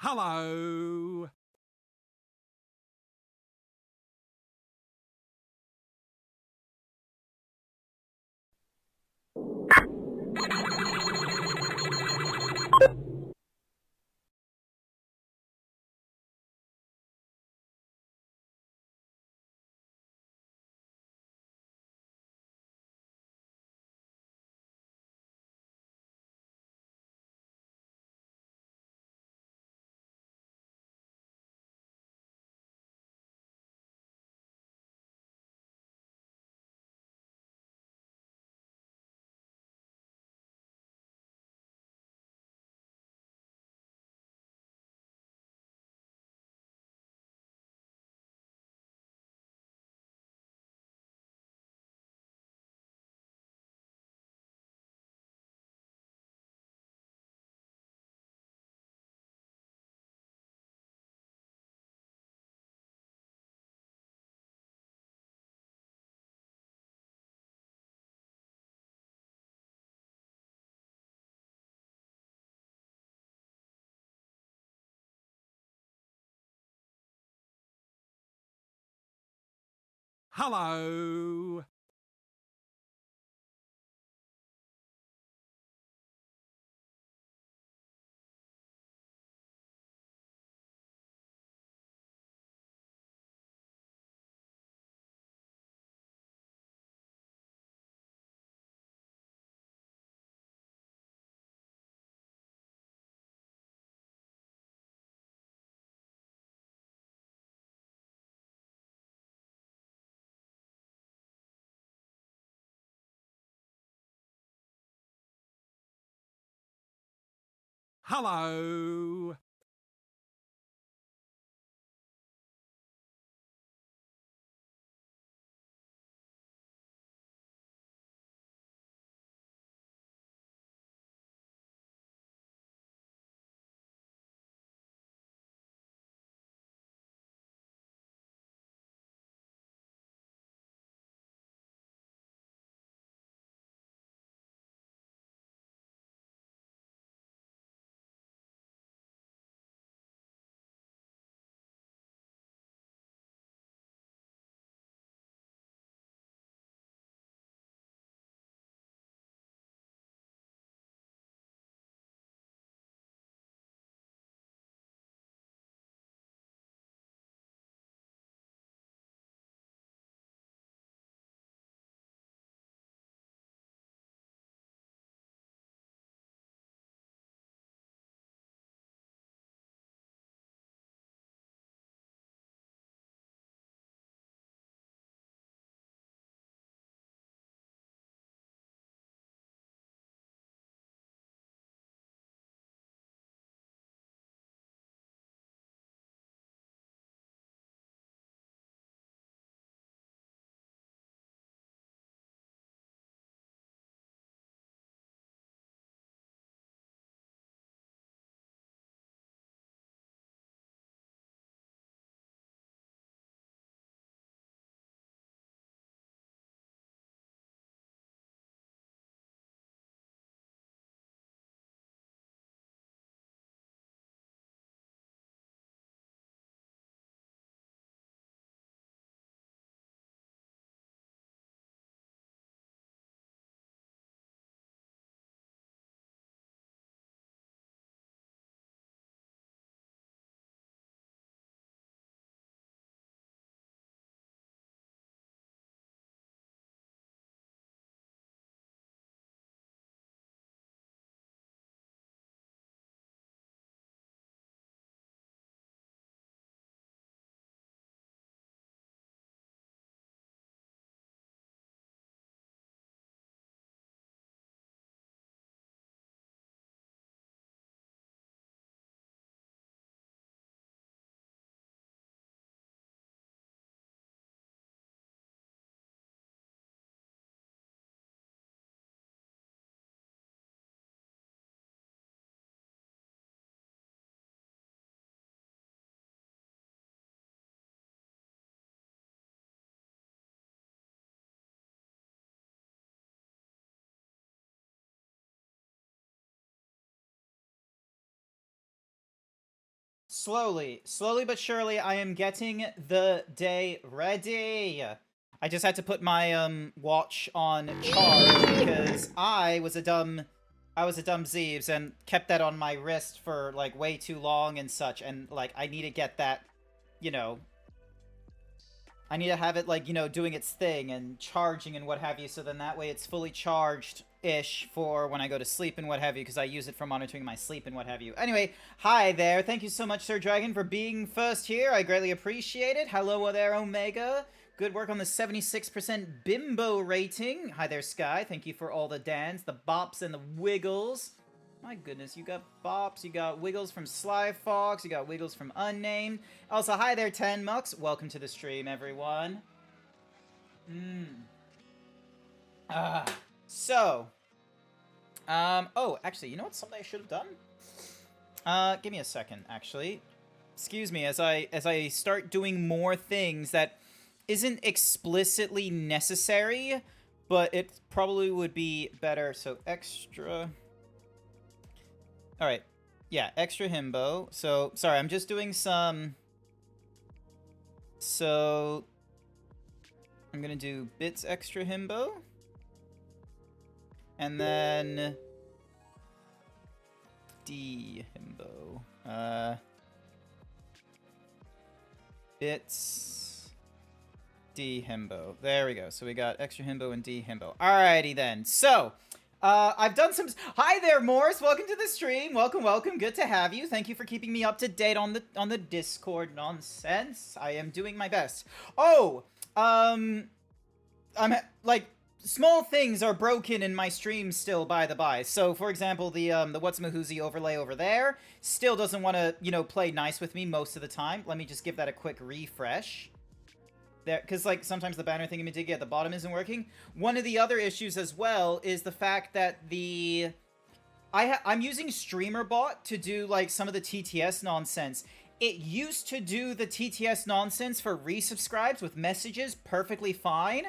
Hello. Hello. Hello. Slowly but surely, I am getting the day ready. I just had to put my watch on charge because I was a dumb Zeebs and kept that on my wrist for like way too long and such, and like I need to get that, you know, I need to have it, like, you know, doing its thing and charging and what have you, so then that way it's fully charged-ish for when I go to sleep and what have you, because I use it for monitoring my sleep and what have you. Anyway, hi there. Thank you so much, Sir Dragon, for being first here. I greatly appreciate it. Hello there, Omega. Good work on the 76% bimbo rating. Hi there, Sky. Thank you for all the dance, the bops, and the wiggles. My goodness, you got bops, you got wiggles from Sly Fox, you got wiggles from Unnamed. Also, hi there, 10 Mucks. Welcome to the stream, everyone. Oh, actually, you know what? Something I should have done? Give me a second, actually. Excuse me, as I start doing more things that isn't explicitly necessary, but it probably would be better. So, extra... Alright, yeah, extra himbo. So, sorry, I'm just doing some... So, I'm gonna do bits extra himbo. And then... D himbo. Bits... D himbo. There we go. So we got extra himbo and D himbo. Alrighty then. So... I've done some... Hi there, Morris! Welcome to the stream! Welcome, welcome. Good to have you. Thank you for keeping me up to date on the Discord nonsense. I am doing my best. Oh! I'm... Like, small things are broken in my stream still, by the by. So, for example, the What's Mahoozy overlay over there still doesn't want to, you know, play nice with me most of the time. Let me just give that a quick refresh. There, because like sometimes the banner thingamajig at the bottom isn't working. One of the other issues as well is the fact that I'm using StreamerBot to do like some of the TTS nonsense. It used to do the TTS nonsense for resubscribes with messages perfectly fine,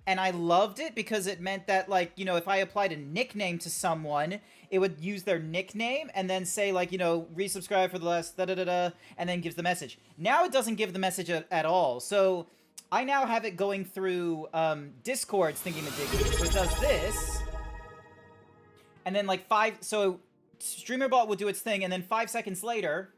and I loved it because it meant that, like, you know, if I applied a nickname to someone, it would use their nickname and then say, like, you know, resubscribe for the last da-da-da-da, and then gives the message. Now it doesn't give the message at all, so I now have it going through Discord's thingamajig, so it does this, and then like so StreamerBot will do its thing, and then 5 seconds later...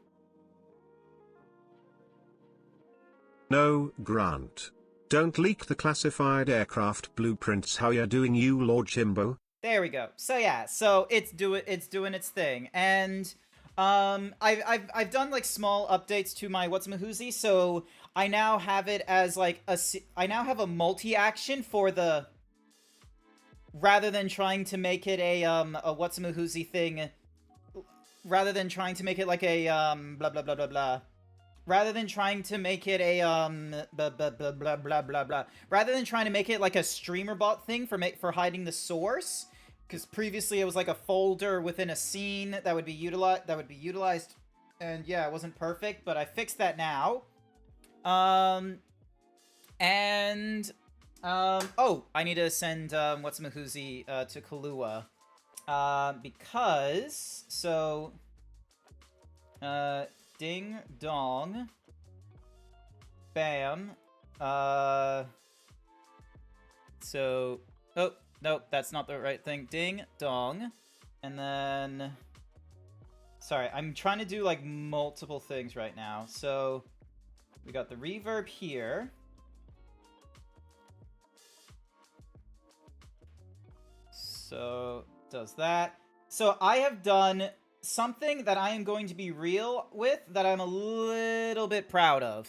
No, Grant. Don't leak the classified aircraft blueprints. How ya doing, you Lord Chimbo? There we go. So yeah, so it's doing its thing, and I've done like small updates to my What's Mahoozy, so I now have it as like I now have a multi-action for the, rather than trying to make it a What's Mahoozy thing, rather than trying to make it like a blah blah blah blah blah. Rather than trying to make it a blah blah blah blah blah blah blah. Rather than trying to make it like a StreamerBot thing for hiding the source, because previously it was like a folder within a scene that would be utilized, and yeah, it wasn't perfect, but I fixed that now. Oh, I need to send What's Mahoozy to Kahlua, because so ding dong bam so oh nope, that's not the right thing. Ding dong, and then sorry, I'm trying to do like multiple things right now. So we got the reverb here. So does that. So I have done something that I am going to be real with that I'm a little bit proud of.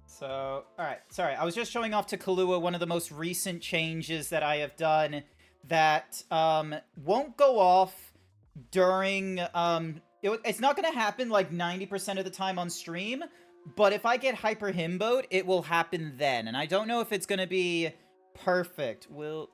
So, alright, sorry, I was just showing off to Kahlua one of the most recent changes that I have done that won't go off during, it's not going to happen like 90% of the time on stream, But if I get hyper himboed, it will happen then. And I don't know if it's going to be perfect. Will...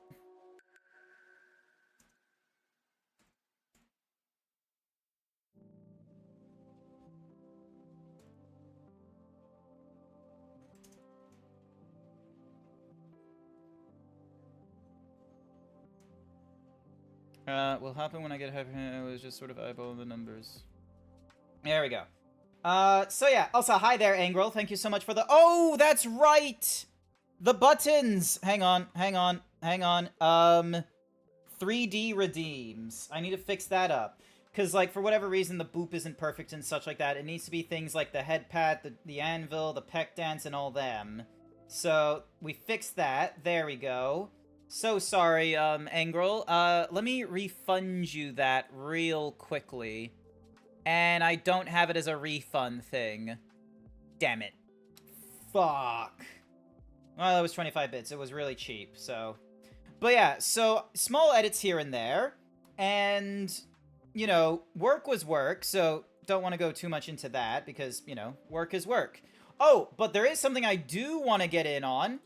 will happen when I get hyper. I was just sort of eyeballing the numbers. There we go. So yeah. Also, hi there, Angrel. Thank you so much for the... Oh, that's right! The buttons! Hang on. 3D redeems. I need to fix that up. Because, like, for whatever reason, the boop isn't perfect and such like that. It needs to be things like the head pat, the anvil, the peck dance, and all them. So, we fixed that. There we go. So sorry, Angrel. Let me refund you that real quickly. And I don't have it as a refund thing. Damn it. Fuck. Well, it was 25 bits. It was really cheap, so... But yeah, so small edits here and there. And, you know, work was work, so don't want to go too much into that because, you know, work is work. Oh, but there is something I do want to get in on.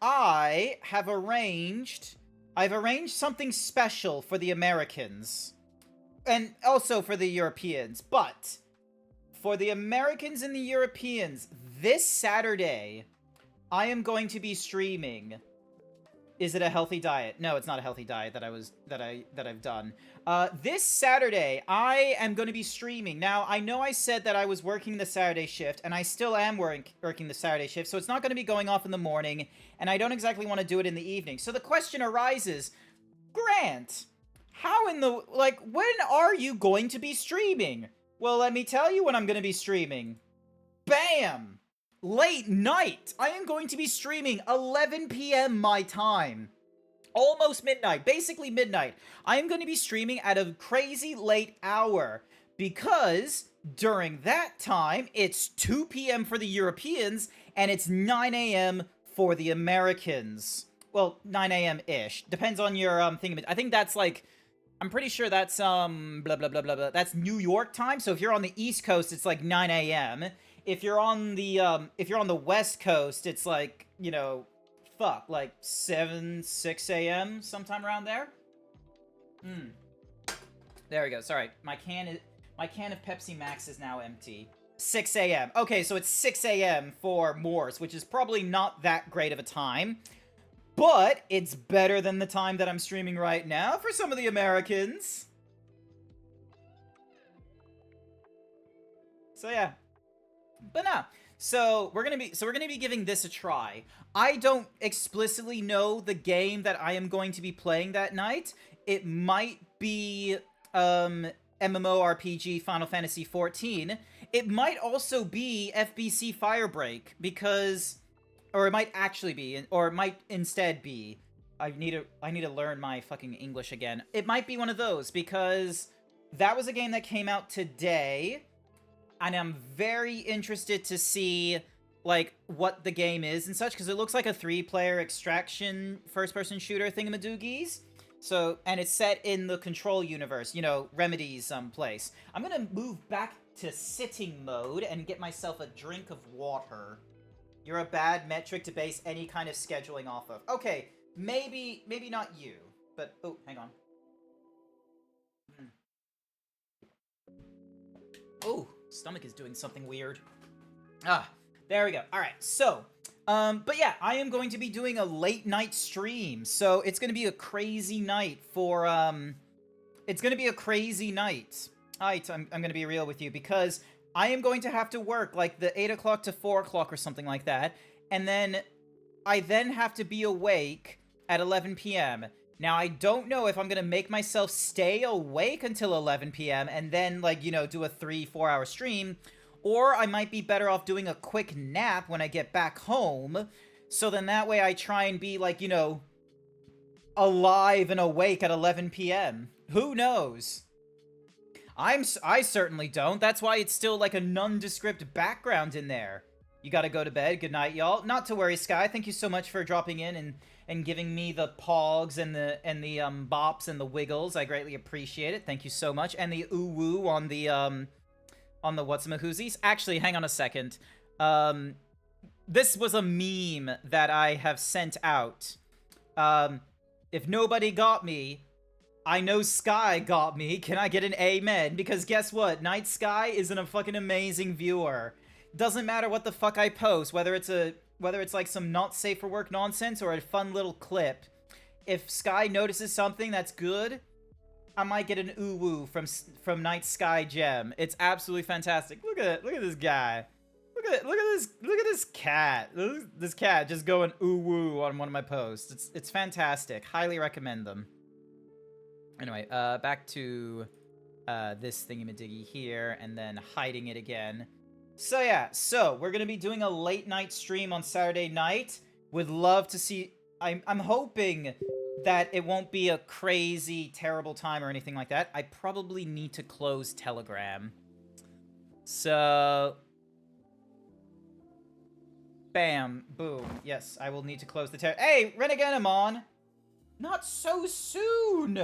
I've arranged something special for the Americans. And also for the Europeans. But for the Americans and the Europeans, this Saturday, I am going to be streaming. Is it a healthy diet? No, it's not a healthy diet that I've done. This Saturday, I am going to be streaming. Now, I know I said that I was working the Saturday shift, and I still am working the Saturday shift, so it's not going to be going off in the morning, and I don't exactly want to do it in the evening. So the question arises, Grant, how in the... Like, when are you going to be streaming? Well, let me tell you when I'm going to be streaming. Bam! Late night! I am going to be streaming 11 p.m. my time. Almost midnight. Basically midnight. I am going to be streaming at a crazy late hour. Because during that time, it's 2 p.m. for the Europeans, and it's 9 a.m. for the Americans. Well, 9 a.m.-ish. Depends on your thing. I think that's like... I'm pretty sure that's, blah, blah, blah, blah, blah. That's New York time. So if you're on the East Coast, it's like 9 a.m. If you're on the West Coast, it's like, you know, like 6 a.m. sometime around there. There we go. Sorry, my can of Pepsi Max is now empty. 6 a.m. Okay, so it's 6 a.m. for Morse, which is probably not that great of a time. But it's better than the time that I'm streaming right now for some of the Americans. So yeah. But no. So we're gonna be giving this a try. I don't explicitly know the game that I am going to be playing that night. It might be MMORPG Final Fantasy XIV. It might also be FBC Firebreak because... Or it might actually be, or it might instead be. I need to learn my fucking English again. It might be one of those, because that was a game that came out today, and I'm very interested to see, like, what the game is and such, because it looks like a 3-player extraction first-person shooter thingamadoogies. So, and it's set in the Control universe, you know, Remedy's place. I'm gonna move back to sitting mode and get myself a drink of water. You're a bad metric to base any kind of scheduling off of. Okay, maybe not you, but... Oh, hang on. Oh, stomach is doing something weird. Ah, there we go. Alright, so... but yeah, I am going to be doing a late night stream, so it's going to be a crazy night for, It's going to be a crazy night. Alright, I'm going to be real with you, because... I am going to have to work, like, the 8 o'clock to 4 o'clock or something like that, and then I then have to be awake at 11 p.m. Now, I don't know if I'm going to make myself stay awake until 11 p.m. and then, like, you know, do a 3-4 hour stream, or I might be better off doing a quick nap when I get back home, so then that way I try and be, like, you know, alive and awake at 11 p.m. Who knows? I certainly don't. That's why it's still like a nondescript background in there. You gotta go to bed. Good night, y'all. Not to worry, Sky. Thank you so much for dropping in and giving me the pogs and the bops and the wiggles. I greatly appreciate it. Thank you so much. And the ooh woo on on the whatsamahoozies. Actually, hang on a second. This was a meme that I have sent out. If nobody got me, I know Sky got me. Can I get an amen? Because guess what? Night Sky isn't a fucking amazing viewer. Doesn't matter what the fuck I post, whether it's like some not safe for work nonsense or a fun little clip. If Sky notices something that's good, I might get an ooh woo from Night Sky Gem. It's absolutely fantastic. Look at this guy. Look at this cat. This cat just going ooh woo on one of my posts. It's fantastic. Highly recommend them. Anyway, back to this thingy-majiggy here, and then hiding it again. So yeah, we're gonna be doing a late night stream on Saturday night. Would love to see. I'm hoping that it won't be a crazy, terrible time or anything like that. I probably need to close Telegram. So, bam, boom. Yes, I will need to close the Hey, Reneganamon! Not so soon!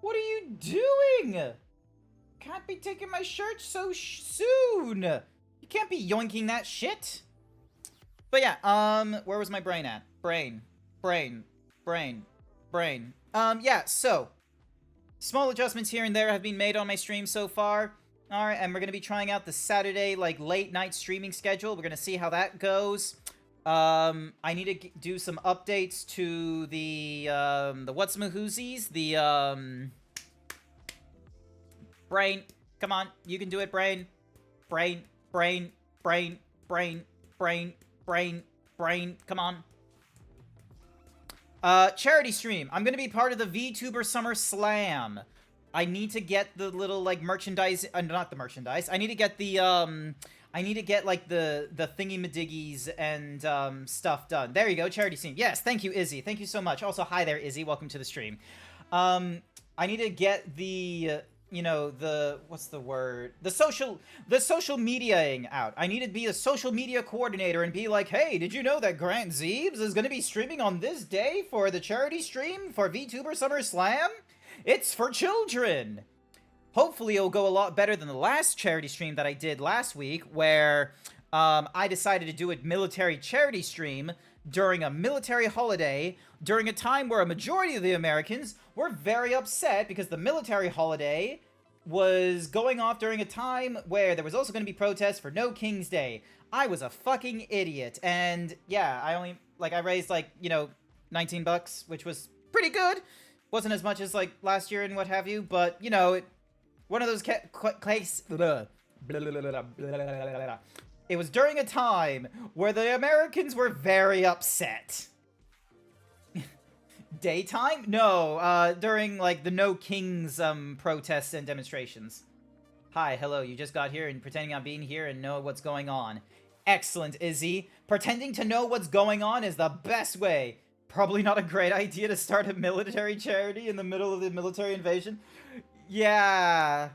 What are you doing? Can't be taking my shirt so soon! You can't be yoinking that shit! But yeah, where was my brain at? Brain. Yeah, so, small adjustments here and there have been made on my stream so far. Alright, and we're gonna be trying out the Saturday, like, late night streaming schedule. We're gonna see how that goes. I need to do some updates to the whatsamahoozies, Brain, come on, you can do it, Brain. Brain, come on. Charity stream. I'm gonna be part of the VTuber Summer Slam. I need to get the little, like, merchandise, not the merchandise. I need to get the, like, the thingy-madiggies and, stuff done. There you go, charity stream. Yes, thank you, Izzy. Thank you so much. Also, hi there, Izzy. Welcome to the stream. I need to get the, you know, what's the word? The social mediaing out. I need to be a social media coordinator and be like, hey, did you know that GrantZeebs is going to be streaming on this day for the charity stream for VTuber Summer Slam? It's for children. Hopefully it'll go a lot better than the last charity stream that I did last week, where I decided to do a military charity stream during a military holiday, during a time where a majority of the Americans were very upset because the military holiday was going off during a time where there was also going to be protests for No King's Day. I was a fucking idiot, and yeah, I raised, like, you know, 19 bucks, which was pretty good. Wasn't as much as, like, last year and what have you, but, you know, one of those it was during a time where the Americans were very upset. Daytime? No, during, like, the No Kings, protests and demonstrations. Hi, hello, you just got here and pretending I'm being here and know what's going on. Excellent, Izzy. Pretending to know what's going on is the best way. Probably not a great idea to start a military charity in the middle of the military invasion. Yeah.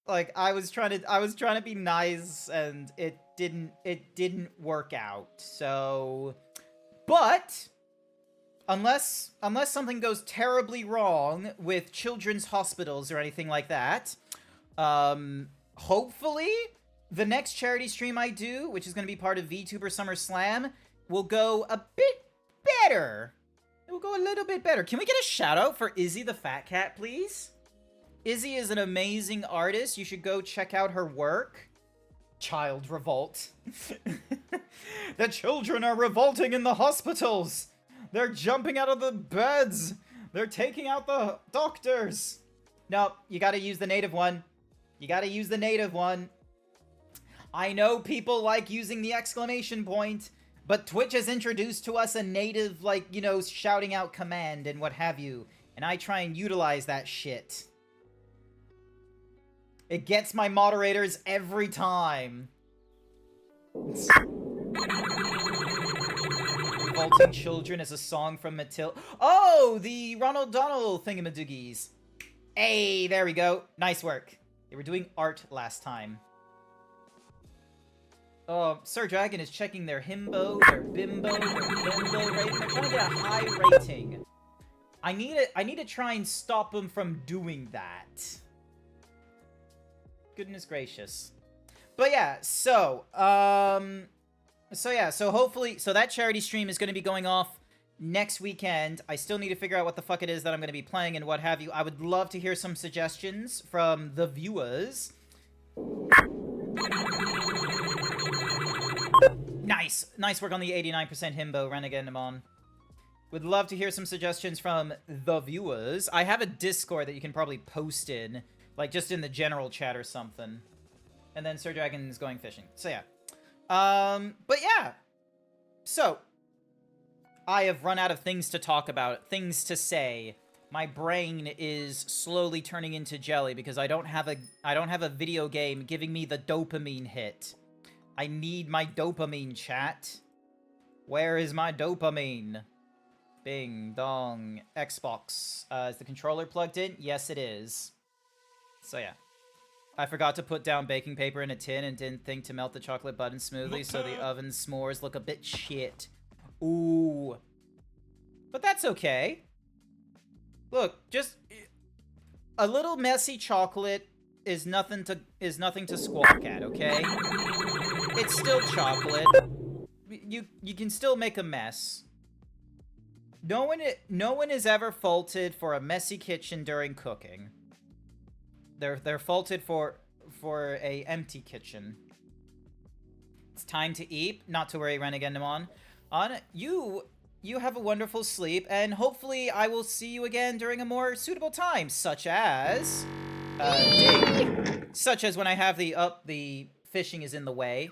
Like, I was trying to be nice, and it didn't work out. So, but unless something goes terribly wrong with children's hospitals or anything like that, hopefully the next charity stream I do, which is going to be part of VTuber Summer Slam, will go a bit better. It will go a little bit better. Can we get a shout out for Izzy the Fat Cat, please? Izzy is an amazing artist. You should go check out her work. Child revolt. The children are revolting in the hospitals. They're jumping out of the beds. They're taking out the doctors. No, you gotta use the native one. You gotta use the native one. I know people like using the exclamation point, but Twitch has introduced to us a native, like, you know, shouting out command and what have you. And I try and utilize that shit. It gets my moderators every time. Revolting Children is a song from Matilda. Oh, the Ronald Donald thingamadoogies. Hey, there we go. Nice work. They were doing art last time. Oh, Sir Dragon is checking their himbo, their bimbo, their bimbo rating. They're trying to get a high rating. I need to try and stop them from doing that. Goodness gracious. But yeah, so hopefully, so that charity stream is going to be going off next weekend. I still need to figure out what the fuck it is that I'm going to be playing and what have you. I would love to hear some suggestions from the viewers. Nice work on the 89% himbo, Renegadamon. Would love to hear some suggestions from the viewers. I have a Discord that you can probably post in, like just in the general chat or something. And then Sir Dragon's going fishing. So yeah. But yeah. So, I have run out of things to talk about, things to say. My brain is slowly turning into jelly because I don't have a video game giving me the dopamine hit. I need my dopamine, chat. Where is my dopamine? Bing, dong, Xbox. Is the controller plugged in? Yes, it is. So yeah. I forgot to put down baking paper in a tin and didn't think to melt the chocolate button smoothly, so the oven s'mores look a bit shit. Ooh. But that's okay. Look, just a little messy chocolate is nothing to squawk at, okay? It's still chocolate. You can still make a mess. No one is ever faulted for a messy kitchen during cooking. They're faulted for a empty kitchen. It's time to eat. Not to worry, Renegadamon. You have a wonderful sleep, and hopefully I will see you again during a more suitable time, such as such as when I have the fishing is in the way.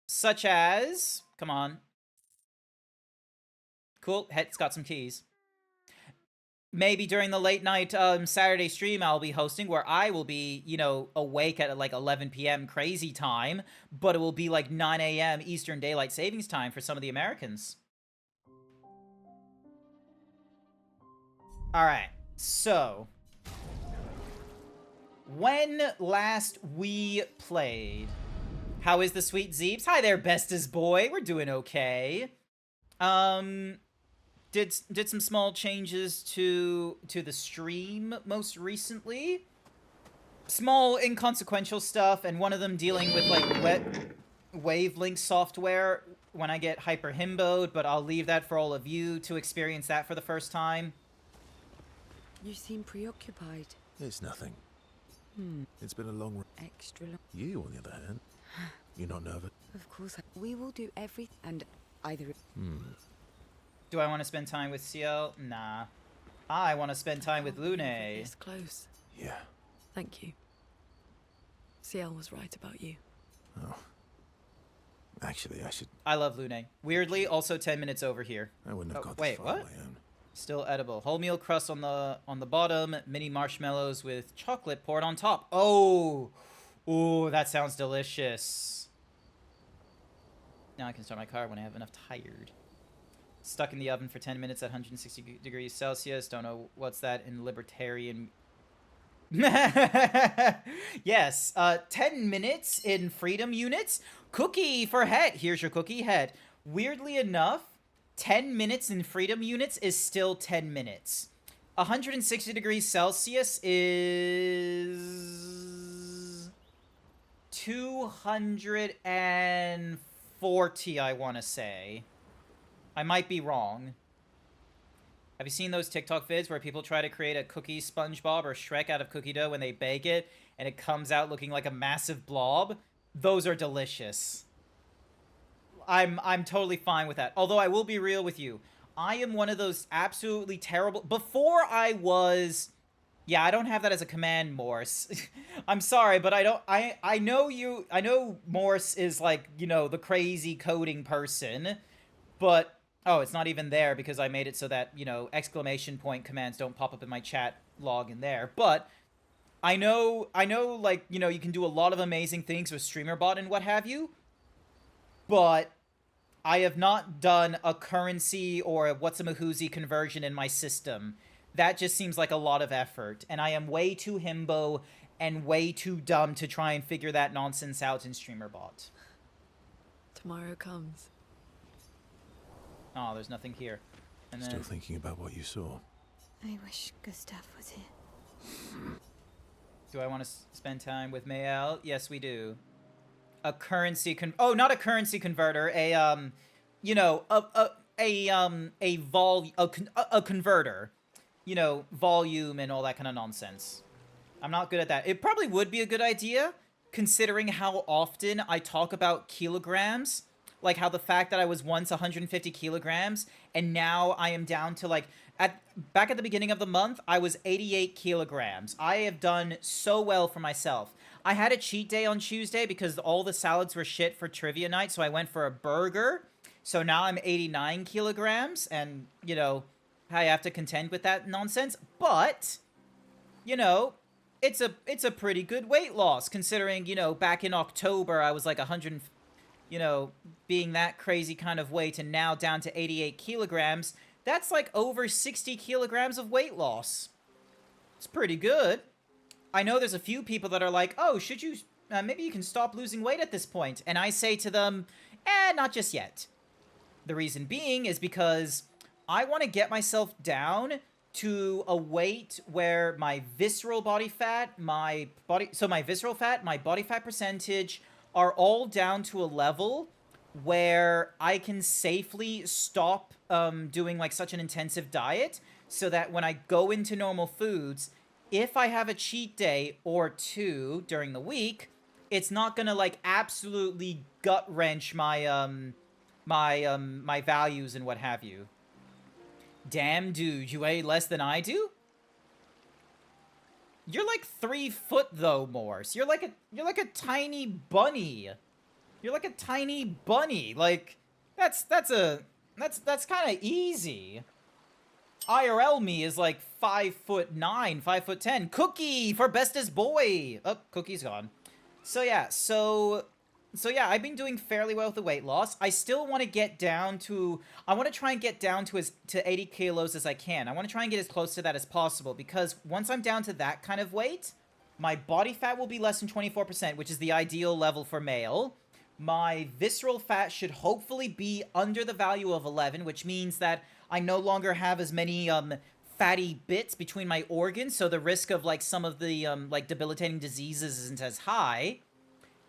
Such as, come on. Cool, Het's got some keys. Maybe during the late night Saturday stream I'll be hosting, where I will be, you know, awake at like 11 p.m. crazy time, but it will be like 9 a.m. Eastern Daylight Savings Time for some of the Americans. Alright, so when last we played, how is the sweet Zeebs? Hi there, bestest boy. We're doing okay. Did some small changes to the stream most recently. Small inconsequential stuff, and one of them dealing with like wavelength software when I get hyper himboed, but I'll leave that for all of you to experience that for the first time. You seem preoccupied. It's nothing. It's been a long... Extra long. You, on the other hand, you're not nervous? Of course. We will do everything, and either... Do I want to spend time with CL? Nah. I want to spend time with Lune. This close. Yeah. Thank you. CL was right about you. Oh. Actually, I should... I love Lune. Weirdly, also 10 minutes over here. I wouldn't have got wait, this far what? on my own. Still edible. Wholemeal crust on the bottom, mini marshmallows with chocolate poured on top. Oh! Ooh, that sounds delicious. Now I can start my car when I have enough tired. Stuck in the oven for 10 minutes at 160 degrees Celsius. Don't know what's that in libertarian... Yes, 10 minutes in freedom units. Cookie for Het. Here's your cookie, Het. Weirdly enough, 10 minutes in freedom units is still 10 minutes. 160 degrees Celsius is... 240, I want to say. I might be wrong. Have you seen those TikTok vids where people try to create a cookie SpongeBob or Shrek out of cookie dough when they bake it, and it comes out looking like a massive blob? Those are delicious. I'm totally fine with that. Although I will be real with you. I am one of those absolutely terrible... Before I was... Yeah, I don't have that as a command, Morse. I'm sorry, but I don't... I know you... I know Morse is like, you know, the crazy coding person. But... Oh, it's not even there because I made it so that, you know, exclamation point commands don't pop up in my chat log in there. But I know, like, you know, you can do a lot of amazing things with StreamerBot and what have you. But I have not done a currency or a what's-a-mahoozy conversion in my system. That just seems like a lot of effort. And I am way too himbo and way too dumb to try and figure that nonsense out in StreamerBot. Tomorrow comes. Oh, there's nothing here. And then... Still thinking about what you saw? I wish Gustav was here. Do I want to spend time with Mael? Yes, we do. A currency oh, not a currency converter. A you know, a converter. You know, volume and all that kind of nonsense. I'm not good at that. It probably would be a good idea, considering how often I talk about kilograms. Like how the fact that I was once 150 kilograms, and now I am down to like, back at the beginning of the month, I was 88 kilograms. I have done so well for myself. I had a cheat day on Tuesday because all the salads were shit for trivia night, so I went for a burger. So now I'm 89 kilograms, and, you know, I have to contend with that nonsense. But, you know, it's a pretty good weight loss, considering, you know, back in October, I was like 100, you know, being that crazy kind of weight, and now down to 88 kilograms. That's like over 60 kilograms of weight loss. It's pretty good. I know there's a few people that are like, oh, should you, maybe you can stop losing weight at this point. And I say to them, not just yet. The reason being is because I want to get myself down to a weight where my visceral body fat, my visceral fat, my body fat percentage are all down to a level where I can safely stop doing like such an intensive diet, so that when I go into normal foods, if I have a cheat day or two during the week, it's not gonna like absolutely gut wrench my my values and what have you. Damn, dude, you weigh less than I do? You're like 3 foot though, Morse. You're like a tiny bunny. You're like a tiny bunny. Like, that's kind of easy. IRL me is like 5'9", 5'10". Cookie for bestest boy. Oh, Cookie's gone. So yeah, I've been doing fairly well with the weight loss. I still want to get down to, I want to try and get down to 80 kilos as I can. I want to try and get as close to that as possible, because once I'm down to that kind of weight, my body fat will be less than 24%, which is the ideal level for male. My visceral fat should hopefully be under the value of 11, which means that I no longer have as many fatty bits between my organs, so the risk of like some of the like debilitating diseases isn't as high.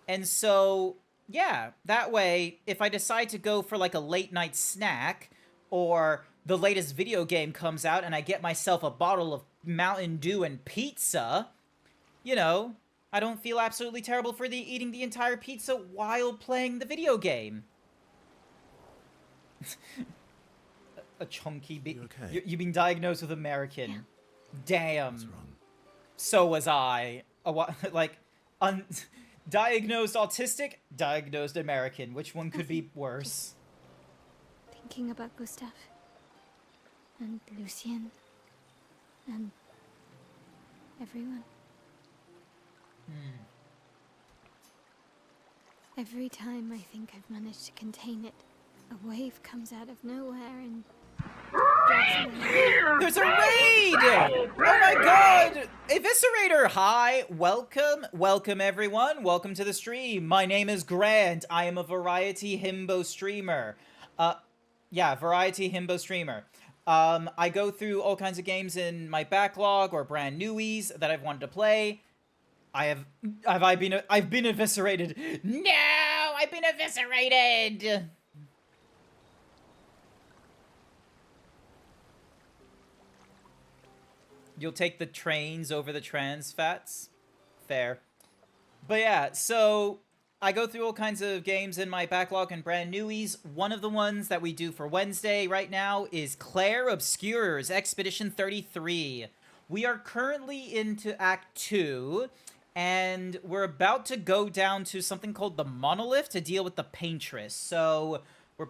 And so, yeah, that way, if I decide to go for like a late night snack, or the latest video game comes out and I get myself a bottle of Mountain Dew and pizza, you know, I don't feel absolutely terrible for eating the entire pizza while playing the video game. A chunky okay? You've been diagnosed with American. Yeah. Damn. What's wrong? So was I. Diagnosed autistic, diagnosed American. Which one could be worse? Thinking about Gustav and Lucien and everyone. Every time I think I've managed to contain it, a wave comes out of nowhere and drags me away. There's a raid! Oh my god! Eviscerator, hi! Welcome everyone. Welcome to the stream. My name is Grant. I am a variety himbo streamer. Variety himbo streamer. I go through all kinds of games in my backlog or brand newies that I've wanted to play. I've been eviscerated. No! I've been eviscerated! You'll take the trains over the trans fats? Fair. But yeah, so I go through all kinds of games in my backlog and brand newies. One of the ones that we do for Wednesday right now is Clair Obscur's Expedition 33. We are currently into Act 2, and we're about to go down to something called the Monolith to deal with the Paintress. So we're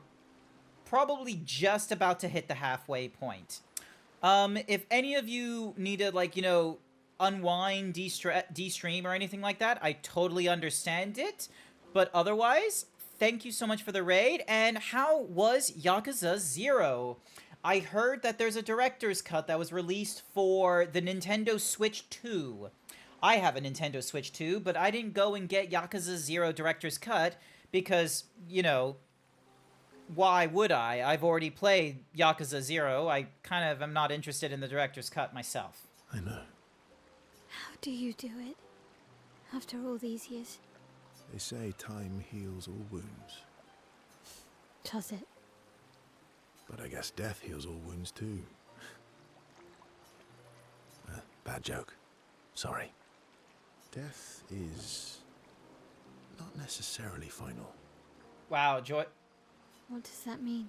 probably just about to hit the halfway point. If any of you need to, like, you know, unwind, de-stream or anything like that, I totally understand it. But otherwise, thank you so much for the raid. And how was Yakuza 0? I heard that there's a director's cut that was released for the Nintendo Switch 2. I have a Nintendo Switch 2, but I didn't go and get Yakuza 0 director's cut because, you know, why would I? I've already played Yakuza 0. I kind of am not interested in the director's cut myself. I know. How do you do it? After all these years, They say time heals all wounds. does it? But I guess death heals all wounds too. Bad joke. Sorry. Death is not necessarily final. Wow, Joy. What does that mean?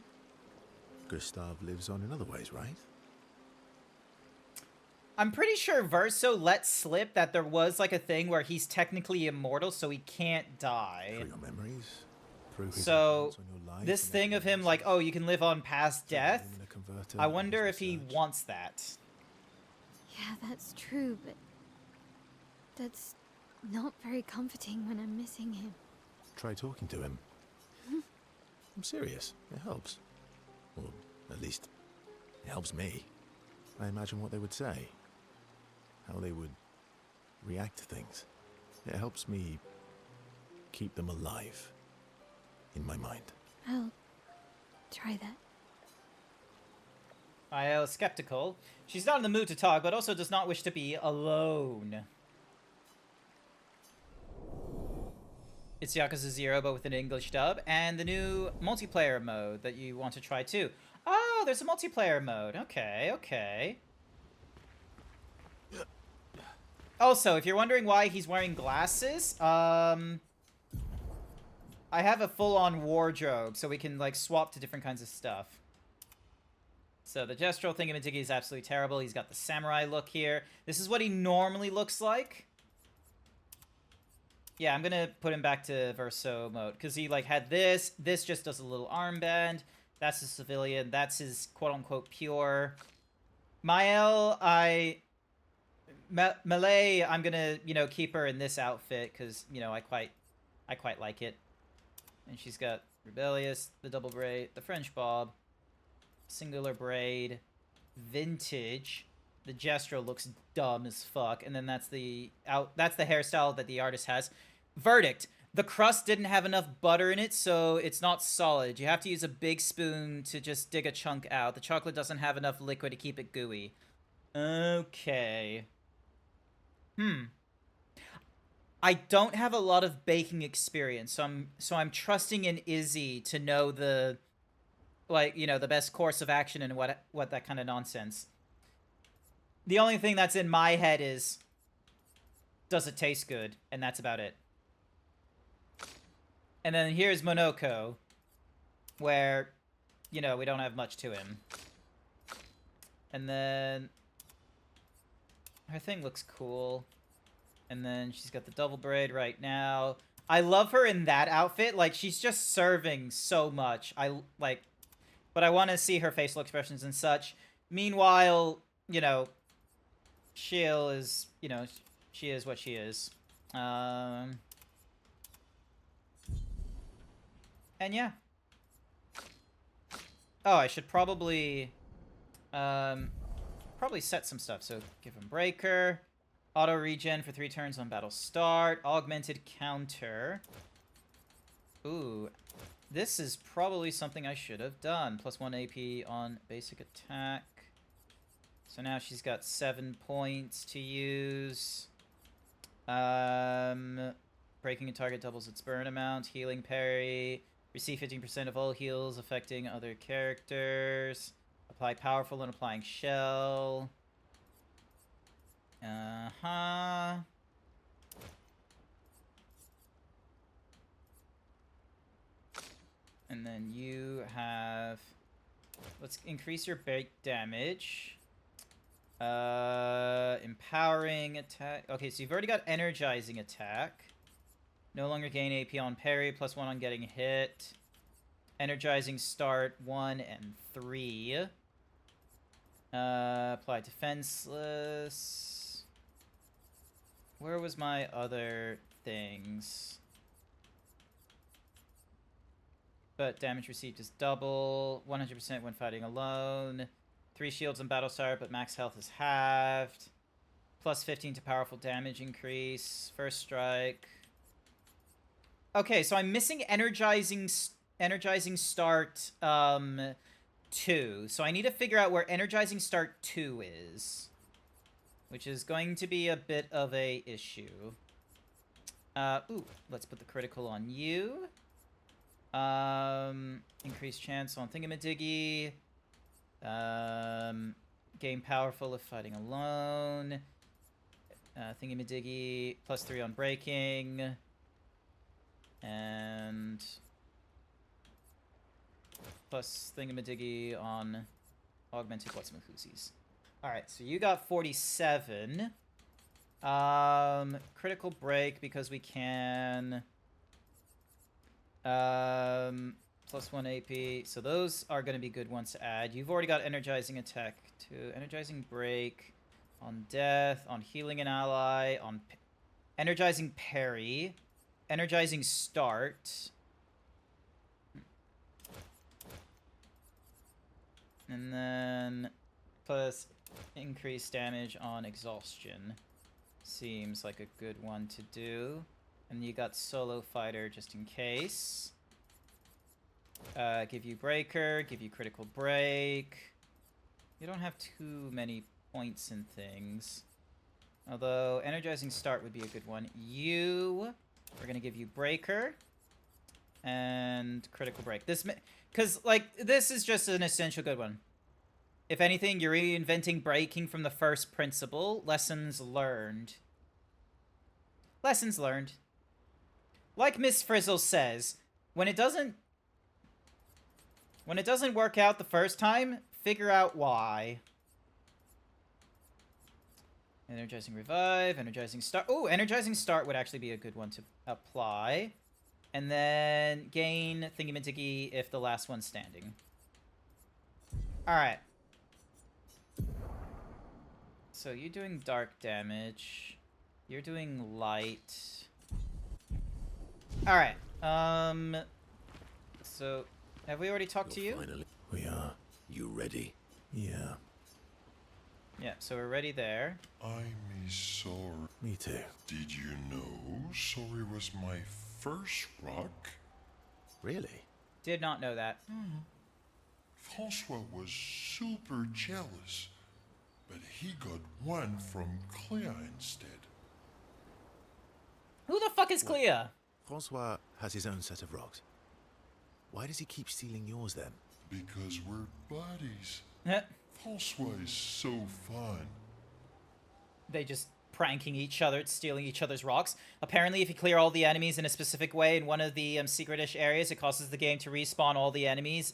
Gustav lives on in other ways, right? I'm pretty sure Verso let slip that there was like a thing where he's technically immortal, so he can't die. Through your memories, through his So influence on your life this and thing of him everyone like, else's. oh, you can live on past Through death. living in a converter I and his wonder if he research. wants that. Yeah, that's true, but that's not very comforting when I'm missing him. Try talking to him. I'm serious. It helps. Or at least, it helps me. I imagine what they would say. How they would react to things. It helps me keep them alive in my mind. I'll try that. I was skeptical. She's not in the mood to talk, but also does not wish to be alone. It's Yakuza 0, but with an English dub, and the new multiplayer mode that you want to try too. Oh, there's a multiplayer mode. Okay, okay. Also, if you're wondering why he's wearing glasses, I have a full-on wardrobe, so we can, like, swap to different kinds of stuff. So the gestural thingamajiggy is absolutely terrible. He's got the samurai look here. This is what he normally looks like. Yeah, I'm gonna put him back to Verso mode, because he, like, had this. This just does a little armband. That's a civilian. That's his quote-unquote pure. Mael, Melee, I'm gonna, you know, keep her in this outfit, because, you know, I quite like it. And she's got Rebellious, the double braid, the French bob, singular braid, vintage. The gestural looks dumb as fuck, and then that's the hairstyle that the artist has. Verdict: the crust didn't have enough butter in it, so it's not solid. You have to use a big spoon to just dig a chunk out. The chocolate doesn't have enough liquid to keep it gooey. Okay. I don't have a lot of baking experience, so I'm trusting in Izzy to know the, like, you know, the best course of action and what that kind of nonsense. The only thing that's in my head is, does it taste good? And that's about it. And then here's Monoko, where, you know, we don't have much to him. And then her thing looks cool. And then she's got the double braid right now. I love her in that outfit. Like, she's just serving so much. But I want to see her facial expressions and such. Meanwhile, you know, Shiel is, you know, she is what she is. And yeah. Oh, I should probably set some stuff. So give him breaker, auto regen for 3 turns on battle start, augmented counter. Ooh, this is probably something I should have done. +1 AP on basic attack. So now she's got 7 points to use. Breaking a target doubles its burn amount. Healing parry. Receive 15% of all heals affecting other characters. Apply powerful and applying shell. Uh-huh. And then you have... Let's increase your break damage. Empowering attack. Okay, so you've already got energizing attack. No longer gain AP on parry, +1 on getting hit. Energizing start 1 and 3. Apply defenseless. Where was my other things? But damage received is double. 100% when fighting alone. 3 shields on battle start, but max health is halved. +15 to powerful damage increase. First strike. Okay, so I'm missing energizing start 2. So I need to figure out where energizing start 2 is. which is going to be a bit of a issue. Ooh, let's put the critical on you. Increased chance on Thingamadigi. Gain powerful if fighting alone. Thingamadigi, +3 on breaking. And plus Thingamadigi on augmented Whatsmahoosies. Alright, so you got 47. Critical break because we can. +1 AP. So those are going to be good ones to add. You've already got energizing attack too. Energizing break on death, on healing an ally, on energizing parry, energizing start. And then plus increased damage on exhaustion. Seems like a good one to do. And you got solo fighter just in case. Give you breaker, give you critical break. You don't have too many points and things. Although energizing start would be a good one. We're gonna give you breaker and critical break. Because like this is just an essential good one. If anything, you're reinventing breaking from the first principle. Lessons learned. Lessons learned. Like Miss Frizzle says, when it doesn't work out the first time, figure out why. Energizing revive, energizing start. Oh, energizing start would actually be a good one to apply. And then gain thingamadigi if the last one's standing. Alright. So you're doing dark damage. You're doing light. Alright. So have we already talked to you? Finally. We are. You ready? Yeah. Yeah, so we're ready there. I'm sorry. Me too. Did you know sorry was my first rock? Really? Did not know that. Francois was super jealous, but he got one from Clair instead. Who the fuck is Clea? Francois has his own set of rocks. Why does he keep stealing yours then? Because we're buddies. Francois is so fun. They just pranking each other, stealing each other's rocks. Apparently, if you clear all the enemies in a specific way in one of the secret-ish areas, it causes the game to respawn all the enemies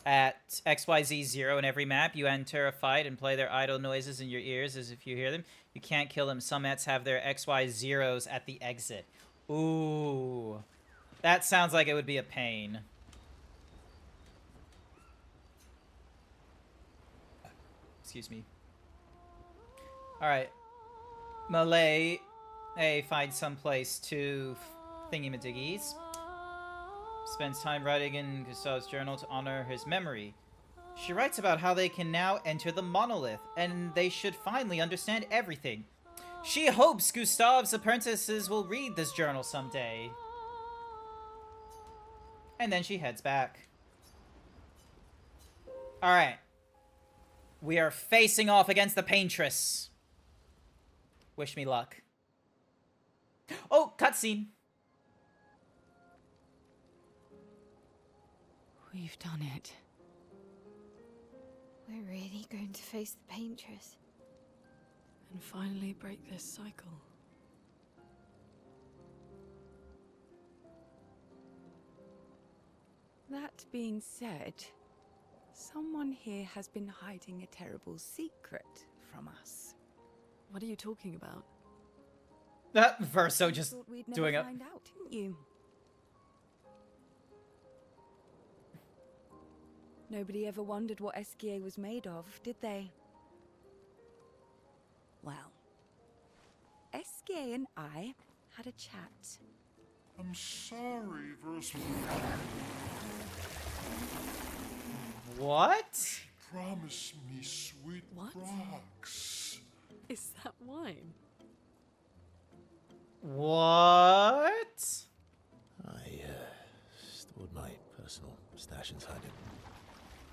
at XYZ 0 in every map. You enter a fight and play their idle noises in your ears as if you hear them. You can't kill them. Some mets have their XY zeros at the exit. Ooh. That sounds like it would be a pain. Excuse me. Alright. Malay, hey, find someplace to thingy-madiggies. Spends time writing in Gustav's journal to honor his memory. She writes about how they can now enter the monolith, and they should finally understand everything. She hopes Gustav's apprentices will read this journal someday. And then she heads back. Alright. We are facing off against the Paintress. Wish me luck. Oh, cutscene. We've done it. We're really going to face the Paintress. And finally break this cycle. That being said, someone here has been hiding a terrible secret from us. What are you talking about? Verso just Thought we'd never doing it. find out, didn't you? Nobody ever wondered what Esquier was made of, did they? Well, Esquier and I had a chat. I'm sorry, Verso. What? Promise me sweet What? rocks. Is that wine? What? I stored my personal stash inside it.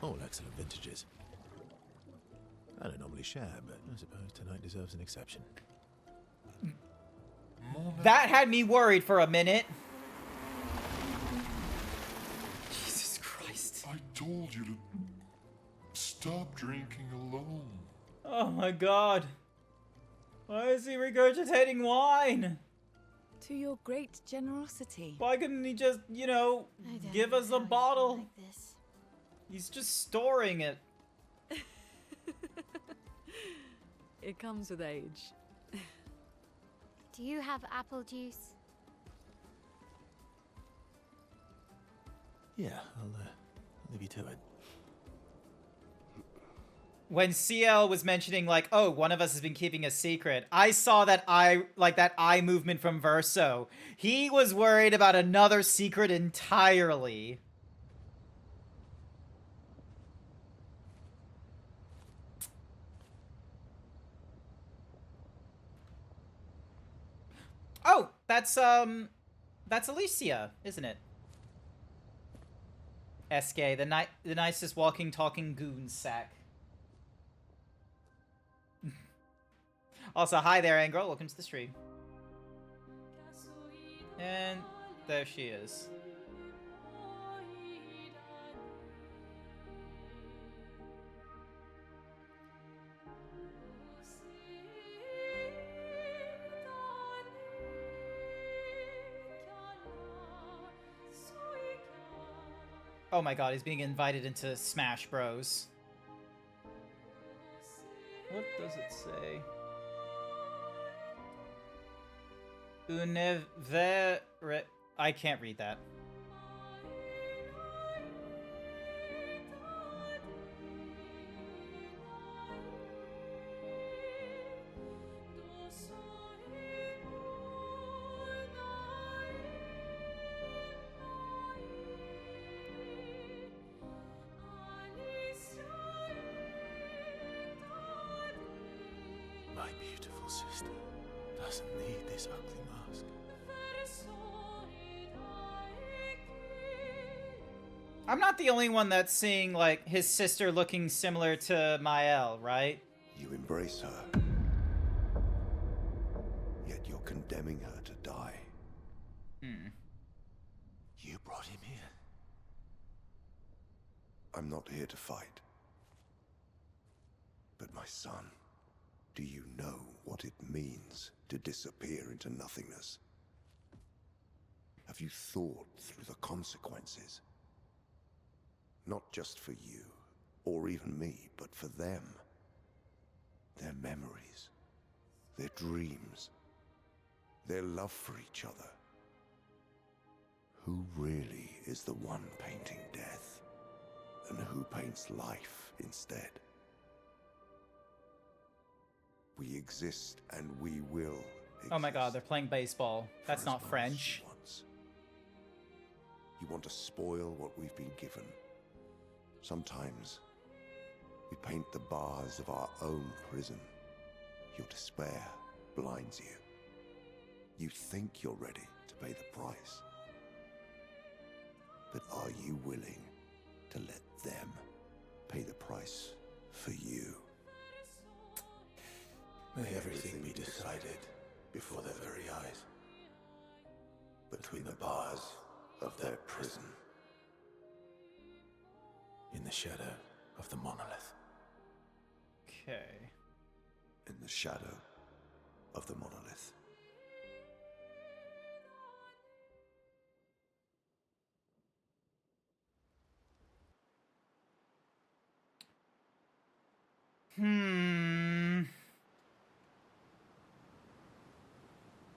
All excellent vintages. I don't normally share, but I suppose tonight deserves an exception. That had me worried for a minute. Jesus Christ. I told you to stop drinking alone. Oh my god. Why is he regurgitating wine? To your great generosity. Why couldn't he just, you know, give us a bottle? Like this. He's just storing it. It comes with age. Do you have apple juice? Yeah, I'll leave you to it. When CL was mentioning, like, oh, one of us has been keeping a secret, I saw that eye movement from Verso. He was worried about another secret entirely. Oh, that's Alicia, isn't it? SK, the nicest walking, talking goon sack. Also, hi there, Angro. Welcome to the stream. And there she is. Oh my god, he's being invited into Smash Bros. What does it say? Unevere... I can't read that. My beautiful sister doesn't need this ugly mask. I'm not the only one that's seeing, like, his sister looking similar to Mael, right? You embrace her, yet you're condemning her to die. You brought him here. I'm not here to fight. But my son, do you know what it means to disappear into nothingness? Have you thought through the consequences? Not just for you, or even me, but for them. Their memories, their dreams, their love for each other. Who really is the one painting death, and who paints life instead? We exist, and we will exist. Oh my god, they're playing baseball. That's not French. You want to spoil what we've been given. Sometimes we paint the bars of our own prison. Your despair blinds you. You think you're ready to pay the price. But are you willing to let them pay the price for you? May everything be decided before their very eyes. Between the bars of their prison. In the shadow of the monolith. Okay. In the shadow of the monolith.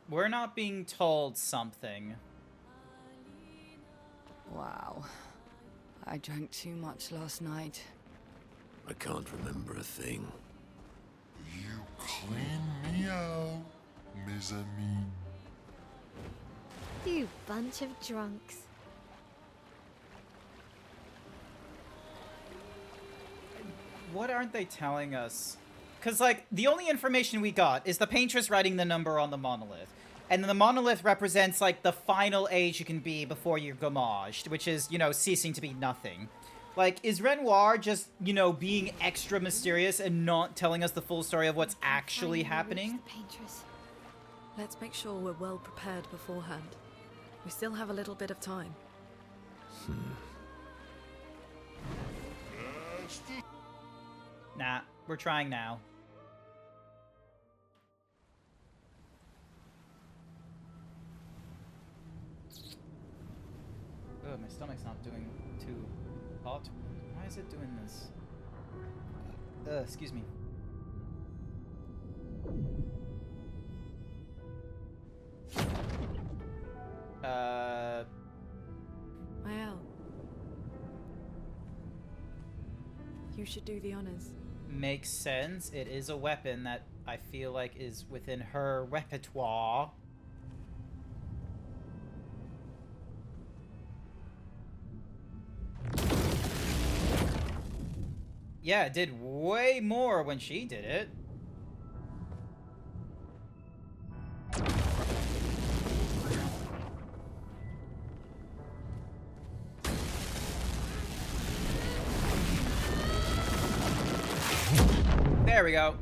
We're not being told something. Wow. I drank too much last night. I can't remember a thing. You clean me out, mes amis. You bunch of drunks. What aren't they telling us? Because, like, the only information we got is the paintress writing the number on the monolith. And the monolith represents, like, the final age you can be before you're gommaged, which is, you know, ceasing to be nothing. Like, is Renoir just, you know, being extra mysterious and not telling us the full story of what's actually happening? The paintress. Let's make sure we're well prepared beforehand. We still have a little bit of time. Nah, we're trying now. Oh, my stomach's not doing too hot. Why is it doing this? Excuse me. Mael. You should do the honors. Makes sense. It is a weapon that I feel like is within her repertoire. Yeah, it did way more when she did it. There we go.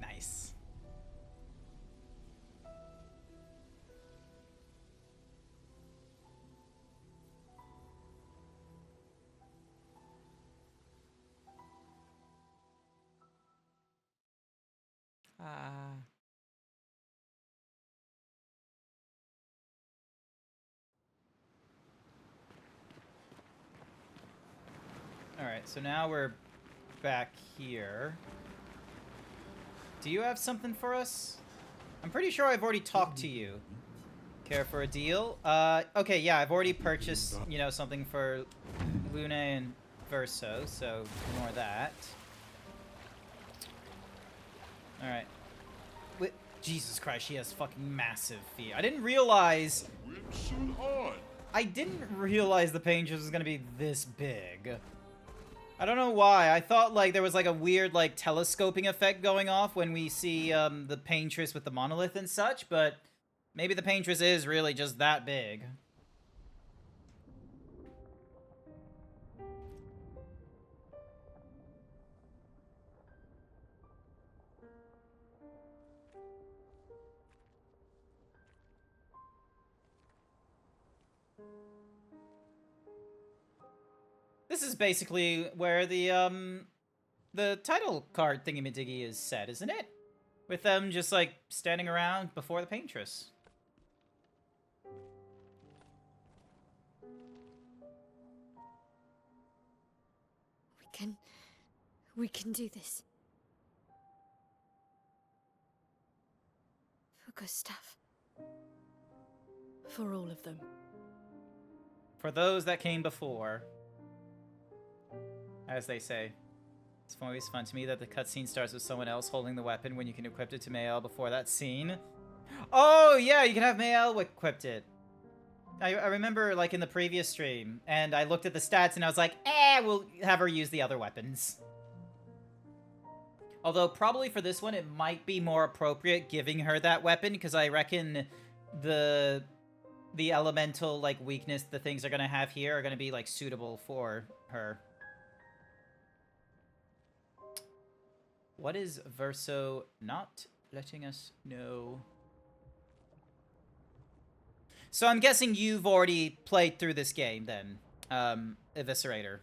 Nice. Alright, so now we're back here. Do you have something for us? I'm pretty sure I've already talked to you. Care for a deal? Okay, yeah, I've already purchased, you know, something for Lune and Verso, so ignore that. Alright. Jesus Christ, she has fucking massive feet. I didn't realize the paintress was gonna be this big. I don't know why. I thought, like, there was, like, a weird, like, telescoping effect going off when we see, the paintress with the monolith and such, but maybe the paintress is really just that big. This is basically where the title card thingy-majiggy is set, isn't it? With them just, like, standing around before the paintress. We can do this. For Gustav. For all of them. For those that came before. As they say. It's always fun to me that the cutscene starts with someone else holding the weapon when you can equip it to Mael before that scene. Oh, yeah, you can have Mael equipped it. I remember, like, in the previous stream, and I looked at the stats and I was like, we'll have her use the other weapons. Although, probably for this one, it might be more appropriate giving her that weapon, because I reckon the elemental, like, weakness the things are going to have here are going to be, like, suitable for her. What is Verso not letting us know? So I'm guessing you've already played through this game, then, Eviscerator.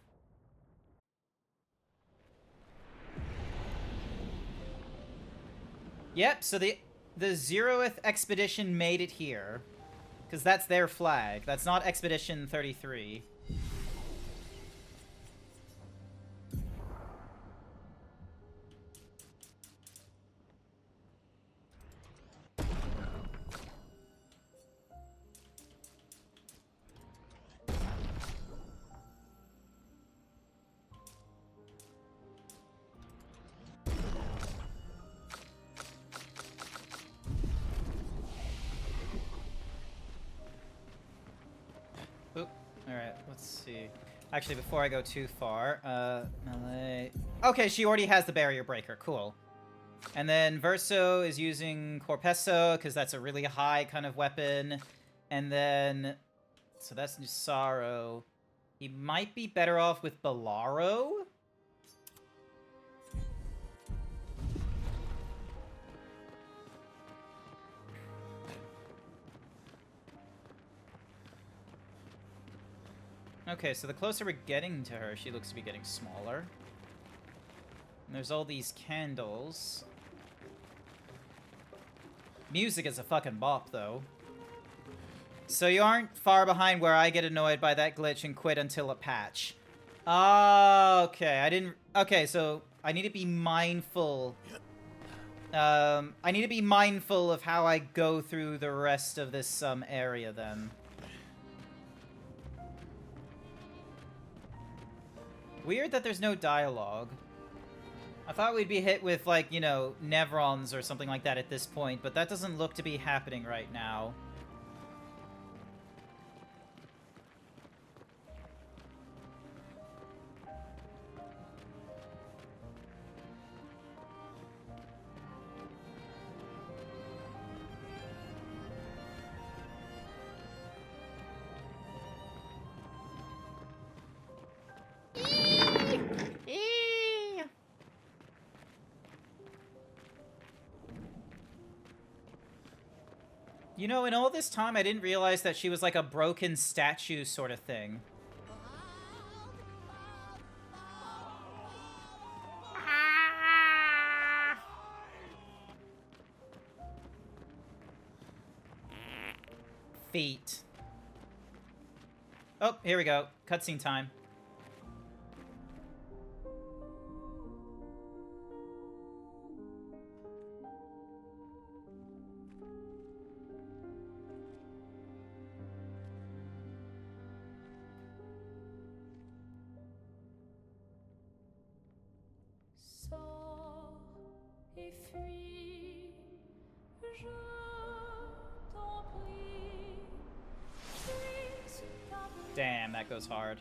Yep, so the 0th Expedition made it here. Because that's their flag. That's not Expedition 33. Alright, let's see. Actually, before I go too far, melee... Okay, she already has the barrier breaker. Cool. And then Verso is using Corpesso, because that's a really high kind of weapon. And then So that's Nusaro. He might be better off with Bolaro. Okay, so the closer we're getting to her, she looks to be getting smaller. And there's all these candles. Music is a fucking bop, though. So you aren't far behind where I get annoyed by that glitch and quit until a patch. Okay, I didn't... Okay, so I need to be mindful. I need to be mindful of how I go through the rest of this area, then. Weird that there's no dialogue. I thought we'd be hit with, like, you know, Nevrons or something like that at this point, but that doesn't look to be happening right now. You know, in all this time, I didn't realize that she was like a broken statue sort of thing. Feet. Oh, here we go. Cutscene time. Damn, that goes hard.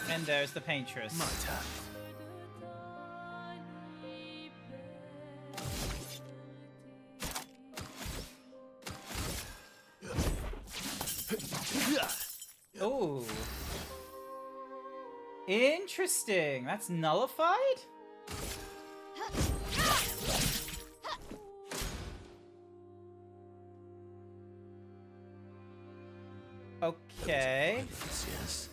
And there's the paintress. My turn. Ooh. Interesting. That's nullified? Okay. Yes.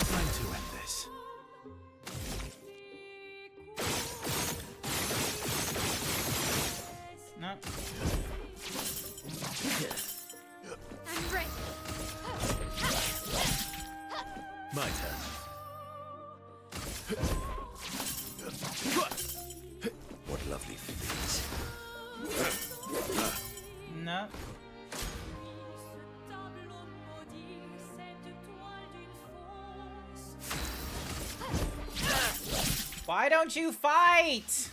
Time to end this. No. I'm ready. My turn. What lovely feet. No. Why don't you fight?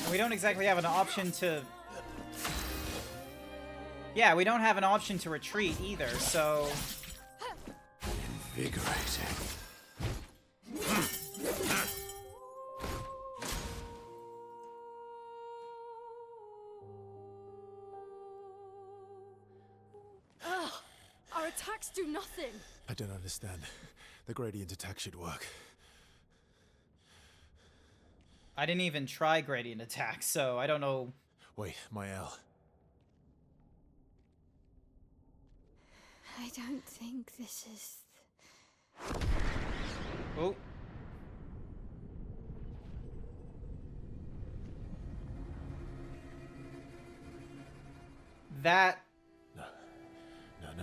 We don't exactly have an option to... Yeah, we don't have an option to retreat either, so... Invigorating. Ugh, our attacks do nothing. I don't understand. The gradient attack should work. I didn't even try gradient attack, so I don't know. Wait, my L. I don't think this is... Oh. That... No. No.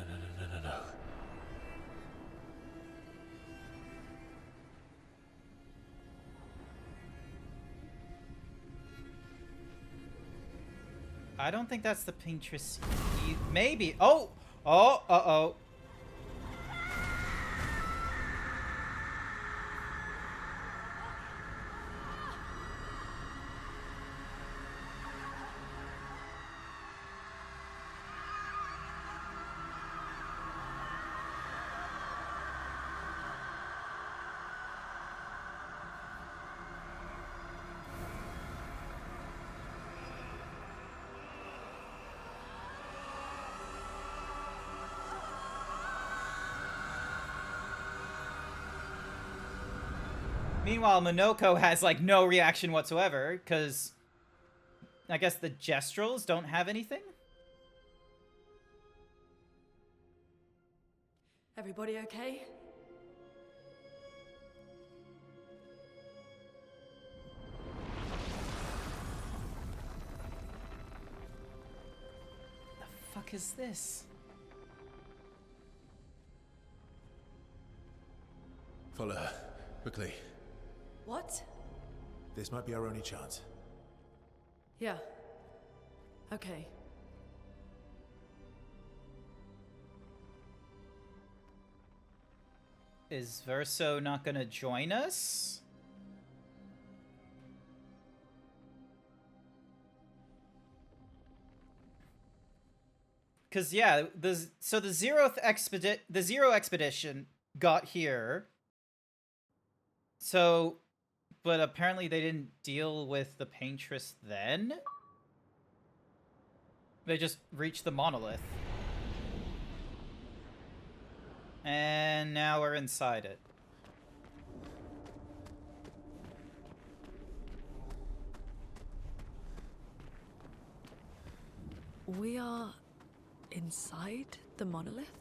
I don't think that's the paintress. Maybe. Oh! Oh! Uh-oh. Meanwhile, Monoko has, like, no reaction whatsoever, because I guess the Gestrals don't have anything? Everybody okay? The fuck is this? Follow her. Quickly. What? This might be our only chance. Yeah. Okay. Is Verso not gonna join us? Cause yeah, the Zero expedition got here. So, but apparently they didn't deal with the Paintress then. They just reached the monolith. And now we're inside it. We are inside the monolith?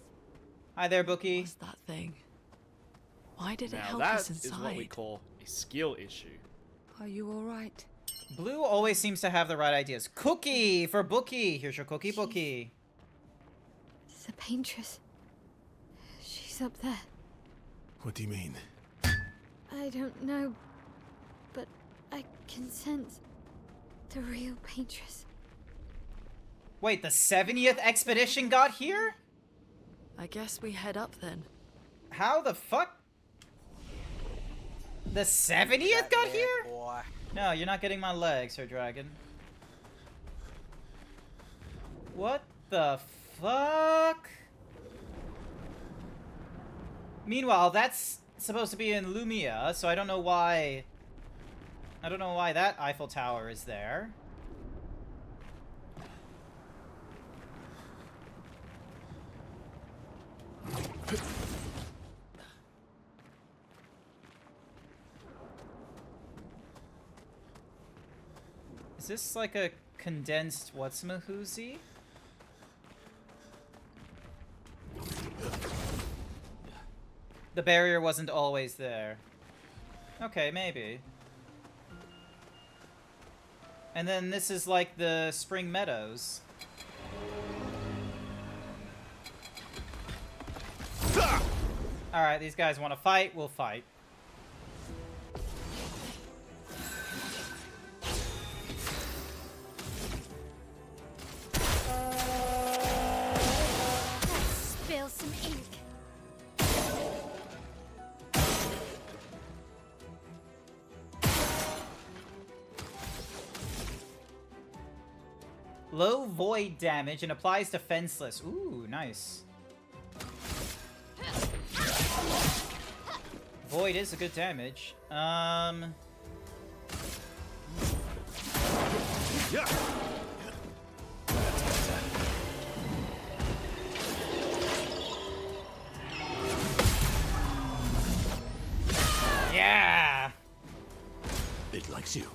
Hi there, Bookie. What's that thing? Why did it Now help that us inside? is what we call a skill issue. Are you all right? Blue always seems to have the right ideas. Cookie for Bookie. Here's your cookie, Bookie. The Paintress. She's up there. What do you mean? I don't know, but I can sense the real Paintress. Wait, the 70th expedition got here? I guess we head up then. How the fuck? The 70th got here? Boy. No, you're not getting my legs, Sir Dragon. What the fuck? Meanwhile, that's supposed to be in Lumia, so I don't know why... I don't know why that Eiffel Tower is there. Is this like a condensed what's-mahoozy? The barrier wasn't always there. Okay, maybe. And then this is like the Spring Meadows. Alright, these guys want to fight, we'll fight. Spill some ink. Low void damage and applies defenseless. Ooh, nice. Void is a good damage. Yeah! It likes you.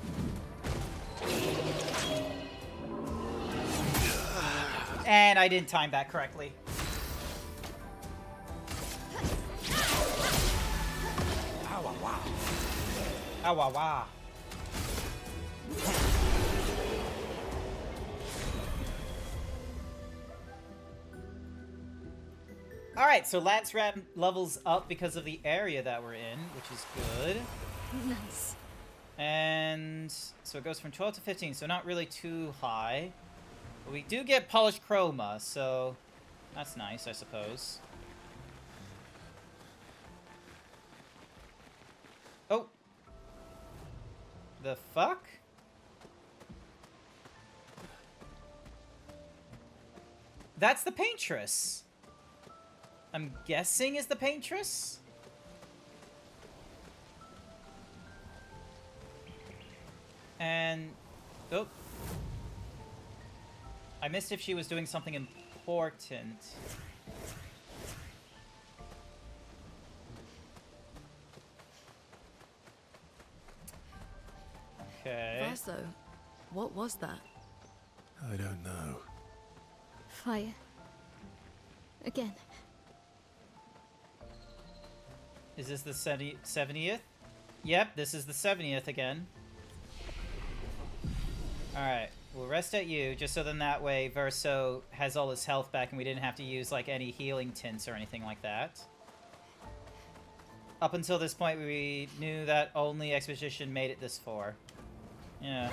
And I didn't time that correctly. Ah, wah, wah. Alright, so Lance Ram levels up because of the area that we're in, which is good. Nice. And so it goes from 12 to 15, so not really too high. But we do get polished chroma, so that's nice, I suppose. Oh. The fuck? That's the Paintress. I'm guessing is the Paintress? And... oh. I missed if she was doing something important. Okay. Verso, what was that? I don't know. Fire. Again. Is this the 70th? Yep, this is the 70th again. Alright, we'll rest at you, just so then that way Verso has all his health back and we didn't have to use, like, any healing tints or anything like that. Up until this point, we knew that only Expedition made it this far. Yeah.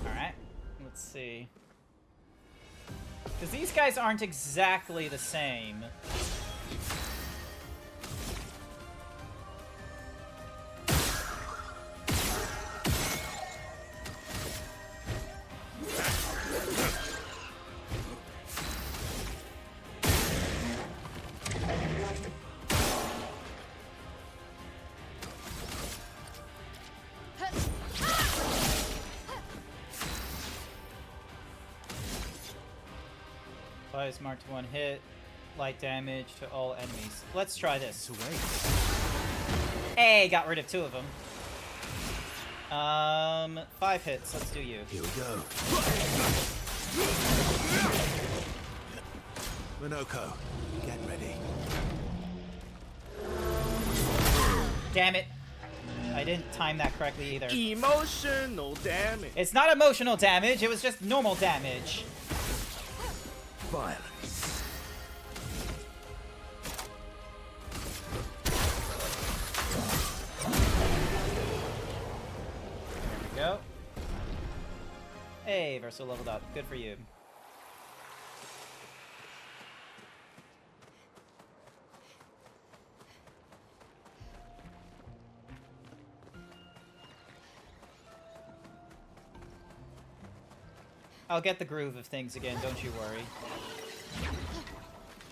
Alright, let's see. Because these guys aren't exactly the same. Applies marked 1 hit, light damage to all enemies. Let's try this. Hey, got rid of 2 of them. 5 hits. Let's do you. Here we go. Minoko, get ready. Damn it. I didn't time that correctly either. Emotional damage. It's not emotional damage, it was just normal damage. Violence. There we go. Hey, Verso leveled up. Good for you. I'll get the groove of things again, don't you worry.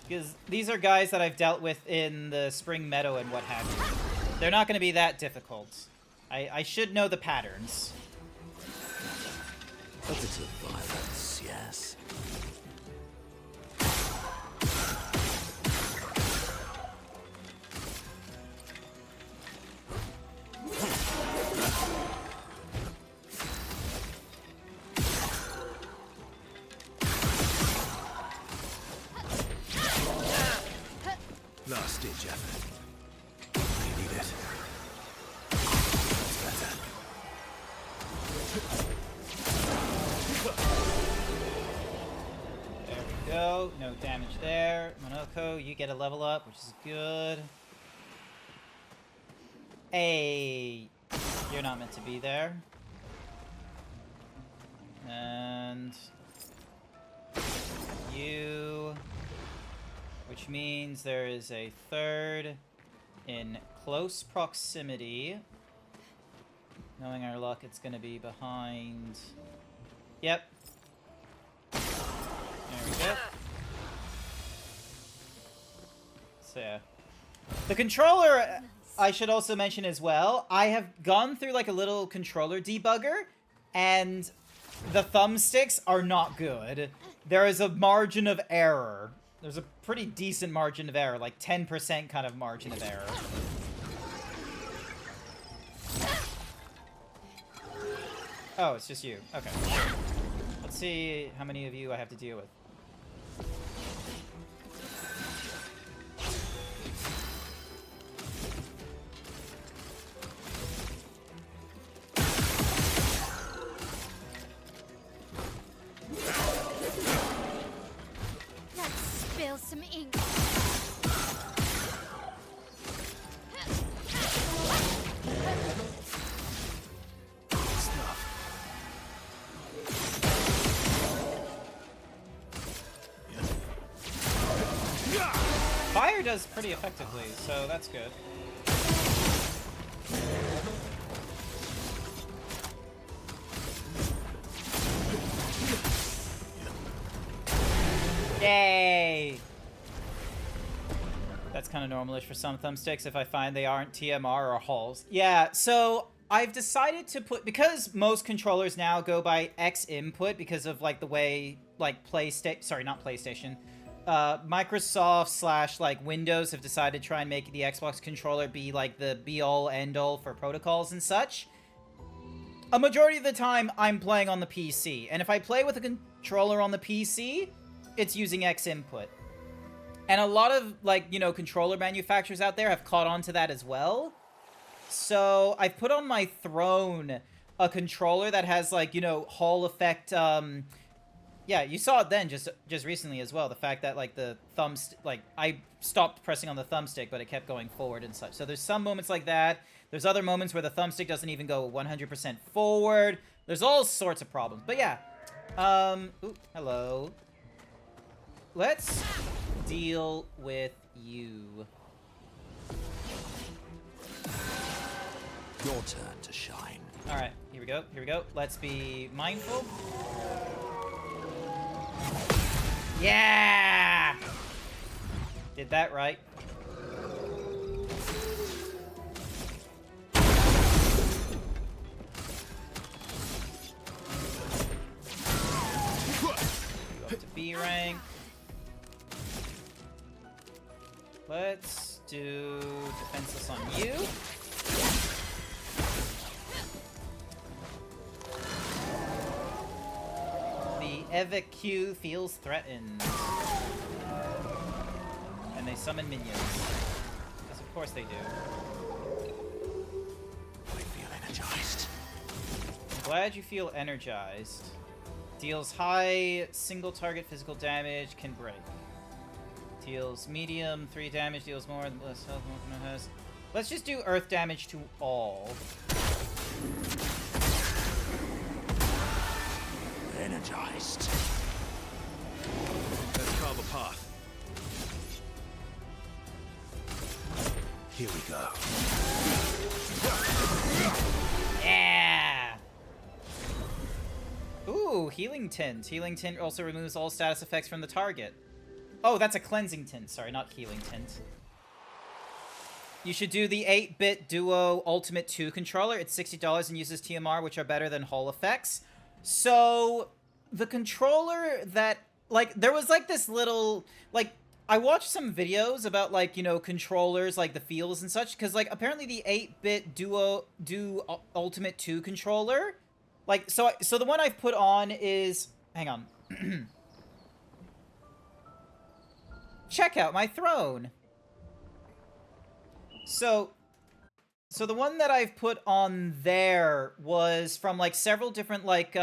Because these are guys that I've dealt with in the Spring Meadow and what have you. They're not going to be that difficult. I should know the patterns. A bit of violence, yes. Last ditch effort. You need it. That's better. There we go. No damage there. Monoko, you get a level up, which is good. Hey, you're not meant to be there. And you, which means there is a third in close proximity. Knowing our luck, it's going to be behind. Yep. There we go. So yeah. The controller, I should also mention as well, I have gone through like a little controller debugger, and the thumbsticks are not good. There is a margin of error. There's a pretty decent margin of error, like 10% kind of margin of error. Oh, it's just you. Okay. Let's see how many of you I have to deal with. Let's spill some ink. Fire does pretty effectively, so that's good. Yay! That's kind of normalish for some thumbsticks if I find they aren't TMR or Halls. Yeah, so I've decided to put, because most controllers now go by X input because of like the way like PlayStation, sorry, not PlayStation, Microsoft slash like Windows have decided to try and make the Xbox controller be like the be-all end-all for protocols and such. A majority of the time, I'm playing on the PC, and if I play with a controller on the PC, it's using X input. And a lot of, like, you know, controller manufacturers out there have caught on to that as well. So I've put on my throne a controller that has, like, you know, Hall effect, yeah, you saw it then just recently as well. The fact that, like, the like, I stopped pressing on the thumbstick, but it kept going forward and such. So there's some moments like that. There's other moments where the thumbstick doesn't even go 100% forward. There's all sorts of problems. But yeah. Ooh, hello. Let's deal with you. Your turn to shine. Alright, here we go. Here we go. Let's be mindful. Yeah! Did that right. Go up to B rank. Let's do defenseless on you. The EvaQ feels threatened. And they summon minions. Because of course they do. I feel energized. I'm glad you feel energized. Deals high single target physical damage, can break. Deals medium, 3 damage, deals more, less health, more than it has. Let's just do earth damage to all. Energized. Let's carve a path. Here we go. Yeah! Ooh, healing tint. Healing tint also removes all status effects from the target. Oh, that's a cleansing tint. Sorry, not healing tint. You should do the 8-bit Duo Ultimate 2 controller. It's $60 and uses TMR, which are better than Hall effects. So, the controller that, like, there was, like, this little, like, I watched some videos about, like, you know, controllers, like, the feels and such, because, like, apparently the 8-bit Duo Ultimate 2 controller, like, so the one I've put on is, hang on. Check out my throne. So the one that I've put on there was from, like, several different, like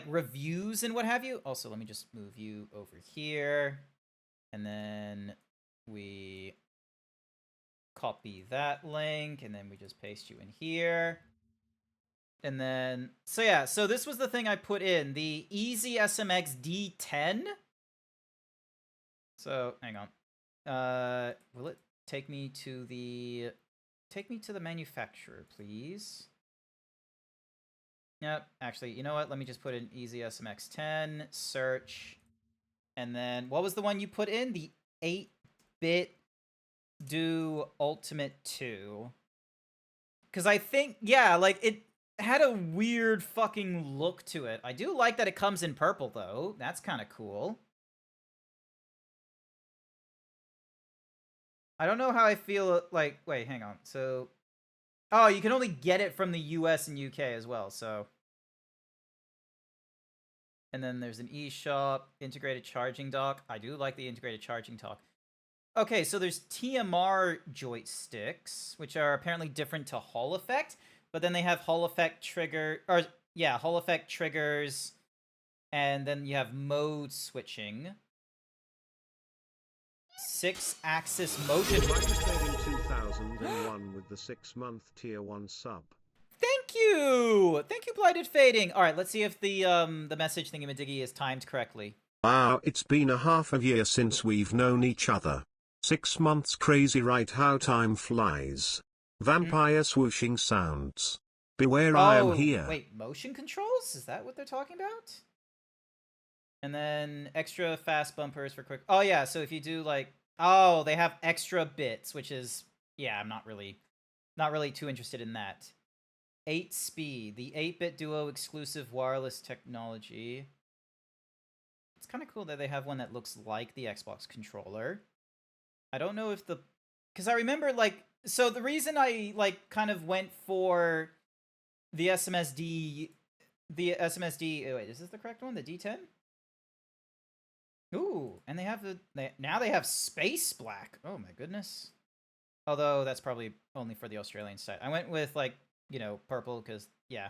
reviews and what have you. Also, let me just move you over here. And then we copy that link, and then we just paste you in here. And then, so yeah, so this was the thing I put in, the Easy SMX D10. So, hang on. Will it take me to the manufacturer, please? Yep, actually, you know what? Let me just put in Easy SMX 10, search, and then, what was the one you put in? The 8-bit Do Ultimate 2. Because I think, yeah, like, it had a weird fucking look to it. I do like that it comes in purple, though. That's kind of cool. I don't know how I feel, like, wait, hang on. So, oh, you can only get it from the US and UK as well, so. And then there's an eShop, integrated charging dock. I do like the integrated charging dock. Okay, so there's TMR joysticks, which are apparently different to Hall effect, but then they have Hall effect trigger, or, yeah, Hall effect triggers, and then you have mode switching. 6-axis motion. Fading 2001 with the 6-month tier 1 sub. Thank you! Thank you, Blighted Fading. Alright, let's see if the message thingamadiggy is timed correctly. Wow, it's been a half a year since we've known each other. 6 months crazy, right? How time flies. Vampire swooshing sounds. Beware, I am here. Wait, motion controls? Is that what they're talking about? And then extra fast bumpers for quick... Oh, yeah, so if you do, like... Oh, they have extra bits, which is... Yeah, I'm not really too interested in that. 8 speed, the 8-bit Duo exclusive wireless technology. It's kind of cool that they have one that looks like the Xbox controller. I don't know if the... Because I remember, like... So the reason I, like, kind of went for the SMSD... The SMSD... Oh, wait, is this the correct one? The D10? Ooh, and they have the... now they have Space Black. Oh, my goodness. Although, that's probably only for the Australian side. I went with, like, you know, purple, because, yeah.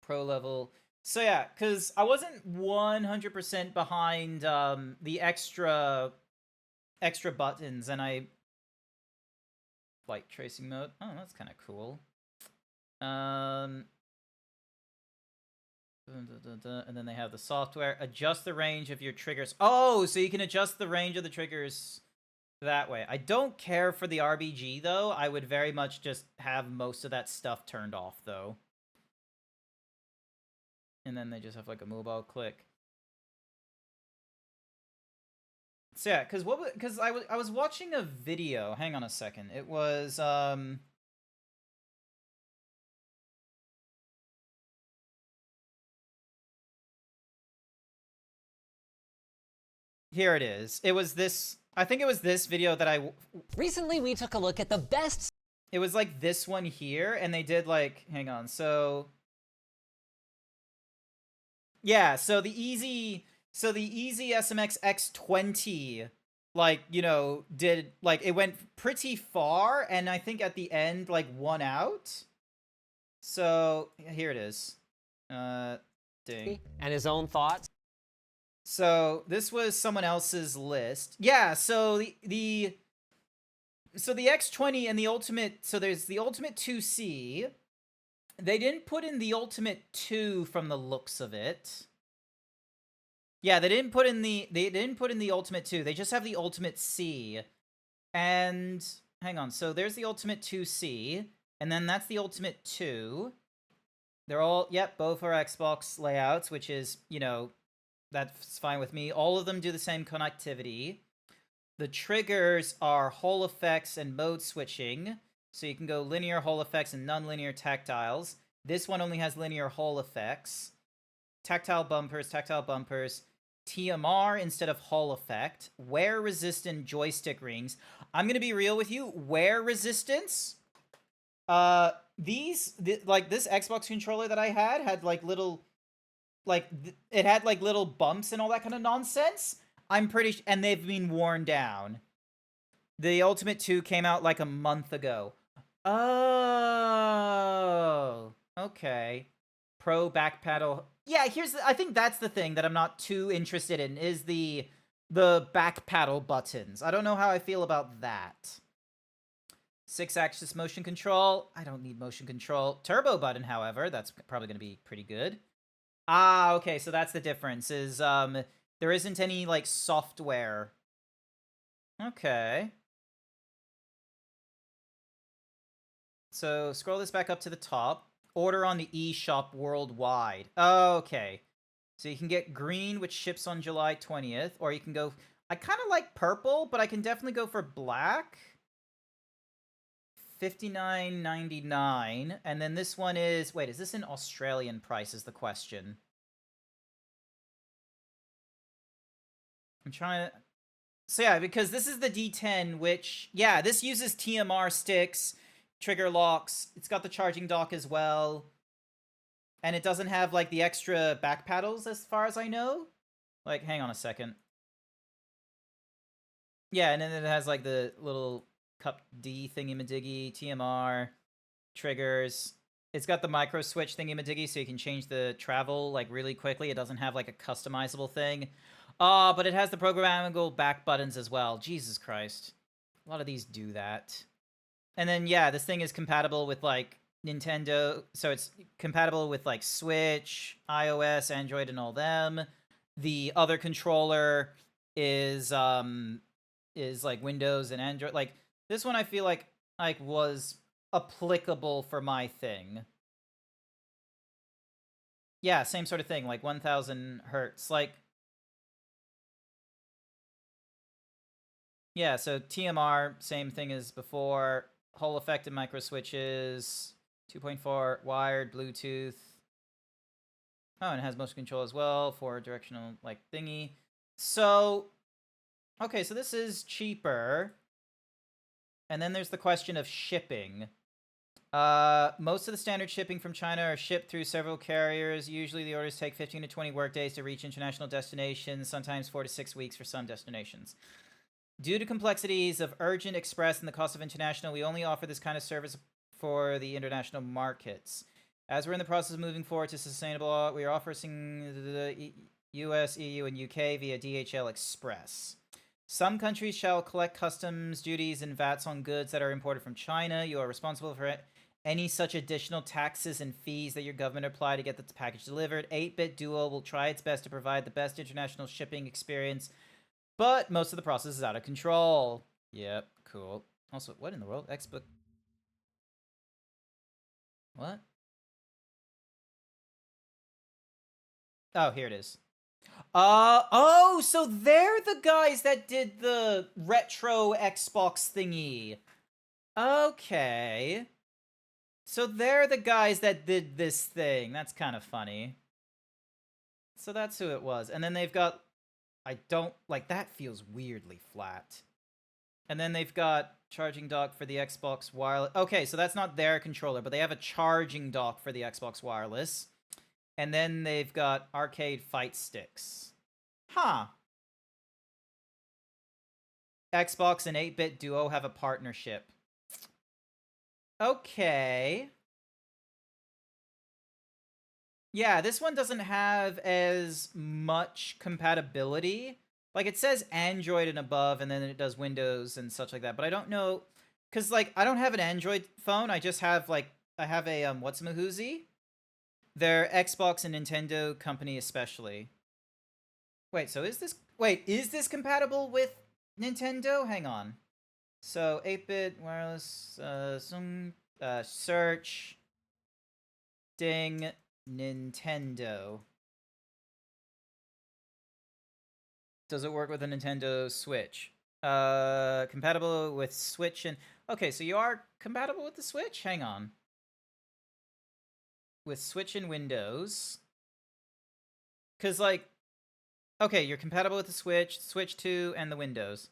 Pro level... So yeah, because I wasn't 100% behind the extra buttons, and I... Light tracing mode. Oh, that's kind of cool. And then they have the software. Adjust the range of your triggers. Oh, so you can adjust the range of the triggers that way. I don't care for the RBG, though. I would very much just have most of that stuff turned off, though. And then they just have, like, a mobile click. So, yeah, because I was watching a video. Hang on a second. It was, here it is. It was this... I think it was this video that I... Recently, we took a look at the best... It was, like, this one here, and they did, like... Hang on, so... Yeah, so the Easy SMX X20, like, you know, did, like, it went pretty far, and I think at the end, like, won out. So, here it is. Ding. And his own thoughts. So, this was someone else's list. Yeah, so the X20 and the Ultimate, so there's the Ultimate 2C. They didn't put in the Ultimate 2 from the looks of it. Yeah, they didn't put in the Ultimate 2. They just have the Ultimate C. And hang on. So there's the Ultimate 2C, and then that's the Ultimate 2. They're all, yep, both are Xbox layouts, which is, you know, that's fine with me. All of them do the same connectivity. The triggers are Hall effects and mode switching. So you can go linear Hall effects and non-linear tactiles. This one only has linear Hall effects. Tactile bumpers, TMR instead of Hall effect. Wear resistant joystick rings. I'm gonna be real with you. Wear resistance. Like this Xbox controller that I had like little, like it had like little bumps and all that kind of nonsense. I'm pretty, and they've been worn down. The Ultimate 2 came out like a month ago. Oh, okay. Pro back paddle. Yeah, I think that's the thing that I'm not too interested in, is the back paddle buttons. I don't know how I feel about that. 6-axis motion control. I don't need motion control. Turbo button, however, that's probably going to be pretty good. Ah, okay, so that's the difference, is there isn't any, like, software. Okay. So, scroll this back up to the top. Order on the eShop worldwide. Okay. So you can get green, which ships on July 20th, or you can go... I kind of like purple, but I can definitely go for black. $59.99. And then this one is... Wait, is this in Australian price is the question. I'm trying to... So yeah, because this is the D10, which... Yeah, this uses TMR sticks, trigger locks. It's got the charging dock as well. And it doesn't have, like, the extra back paddles as far as I know. Like, hang on a second. Yeah, and then it has, like, the little cup D thingy-majiggy, TMR, triggers. It's got the micro switch thingy-majiggy, so you can change the travel, like, really quickly. It doesn't have, like, a customizable thing. But it has the programmable back buttons as well. Jesus Christ. A lot of these do that. And then, yeah, this thing is compatible with, like, Nintendo. So it's compatible with, like, Switch, iOS, Android, and all them. The other controller is like, Windows and Android. Like, this one I feel like was applicable for my thing. Yeah, same sort of thing, like 1000 hertz. Like, yeah, so TMR, same thing as before. Hall effect and micro switches. 2.4 wired, Bluetooth. Oh, and it has motion control as well for directional, like, thingy. So, okay, so this is cheaper. And then there's the question of shipping. Most of the standard shipping from China are shipped through several carriers. Usually the orders take 15 to 20 workdays to reach international destinations, sometimes 4 to 6 weeks for some destinations. Due to complexities of urgent, express, and the cost of international, we only offer this kind of service for the international markets. As we're in the process of moving forward to sustainable, we are offering the US, EU, and UK via DHL Express. Some countries shall collect customs duties and VATs on goods that are imported from China. You are responsible for any such additional taxes and fees that your government apply to get the package delivered. 8-Bit Duo will try its best to provide the best international shipping experience, but most of the process is out of control. Yep, cool. Also, what in the world? Xbook. What? Oh, here it is. Oh, so they're the guys that did the retro Xbox thingy. Okay. So they're the guys that did this thing. That's kind of funny. So that's who it was. And then they've got... I don't... Like, that feels weirdly flat. And then they've got charging dock for the Xbox Wireless. Okay, so that's not their controller, but they have a charging dock for the Xbox Wireless. And then they've got arcade fight sticks. Huh. Xbox and 8-Bit Duo have a partnership. Okay. Yeah, this one doesn't have as much compatibility. Like, it says Android and above, and then it does Windows and such like that. But I don't know... Because, like, I don't have an Android phone. I just have, like... I have a, what's-a-mahoozy? Their Xbox and Nintendo company especially. Wait, so is this... Wait, is this compatible with Nintendo? Hang on. So, 8-Bit, wireless, search, ding, Nintendo. Does it work with a Nintendo Switch? Compatible with Switch and... Okay, so you are compatible with the Switch? Hang on. With Switch and Windows. Because, like... Okay, you're compatible with the Switch, Switch 2, and the Windows.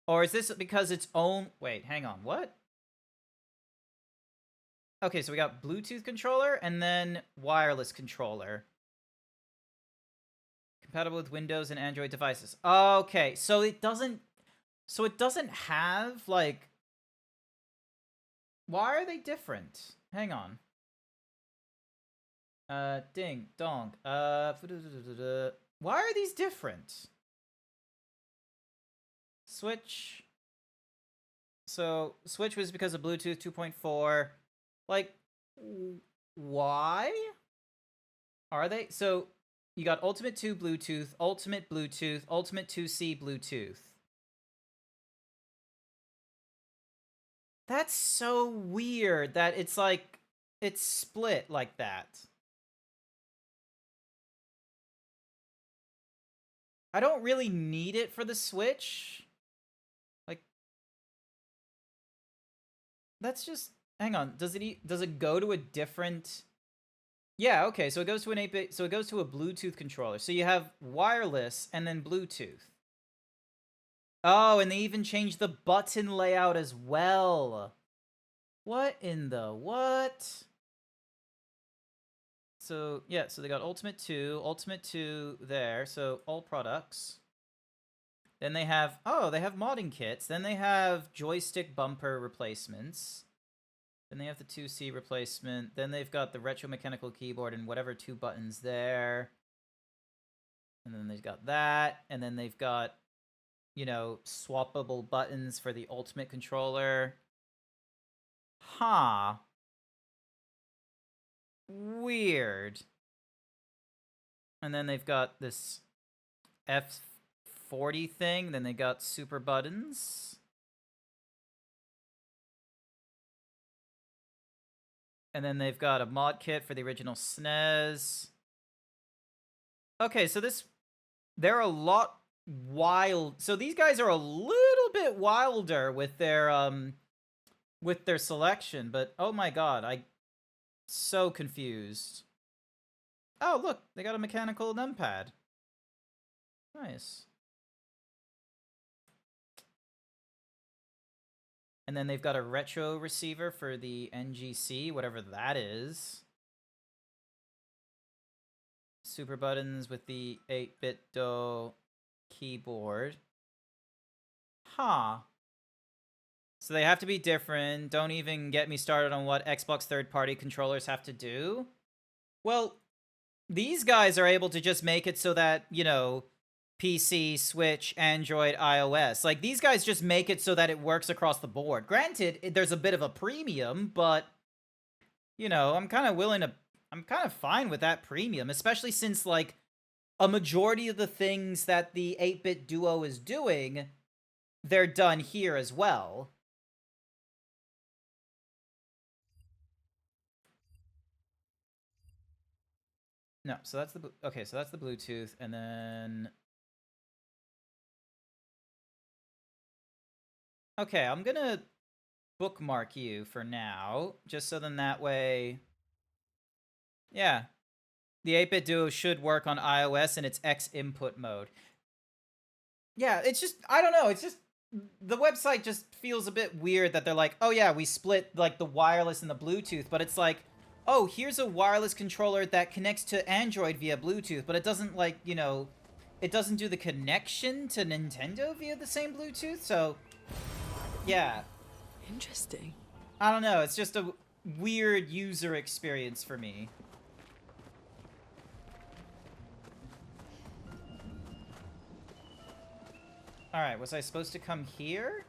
Or is this because its own... Wait, hang on, what? Okay, so we got Bluetooth controller, and then wireless controller. Compatible with Windows and Android devices. Okay, so it doesn't... So it doesn't have, like... Why are they different? Hang on. Ding, dong. Why are these different? Switch. So, Switch was because of Bluetooth 2.4. Like, why? Are they? So, you got Ultimate 2 Bluetooth, Ultimate Bluetooth, Ultimate 2C Bluetooth. That's so weird that it's like, it's split like that. I don't really need it for the Switch. Like, that's just... Hang on, does it go to a different... Yeah, okay, so it goes to an 8-bit... So it goes to a Bluetooth controller. So you have wireless and then Bluetooth. Oh, and they even changed the button layout as well. What in the what? So, yeah, so they got Ultimate 2 there, so all products. Then they have, oh, they have modding kits. Then they have joystick bumper replacements. Then they have the 2C replacement. Then they've got the retro mechanical keyboard and whatever 2 buttons there. And then they've got that. And then they've got, you know, swappable buttons for the Ultimate controller. Huh. Weird. And then they've got this F40 thing. Then they got super buttons. And then they've got a mod kit for the original SNES. Okay, so they're a lot wild. So these guys are a little bit wilder with their selection, but oh my god, I'm so confused. Oh, look, they got a mechanical numpad. Nice. And then they've got a retro receiver for the NGC, whatever that is. Super buttons with the 8-bit DO keyboard. Huh. So they have to be different. Don't even get me started on what Xbox third-party controllers have to do. Well, these guys are able to just make it so that, you know, PC, Switch, Android, iOS. Like, these guys just make it so that it works across the board. Granted, there's a bit of a premium, but, you know, I'm kind of fine with that premium, especially since, like, a majority of the things that the 8-bit Duo is doing, they're done here as well. No, so that's the, okay, so that's the Bluetooth, and then... Okay, I'm gonna bookmark you for now, just so then that way... Yeah. The 8-bit Duo should work on iOS in its X input mode. Yeah, it's just, I don't know, it's just, the website just feels a bit weird that they're like, oh yeah, we split, like, the wireless and the Bluetooth, but it's like, oh, here's a wireless controller that connects to Android via Bluetooth, but it doesn't, like, you know, it doesn't do the connection to Nintendo via the same Bluetooth, so, yeah. Interesting. I don't know, it's just a weird user experience for me. Alright, was I supposed to come here?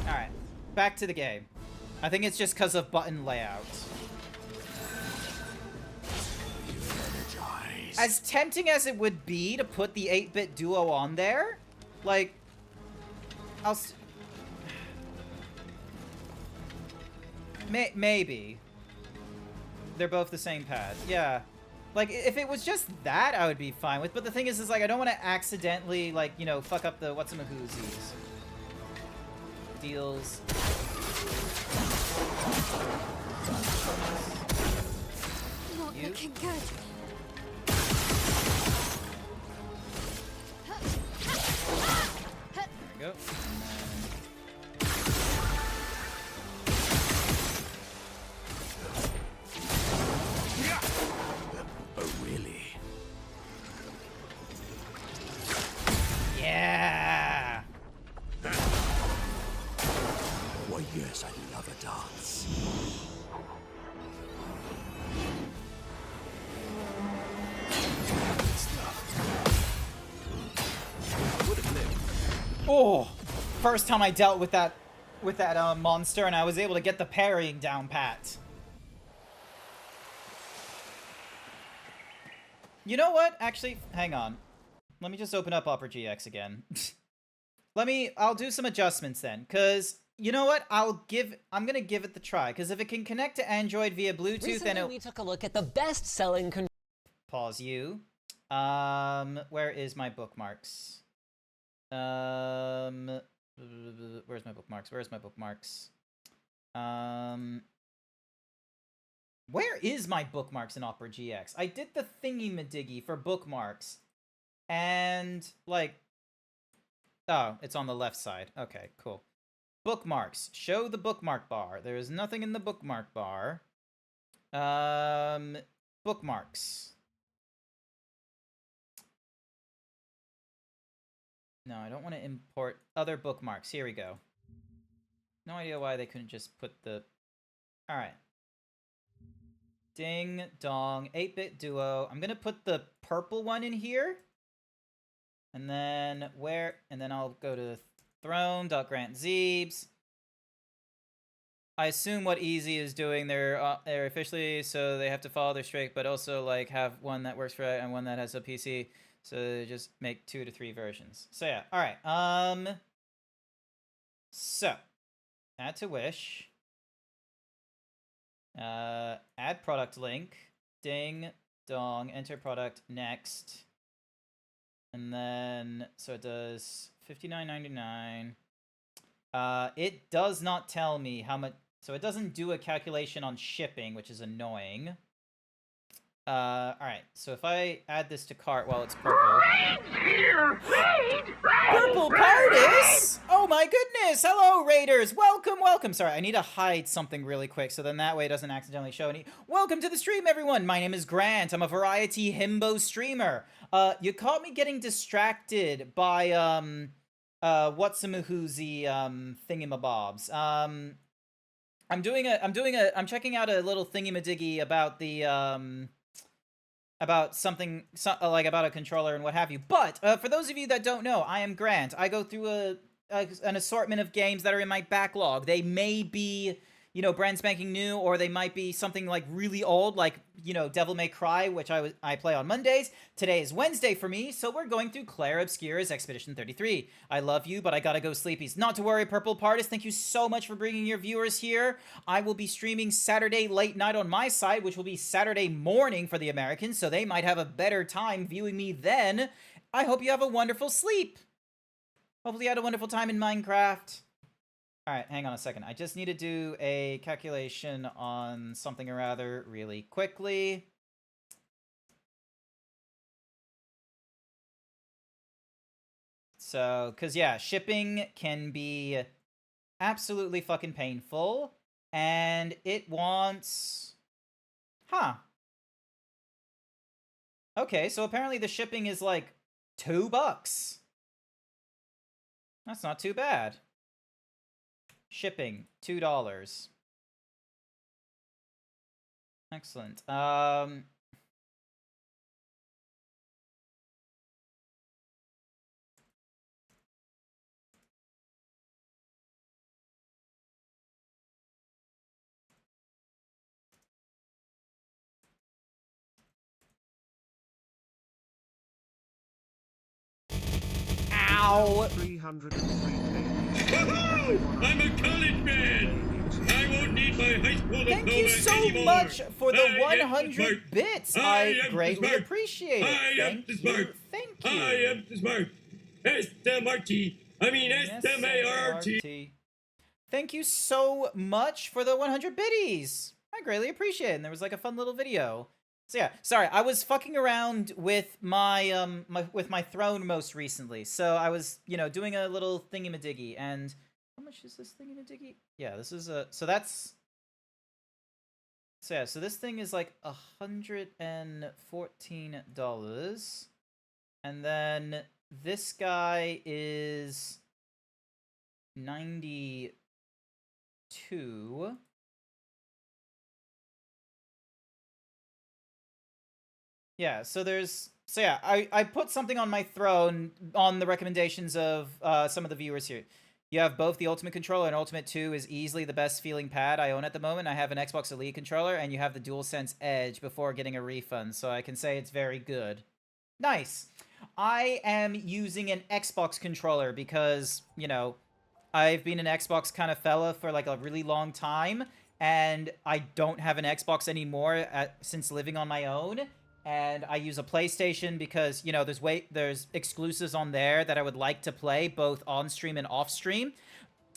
Alright, back to the game. I think it's just because of button layout. As tempting as it would be to put the 8-bit Duo on there, like, maybe. They're both the same pad, yeah. Like, if it was just that, I would be fine with. But the thing is like, I don't want to accidentally, like, you know, fuck up the whatsamahoozies. Deals. Not looking good. There we go. Oh, really? Yeah! Why, yes, I love a dance. Oh! First time I dealt with that monster, and I was able to get the parrying down pat. You know what? Actually, hang on. Let me just open up Opera GX again. I'll do some adjustments then, because you know what? I'm gonna give it the try, because if it can connect to Android via Bluetooth, Recently, then we took a look at the best-selling pause you. Where is my bookmarks? Where's my bookmarks? Where's my bookmarks? Where is my bookmarks in Opera GX? I did the thingy-madiggy for bookmarks. And, like... Oh, it's on the left side. Okay, cool. Bookmarks. Show the bookmark bar. There is nothing in the bookmark bar. Bookmarks. No, I don't want to import other bookmarks. Here we go. No idea why they couldn't just put the... Alright. Ding, dong, 8-bit Duo. I'm gonna put the purple one in here. And then and then I'll go to throne.GrantZeebs. I assume what Easy is doing, they're officially, so they have to follow their strict, but also, like, have one that works for it and one that has a PC. So they just make 2 to 3 versions. So yeah, alright, so, add to wish. Add product link. Ding, dong, enter product, next. And then, so it does $59.99. It does not tell me how much, So it doesn't do a calculation on shipping, which is annoying. Alright, so if I add this to cart, well, it's purple. Purple Pardis! Oh my goodness! Hello, Raiders! Welcome, welcome! Sorry, I need to hide something really quick, so then that way it doesn't accidentally show any... Welcome to the stream, everyone! My name is Grant. I'm a variety himbo streamer. You caught me getting distracted by, whatsamahoozy, thingamabobs. I'm checking out a little thingamadiggy about the, about something, like about a controller and what have you. But, for those of you that don't know, I am Grant. I go through an assortment of games that are in my backlog. They may be, you know, brand spanking new, or they might be something like really old, like, you know, Devil May Cry, which I play on Mondays. Today is Wednesday for me, so we're going through Clair Obscur's Expedition 33. I love you, but I gotta go sleepies. Not to worry, Purple Pardis, thank you so much for bringing your viewers here. I will be streaming Saturday late night on my side, which will be Saturday morning for the Americans, so they might have a better time viewing me then. I hope you have a wonderful sleep. Hopefully you had a wonderful time in Minecraft. Alright, hang on a second. I just need to do a calculation on something or other really quickly. So, because yeah, shipping can be absolutely fucking painful. And it wants... Huh. Okay, so apparently the shipping is like $2. That's not too bad. Shipping, $2. Excellent. Ow! 303 I'm a college man! I won't need my high school diploma Thank you so anymore. much for the I 100 bits. I greatly appreciate it. Thank you. Thank you. I am smart. S-M-R-T. I mean S-M-A-R-T. Thank you so much for the 100 biddies. I greatly appreciate it. And there was like a fun little video. So yeah, sorry, I was fucking around with my my throne most recently. So I was, you know, doing a little thingy-madiggy, and how much is this thingy-madiggy? Yeah, this is a, so that's, so yeah, so this thing is like $114, and then this guy is 92. Yeah, so there's... So yeah, I put something on my throne on the recommendations of some of the viewers here. You have both the Ultimate controller, and Ultimate 2 is easily the best feeling pad I own at the moment. I have an Xbox Elite controller, and you have the DualSense Edge before getting a refund, so I can say it's very good. Nice. I am using an Xbox controller because, you know, I've been an Xbox kind of fella for like a really long time, and I don't have an Xbox anymore since living on my own. And I use a PlayStation because, you know, there's exclusives on there that I would like to play, both on-stream and off-stream.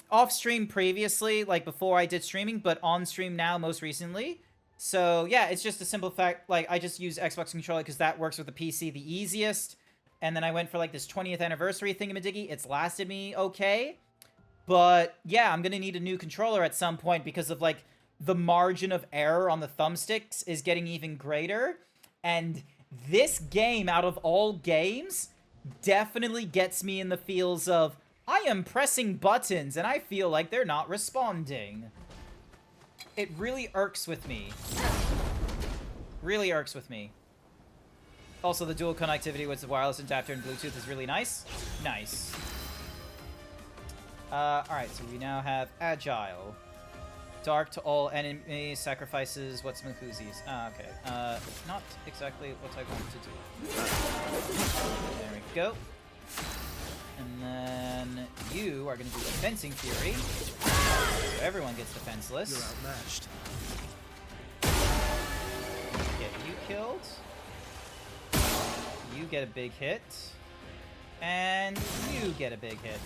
Off-stream previously, like before I did streaming, but on-stream now most recently. So, yeah, it's just a simple fact, like, I just use Xbox controller because that works with the PC the easiest. And then I went for, like, this 20th anniversary thingamadiggy. It's lasted me okay. But, yeah, I'm gonna need a new controller at some point because of, like, the margin of error on the thumbsticks is getting even greater. And this game, out of all games, definitely gets me in the feels of, I am pressing buttons and I feel like they're not responding. It really irks with me. Really irks with me. Also, the dual connectivity with the wireless adapter and Bluetooth is really nice. Nice. Alright, so we now have Agile. Dark to all enemies, sacrifices, what's Mahoozies? Okay. Not exactly what I want to do. There we go. And then you are going to do the Fencing Fury. So everyone gets defenseless. You're outmatched. Get you killed. You get a big hit. And you get a big hit.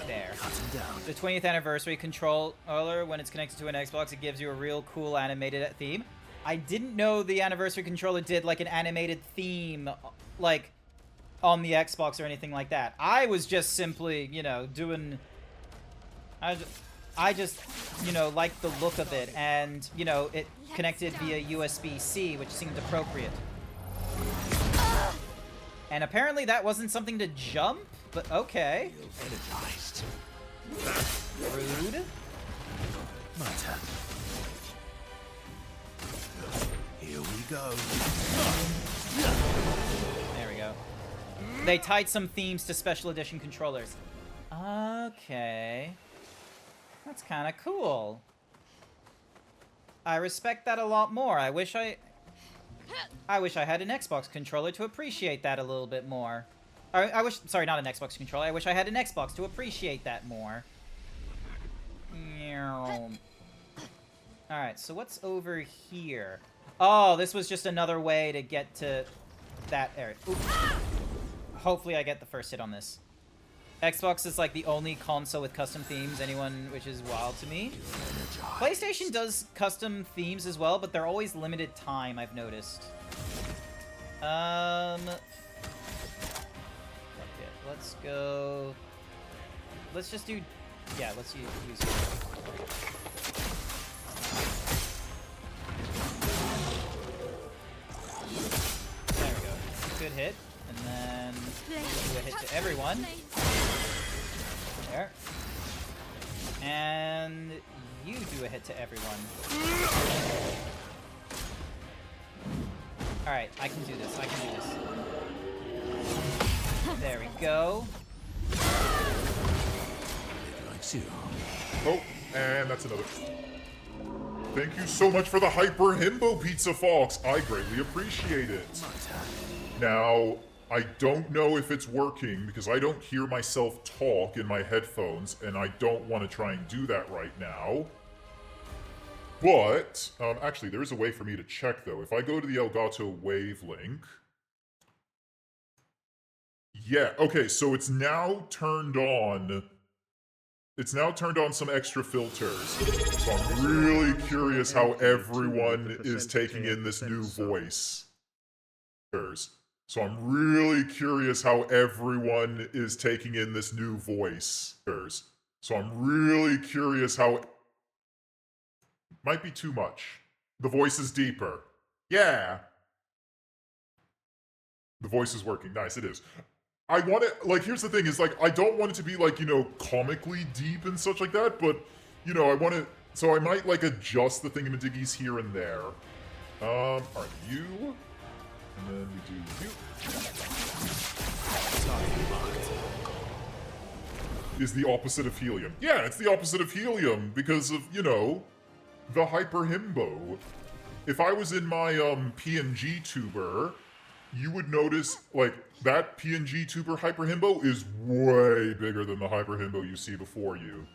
there. Cut him down. The 20th anniversary controller, when it's connected to an Xbox, it gives you a real cool animated theme. I didn't know the anniversary controller did like an animated theme, like on the Xbox or anything like that. I was just simply, you know, doing. I just, you know, liked the look of it, and you know, it connected via USB-C, which seemed appropriate. And apparently that wasn't something to jump, but okay. Energized. Rude. My turn. Here we go. There we go. They tied some themes to special edition controllers. Okay. That's kind of cool. I respect that a lot more. I wish I had an Xbox controller to appreciate that a little bit more. Sorry, not an Xbox controller. I wish I had an Xbox to appreciate that more. Alright, so what's over here? Oh, this was just another way to get to that area. Oops. Hopefully I get the first hit on this. Xbox is like the only console with custom themes, which is wild to me. PlayStation does custom themes as well, but they're always limited time, I've noticed. Okay, let's go. Let's just do. Yeah, let's use it. There we go. Good hit. And then do a hit to everyone. There. And you do a hit to everyone. Alright, I can do this. I can do this. There we go. Likes you. Oh, and that's another. Thank you so much for the Hyper Himbo Pizza Fox. I greatly appreciate it. Now, I don't know if it's working because I don't hear myself talk in my headphones, and I don't want to try and do that right now. But, actually, there is a way for me to check, though. If I go to the Elgato Wave link... Yeah, okay, so it's now turned on... It's now turned on some extra filters. So I'm really curious how everyone is taking in this new voice. So I'm really curious how everyone is taking in this new voice. So I'm really curious how... Might be too much. The voice is deeper. Yeah! The voice is working. Nice, it is. I want it, like, here's the thing, is, like, I don't want it to be, like, you know, comically deep and such like that, but, you know, I want it, so I might, like, adjust the thingamadiggies here and there. Alright, you, and then we do you. Is the opposite of helium. Yeah, it's the opposite of helium, because of, you know, the Hyper Himbo. If I was in my, PNG tuber, you would notice, like, that PNG tuber Hyper Himbo is way bigger than the Hyper Himbo you see before you.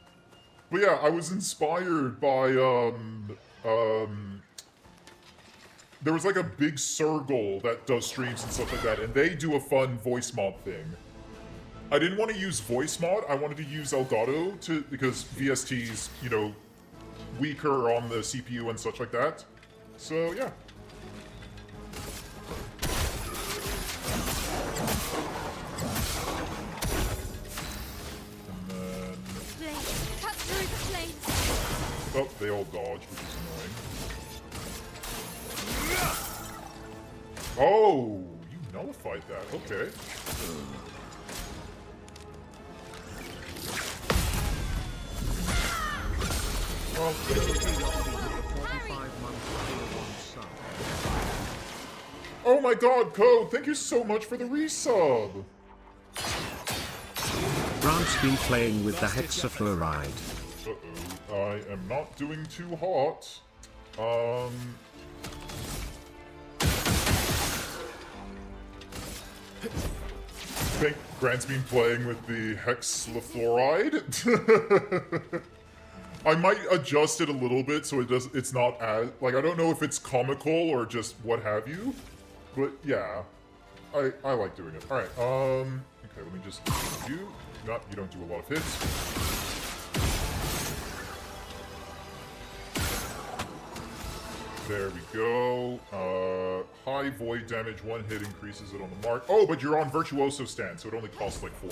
But yeah, I was inspired by, there was like a big circle that does streams and stuff like that, and they do a fun voice mod thing. I didn't want to use voice mod, I wanted to use Elgato because VST's, you know, weaker on the CPU and such like that. So, yeah. Oh, they all dodge, which is annoying. Oh, you nullified that. Okay. Oh my god, Code, thank you so much for the resub! Grant's been playing with the hexafluoride. Uh-oh, I am not doing too hot. I think Grant's been playing with the hexafluoride. I might adjust it a little bit so it's not as, like, I don't know if it's comical or just what have you, but yeah. I like doing it. All right. Okay, let me just you. No, you don't do a lot of hits. There we go. High void damage, 1 hit increases it on the mark. Oh, but you're on Virtuoso stand, so it only costs like 4.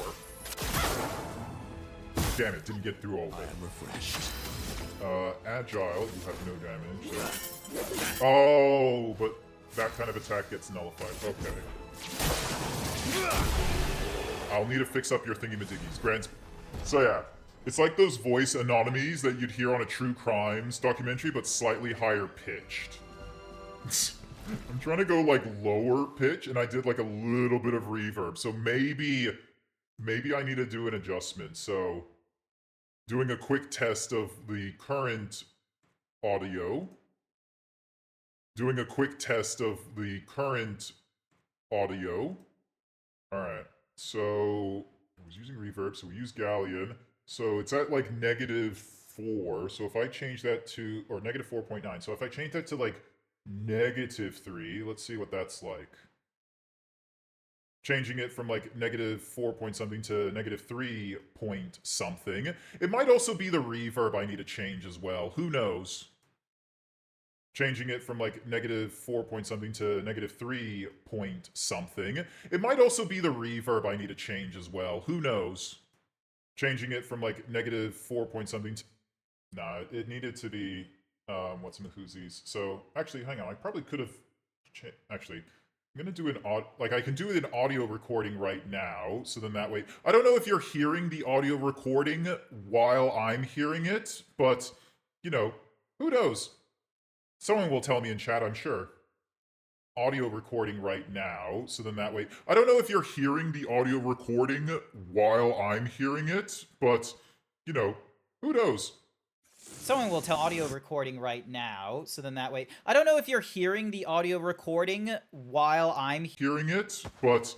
Damn it, didn't get through all of it. I am refreshed. Agile, you have no damage. So. Oh, but that kind of attack gets nullified. Okay. I'll need to fix up your thingy-majiggies. Grants. So yeah, it's like those voice anomalies that you'd hear on a true crimes documentary, but slightly higher pitched. I'm trying to go like lower pitch, and I did like a little bit of reverb. So maybe I need to do an adjustment. So doing a quick test of the current audio. Doing a quick test of the current audio. All right. So I was using reverb, so we use Galleon. So it's at like -4. So if I change that to, or -4.9. So if I change that to like -3, let's see what that's like. Changing it from like -4 point something to -3 point something. It might also be the reverb I need to change as well. Who knows? Changing it from like -4 point something to -3 point something. It might also be the reverb I need to change as well. Who knows? Changing it from like -4 point something to... Nah, it needed to be... what's Mahoozies? So, actually, hang on. I probably could have... Actually, I'm going to do an... Like, I can do an audio recording right now, so then that way... I don't know if you're hearing the audio recording while I'm hearing it, but, you know, who knows? Someone will tell me in chat, I'm sure. Audio recording right now, so then that way... I don't know if you're hearing the audio recording while I'm hearing it, but, you know, who knows? Someone will tell audio recording right now, so then that way... I don't know if you're hearing the audio recording while I'm hearing it, but,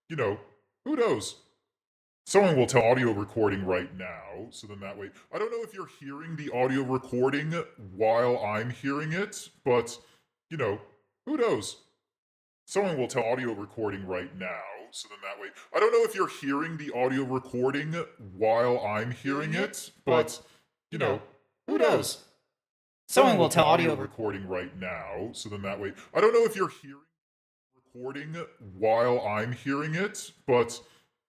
you know, who knows? Someone will tell audio recording right now, so then that way... I don't know if you're hearing the audio recording while I'm hearing it, but, you know, who knows? Someone will tell audio recording right now, so then that way... I don't know if you're hearing the audio recording while I'm hearing it, but, you know, who knows? Someone will tell audio recording right now, so then that way... I don't know if you're hearing recording while I'm hearing it, but,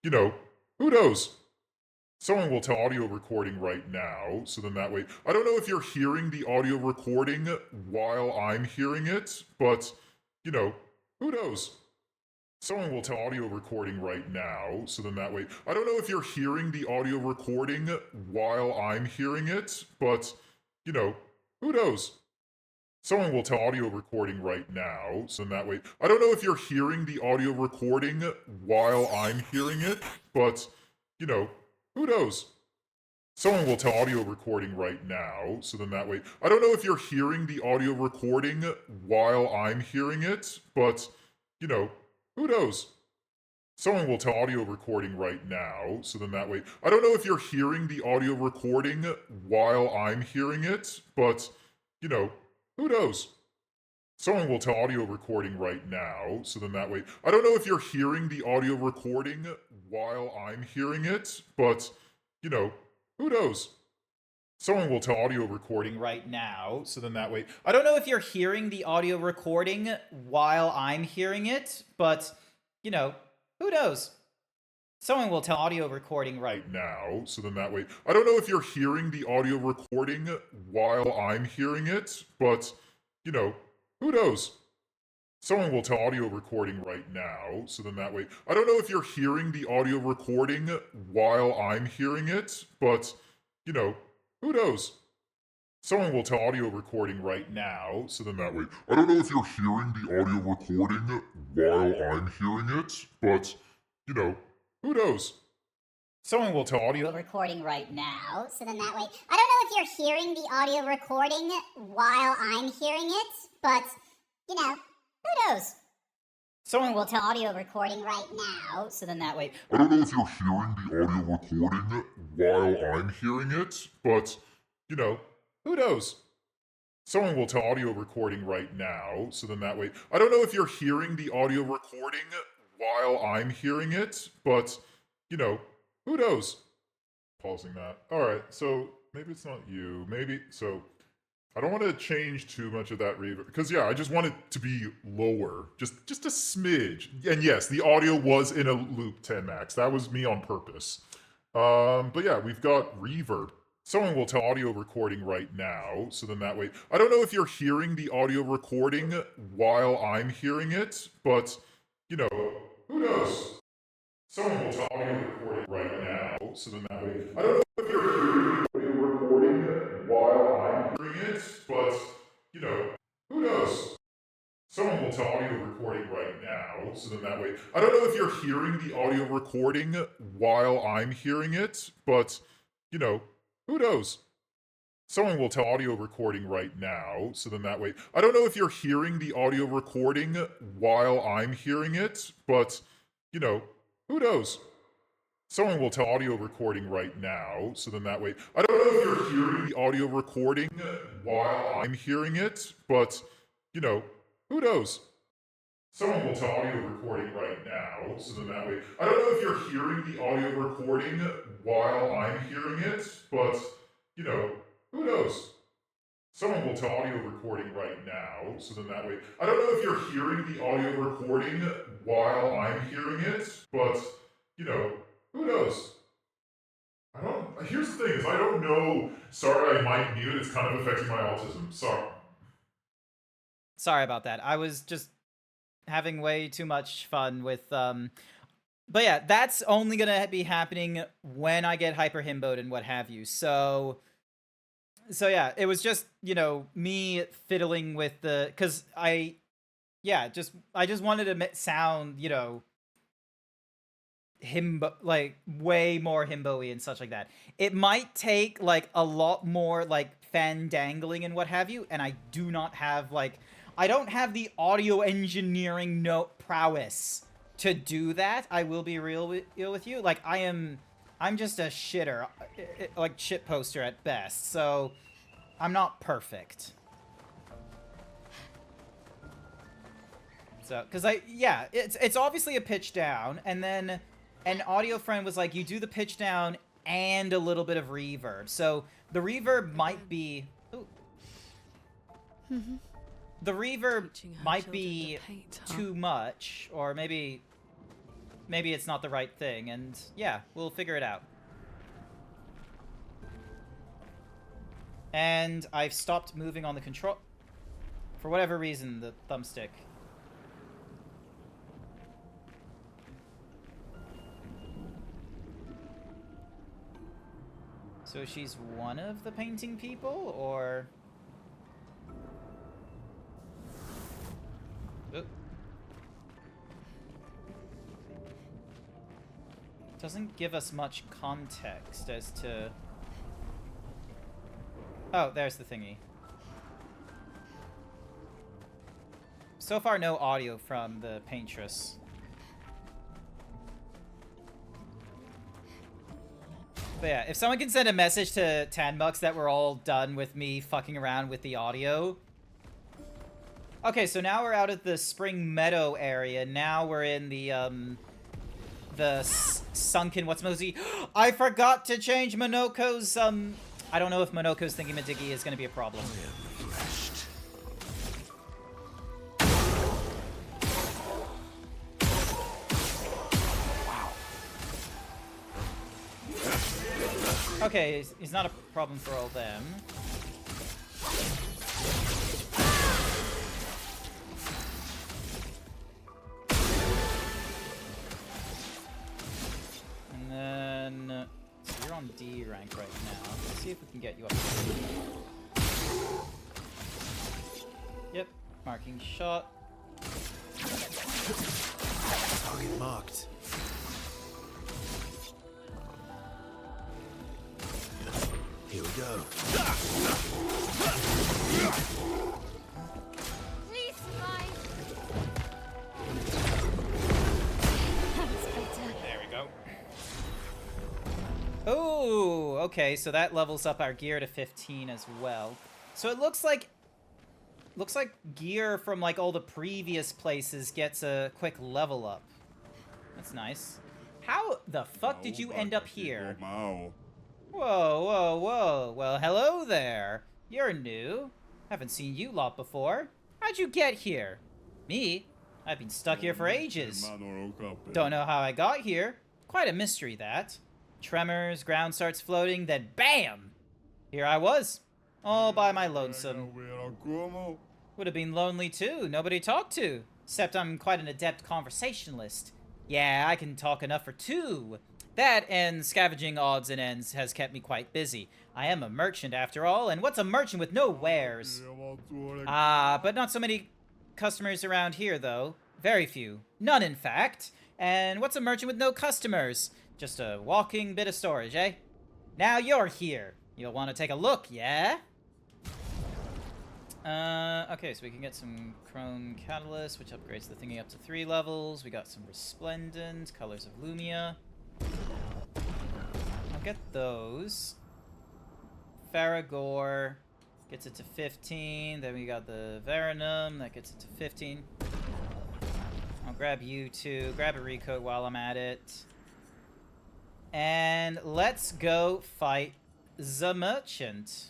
you know, who knows? Someone will tell audio recording right now, so then that way... I don't know if you're hearing the audio recording while I'm hearing it, but, you know, who knows? Someone will tell audio recording right now, so then that way... I don't know if you're hearing the audio recording while I'm hearing it, but, you know, who knows? Someone will tell audio recording right now, so then that way... I don't know if you're hearing the audio recording while I'm hearing it, but, you know, who knows? Someone will tell audio recording right now, so then that way... I don't know if you're hearing the audio recording while I'm hearing it, but, you know, who knows? Someone will tell audio recording right now, so then that way... I don't know if you're hearing the audio recording while I'm hearing it, but, you know, who knows? Someone will tell audio recording right now, so then that way... I don't know if you're hearing the audio recording while I'm hearing it, but, you know, who knows? Someone will tell audio recording right now, so then that way... I don't know if you're hearing the audio recording while I'm hearing it, but, you know, who knows? Someone will tell audio recording right now, so then that way... I don't know if you're hearing the audio recording while I'm hearing it, but, you know, who knows? Someone will tell audio recording right now, so then that way... I don't know if you're hearing the audio recording while I'm hearing it, but, you know, who knows? Someone will tell audio recording right now, so then that way... I don't know if you're hearing the audio recording while I'm hearing it, but, you know, who knows? Someone will tell audio recording right now, so then that way... I don't know if you're hearing the audio recording while I'm hearing it, but, you know, who knows? Someone will tell audio recording right now, so then that way... I don't know if you're hearing the audio recording while I'm hearing it, but, you know, who knows? Someone will tell audio recording right now, so then that way... I don't know if you're hearing the audio recording while I'm hearing it, but, you know, who knows? Pausing that. Alright, so maybe it's not you. Maybe, so I don't want to change too much of that reverb, because yeah, I just want it to be lower, just a smidge. And yes, the audio was in a loop 10 max. That was me on purpose. But yeah, we've got reverb. Someone will tell audio recording right now, so then that way, I don't know if you're hearing the audio recording while I'm hearing it, but, you know, who knows? Someone will tell audio recording right now, so then that way, I don't know if you're hearing the audio recording while I'm hearing it, but, you know, who knows? Someone will tell audio recording right now, so then that way, I don't know if you're hearing the audio recording while I'm hearing it, but, you know, who knows? Someone will tell audio recording right now, so then that way, I don't know if you're hearing the audio recording while I'm hearing it, but, you know, who knows? Someone will tell audio recording right now, so then that way, I don't know if you're hearing the audio recording while I'm hearing it, but, you know, who knows? Someone will tell audio recording right now, so then that way, I don't know if you're hearing the audio recording while I'm hearing it, but, you know, who knows? Someone will tell audio recording right now, so then that way, I don't know if you're hearing the audio recording while I'm hearing it, but, you know, who knows? Here's the thing is, I don't know, sorry I might mute, it's kind of affecting my autism, sorry. Sorry about that. I was just having way too much fun with, but yeah, that's only gonna be happening when I get hyper himboed and what have you, so yeah, it was just, you know, me fiddling with the, because I just wanted to sound, you know, himbo, like, way more himbo-y and such like that. It might take, like, a lot more, like, fandangling and what have you, and I do not have, like, I don't have the audio engineering prowess to do that. I will be real with you. Like, I'm just a shitter, like, shit poster at best, so I'm not perfect. So, because it's obviously a pitch down, and then an audio friend was like, you do the pitch down and a little bit of reverb. So the reverb might be, the reverb might be too much, or maybe it's not the right thing, and yeah, we'll figure it out. And I've stopped moving on the control, for whatever reason, the thumbstick. So she's one of the painting people, or? Oop. Doesn't give us much context as to... Oh, there's the thingy. So far, no audio from the paintress. But yeah, if someone can send a message to Tanbucks that we're all done with me fucking around with the audio. Okay, so now we're out at the Spring Meadow area. Now we're in the sunken what's-mosey. I forgot to change Monoko's, I don't know if Monoko's thingy-majiggy is gonna be a problem. Okay, he's not a problem for all them. And then... So you're on D rank right now. Let's see if we can get you up to D. Yep, marking shot. Target marked. Here we go. Please, fine. There we go. Oh, okay, so that levels up our gear to 15 as well. So it looks like gear from like all the previous places gets a quick level up. That's nice. How the fuck did you end up here? Whoa, whoa, whoa. Well, hello there. You're new. Haven't seen you lot before. How'd you get here? Me? I've been stuck here for ages. Don't know how I got here. Quite a mystery, that. Tremors, ground starts floating, then BAM! Here I was. All by my lonesome. Would have been lonely too. Nobody to talk to. Except I'm quite an adept conversationalist. Yeah, I can talk enough for two. That and scavenging odds and ends has kept me quite busy. I am a merchant after all, and what's a merchant with no wares? Ah, but not so many customers around here though. Very few. None in fact. And what's a merchant with no customers? Just a walking bit of storage, eh? Now you're here. You'll want to take a look, yeah? Okay, so we can get some Chrome Catalyst, which upgrades the thingy up to 3 levels. We got some Resplendent, Colors of Lumia. I'll get those. Faragor gets it to 15. Then we got the Veranum, that gets it to 15. I'll grab you too. Grab a recoat while I'm at it. And let's go fight the merchant.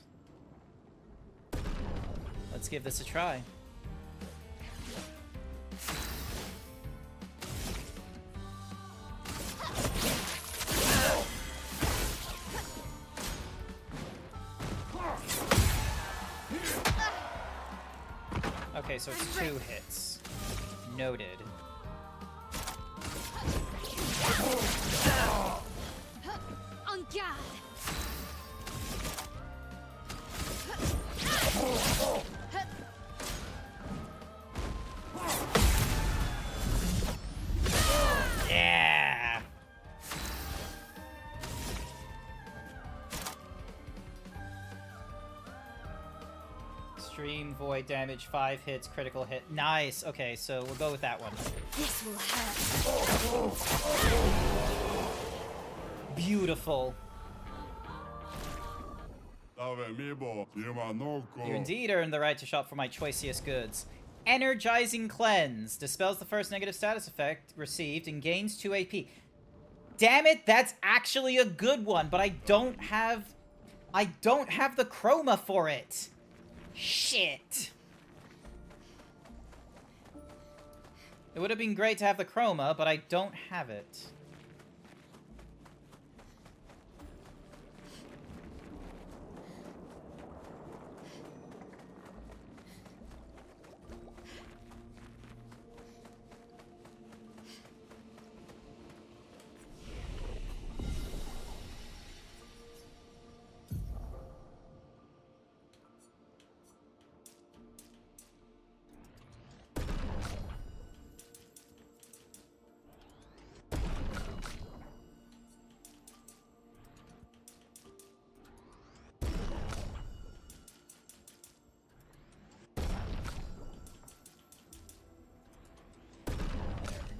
Let's give this a try. Okay, so it's 2 hits. Noted. On guard! Yeah! Extreme void damage, 5 hits, critical hit. Nice. Okay, so we'll go with that one. This will hurt. Beautiful. You indeed earned the right to shop for my choicest goods. Energizing Cleanse. Dispels the first negative status effect received and gains 2 AP. Damn it, that's actually a good one, but I don't have the chroma for it. Shit. It would have been great to have the chroma, but I don't have it.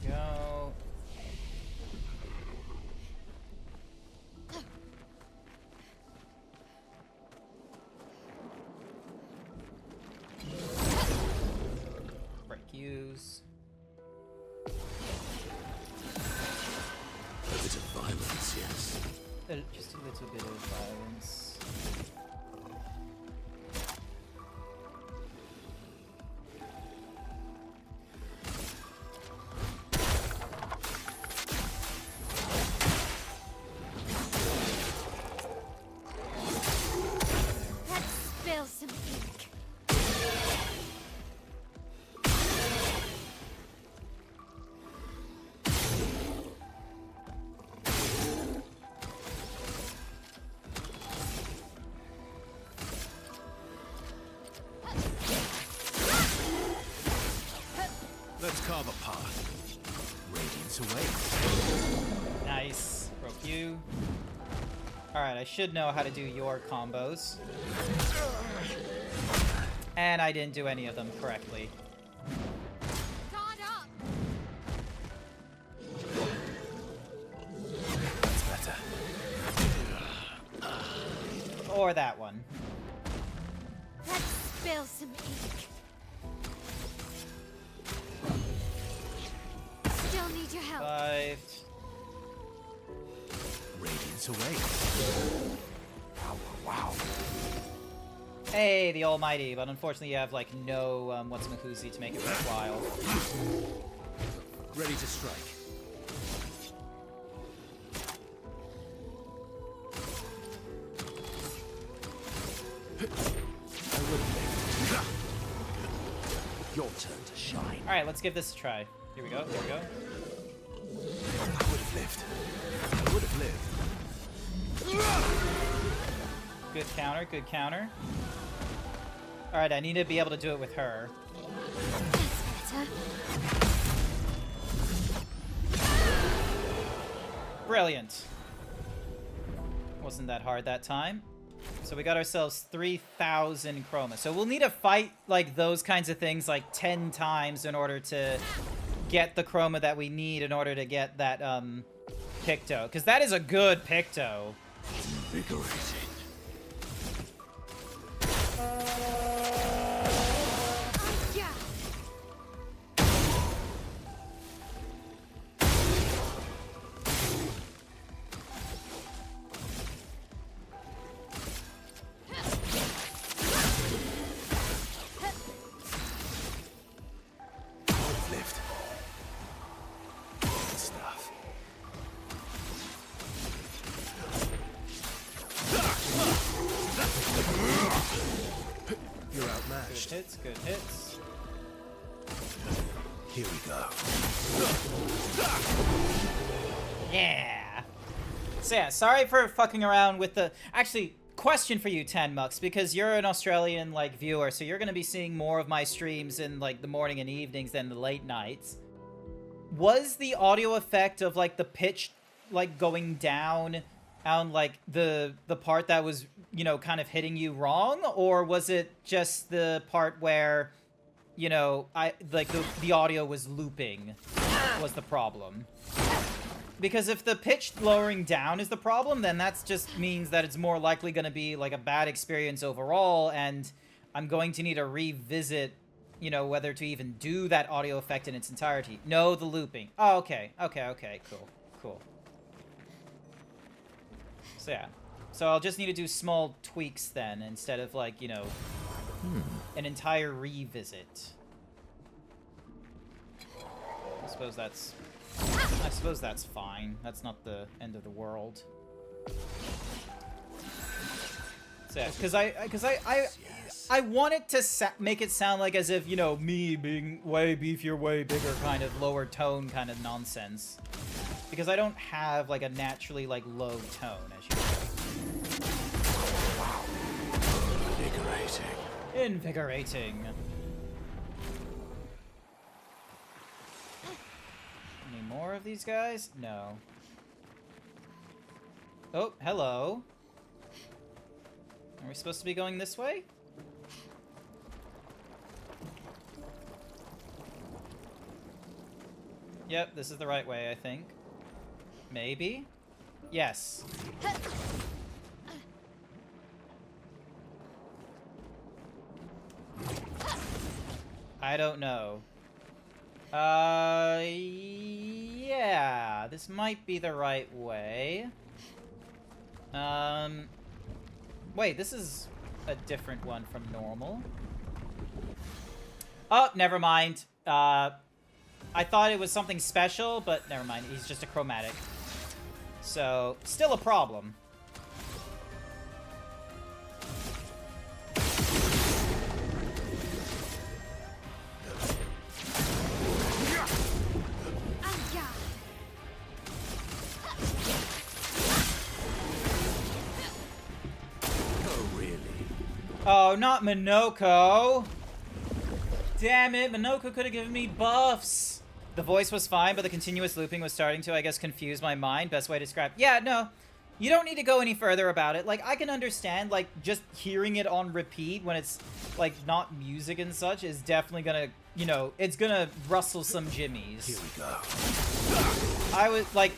Go. Break use. A bit of violence, yes. Just a little bit of violence. Let's spill some ink. Let's carve a path. Radiance awaits. Nice. Broke you. Alright, I should know how to do your combos. And I didn't do any of them correctly. Guard up! That's better. Or that one. Let's spill some ink. Still need your help. 5. Radiance awaits. Wow. Hey, the Almighty, but unfortunately you have, like, no, what's-a-mahoozy to make it worthwhile. Ready to strike. Your turn to shine. Alright, let's give this a try. Here we go, here we go. I would have lived. I would have lived. Good counter, good counter. Alright, I need to be able to do it with her. That's better. Brilliant. Wasn't that hard that time. So we got ourselves 3,000 chroma. So we'll need to fight, like, those kinds of things, like, 10 times in order to get the chroma that we need in order to get that, Picto. Because that is a good Picto. Invigorating. Yeah. Lived. Good stuff. You're outmatched. Good hits, good hits. Here we go. Yeah. So yeah, sorry for fucking around with the... Actually, question for you, 10 Mucks, because you're an Australian, like, viewer, so you're gonna be seeing more of my streams in, like, the morning and evenings than the late nights. Was the audio effect of, like, the pitch, like, going down on, like, the part that was, you know, kind of hitting you wrong? Or was it just the part where, you know, the audio was looping was the problem? Because if the pitch lowering down is the problem, then that just means that it's more likely going to be, like, a bad experience overall, and I'm going to need to revisit, you know, whether to even do that audio effect in its entirety. No, the looping. Oh, okay. Okay, cool. So, yeah. So I'll just need to do small tweaks then, instead of, like, you know, an entire revisit. I suppose that's fine. That's not the end of the world. So, yeah, because I want it to make it sound like as if, you know, me being way beefier, way bigger, kind of lower tone kind of nonsense. Because I don't have, like, a naturally, like, low tone, as you know. Invigorating. Any more of these guys? No. Oh, hello. Are we supposed to be going this way? Yep, this is the right way, I think. Maybe? Yes. I don't know. Yeah, this might be the right way. Wait, this is a different one from normal. Oh, never mind. I thought it was something special, but never mind. He's just a chromatic. So, still a problem. Oh, not Minoko! Damn it, Minoko could have given me buffs! The voice was fine, but the continuous looping was starting to, I guess, confuse my mind. Best way to describe... Yeah, no. You don't need to go any further about it. Like, I can understand, like, just hearing it on repeat when it's, like, not music and such is definitely gonna, you know, it's gonna rustle some jimmies. Here we go.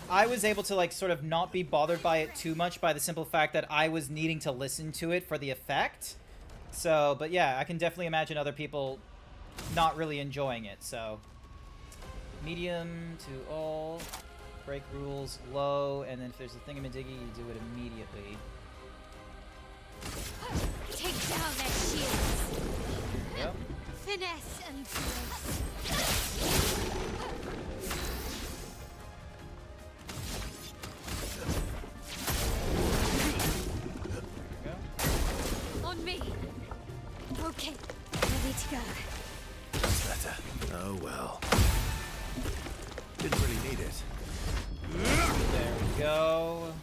I was able to, like, sort of not be bothered by it too much by the simple fact that I was needing to listen to it for the effect. So, but yeah, I can definitely imagine other people not really enjoying it, so... Medium to all. Break rules low, and then if there's a thingamadiggy, you do it immediately. Take down their shields. Yep. Finesse and grace. On me. Okay, ready to go. That's better. Oh well. Didn't really need it. There we go.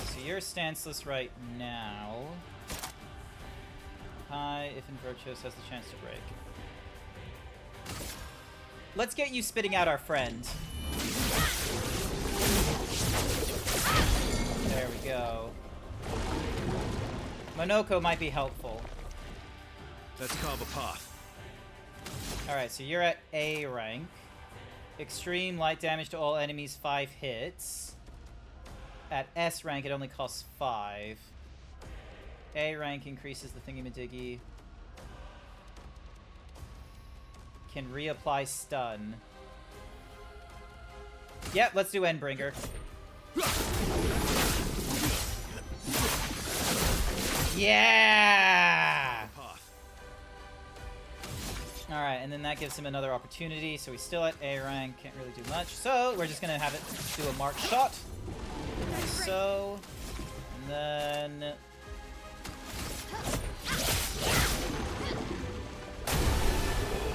So you're stanceless right now. Hi, if Invirtuous has the chance to break. Let's get you spitting out our friend. There we go. Monoko might be helpful. Let's carve a path. Alright, so you're at A rank. Extreme light damage to all enemies, 5 hits. At S rank, it only costs 5. A rank increases the thingy-majiggy. Can reapply stun. Yep, let's do Endbringer. Yeah! Alright, and then that gives him another opportunity, so he's still at A rank, can't really do much. So, we're just gonna have it do a marked shot. Like so. And then...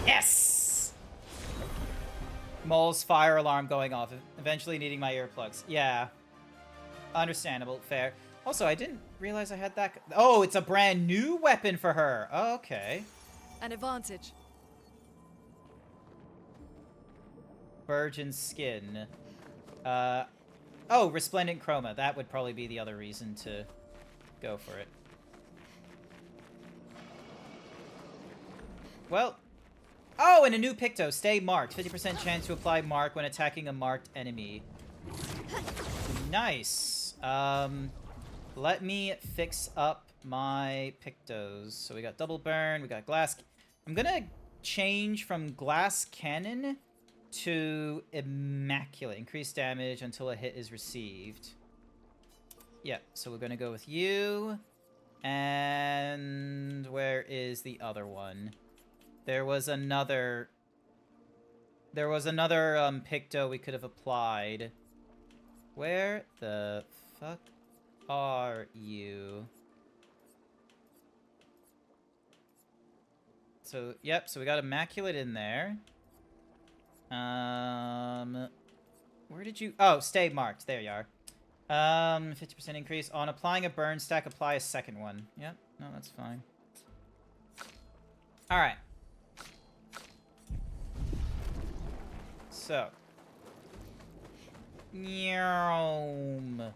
Yes! Mole's fire alarm going off, eventually needing my earplugs. Yeah. Understandable, fair. Also, I didn't realize I had that... Oh, it's a brand new weapon for her! Oh, okay. An advantage. Virgin skin. Oh, resplendent chroma. That would probably be the other reason to go for it. Well. Oh, and a new Picto. Stay marked. 50% chance to apply mark when attacking a marked enemy. Nice. Let me fix up my Pictos. So we got double burn. We got glass. I'm gonna change from glass cannon to immaculate. Increase damage until a hit is received. Yeah, so we're gonna go with you. And where is the other one? There was another Picto we could have applied. Where the fuck are you? So, yep, so we got immaculate in there. Where did you... Oh, stay marked. There you are. 50% increase. On applying a burn stack, apply a second one. Yep. No, that's fine. Alright. So. Nyom.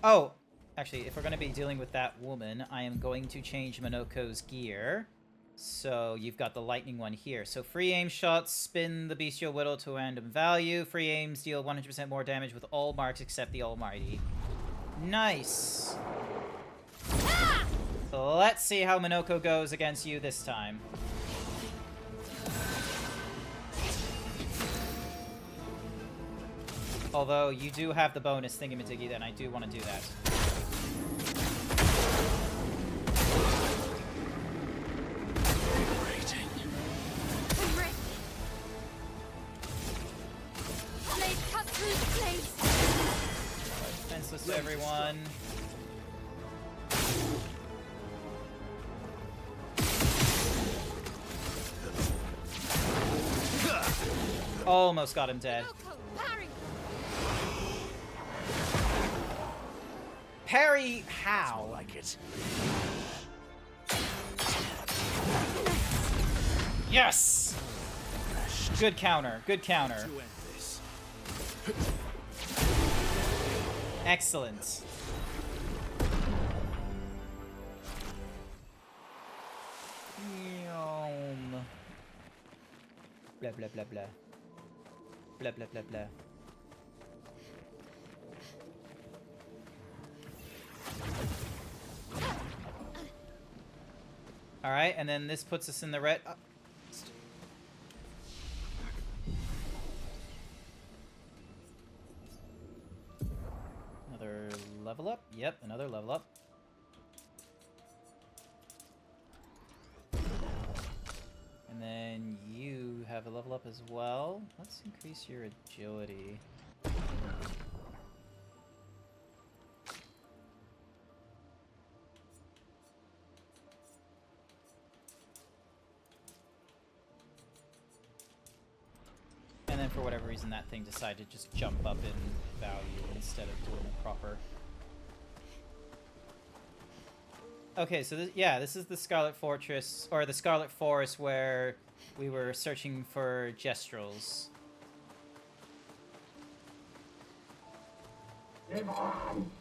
Oh! Actually, if we're going to be dealing with that woman, I am going to change Monoko's gear. So, you've got the lightning one here. So, free aim shots spin the bestial whittle to a random value. Free aims deal 100% more damage with all marks except the almighty. Nice! So let's see how Monoko goes against you this time. Although, you do have the bonus thingamadiggy, then I do want to do that. Defenseless to everyone. Almost got him dead. Parry how? Like it. Yes! Good counter. Good counter. Excellent. Blah blah blah blah. Blah blah blah blah. Alright, and then this puts us in the red. Another level up? Yep, another level up. And then you have a level up as well. Let's increase your agility. And then for whatever reason that thing decided to just jump up in value instead of doing a proper... Okay, so this is the Scarlet Fortress, or the Scarlet Forest, where we were searching for Gestrels.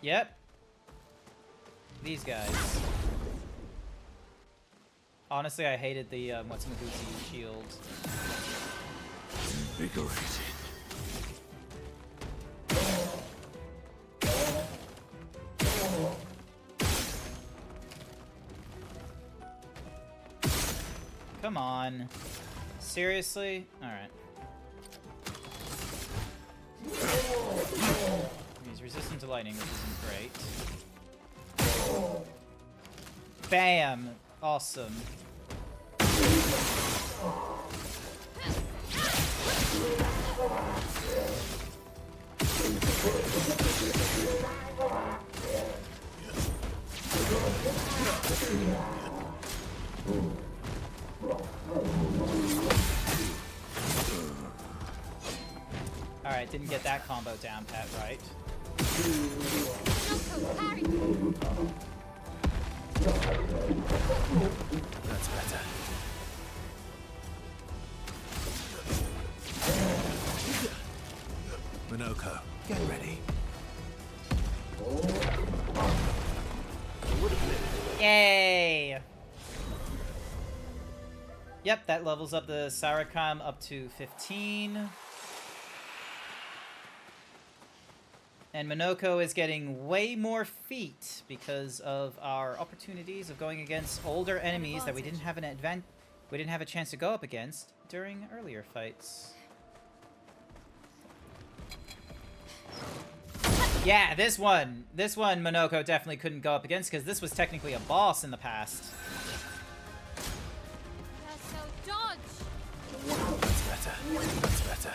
Yep. These guys. Honestly, I hated the what's-my-goosey shield. Invigorating. Come on. Seriously? Alright. He's resistant to lightning, which isn't great. Bam! Awesome. Alright, didn't get that combo down pat right. That's better. Minoko, get ready. Yay! Yep, that levels up the Sarakam up to 15. And Minoko is getting way more feet because of our opportunities of going against older enemies that we didn't have a chance to go up against during earlier fights. Yeah, this one Minoko definitely couldn't go up against because this was technically a boss in the past. That's better. That's better.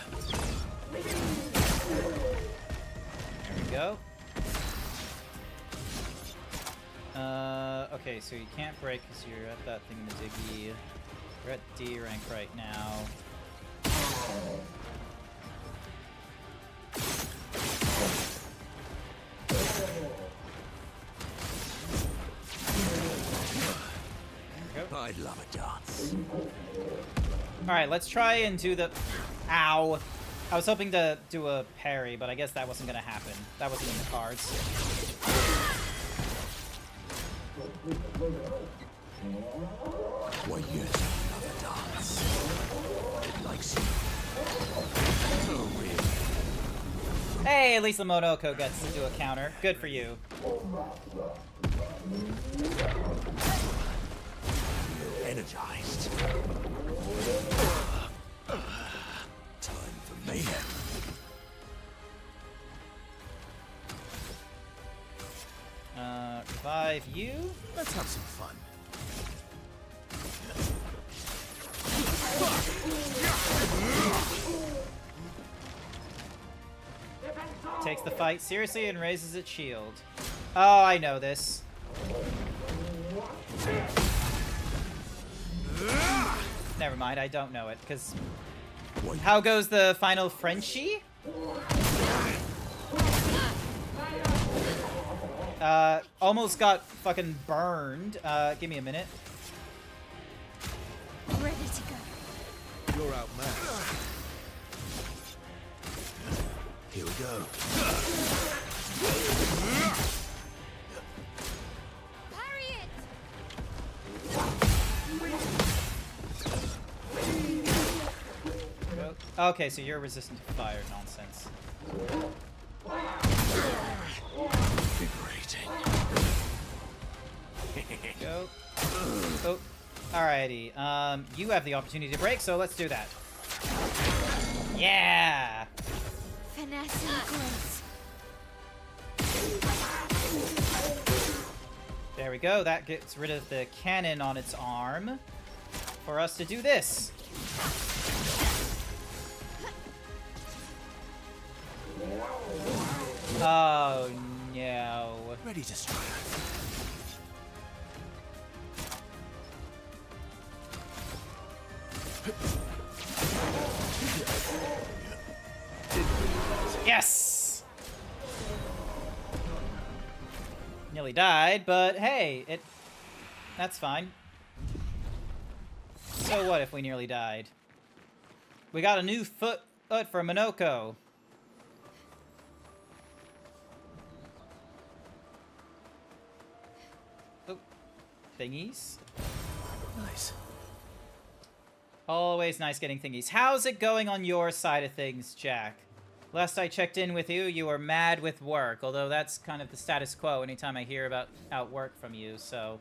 There we go. Okay, so you can't break because you're at that thingamajiggy. You're at D rank right now. I'd love a dance. Alright, let's try and do the... Ow! I was hoping to do a parry, but I guess that wasn't gonna happen. That wasn't in the cards. Why, yes, another dance. It likes you. Oh, really? Hey, at least the Monoko gets to do a counter. Good for you. Energized. Time for mayhem. Revive you. Let's have some fun. Takes the fight seriously and raises its shield. Oh, I know this. Never mind, I don't know it, because... How goes the final Frenchie? Almost got fucking burned. Give me a minute. Ready to go. You're outmatched. Here we go. Parry it! Okay, so you're resistant to fire. Nonsense. Invigorating. Go. Oh. Alrighty, you have the opportunity to break, so let's do that. Yeah! Finesse and grace. There we go, that gets rid of the cannon on its arm for us to do this. Oh, no. Ready to strike. Yes! Nearly died, but hey, that's fine. So what if we nearly died? We got a new foot for Minoko. Oh, thingies. Nice. Always nice getting thingies. How's it going on your side of things, Jack? Last I checked in with you, you were mad with work, although that's kind of the status quo anytime I hear about work from you, so...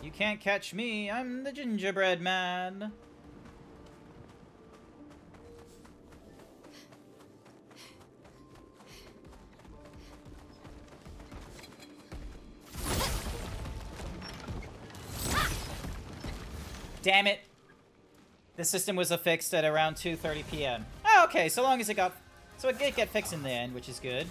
You can't catch me, I'm the gingerbread man. Damn it. The system was affixed at around 2:30 p.m. Oh, okay, so long as it got... So it did get fixed in the end, which is good.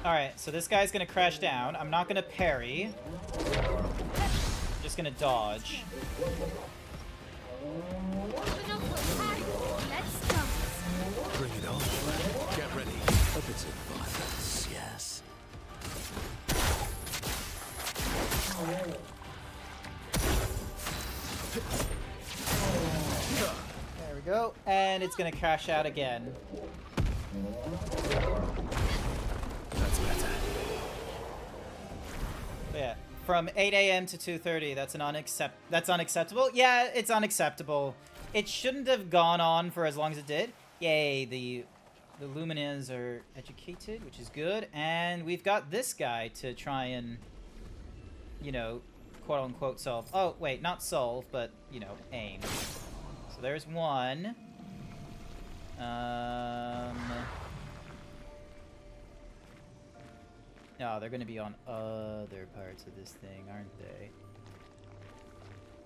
Alright, so this guy's gonna crash down. I'm not gonna parry. I'm just gonna dodge. Bring it on. Get ready. A bit of violence, yes. There we go. And it's gonna crash out again. That's better. But yeah, from 8 a.m. to 2:30, that's unacceptable. Yeah, it's unacceptable. It shouldn't have gone on for as long as it did. Yay, the Luminans are educated, which is good, and we've got this guy to try and, you know, quote-unquote solve. Oh, wait, not solve, but, you know, aim. So there's one. No, they're gonna be on other parts of this thing, aren't they?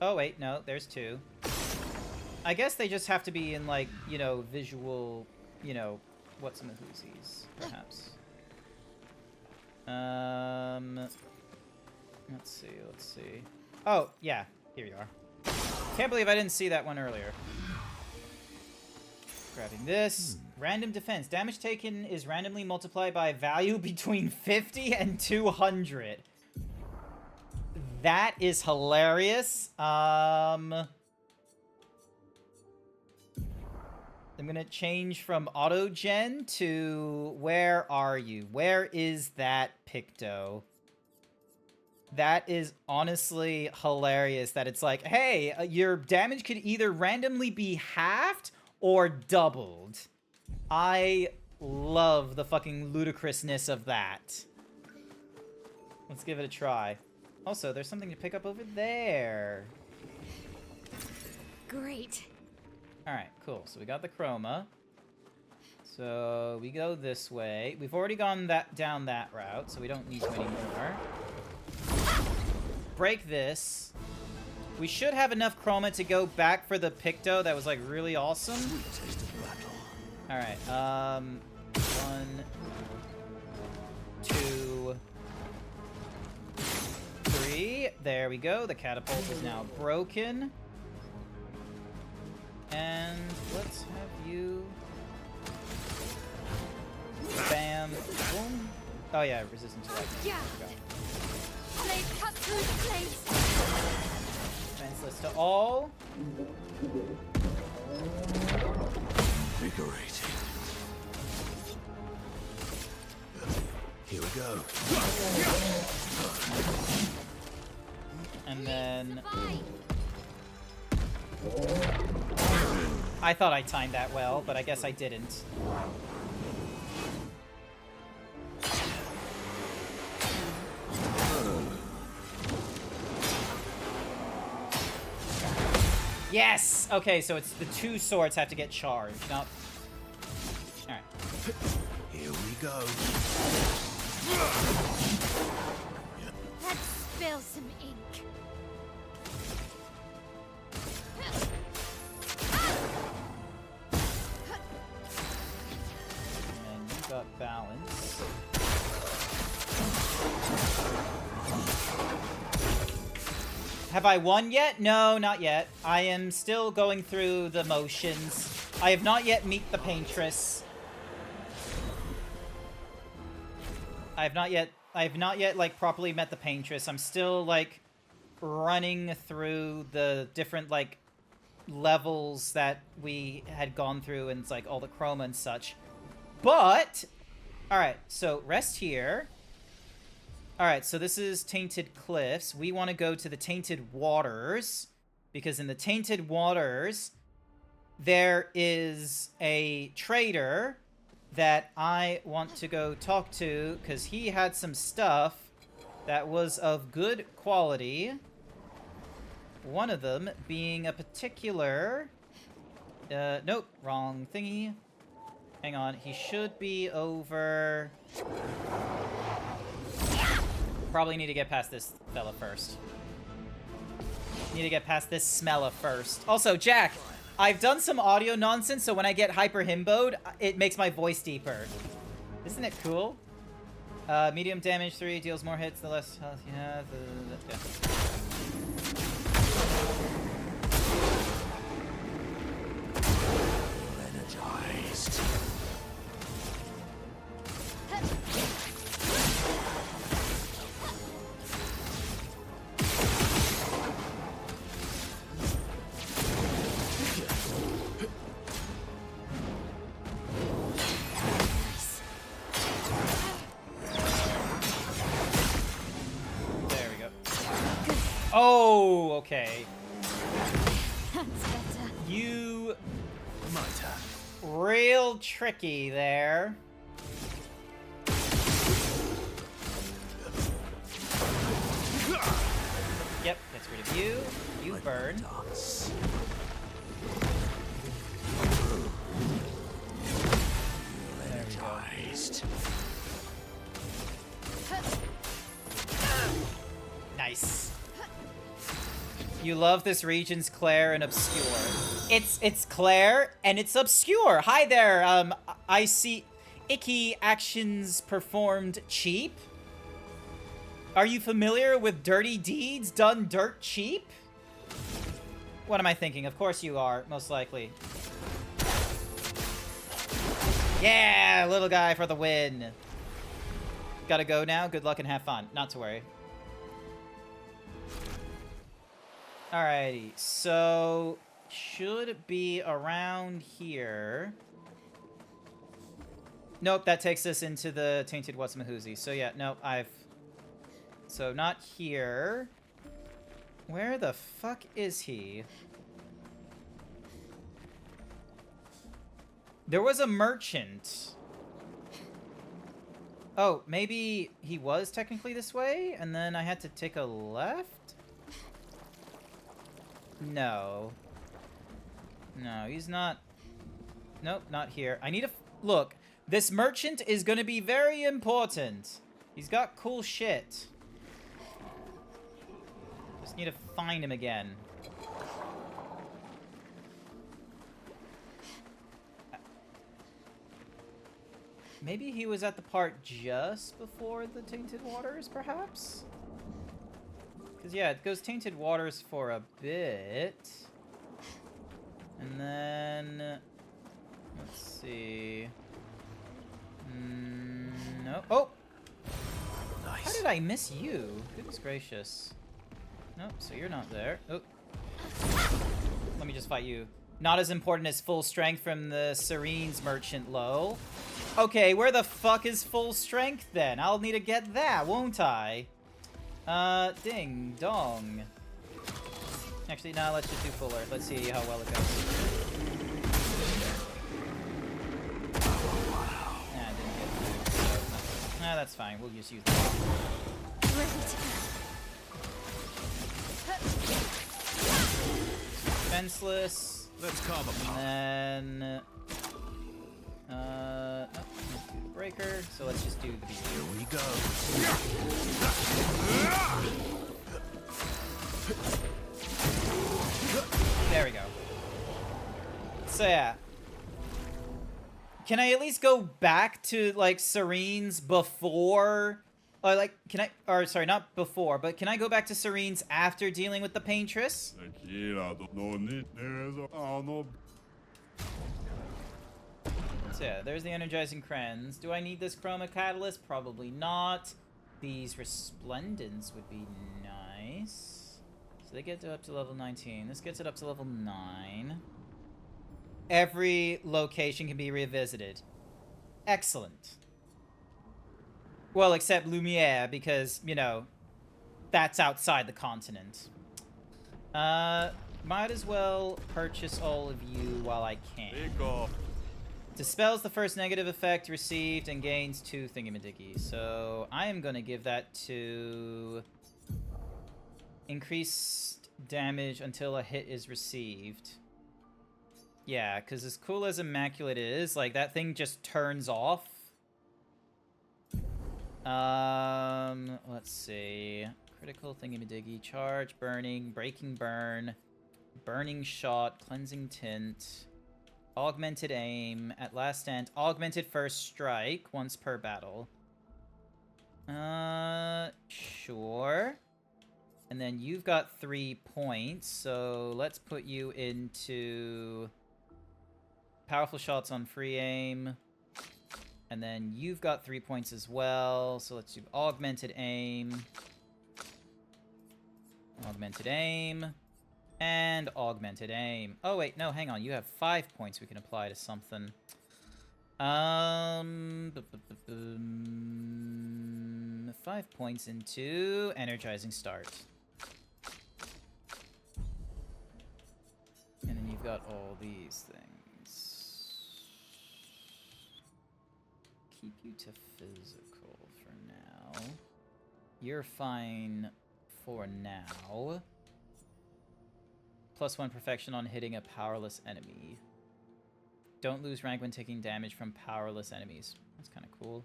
Oh, wait, no, there's two. I guess they just have to be in, like, you know, visual, you know, whatsamahoozies, perhaps. Let's see. Oh, yeah, here you are. Can't believe I didn't see that one earlier. Grabbing this. Random defense. Damage taken is randomly multiplied by a value between 50 and 200. That is hilarious. I'm gonna change from auto-gen to... Where are you? Where is that Picto? That is honestly hilarious that it's like, hey, your damage could either randomly be halved or doubled. I love the fucking ludicrousness of that. Let's give it a try. Also, there's something to pick up over there. Great. Alright, cool. So we got the chroma. So we go this way. We've already gone down that route, so we don't need to anymore. Break this. We should have enough chroma to go back for the Picto that was, like, really awesome. Alright, 1, 2, 3. There we go. The catapult is now broken. And let's have you... Bam. Boom. Oh yeah, resistant to lightning. Yeah. Blade cut through the blades. useless to all. Invigorating. Here we go. And then... I thought I timed that well, but I guess I didn't. Yes! Okay, so it's the two swords have to get charged. Nope. Alright. Here we go. Let's spill some ink. And you got balance. Have I won yet? No, not yet. I am still going through the motions. I have not yet met the paintress. I have not yet, like, properly met the paintress. I'm still, like, running through the different, like, levels that we had gone through and, like, all the chroma and such. But, alright, so rest here. Alright, so this is Tainted Cliffs. We want to go to the Tainted Waters, because in the Tainted Waters, there is a trader that I want to go talk to, because he had some stuff that was of good quality. One of them being a particular... nope, wrong thingy. Hang on, he should be over... Probably need to get past this fella first. Need to get past this smella first. Also, Jack, I've done some audio nonsense, so when I get hyper himboed, it makes my voice deeper. Isn't it cool? Medium damage 3 deals more hits, the less health you have. Yeah. Energized. Oh, okay. That's better. You... My turn. Real tricky there. Yep, gets rid of you. You burn. Energized. Nice. You love this region's Clair and Obscur. It's Clair and it's Obscur. Hi there. I see icky actions performed cheap. Are you familiar with dirty deeds done dirt cheap? What am I thinking? Of course you are, most likely. Yeah, little guy for the win. Gotta go now. Good luck and have fun. Not to worry. Alrighty, so should be around here. Nope, that takes us into the Tainted Whatsmahoozy. So yeah, nope, so not here. Where the fuck is he? There was a merchant. Oh, maybe he was technically this way, and then I had to take a left? No. No, he's not. Nope, not here. I need to... Look, this merchant is going to be very important. He's got cool shit. Just need to find him again. Maybe he was at the part just before the Tainted Waters, perhaps? Because, yeah, it goes Tainted Waters for a bit. And then... Let's see... no. Oh! Nice. How did I miss you? Goodness gracious. Nope, so you're not there. Oh. just fight you. Not as important as full strength from the Serene's Merchant Low. Okay, where the fuck is full strength then? I'll need to get that, won't I? Ding dong. Actually, no, let's just do full earth. Let's see how well it goes. Nah, it didn't get through, so nah, that's fine. We'll just use that. Defenseless. Let's carve a path. And then no, let's do the breaker. So let's just do the beat. Here we go. There we go. So yeah. Can I at least go back to like Serene's before? Or like, can I? Or sorry, not before, but can I go back to Serene's after dealing with the Paintress? So yeah, there's the Energizing Krenz. Do I need this Chroma Catalyst? Probably not. These Resplendents would be nice. So they get up to level 19. This gets it up to level 9. Every location can be revisited. Excellent. Well, except Lumiere, because, you know, that's outside the continent. Might as well purchase all of you while I can. Dispels the first negative effect received and gains 2 thingamadiggies. So I am going to give that to increased damage until a hit is received. Yeah, because as cool as Immaculate is, like, that thing just turns off. Let's see. Critical thingamadiggy, charge, burning, breaking burn, burning shot, cleansing tint, augmented aim, at last stand, augmented first strike, once per battle. Sure. And then you've got 3 points, so let's put you into powerful shots on free aim. And then you've got 3 points as well, so let's do augmented aim. Augmented aim. And augmented aim. Oh, wait, no, hang on. You have 5 points we can apply to something. 5 points into Energizing Start. And then you've got all these things. Keep you to physical for now. You're fine for now. +1 perfection on hitting a powerless enemy. Don't lose rank when taking damage from powerless enemies. That's kind of cool.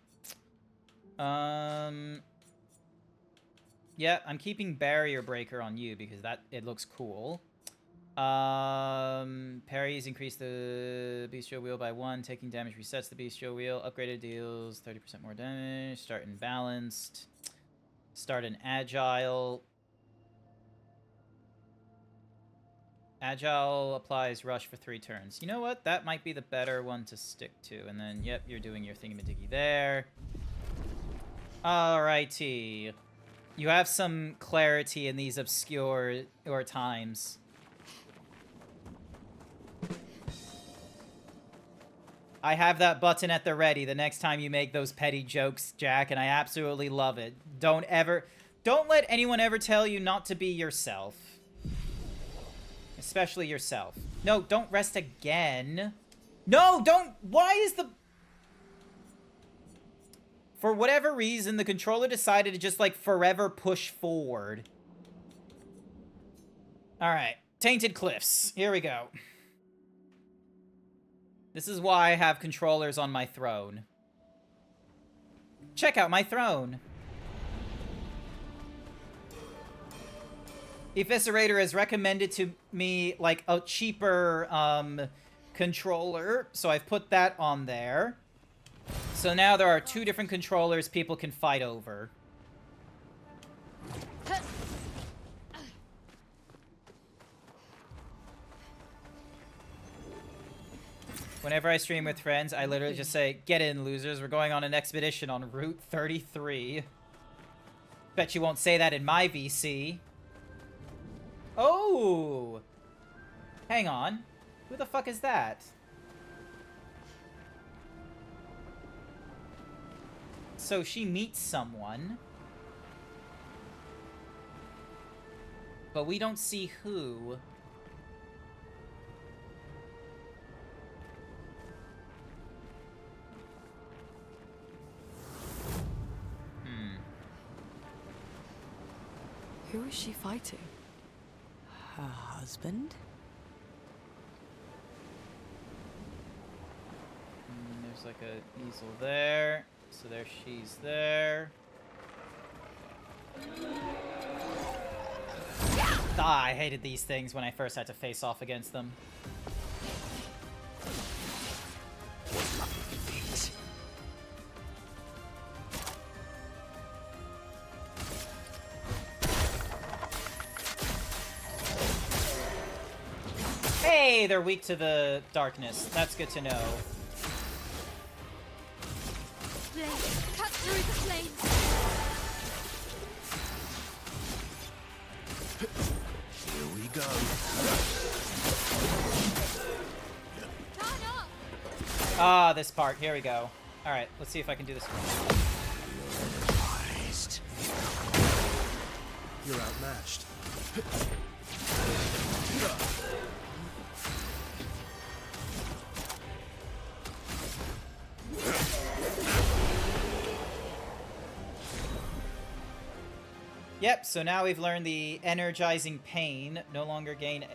Yeah, I'm keeping Barrier Breaker on you because it looks cool. Parries increase the bestial wheel by 1. Taking damage resets the bestial wheel. Upgraded deals 30% more damage. Start in balanced. Start in agile. Agile applies rush for 3 turns. You know what? That might be the better one to stick to. And then, yep, you're doing your thingamadiggy there. Alrighty. You have some clarity in these obscure times. I have that button at the ready the next time you make those petty jokes, Jack, and I absolutely love it. Don't let anyone ever tell you not to be yourself. Especially yourself. No, don't rest again. No, don't! Why is the... For whatever reason, the controller decided to just, like, forever push forward. Alright. Tainted Cliffs. Here we go. This is why I have controllers on my throne. Check out my throne. Eviscerator has recommended to me, like, a cheaper, controller, so I've put that on there. So now there are 2 different controllers people can fight over. Whenever I stream with friends, I literally just say, "Get in, losers, we're going on an expedition on Route 33. Bet you won't say that in my VC. Oh! Hang on. Who the fuck is that? So she meets someone. But we don't see who. Who is she fighting? Her husband? There's like a easel there. So there she's there. Ah, I hated these things when I first had to face off against them. Hey, they're weak to the darkness. That's good to know. Cut through the flames. Here we go. Ah, this part. Here we go. Alright, let's see if I can do this. You're outmatched. Yep, so now we've learned the energizing pain. No longer gain...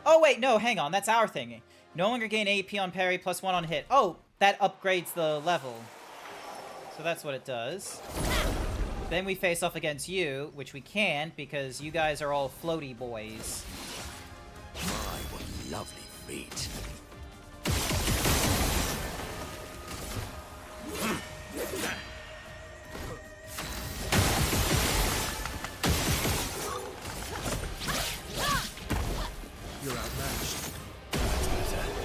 Oh, wait, no, hang on. That's our thing. No longer gain AP on parry, +1 on hit. Oh, that upgrades the level. So that's what it does. Then we face off against you, which we can't because you guys are all floaty boys. My, what lovely feet. You're outmatched.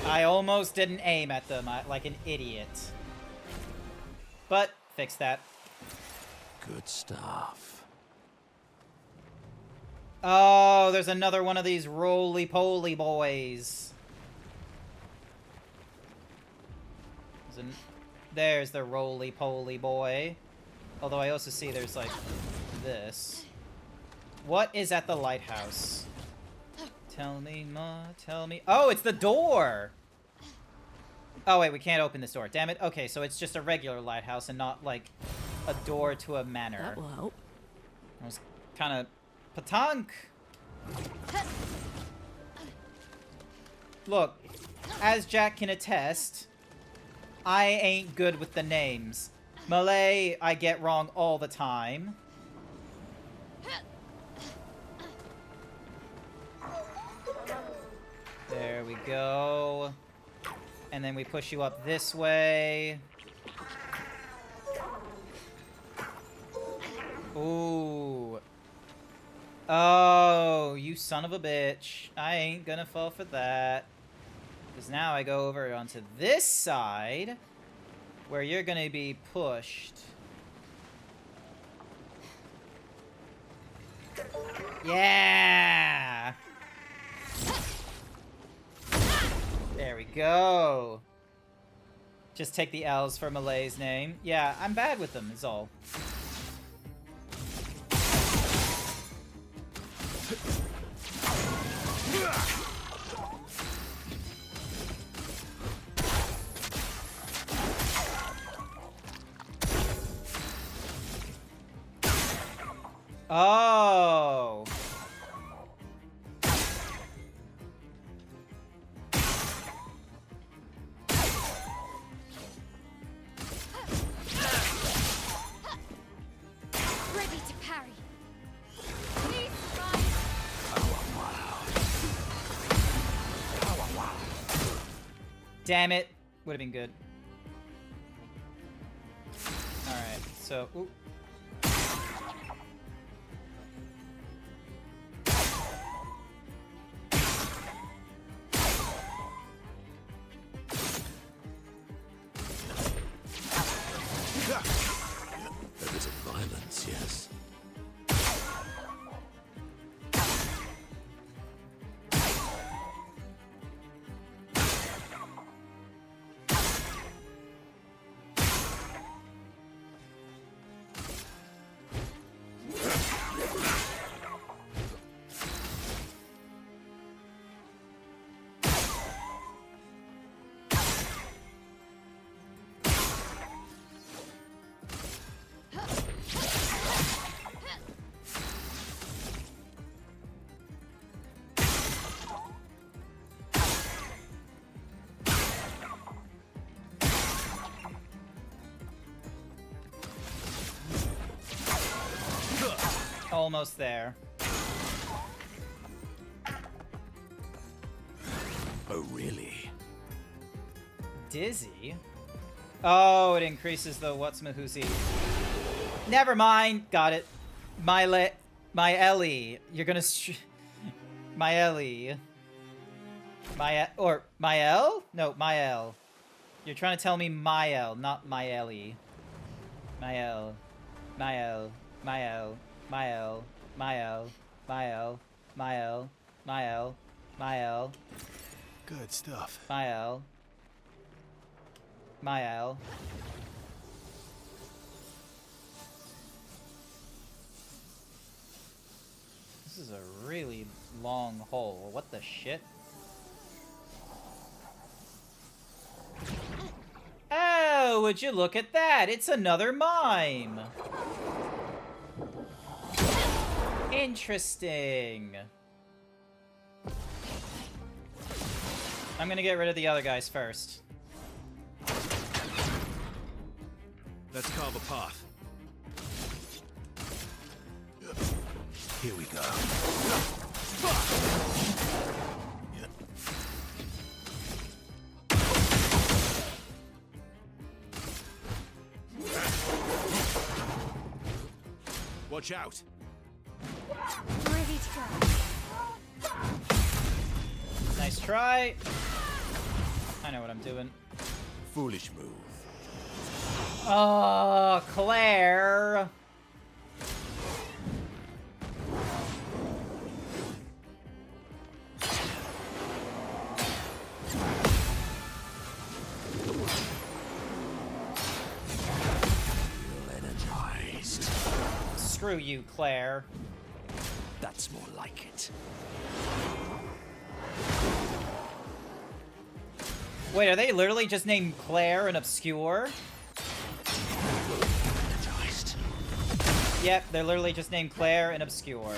I almost didn't aim at them like an idiot. But, fix that. Good stuff. Oh, there's another one of these roly-poly boys. There's the roly-poly boy. Although I also see there's, like, this. What is at the lighthouse? Tell me, Ma, tell me... Oh, it's the door! Oh, wait, we can't open this door. Damn it. Okay, so it's just a regular lighthouse and not, like, a door to a manor. That will help. I was kind of... Patank! Look, as Jack can attest, I ain't good with the names. Malay, I get wrong all the time. There we go. And then we push you up this way. Ooh. Oh, you son of a bitch. I ain't gonna fall for that. Because now I go over onto this side, where you're gonna be pushed. Yeah! There we go. Just take the L's for Malay's name. Yeah, I'm bad with them, is all. Oh. Ready to parry. Damn it. Would have been good. Alright, so... Ooh. A bit of violence, yes. almost there. Oh, really? Dizzy? Oh, it increases the what's-mahoozy. Never mind. Got it. My Ellie. You're gonna my Ellie. My L? No, my L. You're trying to tell me my L, not my Ellie. My L. My L. My L. My L. My L. My L. My L. My L. My L. Good stuff. My L. My L. This is a really long hole. What the shit? Oh, would you look at that? It's another mime. Interesting. I'm gonna get rid of the other guys first. Let's carve a path. Here we go. Watch out. Ready to go. Nice try. I know what I'm doing. Foolish move. Oh, Claire. Energized. Screw you, Claire. That's more like it. Wait, are they literally just named Clair and Obscur? Energized. Yep, they're literally just named Clair and Obscur.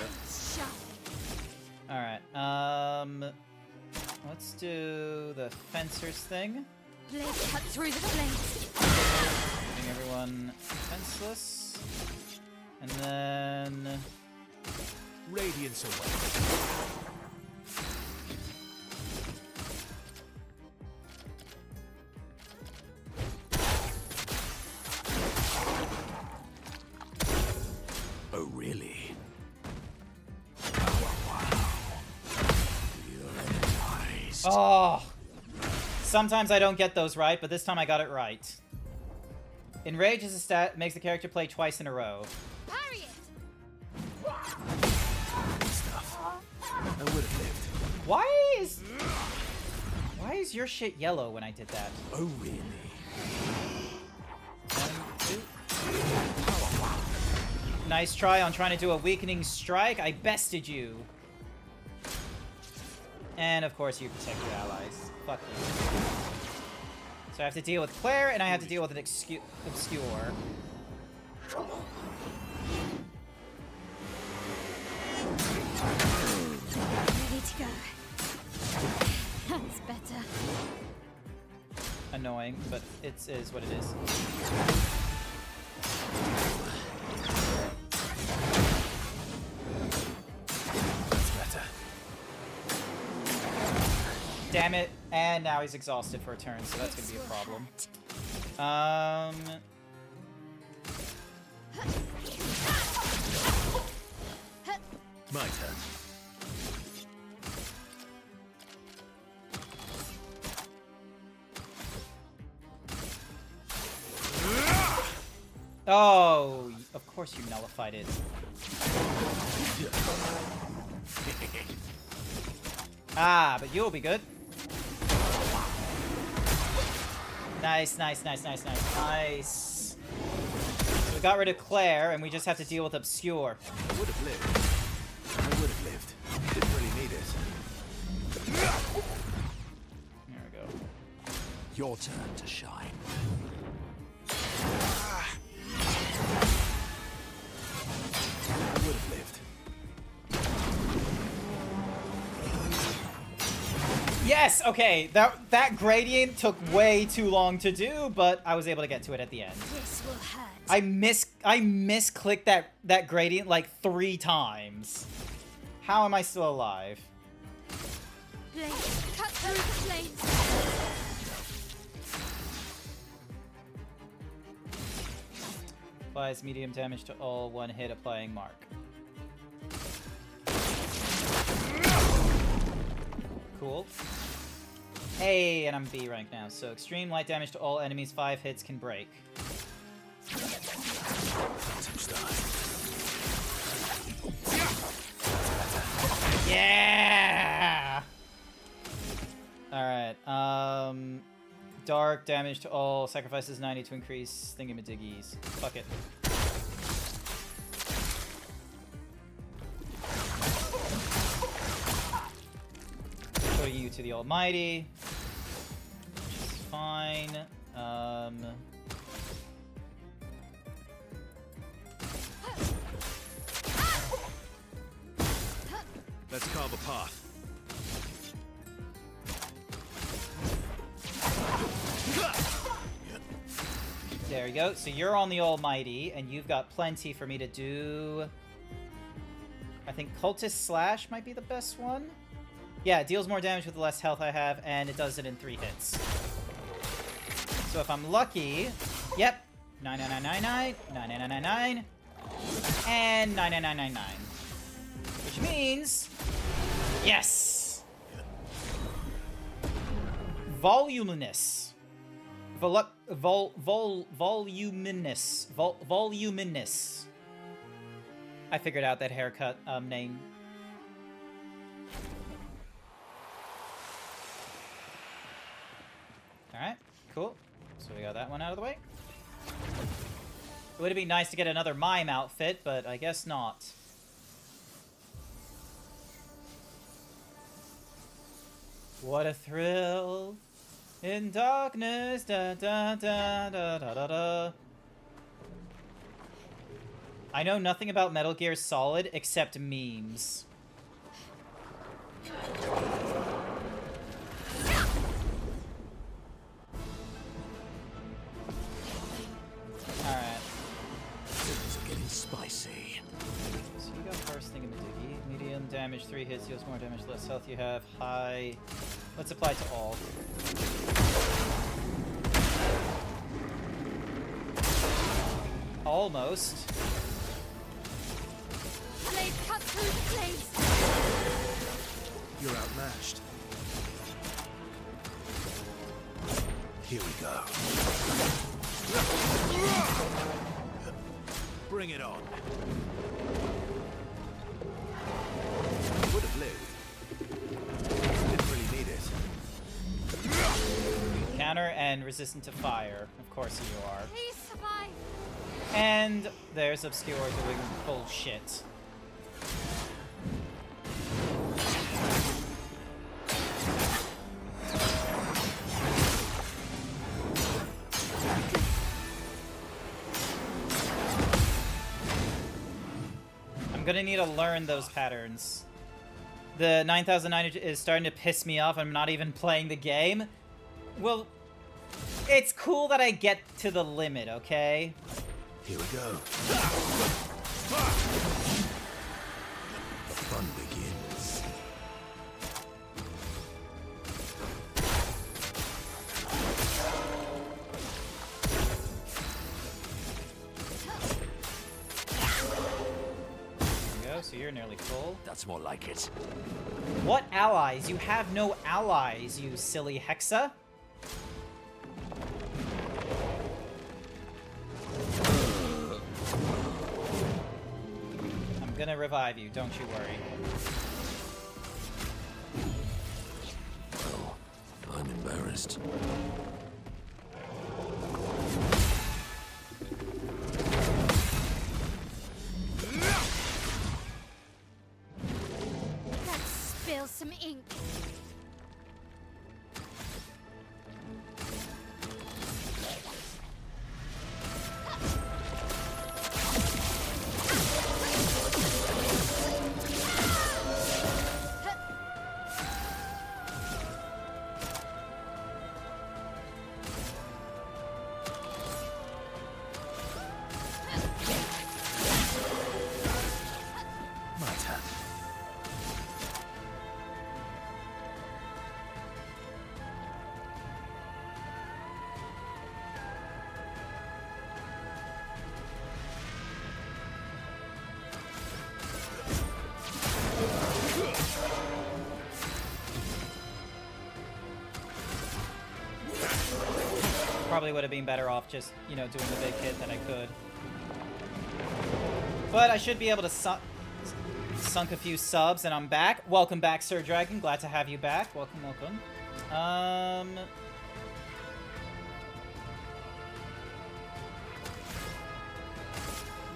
Alright, let's do the fencers thing. Blade cut through the flames. Making everyone defenseless. And then... Radiance away. Oh, really? Oh! Sometimes I don't get those right, but this time I got it right. Enrage is a stat makes the character play twice in a row. Parry it. Stuff. I would have lived. Why is your shit yellow when I did that? Oh, really? 1, 2. Nice try on trying to do a weakening strike. I bested you. And of course you protect your allies. Fuck you. So I have to deal with Claire, and I have to deal with an Obscur. Ready to go. That's better. Annoying, but it is what it is. That's better. Damn it. And now he's exhausted for a turn, so that's gonna be a problem. My turn. Oh, of course you nullified it. Ah, but you'll be good. Nice, nice, nice, nice, nice, nice. So we got rid of Claire, and we just have to deal with Obscur. I would have lived. I would have lived. Didn't really need it. There we go. Your turn to shine. I would have lived. Yes! Yes, okay, that gradient took way too long to do, but I was able to get to it at the end. This will hurt. I misclicked that gradient like 3 times. How am I still alive? Blade, cut through the blades. Applies medium damage to all, 1 hit applying mark. Cool. Hey, and I'm B rank now, so extreme light damage to all enemies, 5 hits can break. Yeah! Alright, dark damage to all, sacrifices 90 to increase thingamadiggies. Fuck it. Put you to the Almighty, which is fine. Let's carve a path. There we go. So you're on the Almighty, and you've got plenty for me to do. I think Cultist Slash might be the best one. Yeah, it deals more damage with the less health I have, and it does it in 3 hits. So if I'm lucky, yep, 99999, 9999, and 99999. Which means, yes! Voluminous. Voluminous. I figured out that haircut name. Alright, cool. So we got that one out of the way. It would have been nice to get another mime outfit, but I guess not. What a thrill in darkness, da da da da da da da. I know nothing about Metal Gear Solid except memes. Alright. Things are getting spicy. So you got first thingamadiggy. Medium damage, 3 hits, deals more damage, less health you have. High. Let's apply to all. Almost. Blade, cut through the blades. You're outmatched. Here we go. Bring it on. Would have lived. Didn't really need it. Counter and resistant to fire. Of course you are. Please survive. And there's Obscur doing bullshit. I'm gonna need to learn those patterns. The 9009 is starting to piss me off. I'm not even playing the game. Well, it's cool that I get to the limit, okay? Here we go. The fun begins. There we go, so you're nearly full. That's more like it. What allies? You have no allies, you silly Hexa. I'm gonna revive you, don't you worry. Well, I'm embarrassed. Let's spill some ink. Probably would have been better off just, you know, doing the big hit that I could. But I should be able to sunk a few subs, and I'm back. Welcome back, Sir Dragon. Glad to have you back. Welcome, welcome.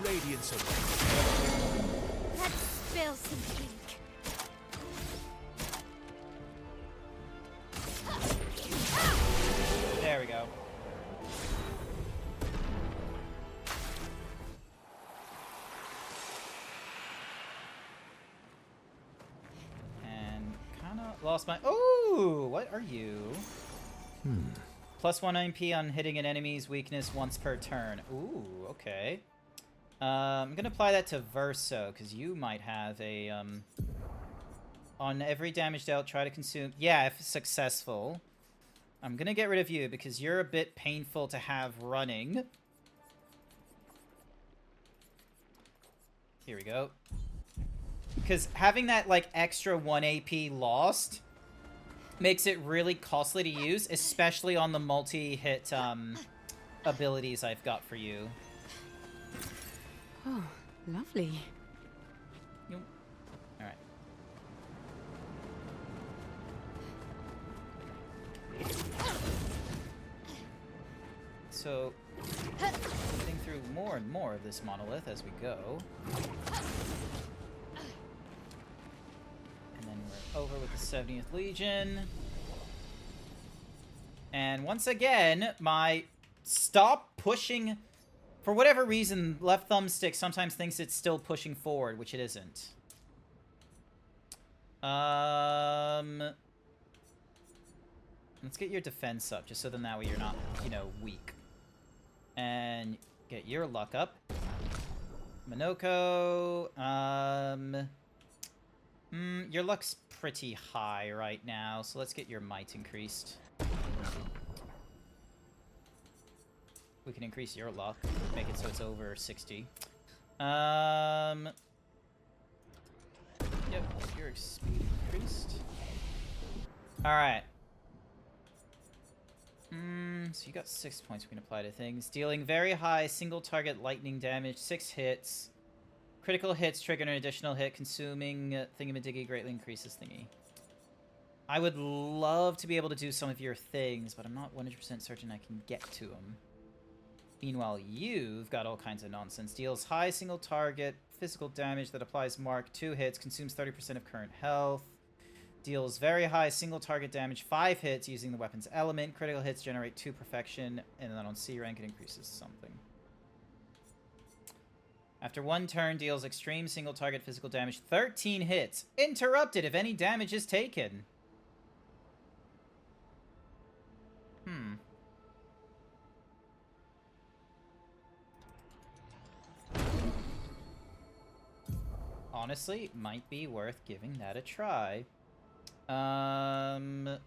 Radiance away. Let's spill some ink. There we go. And kinda lost my... Oh, what are you? Plus 1 MP on hitting an enemy's weakness once per turn. Ooh, okay. I'm gonna apply that to Verso, because you might have a, on every damage dealt, try to consume... Yeah, if successful. I'm gonna get rid of you, because you're a bit painful to have running. Here we go. Because having that, like, extra 1 AP lost makes it really costly to use, especially on the multi-hit, abilities I've got for you. Oh, lovely. Alright. So, getting through more and more of this monolith as we go. And then we're over with the 70th Legion. And once again, my stop pushing... For whatever reason, left thumbstick sometimes thinks it's still pushing forward, which it isn't. Let's get your defense up, just so then that way you're not, you know, weak. And get your luck up. Minoko, your luck's pretty high right now, so let's get your might increased. We can increase your luck, make it so it's over 60. Yep, your speed increased. Alright. So you got 6 points we can apply to things. Dealing very high single target lightning damage, 6 hits. Critical hits trigger an additional hit, consuming thingamadiggy greatly increases thingy. I would love to be able to do some of your things, but I'm not 100% certain I can get to them. Meanwhile, you've got all kinds of nonsense. Deals high single target physical damage that applies mark 2 hits, consumes 30% of current health. Deals very high single target damage 5 hits using the weapon's element. Critical hits generate 2 perfection, and then on C rank it increases something. After 1 turn, deals extreme single target physical damage 13 hits. Interrupted if any damage is taken. Honestly, might be worth giving that a try. And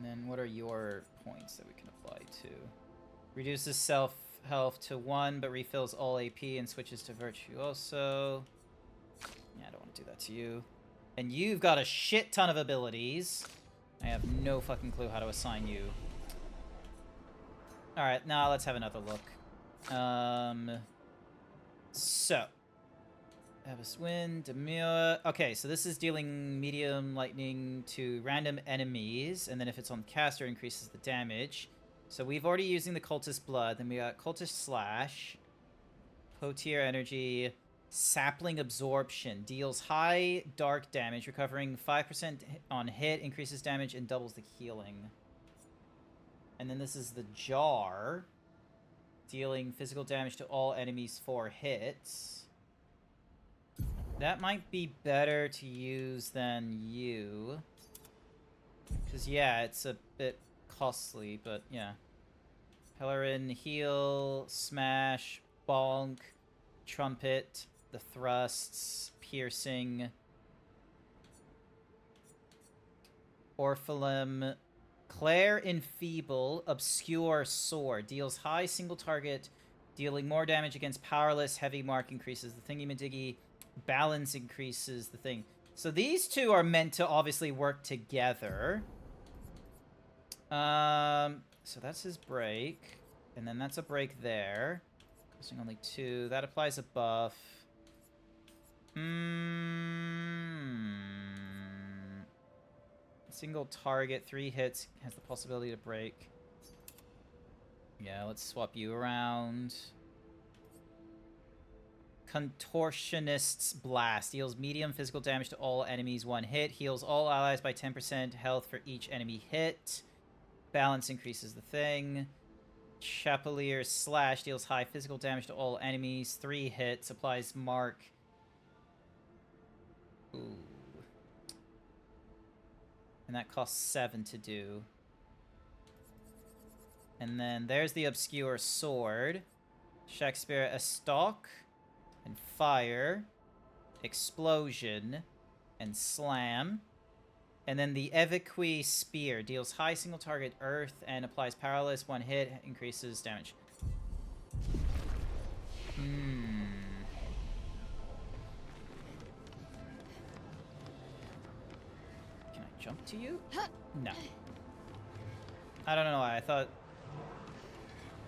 then what are your points that we can apply to? Reduces self-health to 1, but refills all AP and switches to Virtuoso. Yeah, I don't want to do that to you. And you've got a shit ton of abilities. I have no fucking clue how to assign you. Alright, now let's have another look. So. Abyss Wind, Demure. Okay, so this is dealing medium lightning to random enemies, and then if it's on the caster, it increases the damage. So we've already using the Cultist Blood, then we got Cultist Slash, Potier Energy, Sapling Absorption. Deals high dark damage, recovering 5% on hit, increases damage, and doubles the healing. And then this is the Jar, dealing physical damage to all enemies 4 hits. That might be better to use than you. Because, yeah, it's a bit costly, but yeah. Pellerin, Heal, Smash, Bonk, Trumpet, the Thrusts, Piercing, Orphalum, Clair Enfeeble, Obscure Sword. Deals high single target Dealing more damage against powerless. Heavy mark increases the thingy-majiggy. Balance increases the thing. So these two are meant to obviously work together. So that's his break. And then that's a break there. Using only 2. That applies a buff. Single target, 3 hits, has the possibility to break. Yeah, let's swap you around. Contortionist's Blast. Deals medium physical damage to all enemies 1 hit. Heals all allies by 10% health for each enemy hit. Balance increases the thing. Chapelinier's Slash deals high physical damage to all enemies. 3 hits. Applies mark. Ooh. And that costs 7 to do. And then there's the Obscure Sword. Shakespeare, a stalk, and fire, explosion, and slam. And then the Eviqui Spear deals high single target earth and applies powerless 1 hit, increases damage. Can I jump to you? No. I don't know why. I thought.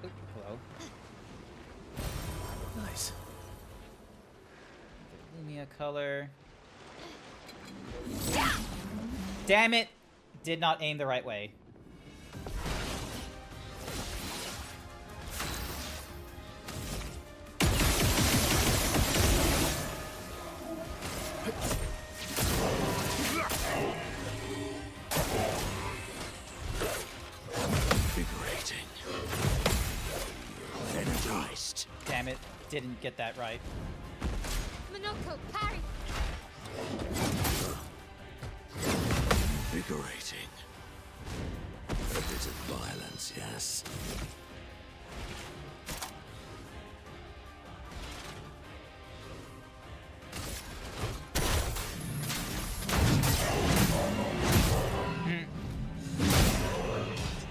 Oop, hello. Nice. Lumia color. Damn it! Did not aim the right way. Invigorating. Energized. Damn it, didn't get that right. Monoko, parry! Invigorating. A bit of violence, yes.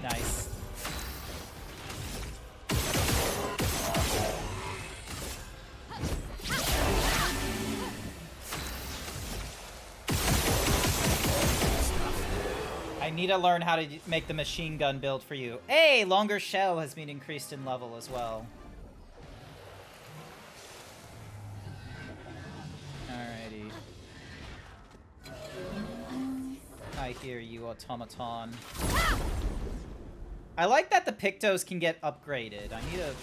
Nice. I need to learn how to make the machine gun build for you. Hey, longer shell has been increased in level as well. Alrighty. I hear you, automaton. I like that the Pictos can get upgraded. I need a...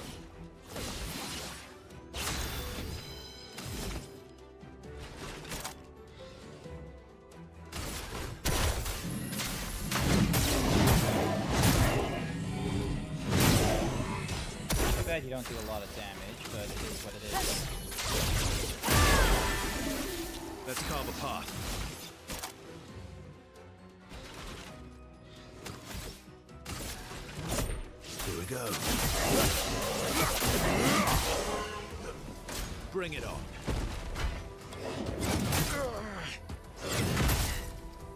Bad you don't do a lot of damage, but it is what it is. Let's carve a path. Here we go. Bring it on.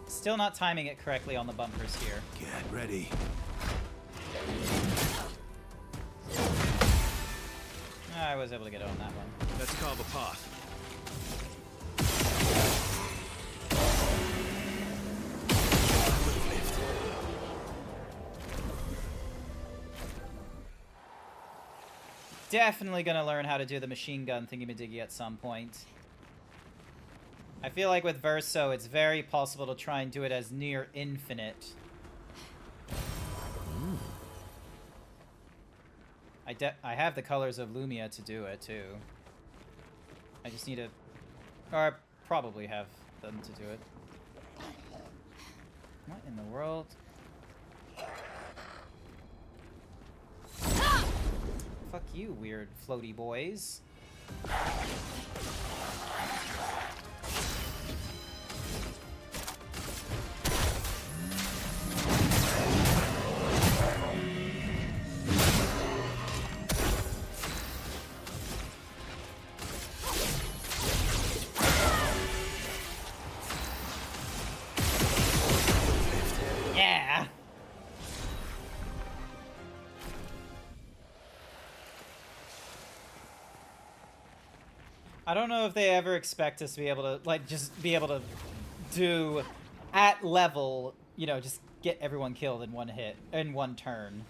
Still not timing it correctly on the bumpers here. Get ready. I was able to get on that one. Let's carve a path. Definitely gonna learn how to do the machine gun thingy-majiggy at some point. I feel like with Verso, it's very possible to try and do it as near infinite. I have the colors of Lumia to do it, too. I just need to... Or I probably have them to do it. What in the world? Fuck you, weird floaty boys. Yeah! I don't know if they ever expect us to be able to, like, just be able to do, at level, you know, just get everyone killed in one hit, in one turn.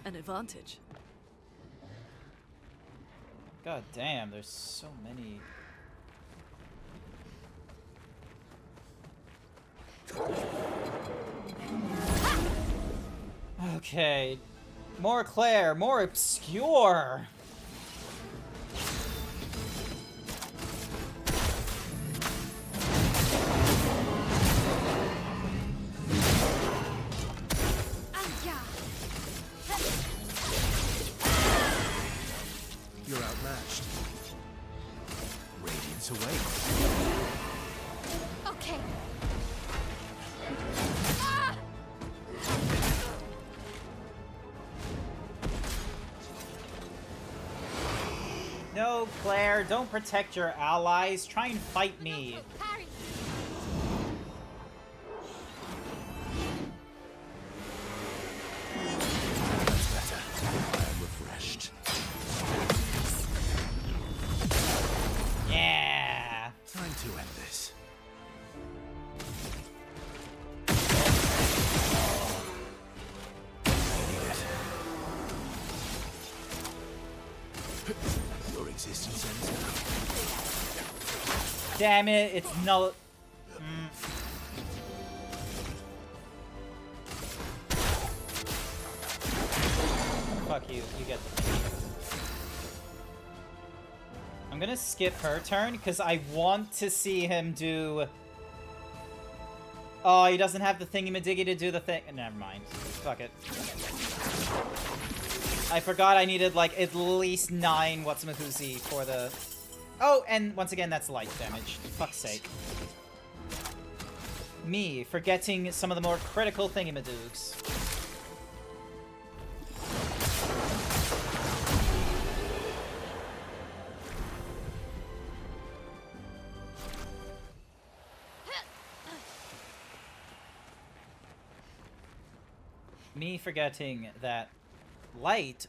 An advantage. God damn, there's so many. Okay. More Clair, more Obscur! You're outmatched. Radiance awaits. Okay. No, Clair, don't protect your allies. Try and fight me. Parry. That's better. I am refreshed. Yeah. Time to end this. Your existence ends now. Damn it, it's null. Fuck you, you get the thing. I'm gonna skip her turn, because I want to see him do... Oh, he doesn't have the thingy-majiggy to do the thing. Never mind. Fuck it. I forgot I needed, like, at least 9 whatsamahoozy for the... Oh, and once again, that's light damage. Fuck's sake. Me, forgetting some of the more critical thingamadoogs. Me forgetting that light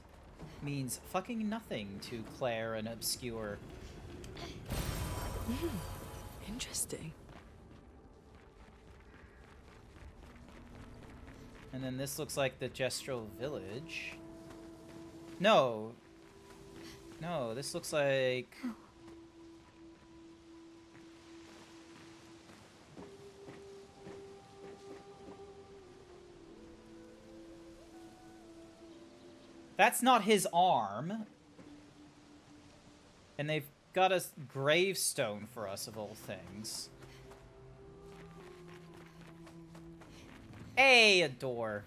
means fucking nothing to Clair and Obscur. Interesting. And then this looks like the Gestural Village. No. No, this looks like... That's not his arm. And they've got a gravestone for us, of all things. Hey, a door.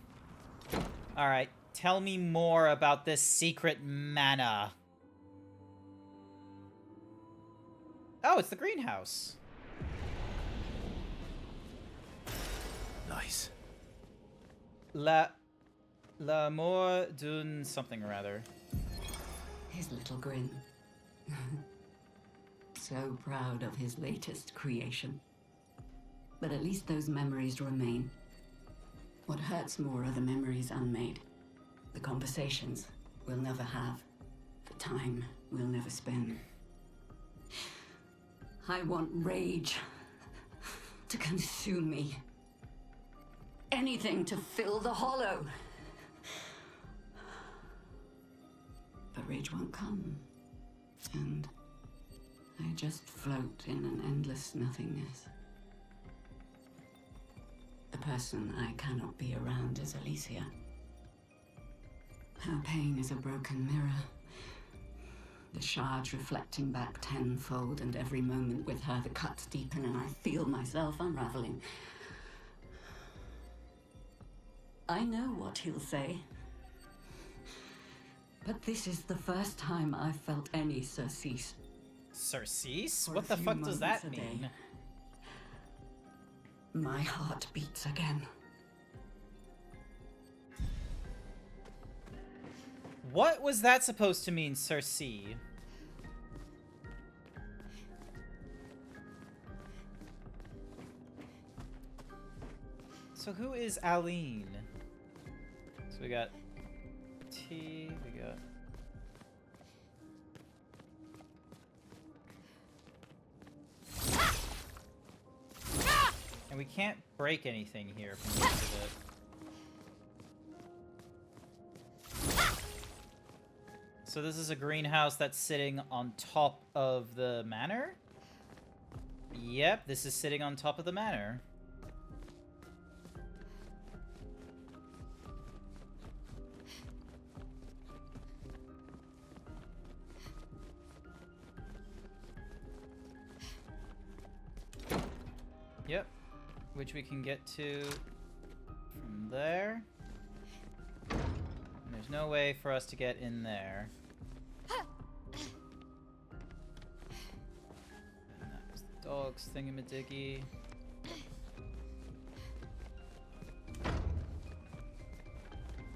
Alright, tell me more about this secret mana. Oh, it's the greenhouse. Nice. L'amour d'une something or other. His little grin. So proud of his latest creation. But at least those memories remain. What hurts more are the memories unmade. The conversations we'll never have. The time we'll never spend. I want rage to consume me. Anything to fill the hollow. But rage won't come. And I just float in an endless nothingness. The person I cannot be around is Alicia. Her pain is a broken mirror. The shards reflecting back tenfold, and every moment with her the cuts deepen and I feel myself unraveling. I know what he'll say. But this is the first time I've felt any surcease. Surcease? What the fuck does that mean? My heart beats again. What was that supposed to mean, Cersei? So who is Aline? So we got T, we got... we can't break anything here from the looks of it. So this is a greenhouse that's sitting on top of the manor? Yep, this is sitting on top of the manor. Yep, which we can get to from there. And there's no way for us to get in there. And that was the dog's thingamadiggy.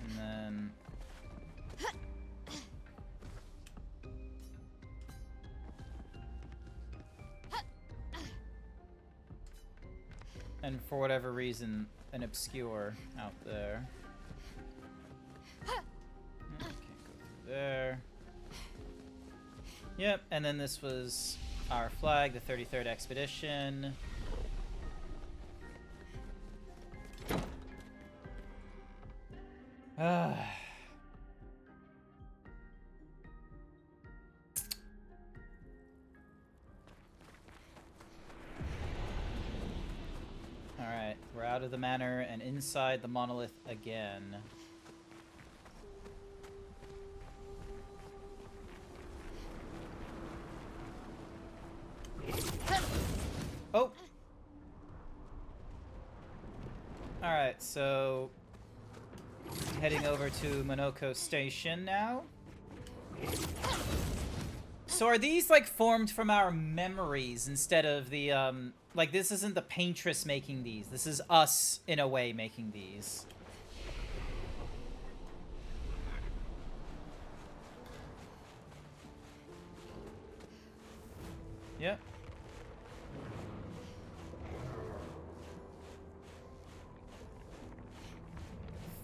And then... and for whatever reason, an obscure out there. Can't go through there. Yep, and then this was our flag, the 33rd Expedition. Alright, we're out of the manor and inside the monolith again. Oh! Alright, so... heading over to Monoko Station now. So are these, like, formed from our memories instead of the, like, this isn't the paintress making these. This is us, in a way, making these. Yep.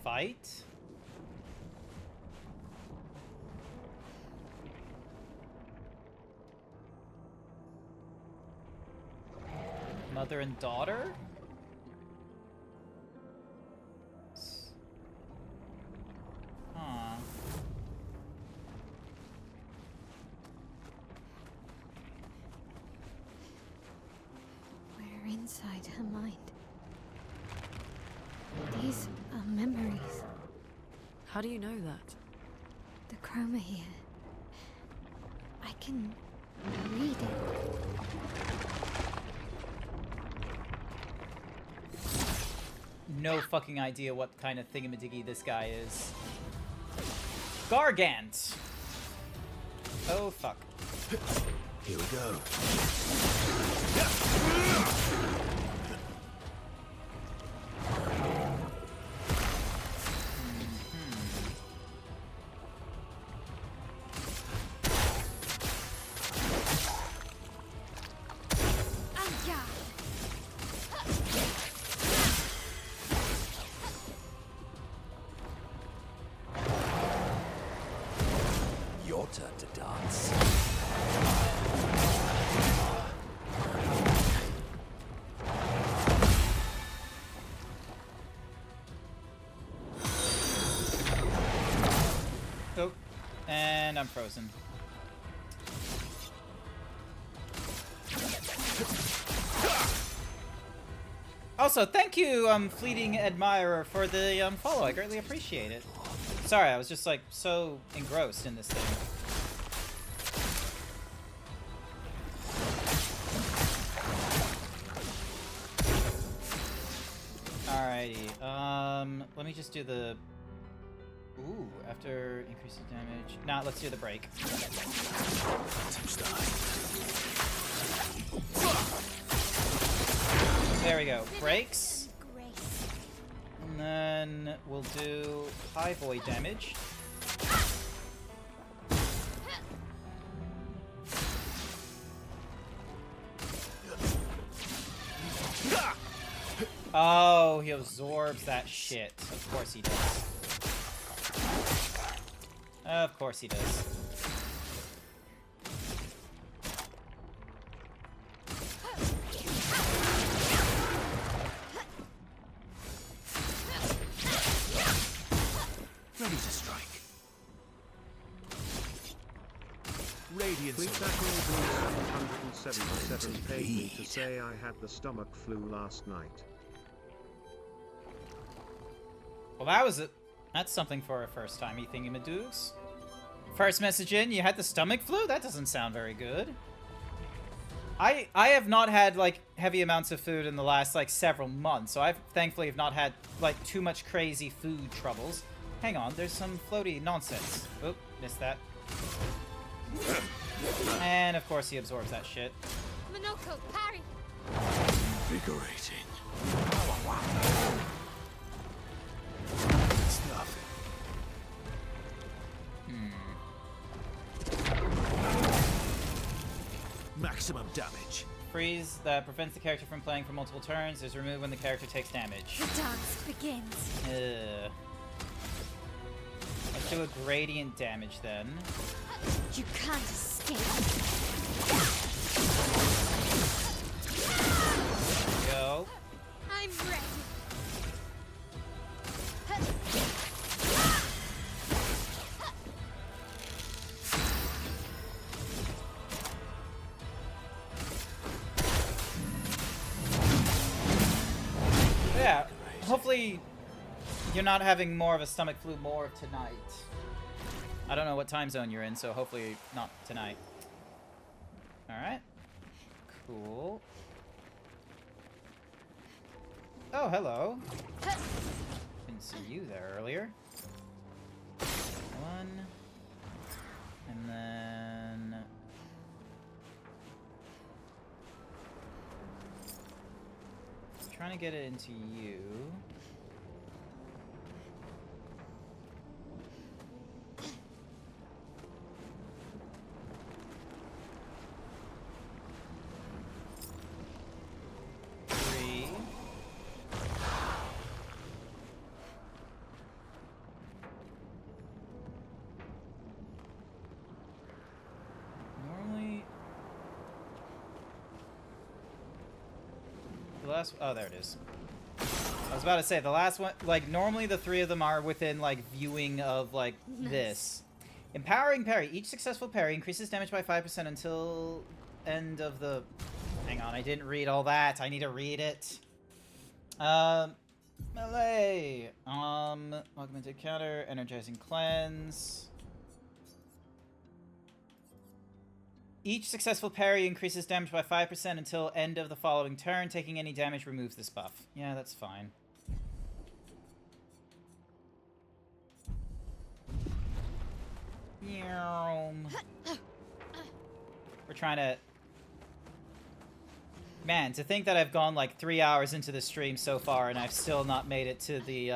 Fight? Mother and daughter? Huh. We're inside her mind. These are memories. How do you know that? The chroma here. I can read it. No fucking idea what kind of thingamadiggy this guy is. Gargant! Oh, fuck. Here we go. Your turn to dance. Oh, and I'm frozen. Also, thank you, Fleeting Admirer, for the follow. I greatly appreciate it. Sorry, I was just, like, so engrossed in this thing. Alrighty, let me just do the... Ooh, after increasing damage... Nah, let's do the break. There we go. Breaks. And then we'll do high void damage. Oh, he absorbs that shit. Of course he does. Of course he does. Radiant Please tackle 777 paid me to say I had the stomach flu last night. Well, that was it. That's something for a first time, you thingy-madoogs. First message in, you had the stomach flu? That doesn't sound very good. I have not had, like, heavy amounts of food in the last, like, several months, so I thankfully have not had, like, too much crazy food troubles. Hang on, there's some floaty nonsense. Oop, missed that. And, of course, he absorbs that shit. Monoko, parry! Invigorating. Stuff. Maximum damage. Freeze that prevents the character from playing for multiple turns is removed when the character takes damage. The dance begins. Let's do a gradient damage then. You can't escape. Go. I'm ready. Yeah, hopefully you're not having more of a stomach flu more tonight. I don't know what time zone you're in, so hopefully not tonight. Alright. Cool. Oh, hello. Didn't see you there earlier. One. And then... trying to get it into you. Three. Normally... the last... oh, there it is. I was about to say, the last one, like, normally the three of them are within, like, viewing of, like, this. Empowering parry. Each successful parry increases damage by 5% until end of the... hang on, I didn't read all that. I need to read it. Melee. Augmented counter, energizing cleanse. Each successful parry increases damage by 5% until end of the following turn. Taking any damage removes this buff. Yeah, that's fine. We're trying to... man, to think that I've gone like 3 hours into the stream so far and I've still not made it to the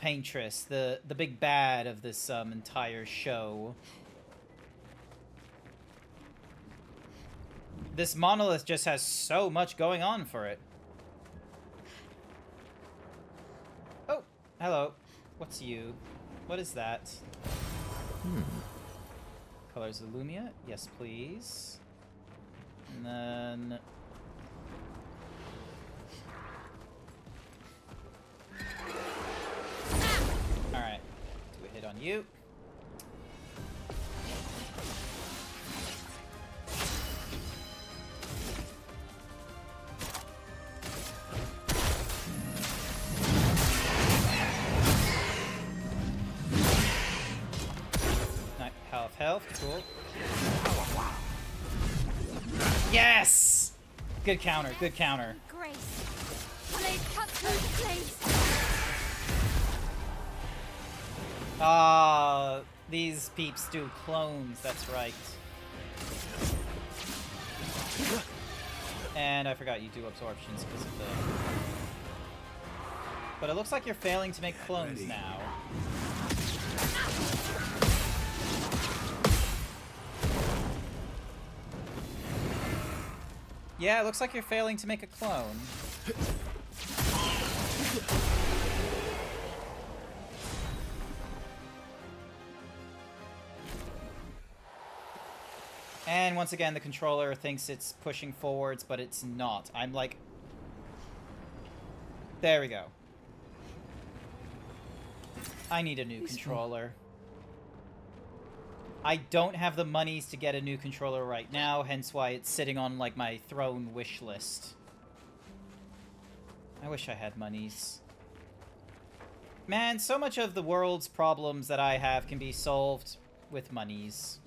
Paintress, the big bad of this entire show. This monolith just has so much going on for it. Oh, hello. What's you? What is that? Colors of Lumia? Yes, please. And then... alright. Do a hit on you. Health, cool. Yes! Good counter, good counter. Grace. Blade cut through the blades. Ah, these peeps do clones, that's right. And I forgot you do absorptions because of the... but it looks like you're failing to make clones now. Yeah, it looks like you're failing to make a clone. And once again, the controller thinks it's pushing forwards, but it's not. I'm like... there we go. I need a new controller. I don't have the monies to get a new controller right now, hence why it's sitting on, like, my throne wish list. I wish I had monies. Man, so much of the world's problems that I have can be solved with monies.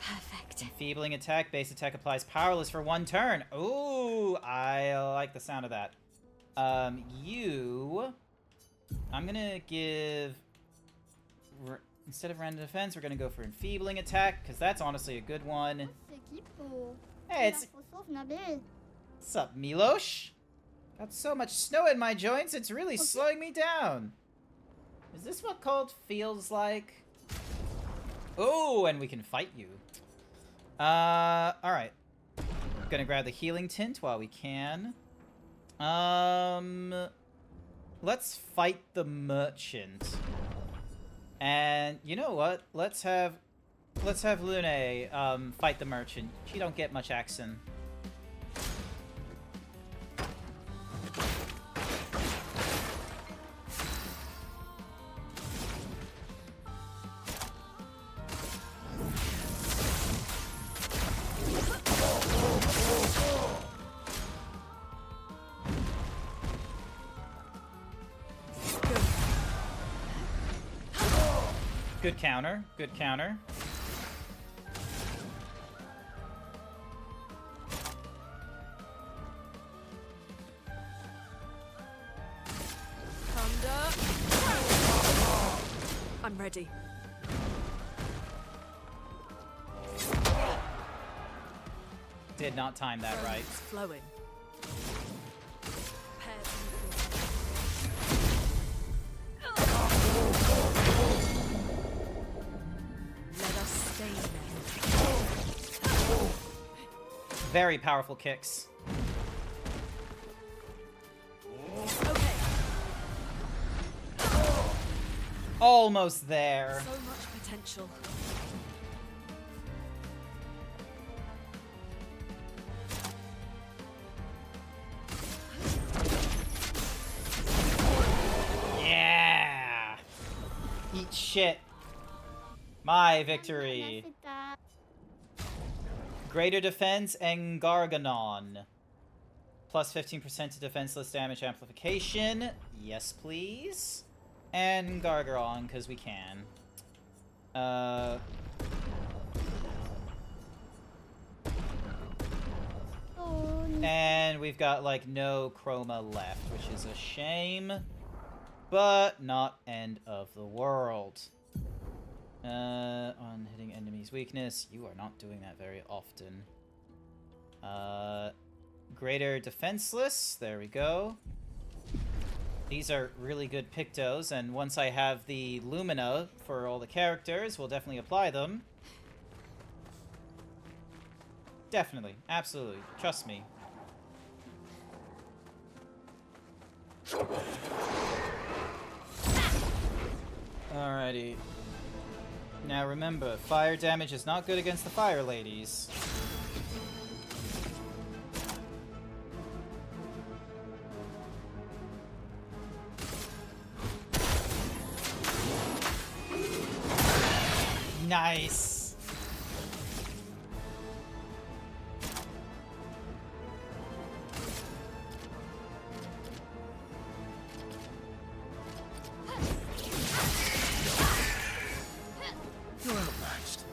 Perfect. Enfeebling attack. Base attack applies powerless for 1 turn. Ooh, I like the sound of that. I'm gonna give... Instead of random defense, we're gonna go for enfeebling attack, because that's honestly a good one. Hey, what's up, Milosh? Got so much snow in my joints, it's really slowing me down. Is this what cold feels like? Oh, and we can fight you. Alright. Gonna grab the healing tint while we can. Let's fight the merchant. And you know what? Let's have Lune fight the merchant. She don't get much action. Good counter. Good counter. I'm ready. Did not time that right. It's flowing. Very powerful kicks. Okay. Almost there. So much potential. Yeah. Eat shit. My victory. Greater defense and Garganon. Plus 15% to defenseless damage amplification. Yes, please. And Gargaron, because we can. And we've got, like, no chroma left, which is a shame. But not end of the world. On hitting enemy's weakness. You are not doing that very often. Greater defenseless. There we go. These are really good pictos, and once I have the Lumina for all the characters, we'll definitely apply them. Definitely. Absolutely. Trust me. Alrighty. Now remember, fire damage is not good against the fire ladies. Nice! You're outmatched.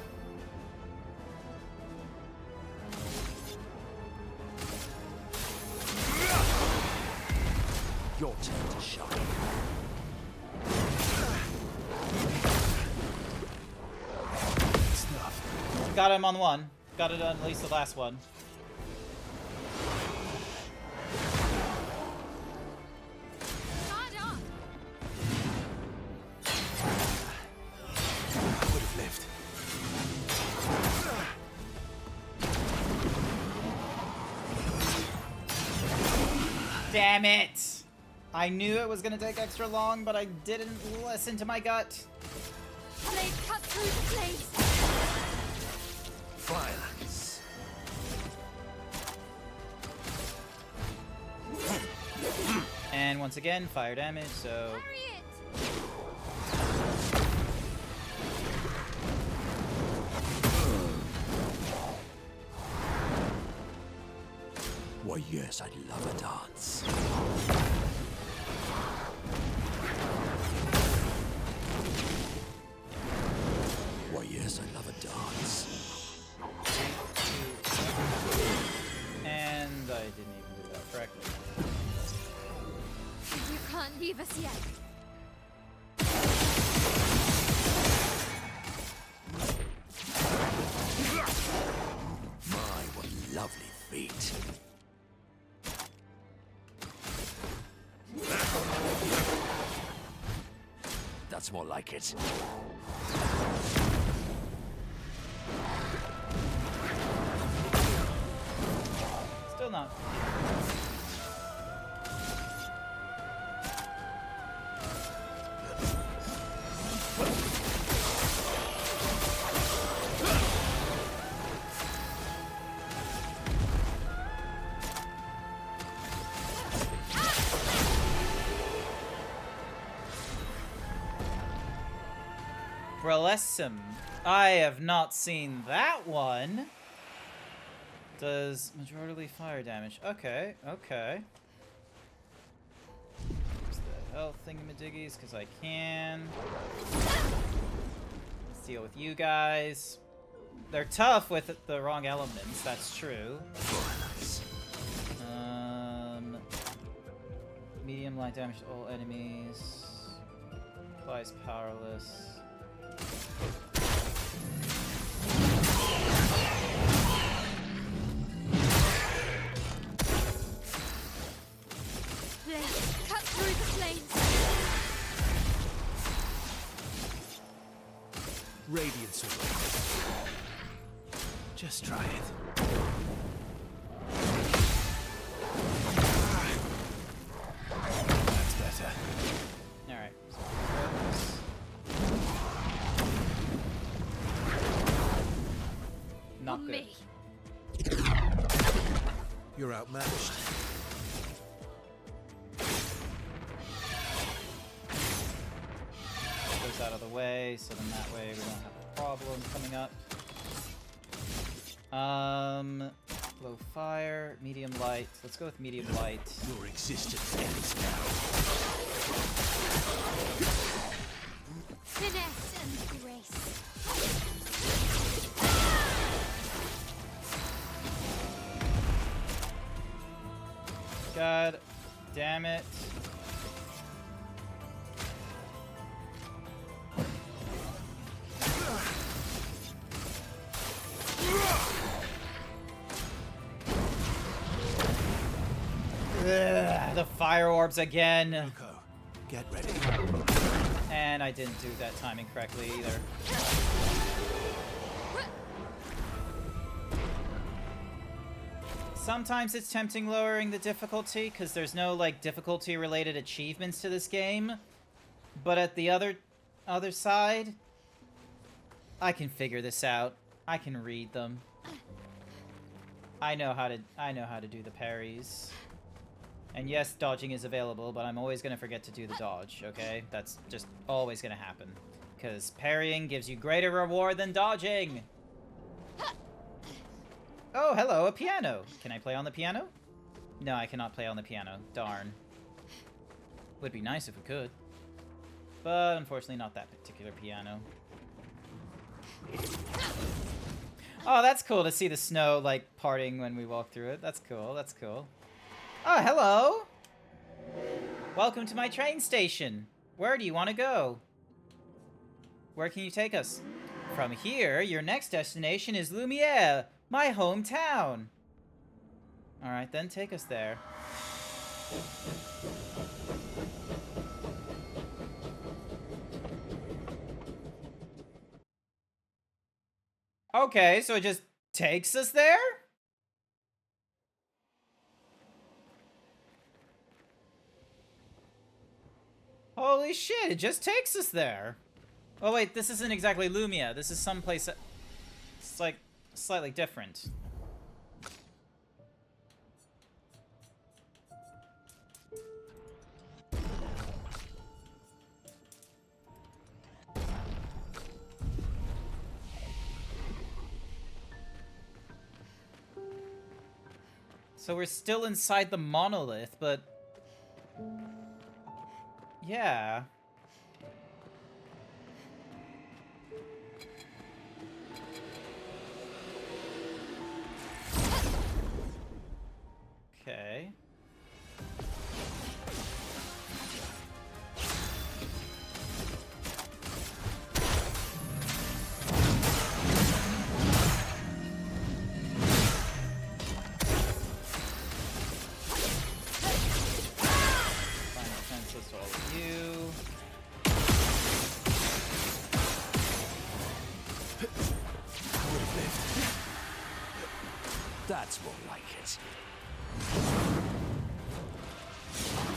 Your turn to shine. Snuff. Got him on one. Got it on at least the last one. Damn it! I knew it was gonna take extra long, but I didn't listen to my gut. Blade cut through the blade. Violence. And once again, fire damage, so... Why, yes, I'd love a dance. Why, yes, I love a dance. And I didn't even do that correctly. You can't leave us yet. My, what lovely feet. That's more like it. Still not. Brelessum. I have not seen that one. Does majority fire damage. Okay, okay. Use the health thingamadiggies because I can. Let's deal with you guys. They're tough with the wrong elements, that's true. Medium light damage to all enemies. Applies powerless. Cut through the flames. Radiance away. Just try it. That's better. Alright. Not good. You're outmatched. Goes out of the way, so then that way we don't have a problem coming up. Low fire, medium light. Let's go with medium light. Your existence ends now. Finesse and grace. God damn it. Ugh, the fire orbs again. Luco, get ready. And I didn't do that timing correctly either. Sometimes it's tempting lowering the difficulty, because there's no, like, difficulty-related achievements to this game. But at the other side, I can figure this out. I can read them. I know how to do the parries. And yes, dodging is available, but I'm always going to forget to do the dodge, okay? That's just always going to happen. Because parrying gives you greater reward than dodging! Oh, hello, a piano! Can I play on the piano? No, I cannot play on the piano. Darn. Would be nice if we could. But unfortunately not that particular piano. Oh, that's cool to see the snow, like, parting when we walk through it. That's cool, that's cool. Oh, hello! Welcome to my train station. Where do you want to go? Where can you take us? From here, your next destination is Lumiere, my hometown. Alright, then take us there. Okay, so it just takes us there? Holy shit, it just takes us there. Oh wait, this isn't exactly Lumia. This is someplace that... It's like, slightly different. So we're still inside the monolith, but... yeah. Okay. Final senses to all of you. That's more like it.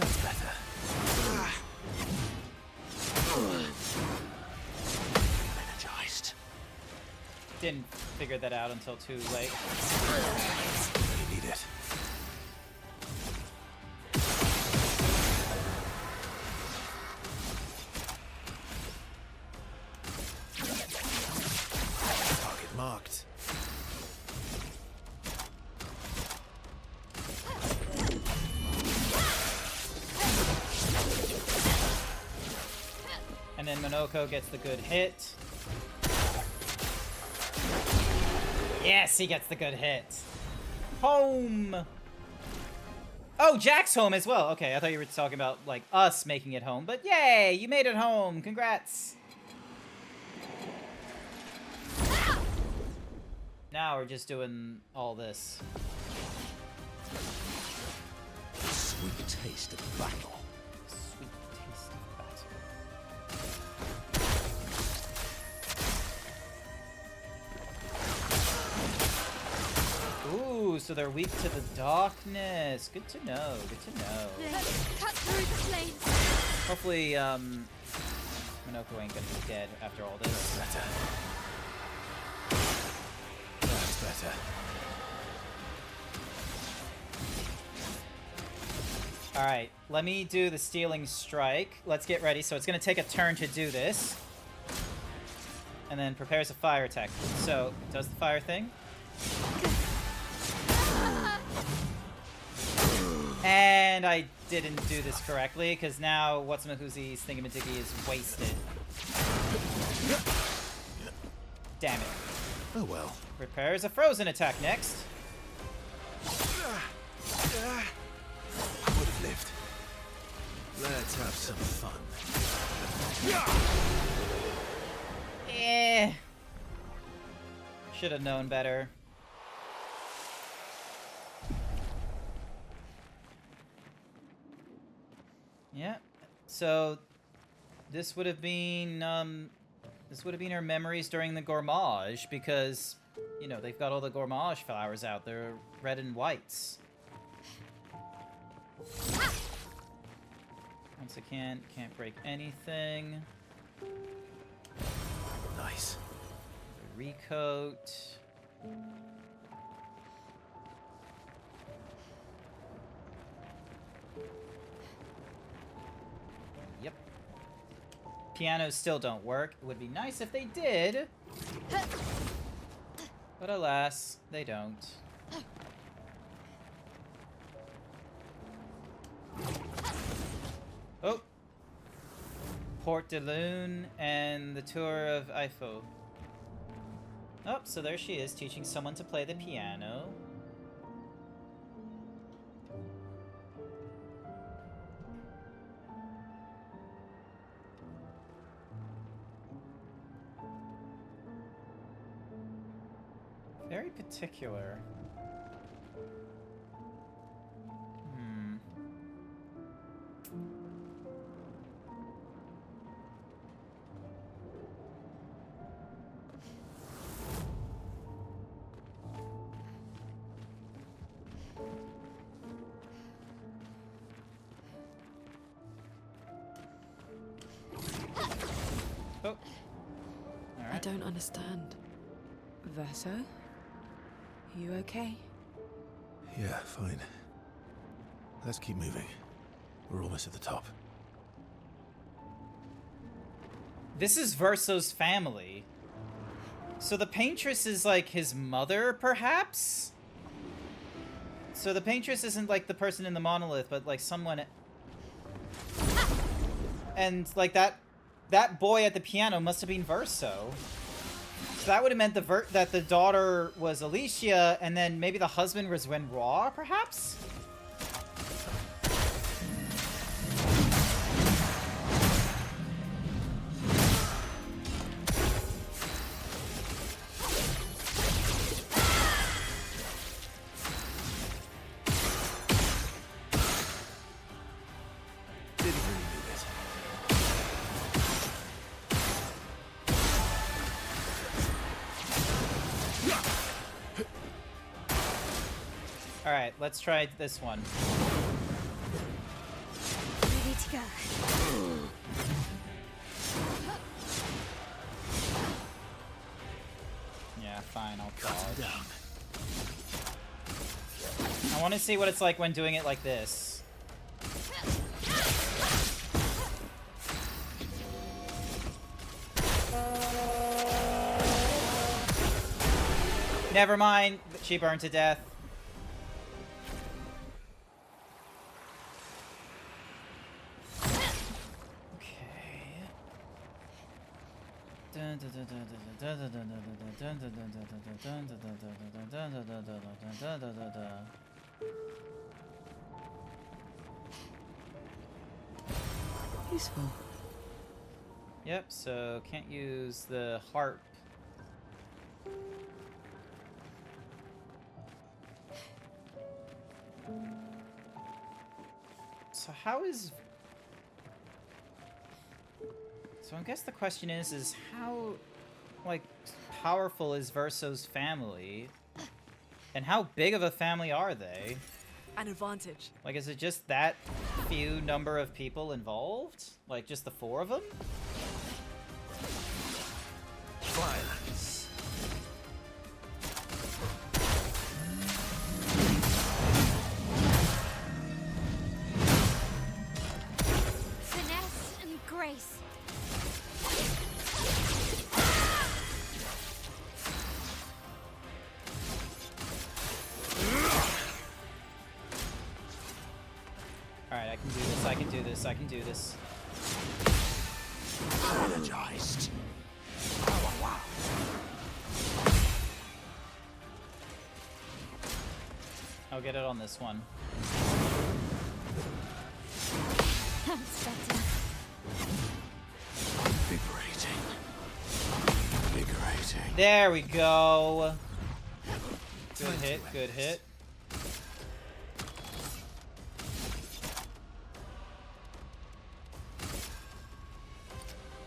That's better. Energized. Didn't figure that out until too late. Really need it. Target marked. And then Monoko gets the good hit. Yes, he gets the good hit. Home! Oh, Jack's home as well. Okay, I thought you were talking about, like, us making it home. But yay, you made it home. Congrats. Now we're just doing all this. Sweet taste of battle. Sweet taste of battle. Ooh, so they're weak to the darkness. Good to know. Good to know. Let's cut through the flames. Hopefully, Monoko ain't gonna be dead after all this. Better. That's better. Alright, let me do the stealing strike. Let's get ready. So it's gonna take a turn to do this. And then prepares a fire attack. So, does the fire thing. And I didn't do this correctly, because now What's-a-Mahoozy's thingamadiggy is wasted. Damn it. Oh well. Prepares a frozen attack next. Would have lived. Let's have some fun. Eh. Should have known better. Yeah. So this would have been her memories during the Gourmage, because, you know, they've got all the Gourmage flowers out. They're red and whites. Once again, can't break anything. Nice. Recoat. Yep. Pianos still don't work. It would be nice if they did. But alas, they don't. Oh! Port de Lune and the Tour of Eiffel. Oh, so there she is, teaching someone to play the piano. Very particular. Oh. I don't understand. Verso? You okay? Yeah, fine. Let's keep moving. We're almost at the top. This is Verso's family. So the paintress is like his mother, perhaps? So the paintress isn't like the person in the monolith, but like someone... And like that boy at the piano must have been Verso. So that would have meant that the daughter was Alicia, and then maybe the husband was Renoir, perhaps? Alright, let's try this one. Ready to go. Yeah, fine, I'll cut him down. I want to see what it's like when doing it like this. Never mind, she burned to death. Useful. Yep, so can't use the harp. So how is... So I guess the question is how, like, powerful is Verso's family? And how big of a family are they? An advantage. Like, is it just that few number of people involved? Like, just the 4 of them? Violence. Finesse and grace. Alright, I can do this, I can do this, I can do this. Energized. Wow. I'll get it on this one. That's better. Invigorating. Invigorating. There we go. Good hit, good hit.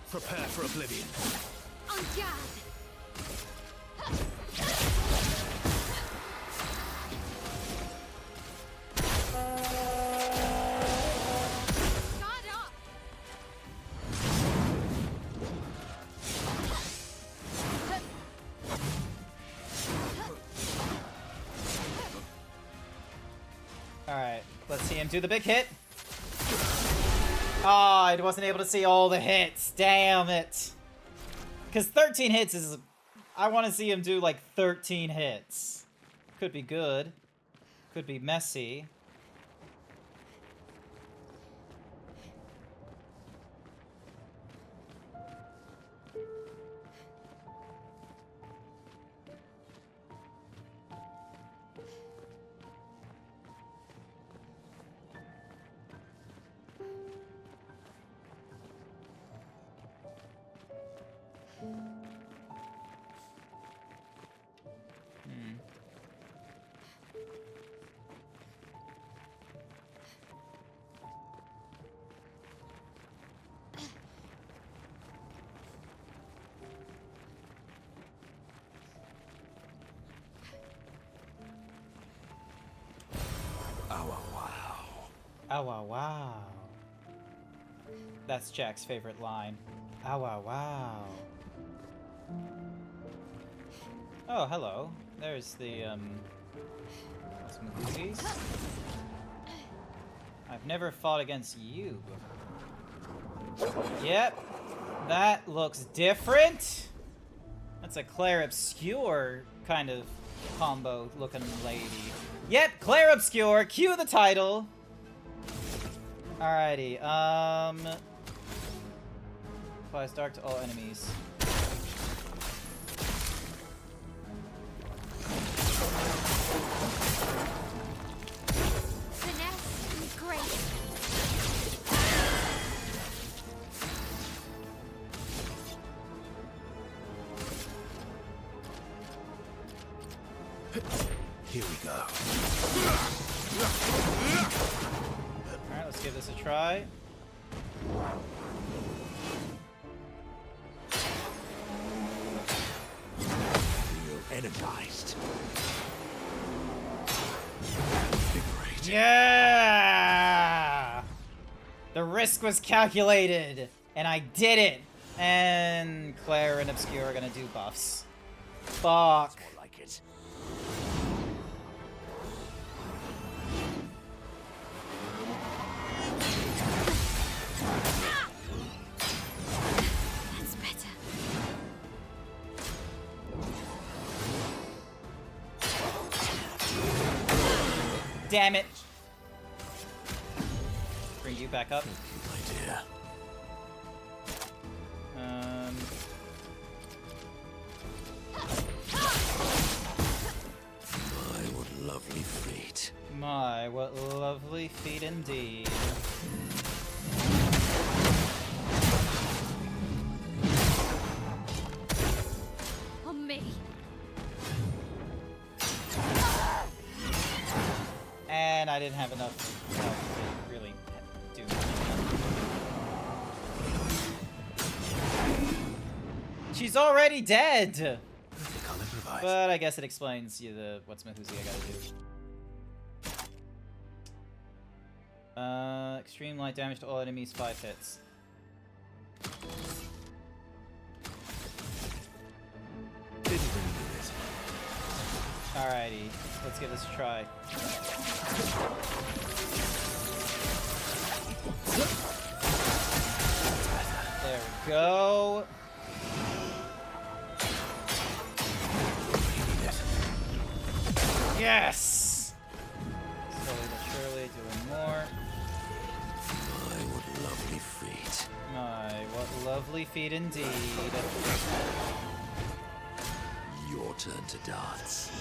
Prepare for oblivion. On guard. Guard up. Alright, let's see him do the big hit. Oh, I wasn't able to see all the hits. Damn it. Because 13 hits is... I want to see him do, like, 13 hits. Could be good. Could be messy. Oh, wow, wow. That's Jack's favorite line. Oh, wow, wow. Oh, hello. There's the, some movies. I've never fought against you before. Yep. That looks different. That's a Clair Obscur kind of combo looking lady. Yep, Clair Obscur. Cue the title. Alrighty. Applies dark to all enemies. Finesse and grace. Here we go. Alright, let's give this a try. Feel energized. Invigorating. Yeah! The risk was calculated, and I did it. And Clair and Obscur are gonna do buffs. Fuck. More like it. That's better. Damn it. Bring you back up. Good idea. My, what lovely feet. My, what lovely feet indeed. On me. And I didn't have enough health to really do anything. She's already dead! I think I'll improvise. But I guess it explains what's Mahuzi I gotta do. Extreme light damage to all enemies, 5 hits. Didn't bring me this. Alrighty, let's give this a try. There we go. Yes! Slowly but surely doing more. My, what lovely feet. My, what lovely feet indeed. Your turn to dance.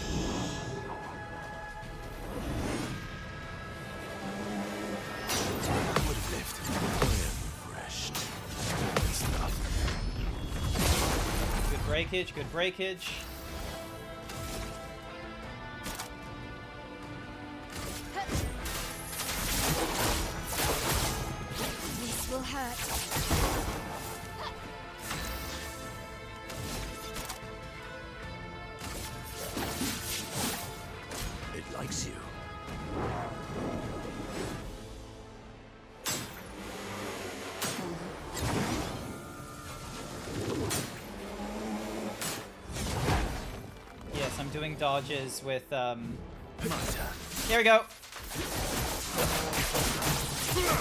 Would have lived. I am refreshed. Good stuff. Good breakage, good breakage. This will hurt. It likes you. Yes, I'm doing dodges with, My turn. Here we go.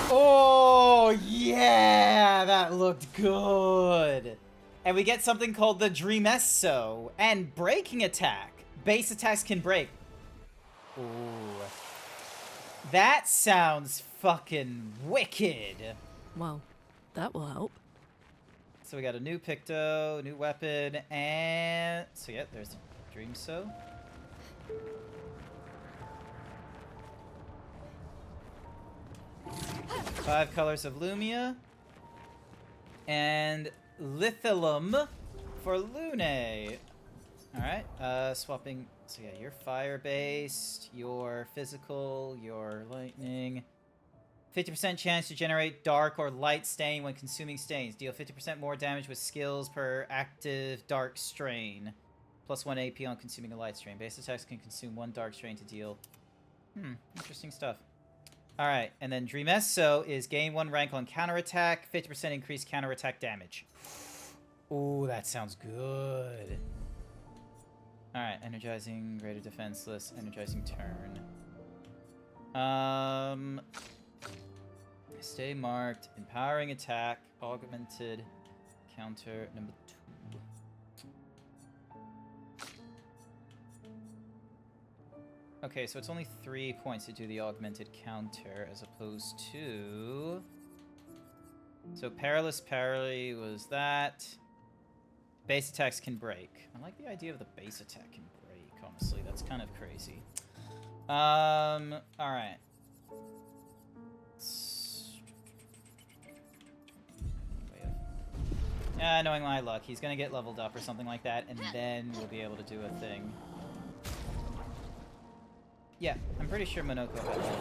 Oh, yeah! That looked good. And we get something called the Dreamesso and breaking attack. Base attacks can break. Ooh. That sounds fucking wicked. Well, that will help. So we got a new Picto, new weapon, and... So yeah, there's the Dreamesso. Five colors of Lumia. And Lithium for Lune. Alright, swapping... So yeah, you're fire-based, you're physical, you're lightning. 50% chance to generate dark or light stain when consuming stains. Deal 50% more damage with skills per active dark strain. Plus 1 AP on consuming a light strain. Base attacks can consume 1 dark strain to deal. Interesting stuff. Alright, and then Dreamesso is gain 1 rank on counterattack, 50% increased counterattack damage. Ooh, that sounds good. Alright, energizing, greater defenseless, energizing turn. Stay marked, empowering attack, augmented, counter, number 2. Okay, so it's only 3 points to do the augmented counter, as opposed to... So Perilous Parry was that. Base attacks can break. I like the idea of the base attack can break, honestly. That's kind of crazy. Alright. Knowing my luck, he's gonna get leveled up or something like that, and then we'll be able to do a thing. Yeah, I'm pretty sure Monoko had that.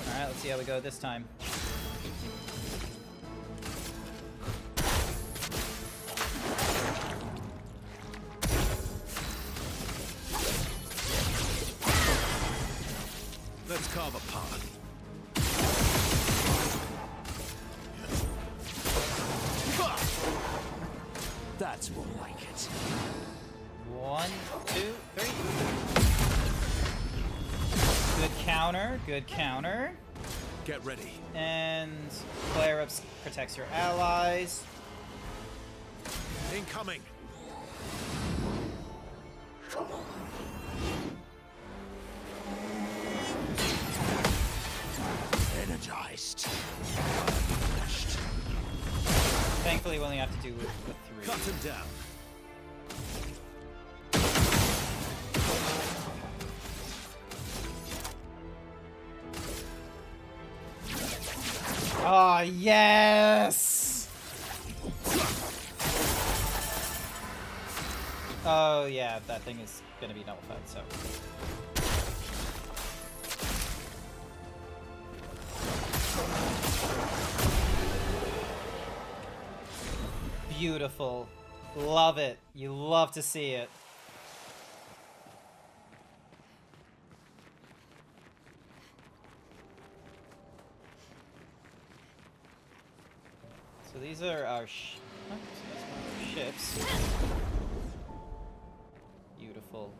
Alright, let's see how we go this time. Let's carve a path. That's more like it. 1, 2, 3. Good counter, good counter. Get ready. And Clair Obscur protects your allies. Incoming. Energized. Thankfully, we only have to do with 3. Cut him down. Oh, yes! Oh, yeah, that thing is gonna be nullified, so... Beautiful. Love it. You love to see it. So these are our ships. Beautiful.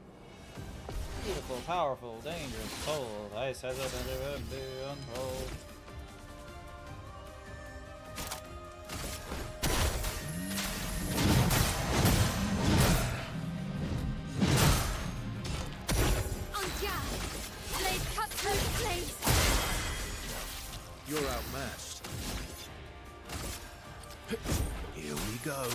Beautiful, powerful, dangerous, cold. Ice has a untold. You're outmatched. Here we go.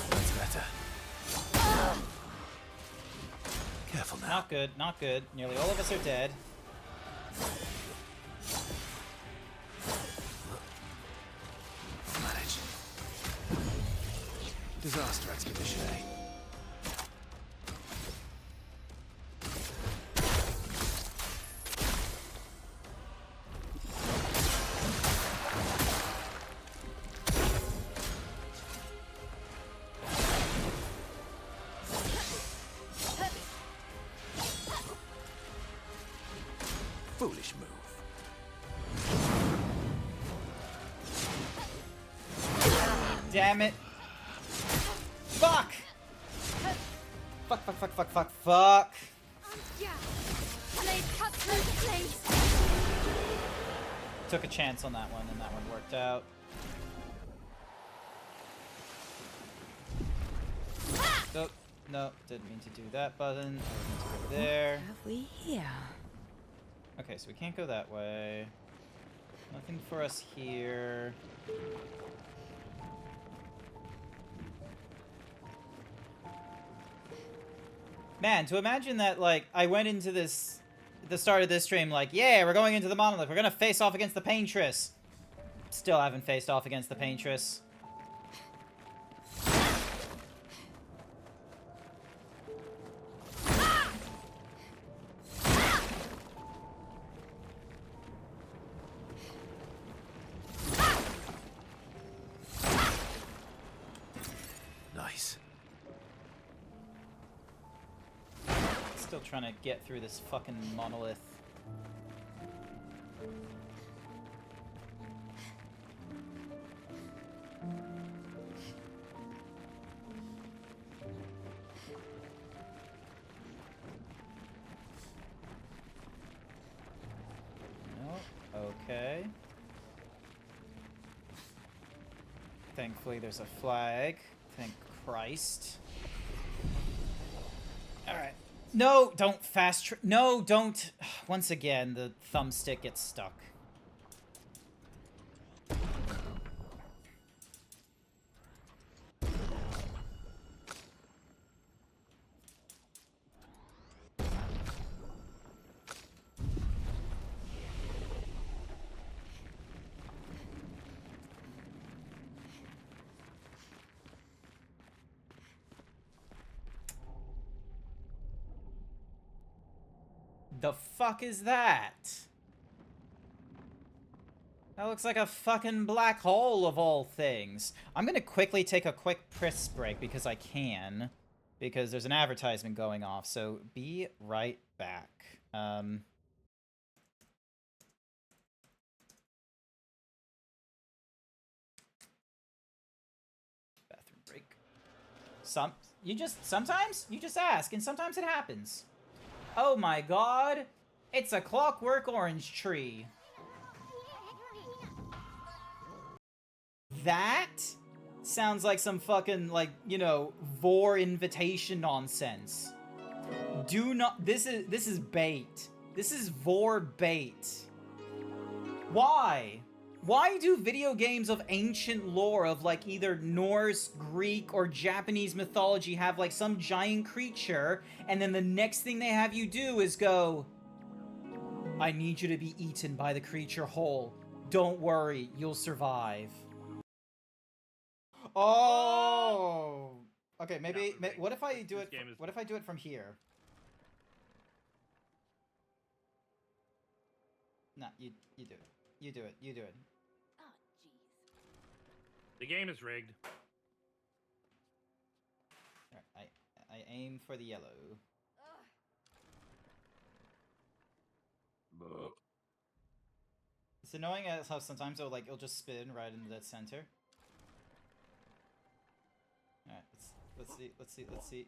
That's better. Careful now. Not good, not good. Nearly all of us are dead. I'll manage. Disaster expedition, eh? Foolish move. Damn it. Fuck! Fuck, fuck, fuck, fuck, fuck, fuck. Took a chance on that one, and that one worked out. Oh, no, didn't mean to do that button. I meant to go there. What have we here? Okay, so we can't go that way. Nothing for us here. Man, to imagine that, like, I went into this, the start of this stream, like, yeah, we're going into the monolith. We're gonna face off against the Paintress. Still haven't faced off against the Paintress. Nice. Still trying to get through this fucking monolith. Thankfully, there's a flag. Thank Christ. Alright. No, don't fast no, don't. Once again, the thumbstick gets stuck. The fuck is that? That looks like a fucking black hole of all things. I'm gonna quickly take a quick piss break because I can. Because there's an advertisement going off, so be right back. Bathroom break. Sometimes you just ask, and sometimes it happens. Oh my god, it's a clockwork orange tree. That sounds like some fucking, like, you know, Vor invitation nonsense. Do not, this is bait. This is Vor bait. Why? Why do video games of ancient lore of, like, either Norse, Greek, or Japanese mythology have, like, some giant creature, and then the next thing they have you do is go, I need you to be eaten by the creature whole. Don't worry, you'll survive. Oh! Okay, maybe, what if I do it, what if I do it from here? Nah, you do it. You do it, you do it. The game is rigged. Alright, I aim for the yellow. It's annoying as how sometimes it'll just spin right in the dead center. Alright, let's see.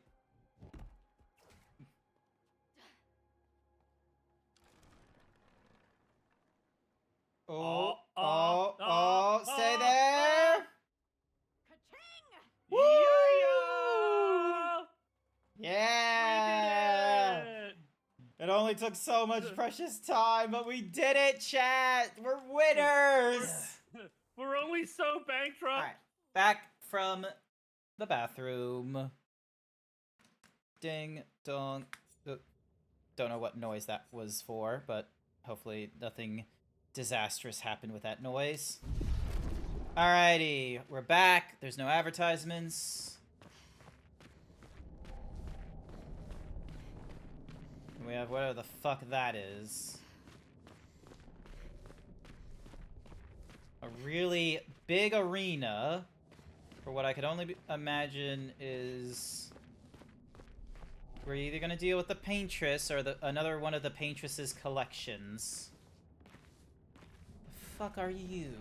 Oh, stay there! Woo! Yeah! It only took so much precious time, but we did it, chat! We're winners! We're only so bankrupt! Alright, back from the bathroom. Ding, dong. Don't know what noise that was for, but hopefully nothing disastrous happened with that noise. Alrighty, we're back. There's no advertisements. We have whatever the fuck that is. A really big arena for what I could only imagine is... We're either gonna deal with the Paintress or another one of the Paintress's collections. The fuck are you?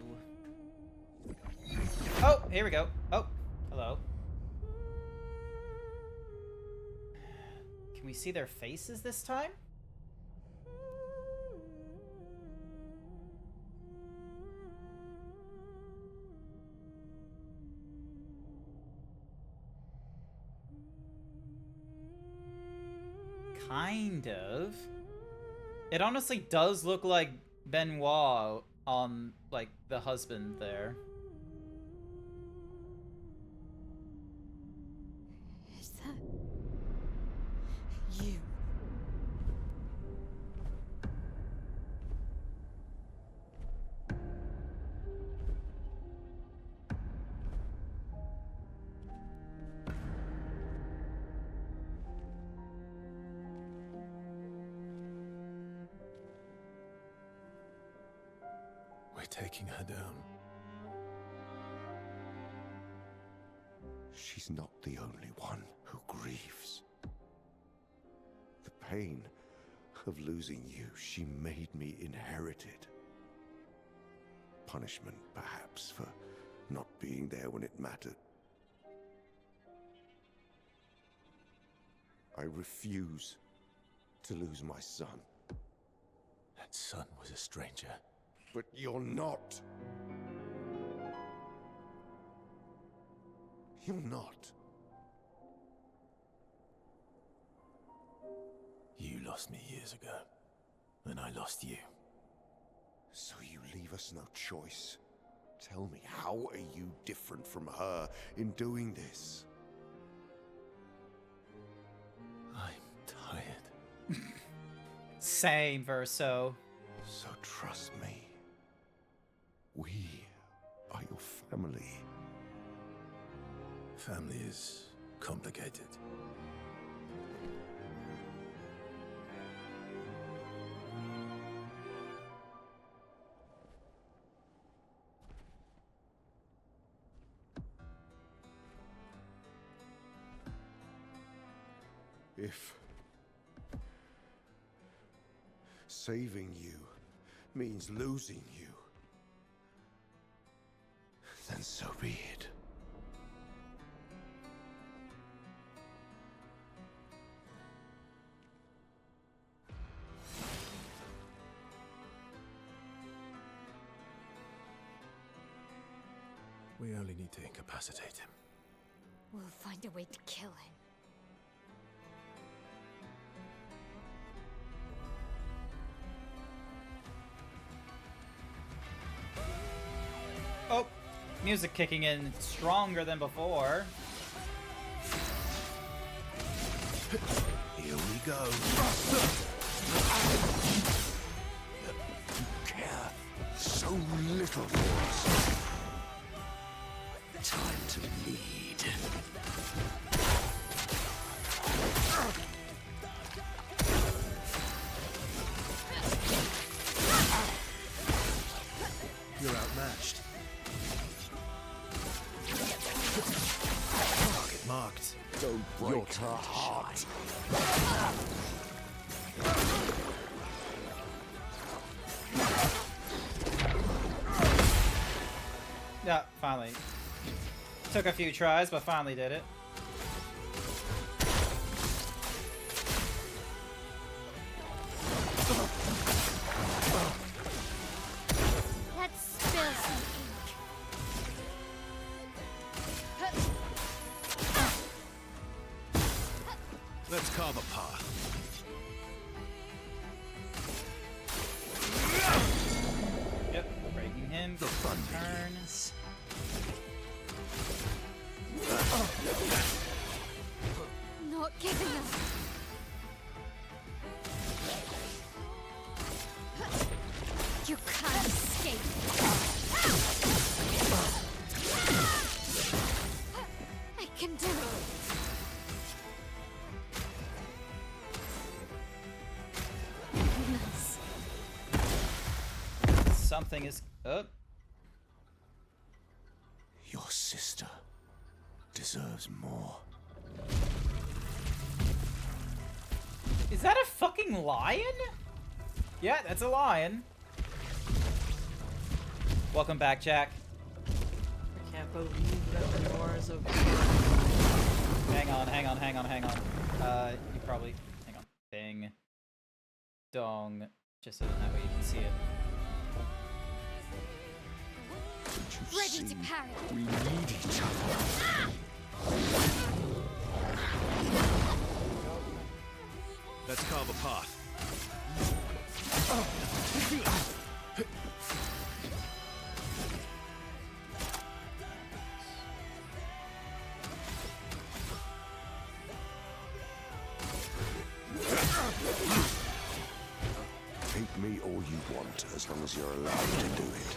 Oh, here we go. Oh, hello. Can we see their faces this time? Kind of. It honestly does look like Benoit on, like, the husband there. Is that you? We're taking her down. She's not the only one who grieves. The pain of losing you, she made me inherited. Punishment, perhaps, for not being there when it mattered. I refuse to lose my son. That son was a stranger. But you're not. You're not. You lost me years ago, and I lost you. So you leave us no choice. Tell me, how are you different from her in doing this? I'm tired. Same, Verso. So trust me. We are your family. Family is complicated. If saving you means losing you, then so be it. We only need to incapacitate him. We'll find a way to kill him. Oh, music kicking in stronger than before. Here we go. You care so little for us. Time to lead. You're outmatched. Target marked. Don't break her heart. Yeah, finally. Took a few tries, but finally did it. Let's spill some ink. Let's carve a path. Yep, breaking him. The fun Turn. begins. Not giving up. You can't escape. I can do it. Nice. Something is up. Your sister deserves more. Is that a fucking lion? Yeah, that's a lion. Welcome back, Jack. I can't believe that the Nora's over. Hang on. You probably... Hang on. Ding. Dong. Just so that way you can see it. Ready to parry. We need each other. Let's carve a path. Take me all you want, as long as you're allowed to do it.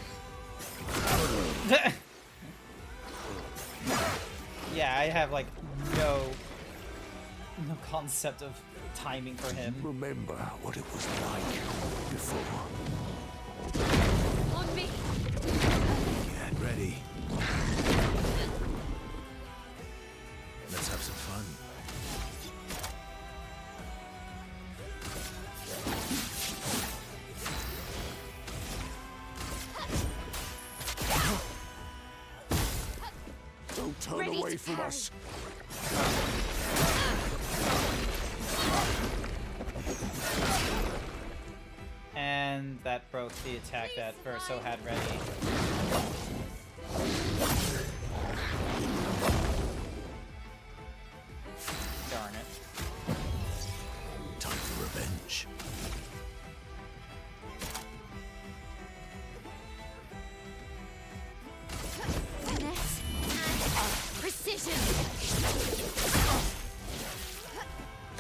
Yeah, I have like no concept of timing for him. Remember what it was like before. On me. Get ready. Let's have some fun. Don't turn away from us. And that broke the attack that Verso had ready.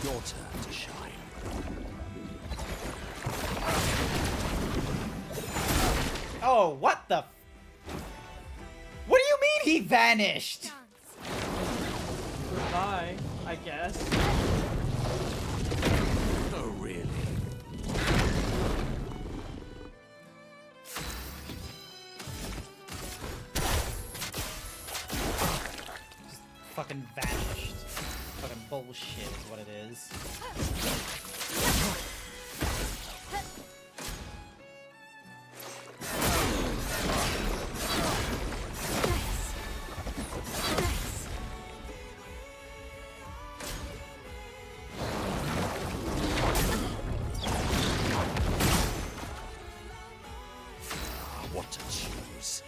Your turn to shine. Oh, what the? What do you mean he vanished? Goodbye, I guess. Oh, really? Fucking vanished. Fucking bullshit is what it is. What to choose?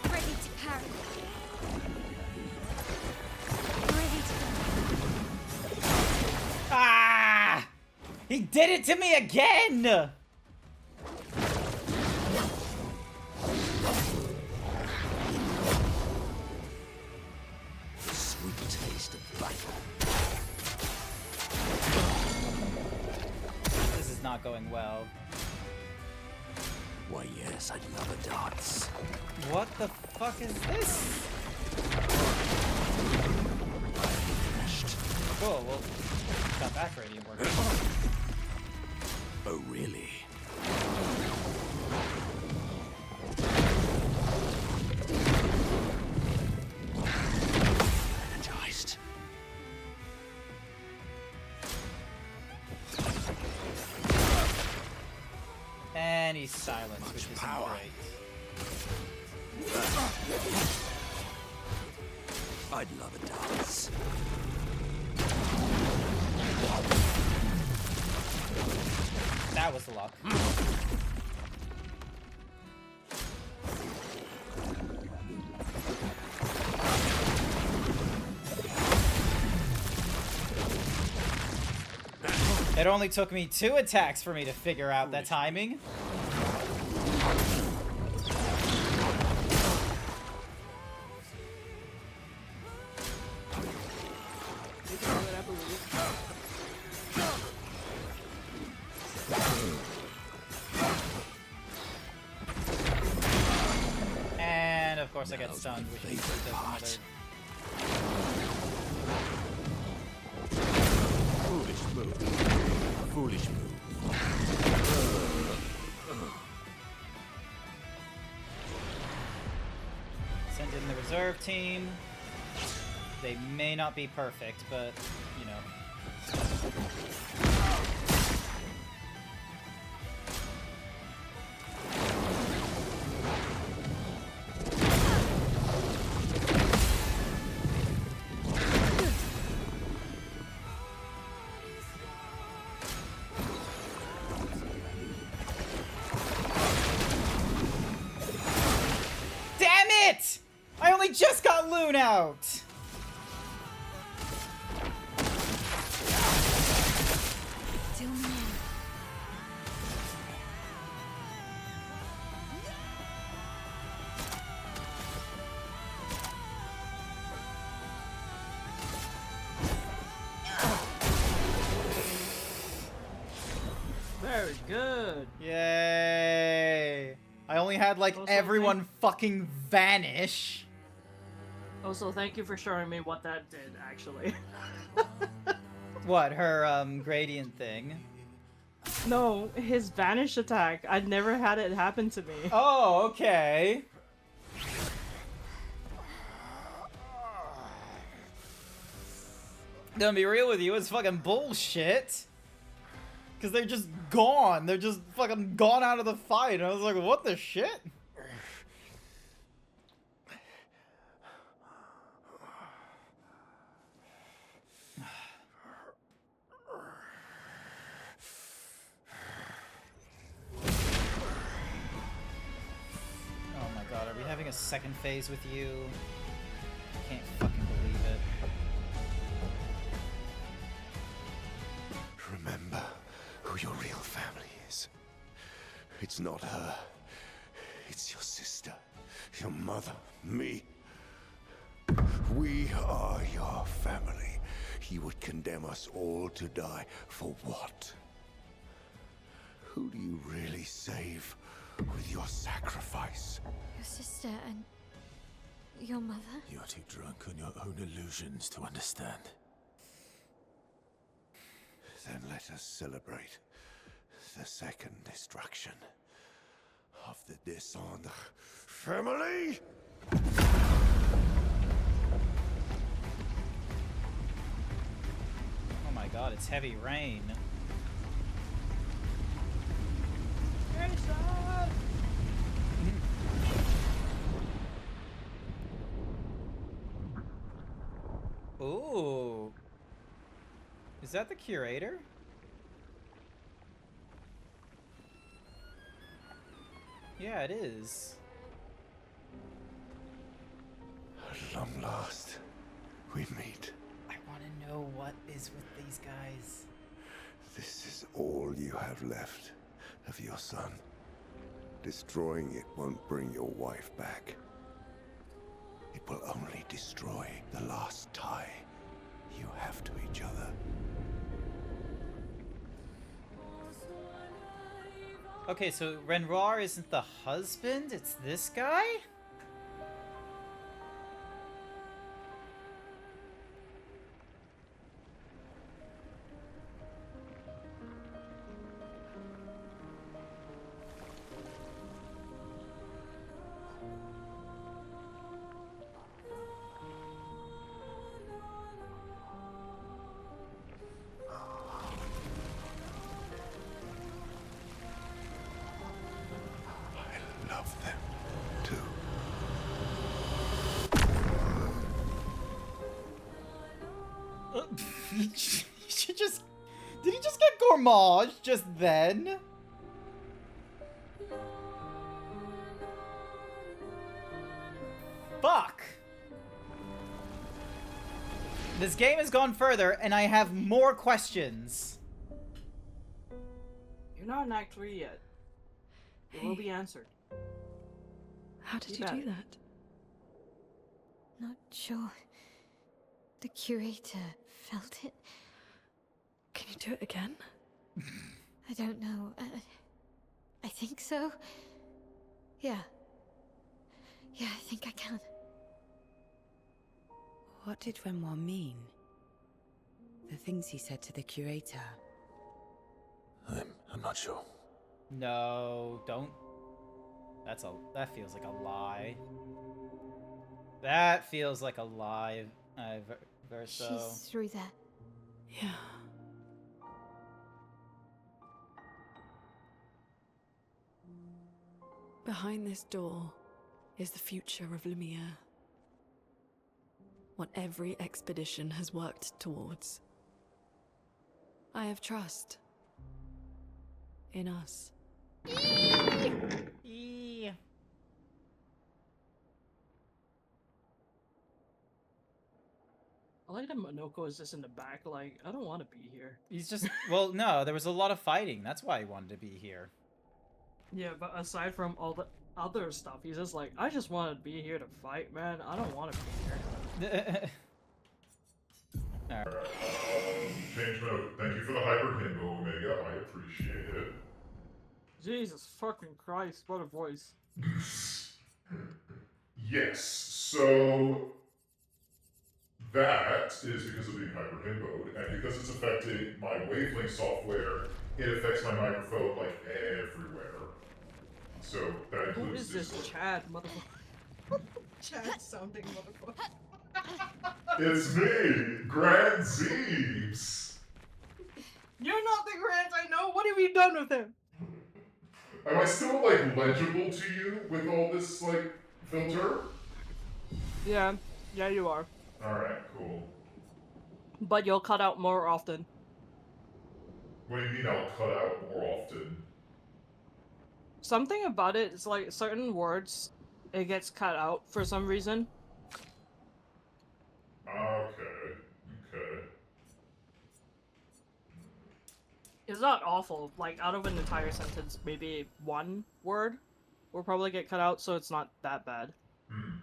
Ready to carry. Ready to go. Ah! He did it to me again! The sweet taste of battle. This is not going well. Why, yes, I'd love a dance. What the fuck is this? Finished. Cool, well, got that radiant working. Oh, really? Energized. And he's silenced, which isn't power. great. I'd love a dance. That was the luck. It only took me 2 attacks for me to figure out that timing. And of course I get stunned, which means it does another. Foolish move. Foolish move. Send in the reserve team. They may not be perfect, but, you know. Damn it! I only just got Loon out! Till the end. Very good. Yay! I only had like Also, everyone fucking vanish. Also, thank you for showing me what that did, actually. What, her gradient thing? No, his vanish attack. I'd never had it happen to me. Oh, okay. Gonna be real with you, it's fucking bullshit. Cause they're just gone. They're just fucking gone out of the fight. And I was like, what the shit? Oh my god, are we having a second phase with you? I can't fucking believe It's not her. It's your sister, your mother, me. We are your family. He would condemn us all to die for what? Who do you really save with your sacrifice? Your sister and your mother? You're too drunk on your own illusions to understand. Then let us celebrate the second destruction of the Descendre family! Oh my god, it's heavy rain. Ooh. Is that the curator? Yeah, it is. At long last, we meet. I want to know what is with these guys. This is all you have left of your son. Destroying it won't bring your wife back. It will only destroy the last tie you have to each other. Okay, so Renoir isn't the husband, it's this guy? He should just... Did he just get gourmage just then? Fuck! This game has gone further, and I have more questions. You're not in Act 3 yet. It will be answered. How did you do that? Not sure. The curator felt it. Can you do it again? I don't know. I think so. Yeah. Yeah, I think I can. What did Renoir mean? The things he said to the curator. I'm not sure. No, don't. That feels like a lie. That feels like a lie. Verso. She's through there. Yeah. Behind this door is the future of Lumiere. What every expedition has worked towards. I have trust in us. I like that Monoko is just in the back, like, I don't want to be here. He's just... Well, no, there was a lot of fighting. That's why he wanted to be here. Yeah, but aside from all the other stuff, he's just like, I just want to be here to fight, man. I don't want to be here. Alright. Change mode. Thank you for the hyper himbo, Omega. I appreciate it. Jesus fucking Christ, what a voice. Yes, so that is because of being hyper himboed, and because it's affecting my wavelength software, it affects my microphone like everywhere. So that includes Who is this Discord. Chad, motherfucker? Chad sounding motherfucker. It's me, GrantZeebs. You're not the Grant I know. What have you done with him? Am I still like legible to you with all this like filter? Yeah, you are. Alright, cool. But you'll cut out more often. What do you mean I'll cut out more often? Something about it is like certain words, it gets cut out for some reason. Okay. It's not awful. Like, out of an entire sentence, maybe one word will probably get cut out, so it's not that bad. Hmm.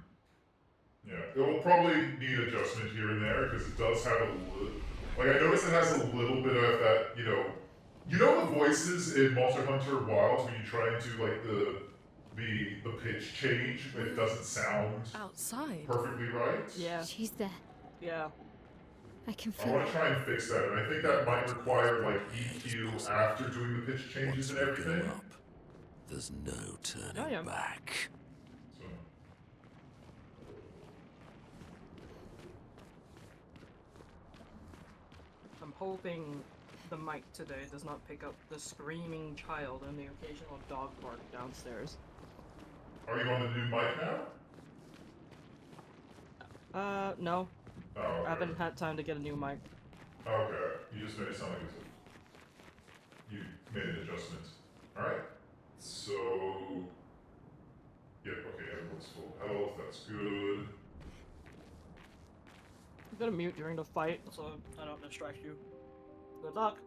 Yeah, it will probably need adjustment here and there because it does have a little. Like I noticed it has a little bit of that, you know the voices in Monster Hunter Wilds when you try and do like the pitch change, it doesn't sound outside perfectly right. Yeah. She's there. Yeah. I can I feel want to try and fix that, and I think that might require like EQ after doing the pitch changes and everything. There's no turning back. So. I'm hoping the mic today does not pick up the screaming child and the occasional dog bark downstairs. Are you on the new mic now? No. Oh, okay. I haven't had time to get a new mic. Okay, you just made it sound like you made an adjustment. Alright, so... Yeah, okay, everyone's full health, that's good. I'm gonna mute during the fight so I don't distract you. Good luck.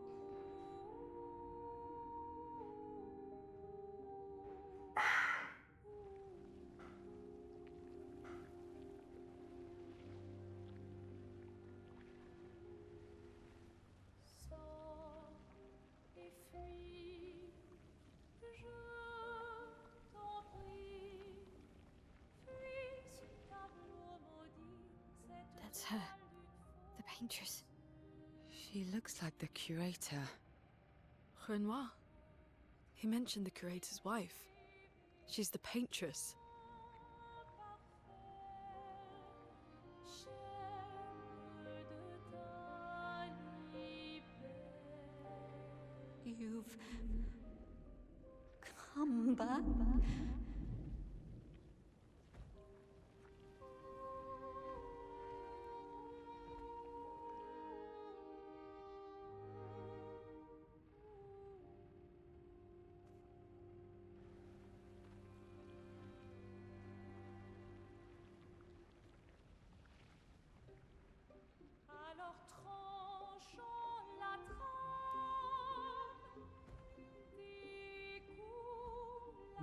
That's her. The paintress. She looks like the curator. Renoir. He mentioned the curator's wife. She's the paintress. You've come back.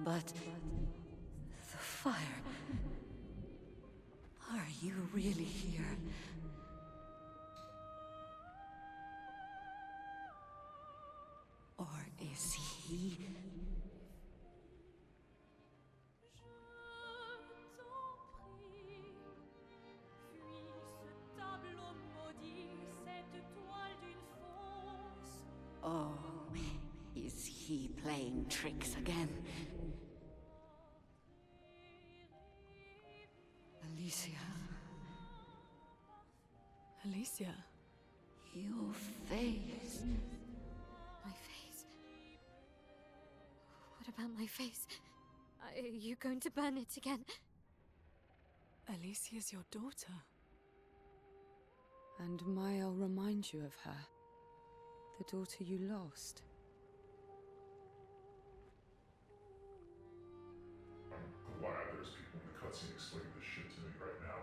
But the fire. Are you really here? Or is he? Oh, is he playing tricks again? Alicia. Alicia. Your face. My face. What about my face? Are you going to burn it again? Alicia's your daughter. And May'll remind you of her. The daughter you lost. I'm glad there's people in the cutscene explaining this shit to me right now.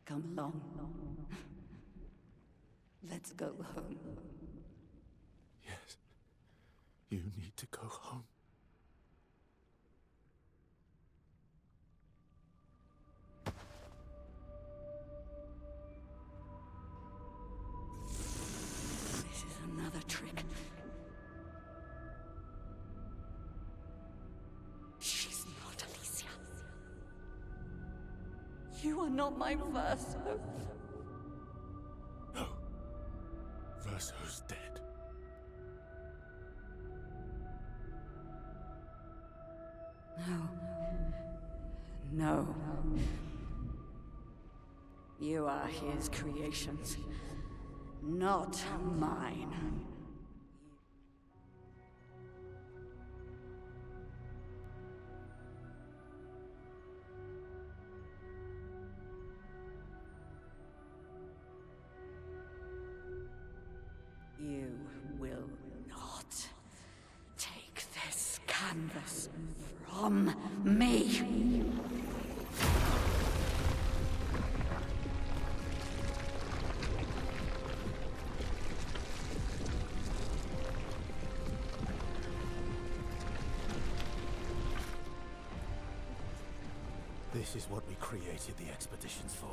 Come along. Let's go home. Yes. You need to go home. This is another trick. She's not Alicia. You are not my first hope. No. Verso's dead. No. No. You are his creations, not mine. You will not take this canvas from me. This is what we created the expeditions for.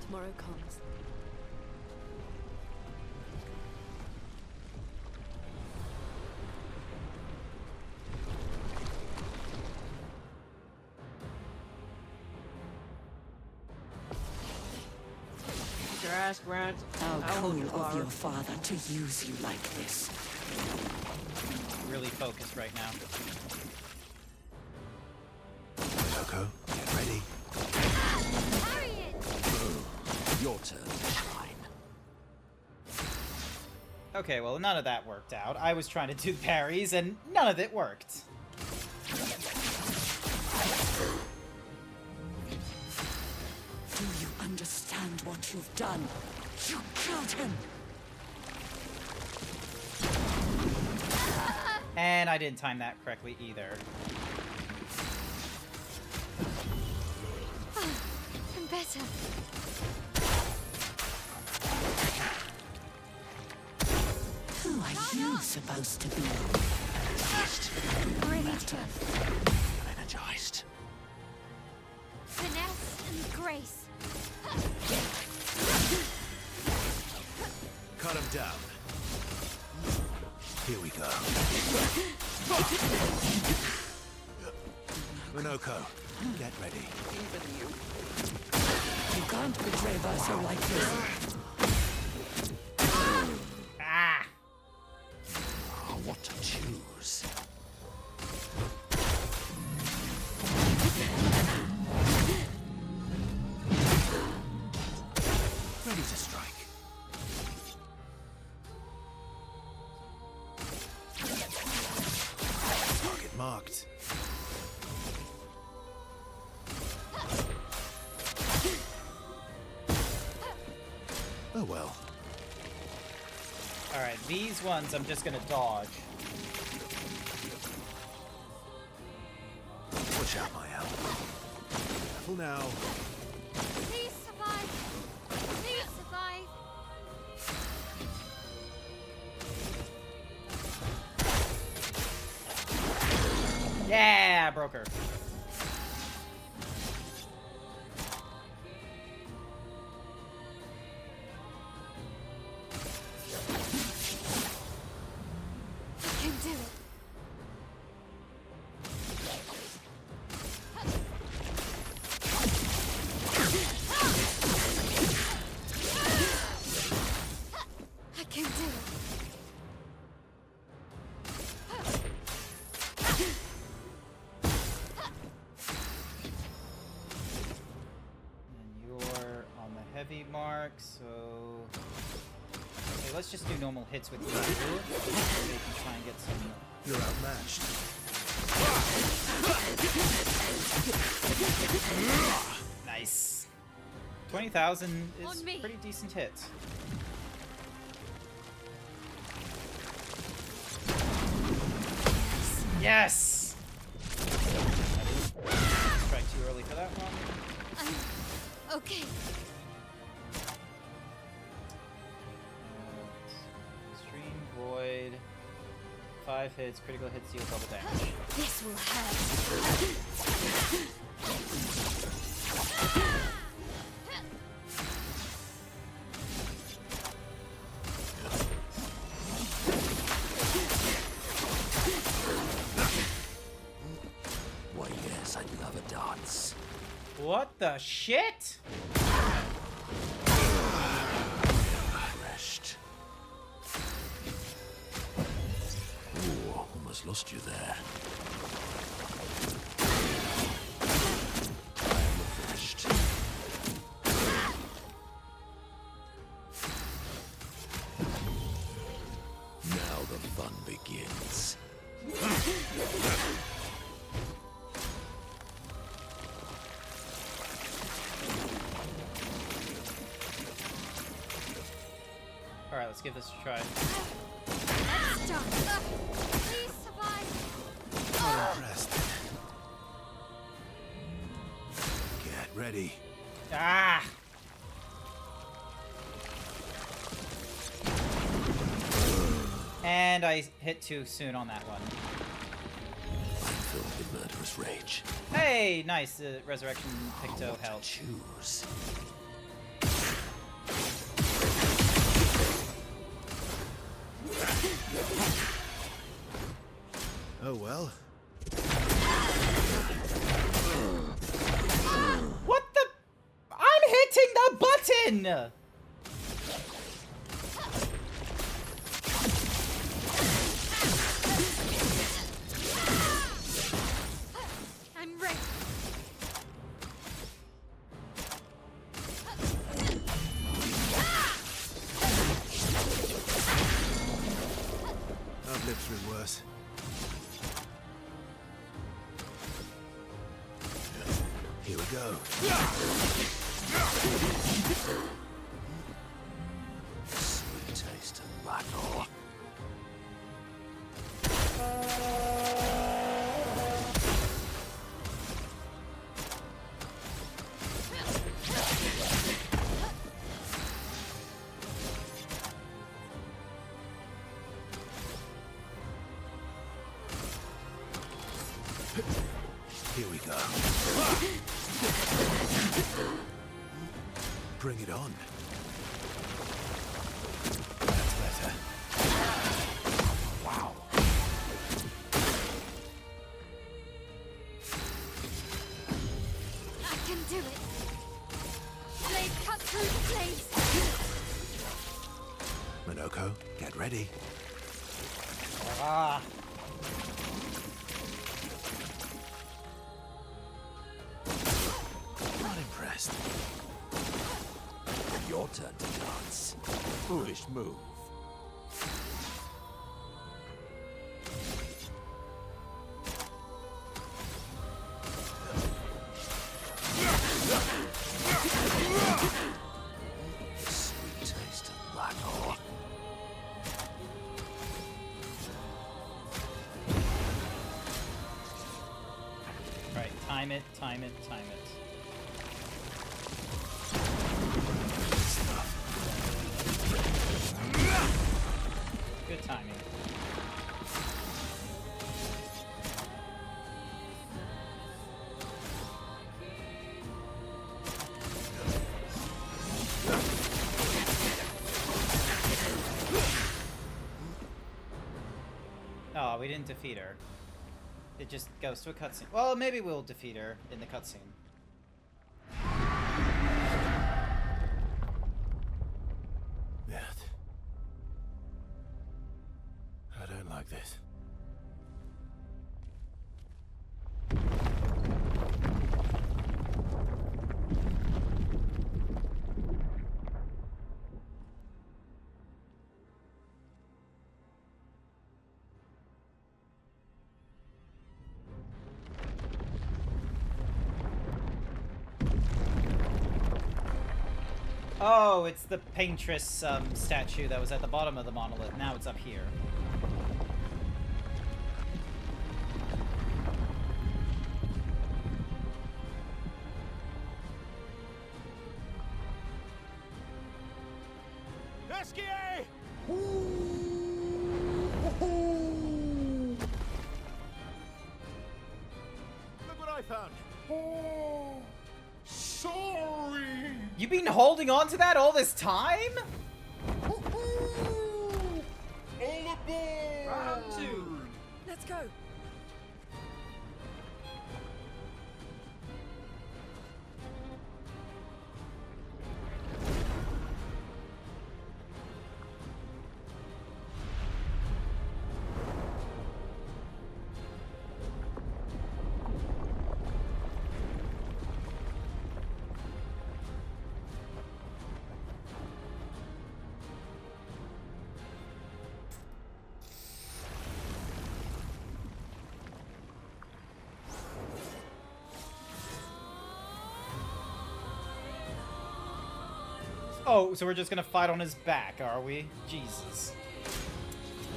Tomorrow comes. Your ass, Grant. How I'll cool hold your of flower. your father to use you like this. Really focused right now. Coco, get ready. Your turn to shine. Okay, well, none of that worked out. I was trying to do parries, and none of it worked. Do you understand what you've done? You killed him! And I didn't time that correctly either. I'm better. Who are you supposed to be? Ready to. Energized. Finesse and grace. Cut him down. Here we go. Minoko, get ready. You can't betray Verso like this. Ah! What to choose? Ready to strike. Target marked. Oh well. Alright, these ones I'm just gonna dodge. Watch out, my help. Careful now. Please survive. Please survive. Yeah, broke her. I can do it. I can do it. And you're on the heavy mark, so... Okay, let's just do normal hits with you. So you can try and get some... You're outmatched. Nice. 20,000 is On me. pretty decent hit. Yes! Strike too early for that one. Okay. Extreme Void. 5 hits, critical hits deal double damage. This will hurt. Why, yes, I'd love a dance. What the shit? Rest. Ooh, almost lost you there. I am refreshed. Now the fun begins. Alright, let's give this a try. Let's start. Please survive. Not impressed. Get ready. Ah! And I hit too soon on that one. I'm filled with murderous rage. Hey, nice. Resurrection Picto health. Choose. Oh well. What the? I'm hitting the button! I'm ready. I've lived through worse. Here we go. Sweet taste of battle. Here we go. Bring it on. That's better. Wow. I can do it. Blade cut through the blades. Minoko, get ready. Ah. Not impressed. Your turn to dance. Foolish move. Sweet taste of battle. Alright, time it, time it, time it. Good timing. Oh, we didn't defeat her. It just goes to a cutscene. Well, maybe we'll defeat her in the cutscene. Yeah. I don't like this. Oh, it's the paintress statue that was at the bottom of the monolith. Now it's up here. Esquier! Look what I found. Oh, sorry. You've been holding on to that all this time? All aboard. Round 2. Let's go. Oh, so we're just gonna fight on his back, are we? Jesus.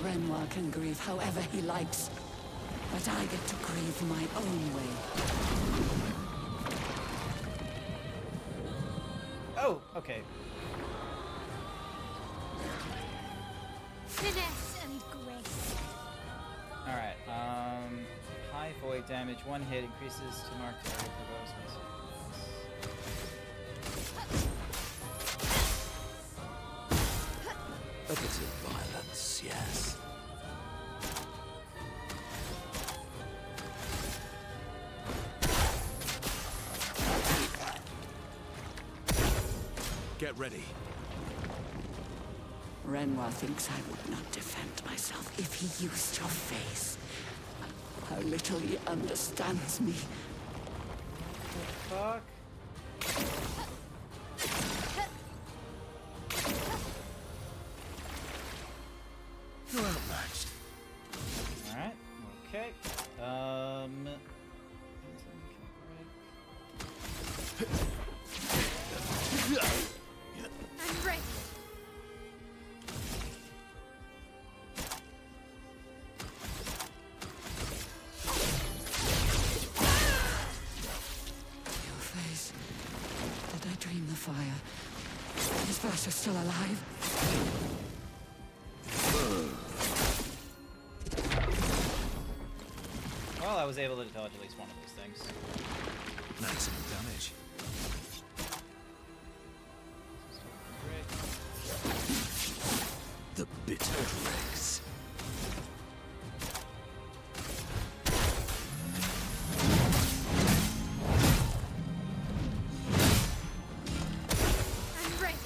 Renoir can grieve however he likes, but I get to grieve my own way. Oh, okay. Finesse and grace. Alright, High void damage, one hit increases to mark target for those missiles. A bit of violence, yes. Get ready. Renoir thinks I would not defend myself if he used your face. How little he understands me. What the fuck? You're outmatched. Alright, okay. I'm ready. Your face. Did I dream the fire? Is Versa still alive? Well, I was able to dodge at least one of those things. Maximum damage. The bitter dregs. I'm ready.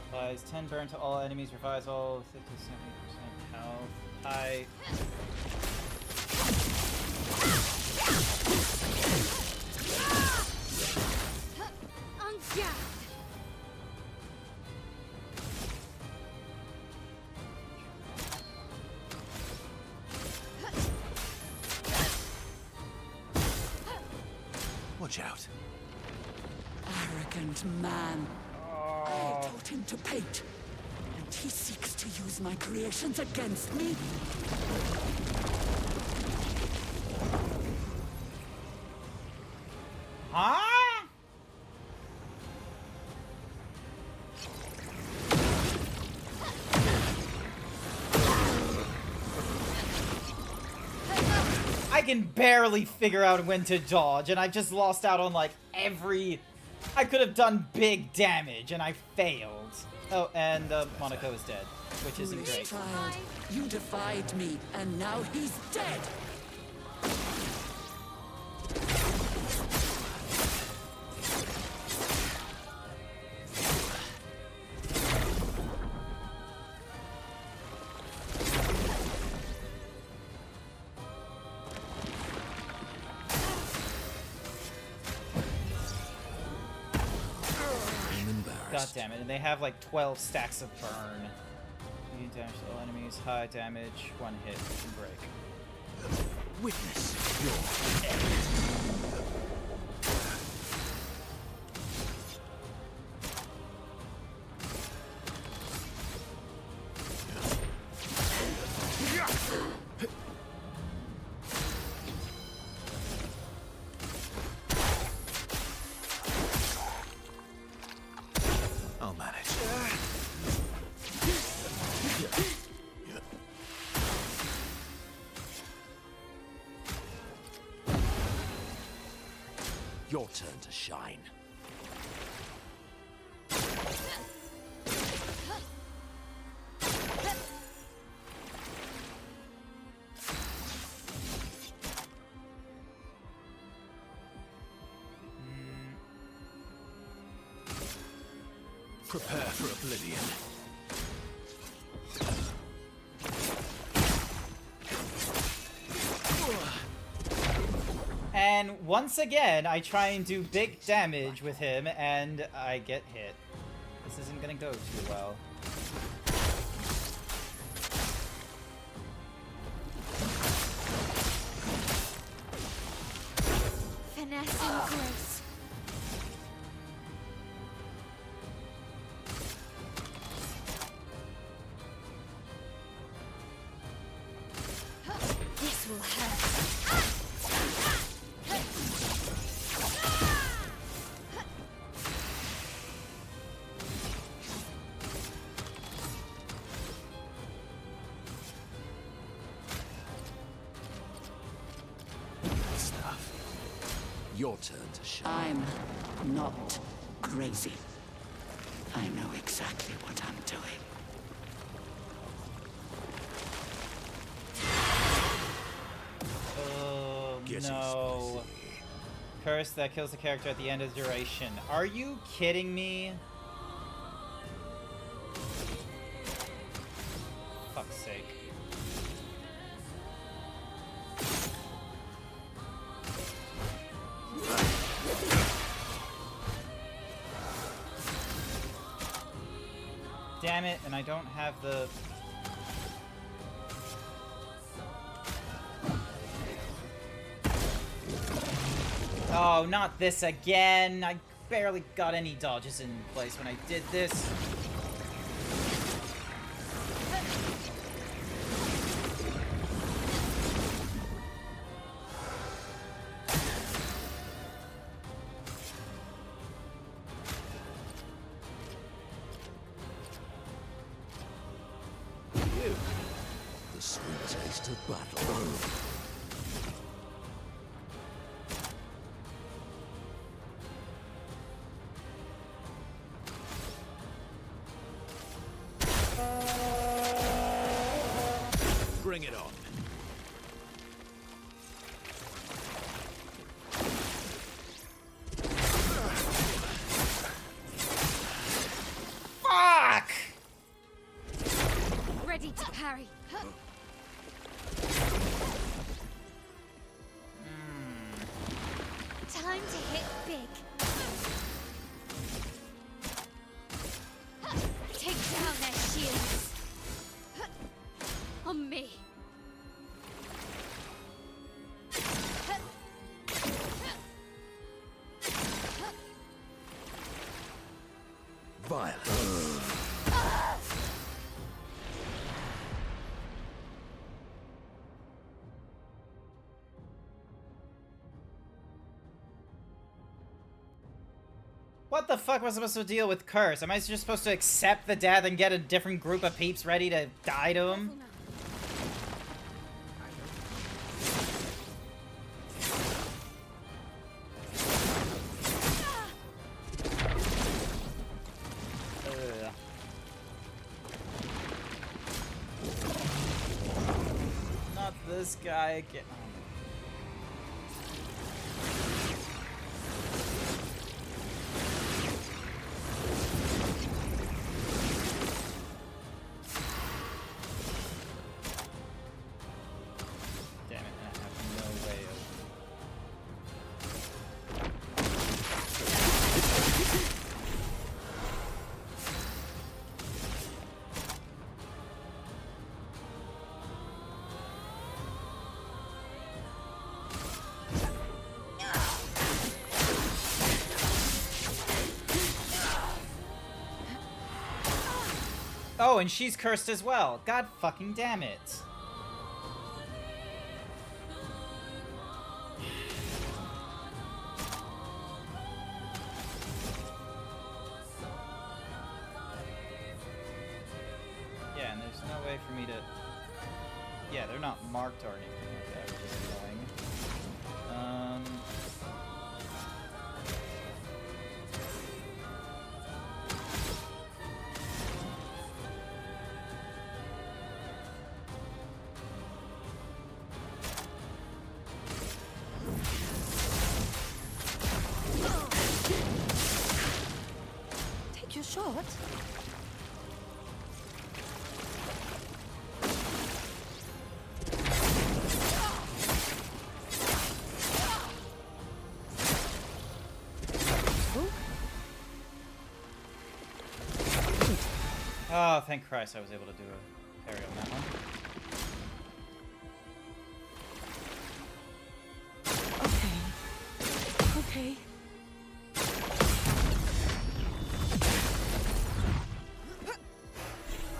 Applies 10 burn to all enemies, revives all 50-70% health. High. On guard. Watch out. Arrogant man. I taught him to paint, and he seeks to use my creations against me. Huh? I can barely figure out when to dodge, and I just lost out on like every... I could have done big damage, and I failed. Oh, and Monaco is dead, which isn't Foolish great. child, you defied me, and now he's dead. God damn it, and they have like 12 stacks of burn. Medium damage to all enemies, high damage, one hit, and break. Witness your end. I'll manage. Your turn to shine. Prepare for oblivion. And once again, I try and do big damage with him, and I get hit. This isn't gonna go too well. Finesse and grace. This will hurt. your turn to shine. I'm not crazy. I know exactly what I'm doing. Oh, no. Curse that kills the character at the end of the duration. Are you kidding me? Fuck's sake. Damn it, and I don't have the... Oh, not this again! I barely got any dodges in place when I did this. The sweet taste of battle. Bring it on. Fuck! Ready to parry. Time to hit big. Take down their shields. On me. Violence. What the fuck was I supposed to deal with Curse? Am I just supposed to accept the death and get a different group of peeps ready to die to him? Ugh. Not this guy again. Damn it, I have no way of... Oh, and she's cursed as well. God fucking damn it. Yeah, and there's no way for me to... Yeah, they're not marked or anything like that, which is annoying. Take your shot. Oh, thank Christ I was able to do a parry on that one. Okay.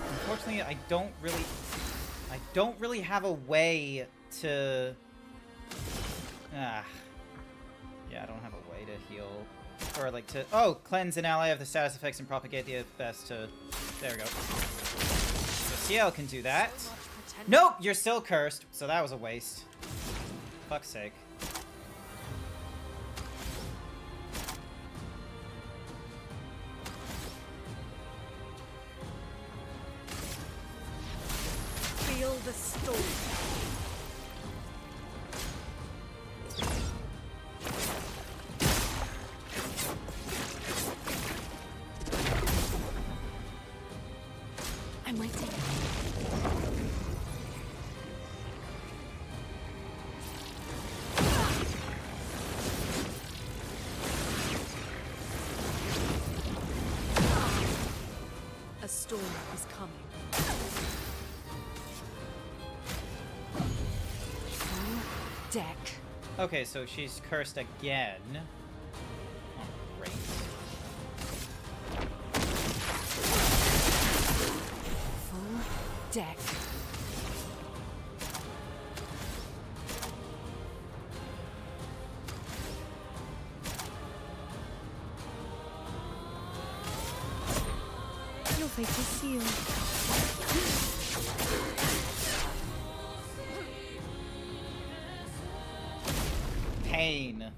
Unfortunately, I don't really have a way to... Yeah, I don't have a way to heal. Or like to... Oh! Cleanse an ally of the status effects and propagate the best to... There we go. So CL can do that. Nope! You're still cursed. So that was a waste. Fuck's sake. the storm. I'm waiting. A storm is coming. Full deck. Okay, so she's cursed again. Oh, great. Full deck. Your fate is sealed. Pain.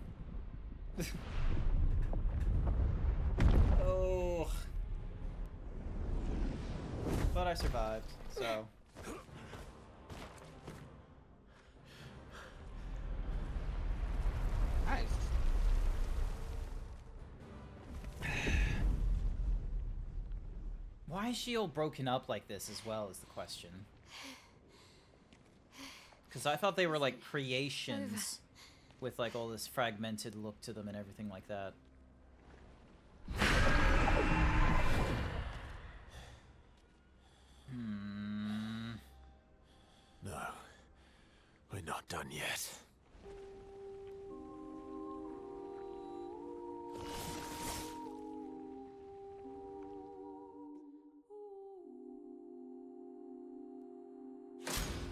Oh. But I survived, so. Nice. Why is she all broken up like this as well is the question. Because I thought they were like creations with like all this fragmented look to them and everything like that. No, we're not done yet.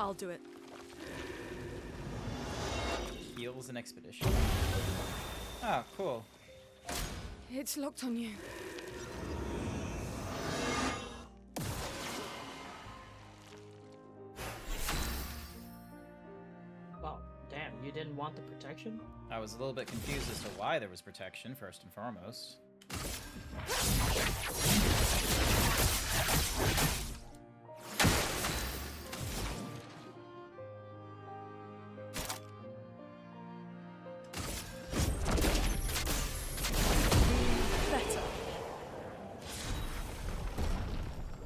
I'll do it. Heals an expedition. Oh, cool. It's locked on you. Well, damn, you didn't want the protection? I was a little bit confused as to why there was protection, first and foremost.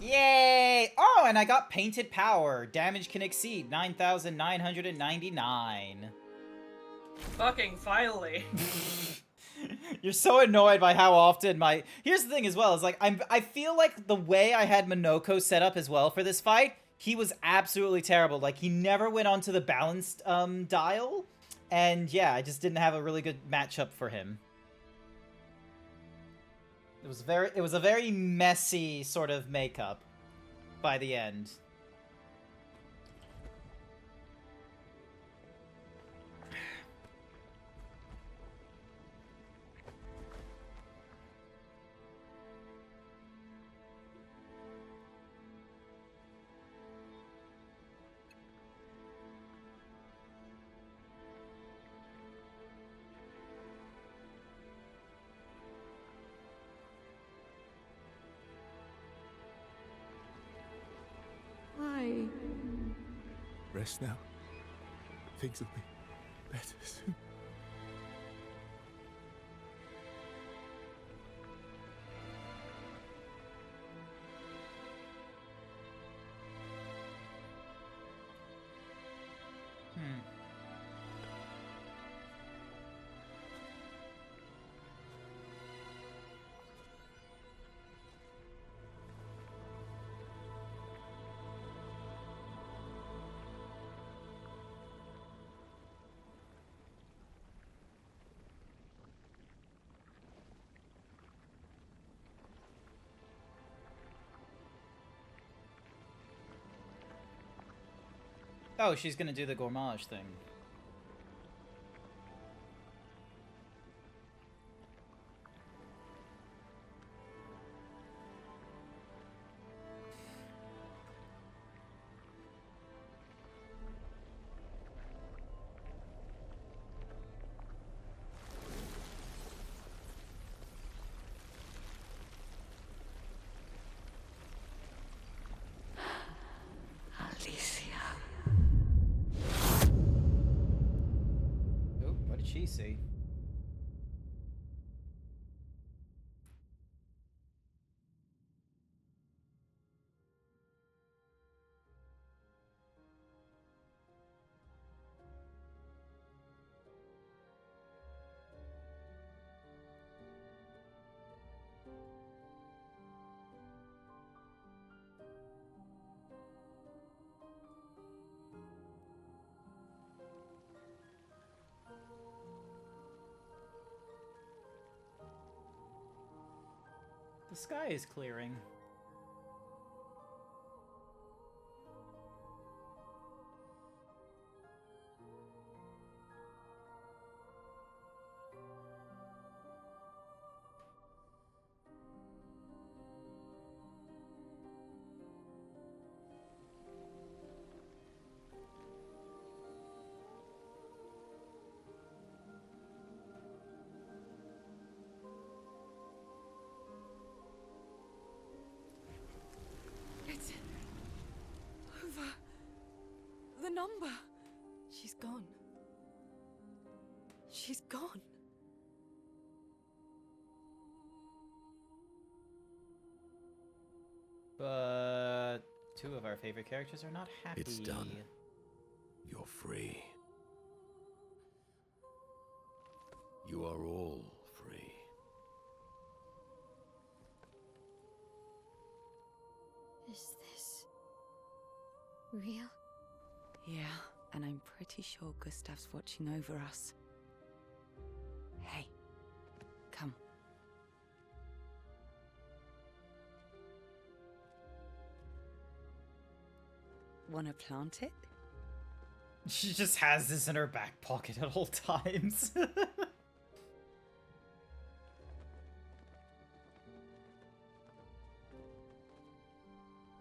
Yay! Oh, and I got Painted Power. Damage can exceed 9,999. Fucking finally. You're so annoyed by how often my... Here's the thing as well, is like, I feel like the way I had Minoko set up as well for this fight, he was absolutely terrible. Like, he never went onto the balanced dial, and yeah, I just didn't have a really good matchup for him. It was a very messy sort of makeup by the end. Why? Rest now. Things will be better soon. Oh, she's gonna do the gourmage thing. Alicia. see. The sky is clearing. It's over. The number. She's gone. She's gone. But two of our favorite characters are not happy. It's done. You're free. You are all free. Is this real? Yeah, and I'm pretty sure Gustav's watching over us. Hey, come. Wanna plant it? She just has this in her back pocket at all times.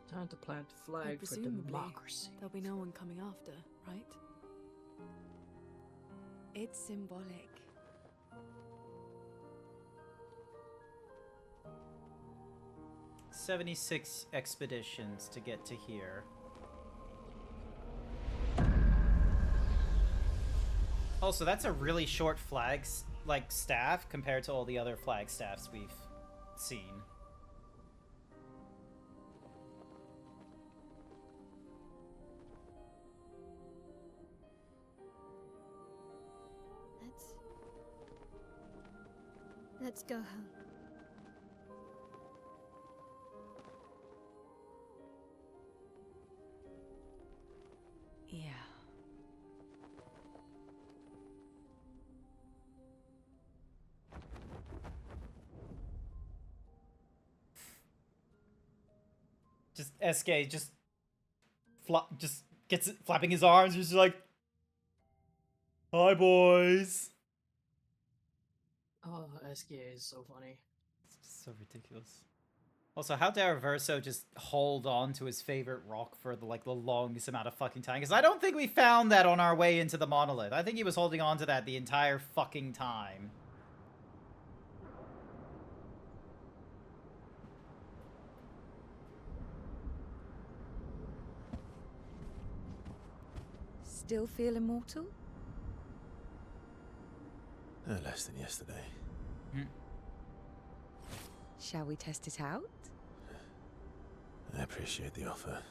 Time to plant a flag for Presumably, democracy. there'll be no one coming after, right? It's symbolic. "76 expeditions to get to here." Also, that's a really short staff compared to all the other flag staffs we've seen. Let's go home. Yeah. Just SK just gets it, flapping his arms, just like, "Hi, boys." Oh, SKA is so funny. It's just so ridiculous. Also, how dare Verso just hold on to his favorite rock for the longest amount of fucking time? Because I don't think we found that on our way into the monolith. I think he was holding on to that the entire fucking time. Still feel immortal? No less than yesterday. Shall we test it out? I appreciate the offer.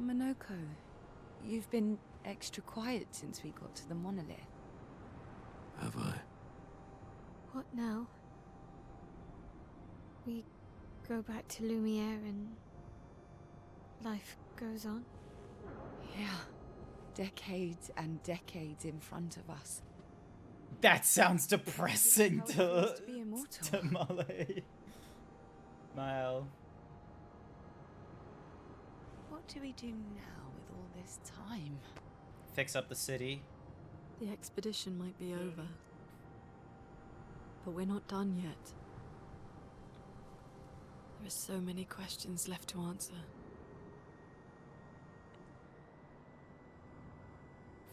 Monoko, you've been extra quiet since we got to the monolith. Have I? What now? We go back to Lumiere and life goes on? Yeah. Decades and decades in front of us. That sounds depressing How it feels to be immortal. Molly. Mile. What do we do now with all this time? Fix up the city. The expedition might be over. But we're not done yet. There are so many questions left to answer.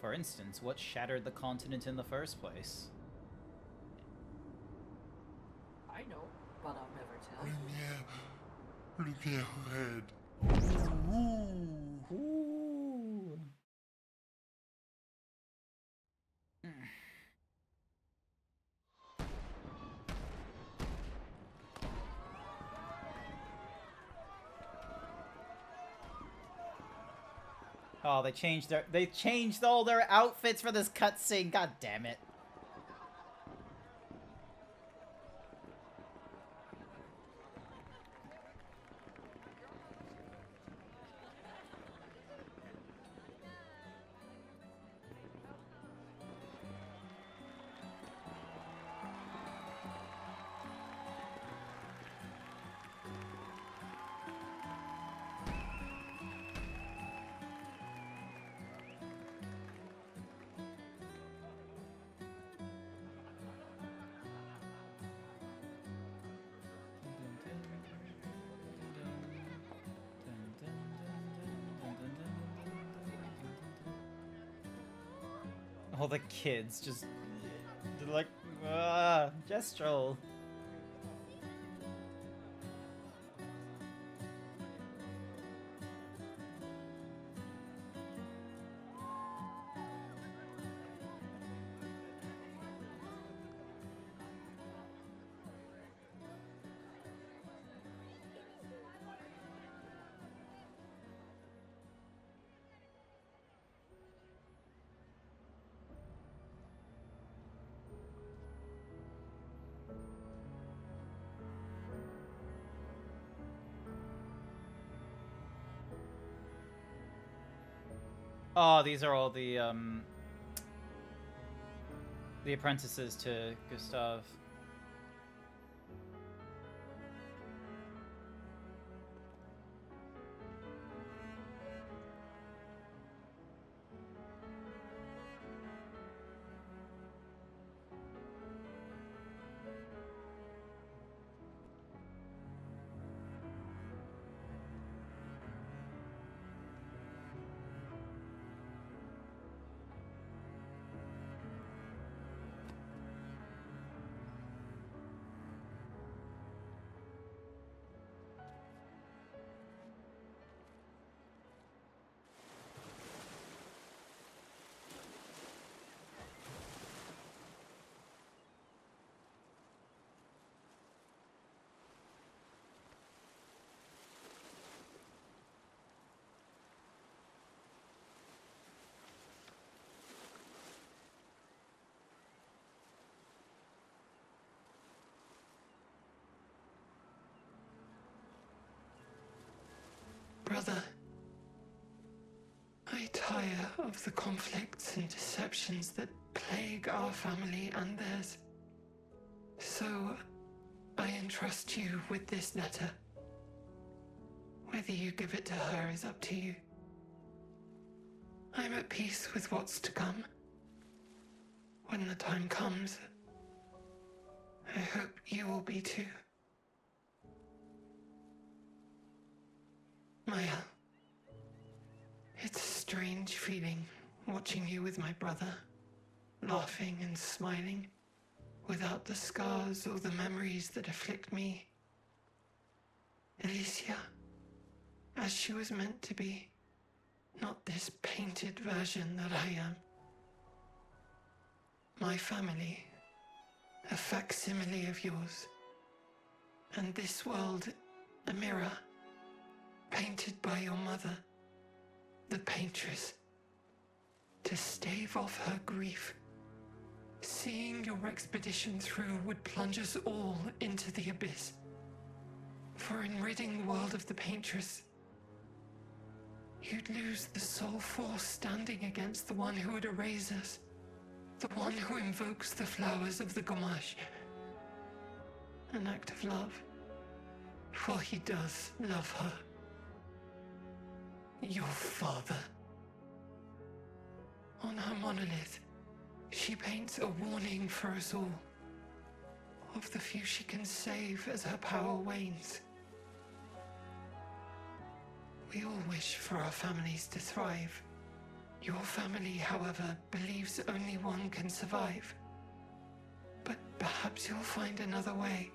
For instance, what shattered the continent in the first place? I know, but I'll never tell. Lumiere head. Ooh. Oh, they changed all their outfits for this cutscene. God damn it. All the kids just they're like, Gestural. Oh, these are all the apprentices to Gustav. Brother, I tire of the conflicts and deceptions that plague our family and theirs. So, I entrust you with this letter. Whether you give it to her is up to you. I'm at peace with what's to come. When the time comes, I hope you will be too. Maya, it's a strange feeling watching you with my brother, laughing and smiling, without the scars or the memories that afflict me. Alicia, as she was meant to be, not this painted version that I am. My family, a facsimile of yours, and this world, a mirror, painted by your mother, the paintress, to stave off her grief. Seeing your expedition through would plunge us all into the abyss. For in ridding the world of the paintress, you'd lose the sole force standing against the one who would erase us, the one who invokes the flowers of the Gamash. An act of love, for he does love her. Your father. On her monolith, she paints a warning for us all, of the few she can save as her power wanes. We all wish for our families to thrive. Your family, however, believes only one can survive. But perhaps you'll find another way.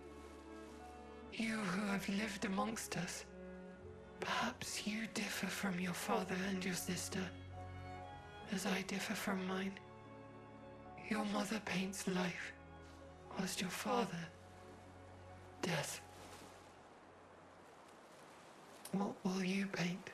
You who have lived amongst us, perhaps you differ from your father and your sister, as I differ from mine. Your mother paints life, whilst your father, death. What will you paint?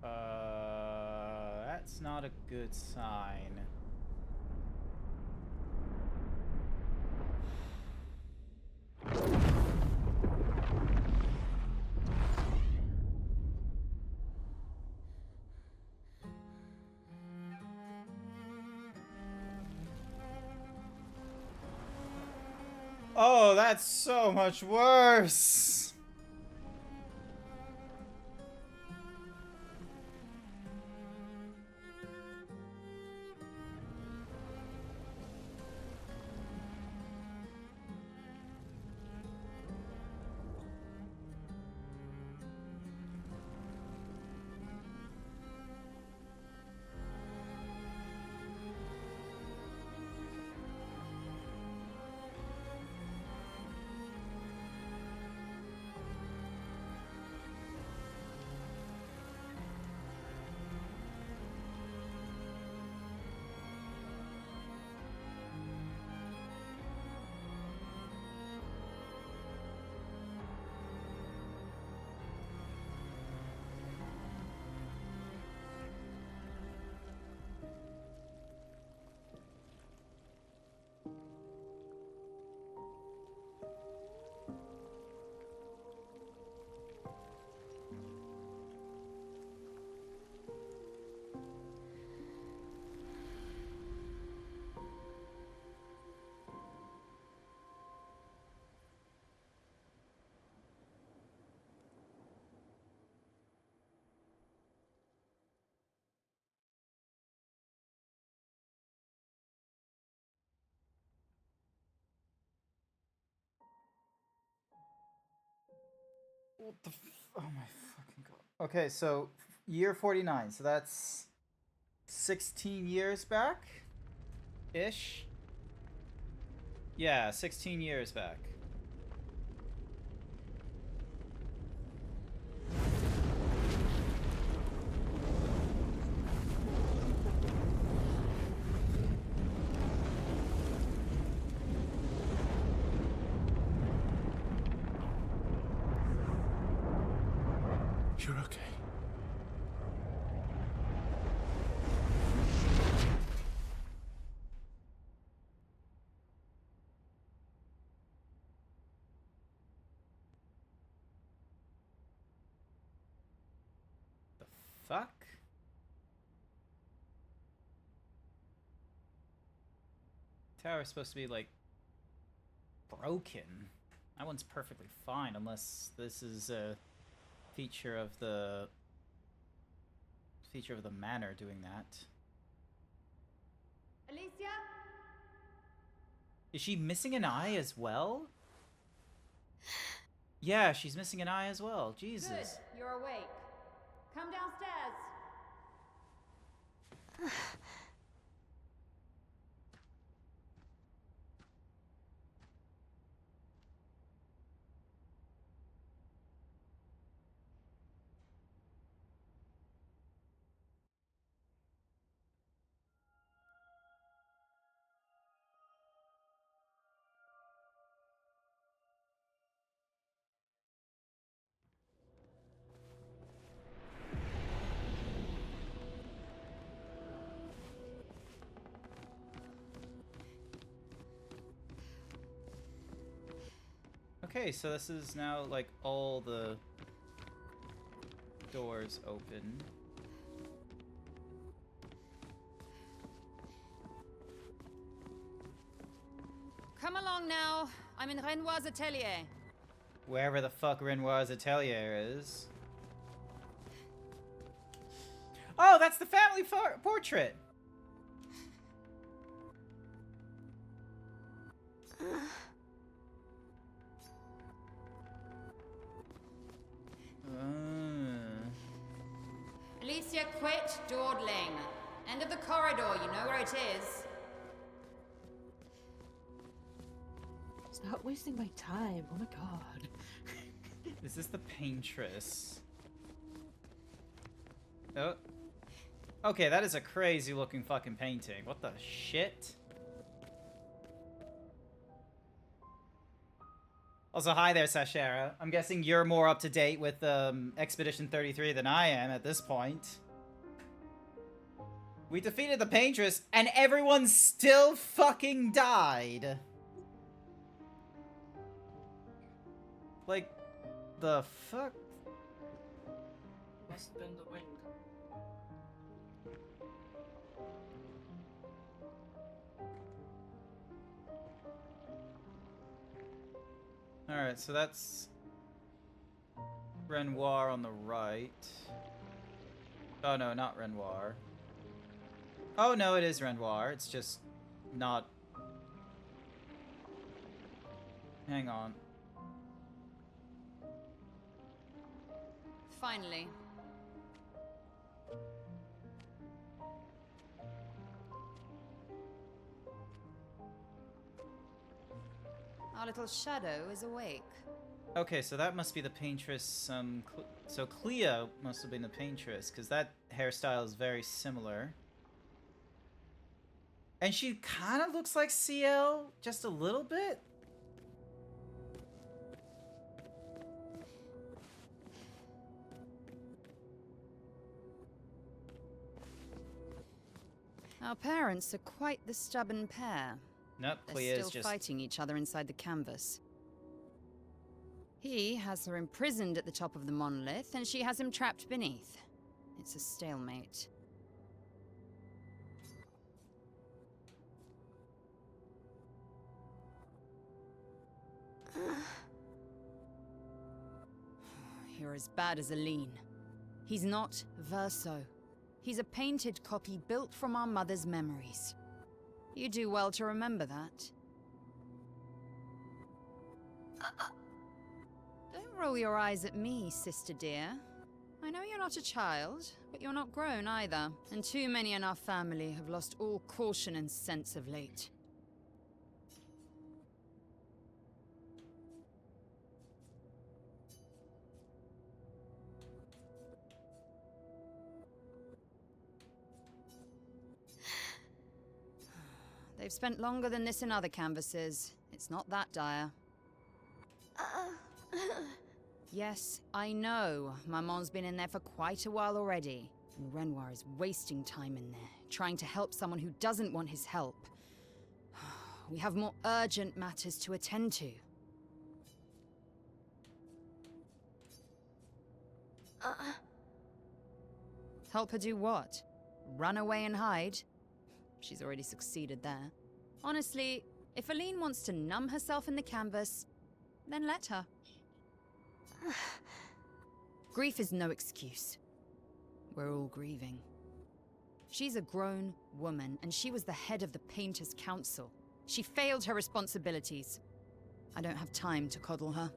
That's not a good sign. Oh, that's so much worse. What the oh my fucking god. Okay, so year 49. So that's 16 years back? Ish? Yeah, 16 years back. You're okay. The fuck? Tower's supposed to be like broken. That one's perfectly fine unless this is a feature of the manor doing that. Alicia? Is she missing an eye as well? Yeah, she's missing an eye as well. Jesus. Good, you're awake. Come downstairs. Okay, so this is now like all the doors open. Come along now. I'm in Renoir's atelier. Wherever the fuck Renoir's atelier is. Oh, that's the family portrait! Alicia, quit dawdling. End of the corridor, you know where it is. Stop wasting my time. Oh my god. Is this the paintress? Oh. Okay, that is a crazy looking fucking painting. What the shit? Also, hi there, Sashera. I'm guessing you're more up to date with Expedition 33 than I am at this point. We defeated the Paintress, and everyone still fucking died. Like, the fuck? Must have been the wind. Alright, so that's Renoir on the right. Oh no, not Renoir. Oh no, it is Renoir. It's just not... Hang on. Finally. Our little shadow is awake. Okay, so that must be the Paintress, so Cleo must have been the Paintress, because that hairstyle is very similar. And she kind of looks like CL, just a little bit. Our parents are quite the stubborn pair. Nope, They're Cleo's still just... fighting each other inside the canvas. He has her imprisoned at the top of the monolith, and she has him trapped beneath. It's a stalemate. You're as bad as Aline. He's not Verso. He's a painted copy built from our mother's memories. You do well to remember that. Don't roll your eyes at me, sister dear. I know you're not a child, but you're not grown either, and too many in our family have lost all caution and sense of late. They've spent longer than this in other canvases. It's not that dire. Yes, I know. Maman's been in there for quite a while already. And Renoir is wasting time in there, trying to help someone who doesn't want his help. We have more urgent matters to attend to. Help her do what? Run away and hide? She's already succeeded there. Honestly, if Aline wants to numb herself in the canvas, then let her. Grief is no excuse. We're all grieving. She's a grown woman, and she was the head of the Painters' Council. She failed her responsibilities. I don't have time to coddle her.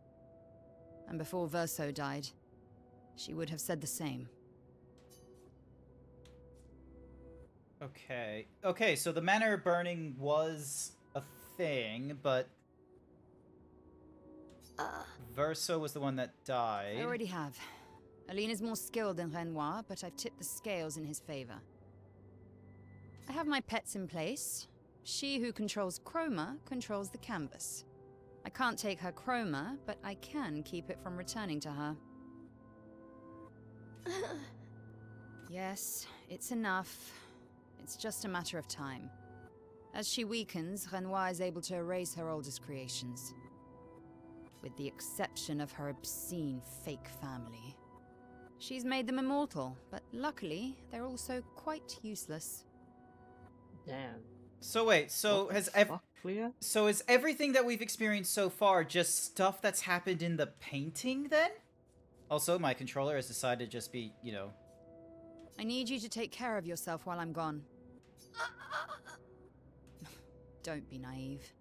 And before Verso died, she would have said the same. Okay. Okay, so the manor burning was a thing, but... Verso was the one that died. I already have. Aline is more skilled than Renoir, but I've tipped the scales in his favor. I have my pets in place. She who controls chroma controls the canvas. I can't take her chroma, but I can keep it from returning to her. Yes, it's enough. It's just a matter of time. As she weakens, Renoir is able to erase her oldest creations. With the exception of her obscene fake family. She's made them immortal, but luckily, they're also quite useless. Damn. So wait, so so is everything that we've experienced so far just stuff that's happened in the painting then? Also, my controller has decided to just be, you know... I need you to take care of yourself while I'm gone. Don't be naive.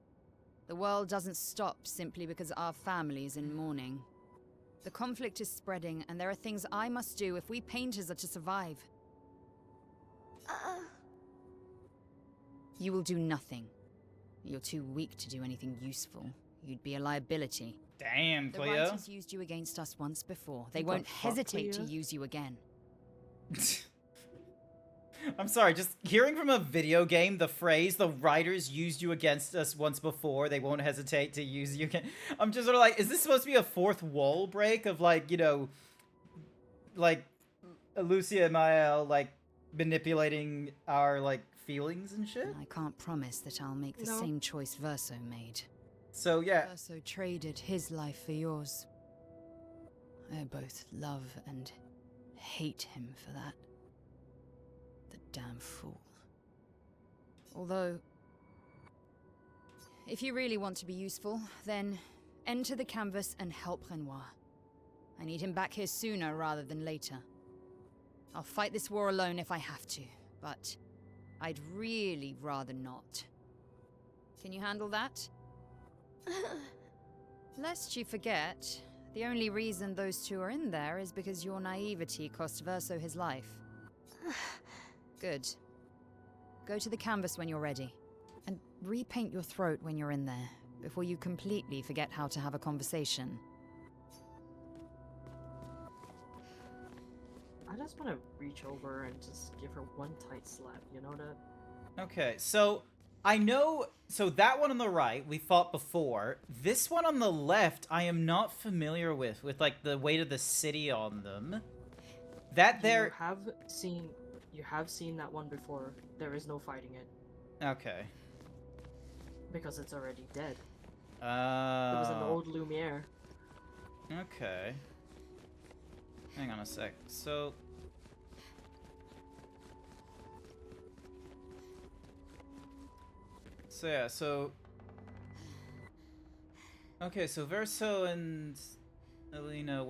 The world doesn't stop simply because our family is in mourning. The conflict is spreading, and there are things I must do if we painters are to survive. You will do nothing. You're too weak to do anything useful. You'd be a liability. Damn, Cleo. The writers used you against us once before. They won't hesitate to use you again. I'm sorry, just hearing from a video game the phrase, the writers used you against us once before, they won't hesitate to use you again. I'm just sort of like, is this supposed to be a fourth wall break of, like, you know, like, Lucia and Mael, like, manipulating our, like, feelings and shit? I can't promise that I'll make the same choice Verso made. So, yeah. Verso traded his life for yours. I both love and hate him for that. The damn fool. Although, if you really want to be useful, then enter the canvas and help Renoir. I need him back here sooner rather than later. I'll fight this war alone if I have to, but I'd really rather not. Can you handle that? Lest you forget, the only reason those two are in there is because your naivety cost Verso his life. Good. Go to the canvas when you're ready, and repaint your throat when you're in there, before you completely forget how to have a conversation. I just want to reach over and just give her one tight slap, you know that? Okay, so I know, so that one on the right we fought before. This one on the left I am not familiar with like the weight of the city on them. That there you have seen that one before. There is no fighting it. Okay. Because it's already dead. It was an old Lumiere. Okay. Hang on a sec. So yeah, so okay, so Verso and Elisa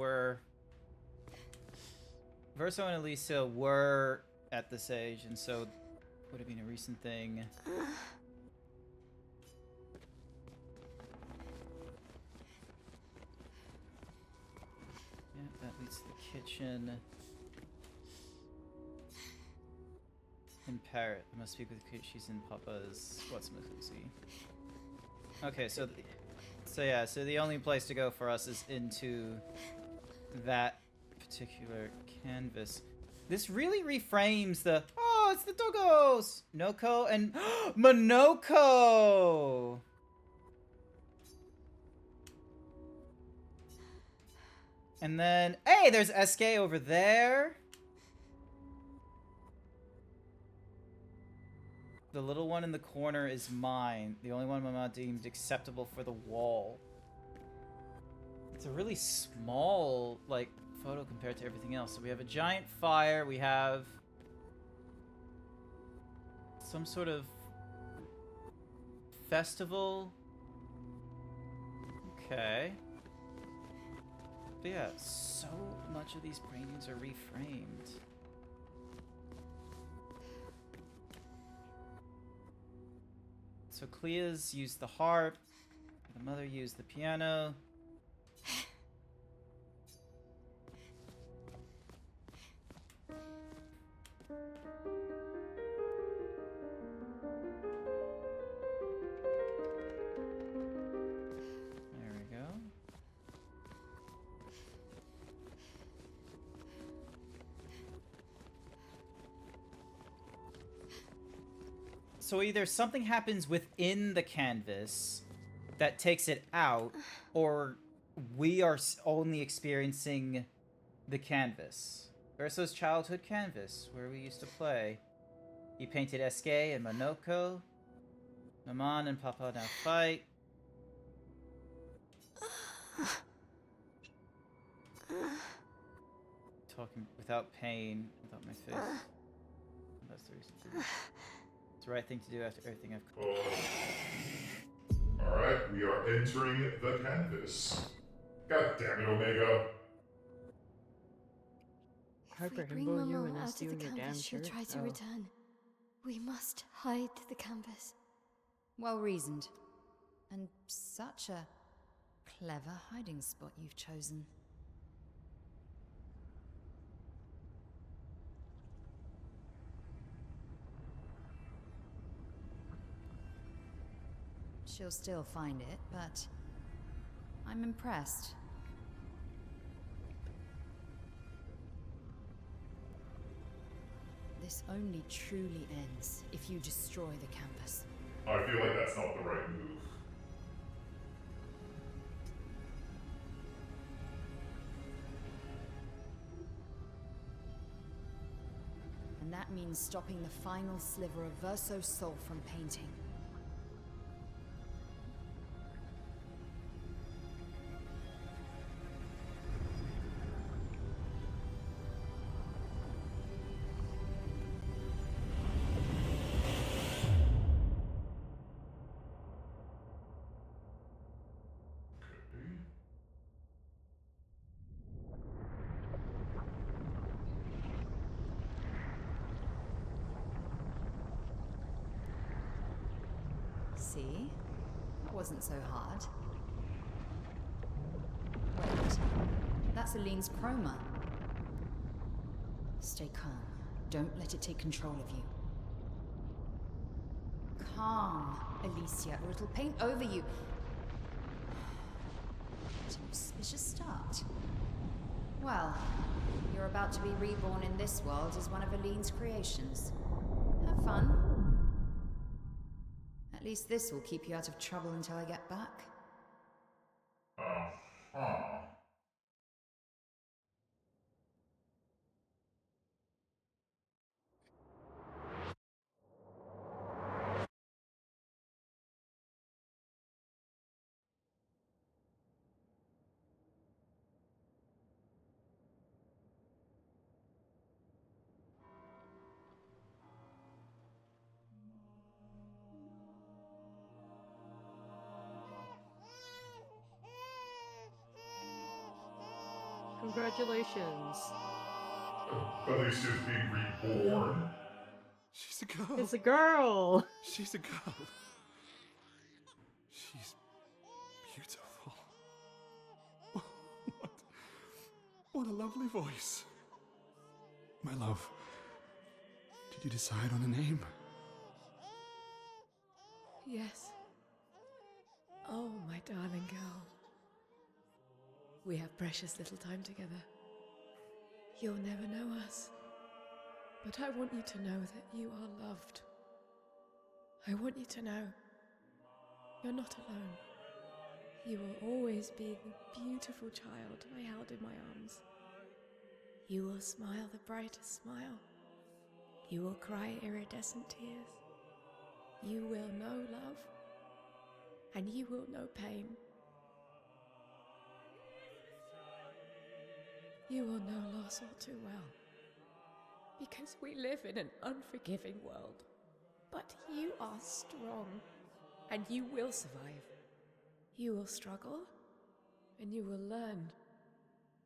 were at this age, and so would have been a recent thing. Yeah, that leads to the kitchen. In Parrot, I must speak with Kate. She's in Papa's. What's Lucy? Okay, so yeah, so the only place to go for us is into that particular canvas. This really reframes the it's the doggos, Noko and Monoko. And then hey, there's SK over there. The little one in the corner is mine. The only one Mama deemed acceptable for the wall. It's a really small, like, photo compared to everything else. So we have a giant fire. We have some sort of festival. Okay. But yeah, so much of these paintings are reframed. So Clea's used the harp, the mother used the piano. There we go. So either something happens within the canvas that takes it out, or we are only experiencing the canvas. Verso's childhood canvas, where we used to play. He painted SK and Monoko. Maman and Papa now fight. Talking without pain, without my face. That's the reason. It's the right thing to do after everything I've covered. Alright, we are entering the canvas. God damn it, Omega. Hyper If we bring himbo you Maman and then out of stealing the your damn canvas, she'll shirt. try to return. We must hide the canvas. Well reasoned. And such a clever hiding spot you've chosen. She'll still find it, but I'm impressed. This only truly ends if you destroy the canvas. I feel like that's not the right move. And that means stopping the final sliver of Verso's soul from painting. See? That wasn't so hard. Wait, that's Aline's chroma. Stay calm. Don't let it take control of you. Calm, Alicia, or it'll paint over you. What an auspicious start. Well, you're about to be reborn in this world as one of Aline's creations. Have fun. At least this will keep you out of trouble until I get back. Congratulations. Alicia's being reborn. She's a girl. It's a girl. She's a girl. She's beautiful. What a lovely voice. My love, did you decide on a name? Yes. Oh, my darling girl. We have precious little time together. You'll never know us. But I want you to know that you are loved. I want you to know you're not alone. You will always be the beautiful child I held in my arms. You will smile the brightest smile. You will cry iridescent tears. You will know love, and you will know pain. You will know loss all too well, because we live in an unforgiving world. But you are strong, and you will survive. You will struggle, and you will learn.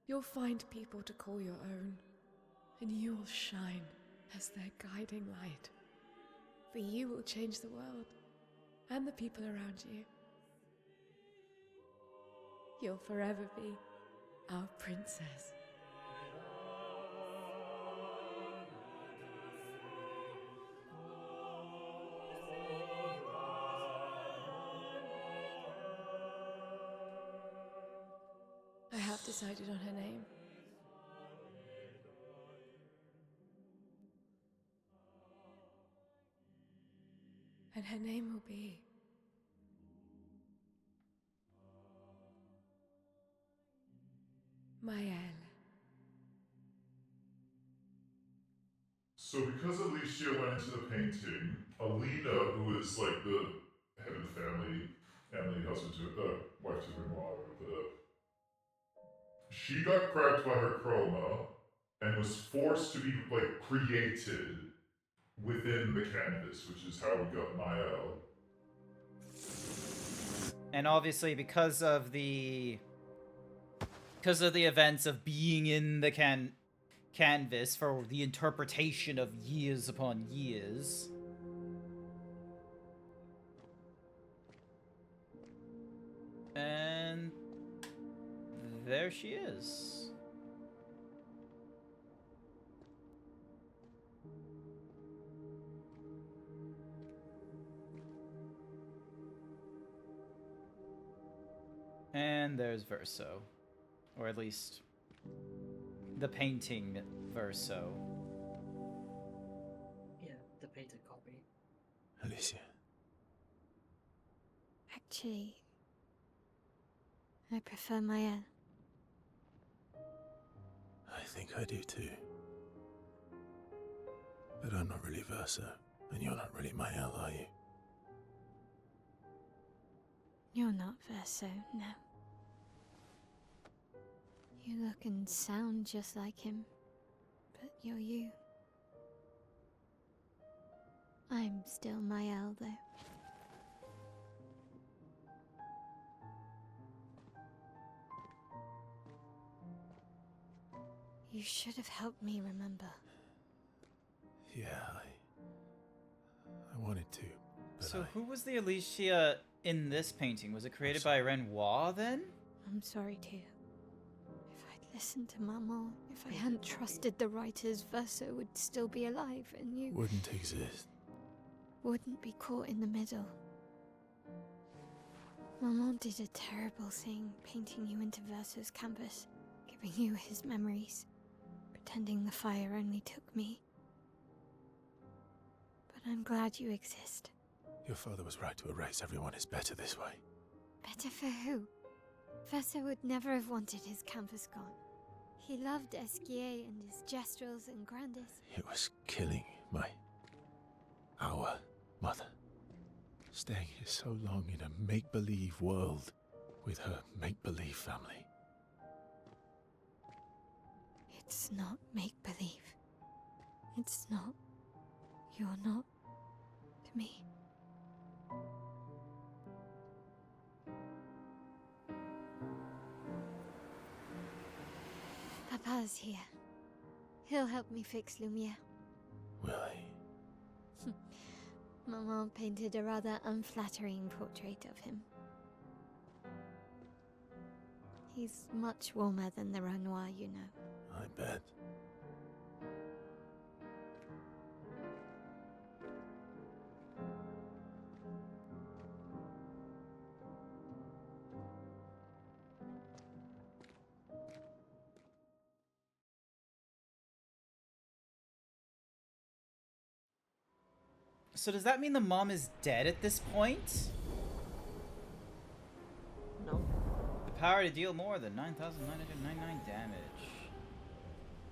You'll find people to call your own, and you will shine as their guiding light. For you will change the world, and the people around you. You'll forever be our princess. I have decided on her name. And her name will be Maëlle. So because Alicia went into the painting, Alina, who is like the head of the family, and the husband to wife to her mom, she got cracked by her chroma and was forced to be like created within the canvas, which is how we got Maëlle. And obviously, because of the events of being in the canvas for the interpretation of years upon years, and there she is. And there's Verso. Or at least the painting Verso. painted copy. Alicia. Actually, I prefer Maya. I think I do too. But I'm not really Verso, and you're not really Mael, are you? You're not Verso, no. You look and sound just like him, but you're you. I'm still Mael, though. You should have helped me remember. Yeah, I wanted to, but So who was the Alicia in this painting? Was it created by Renoir then? I'm sorry too. If I'd listened to Maman, if I hadn't trusted the writers, Verso would still be alive and you wouldn't exist. wouldn't be caught in the middle. Maman did a terrible thing, painting you into Verso's canvas, giving you his memories, pretending the fire only took me. But I'm glad you exist. Your father was right to erase everyone. It's better this way. Better for who? Verso would never have wanted his canvas gone. He loved Esquier and his gestrels and Grandis. It was killing our mother. Staying here so long in a make-believe world with her make-believe family. It's not make-believe. It's not. You're not to me. Papa's here. He'll help me fix Lumiere. Will he? Maman painted a rather unflattering portrait of him. He's much warmer than the Renoir, you know. I bet. So does that mean the mom is dead at this point? No. The power to deal more than 9,999 damage.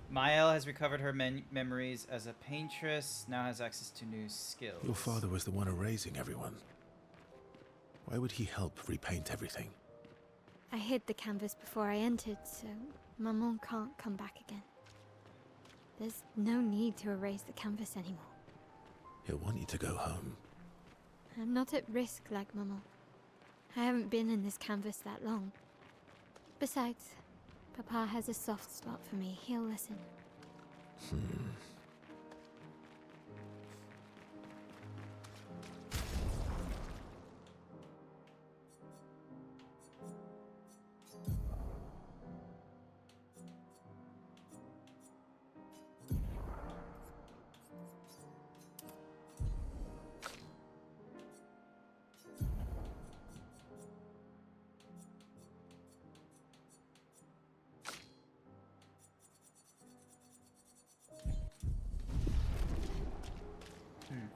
Mael has recovered her memories as a paintress, now has access to new skills. Your father was the one erasing everyone. Why would he help repaint everything? I hid the canvas before I entered, so Maman can't come back again. There's no need to erase the canvas anymore. He'll want you to go home. I'm not at risk like Maman. I haven't been in this canvas that long. Besides, Papa has a soft spot for me. He'll listen.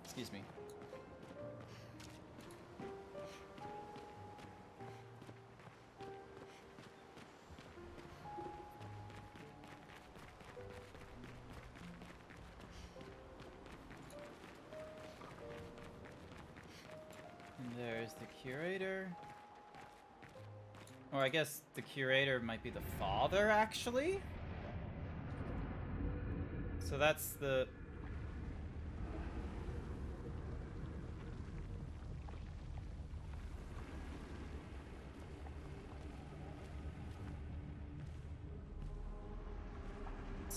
Excuse me. And there's the curator. Or I guess the curator might be the father, actually? So that's the...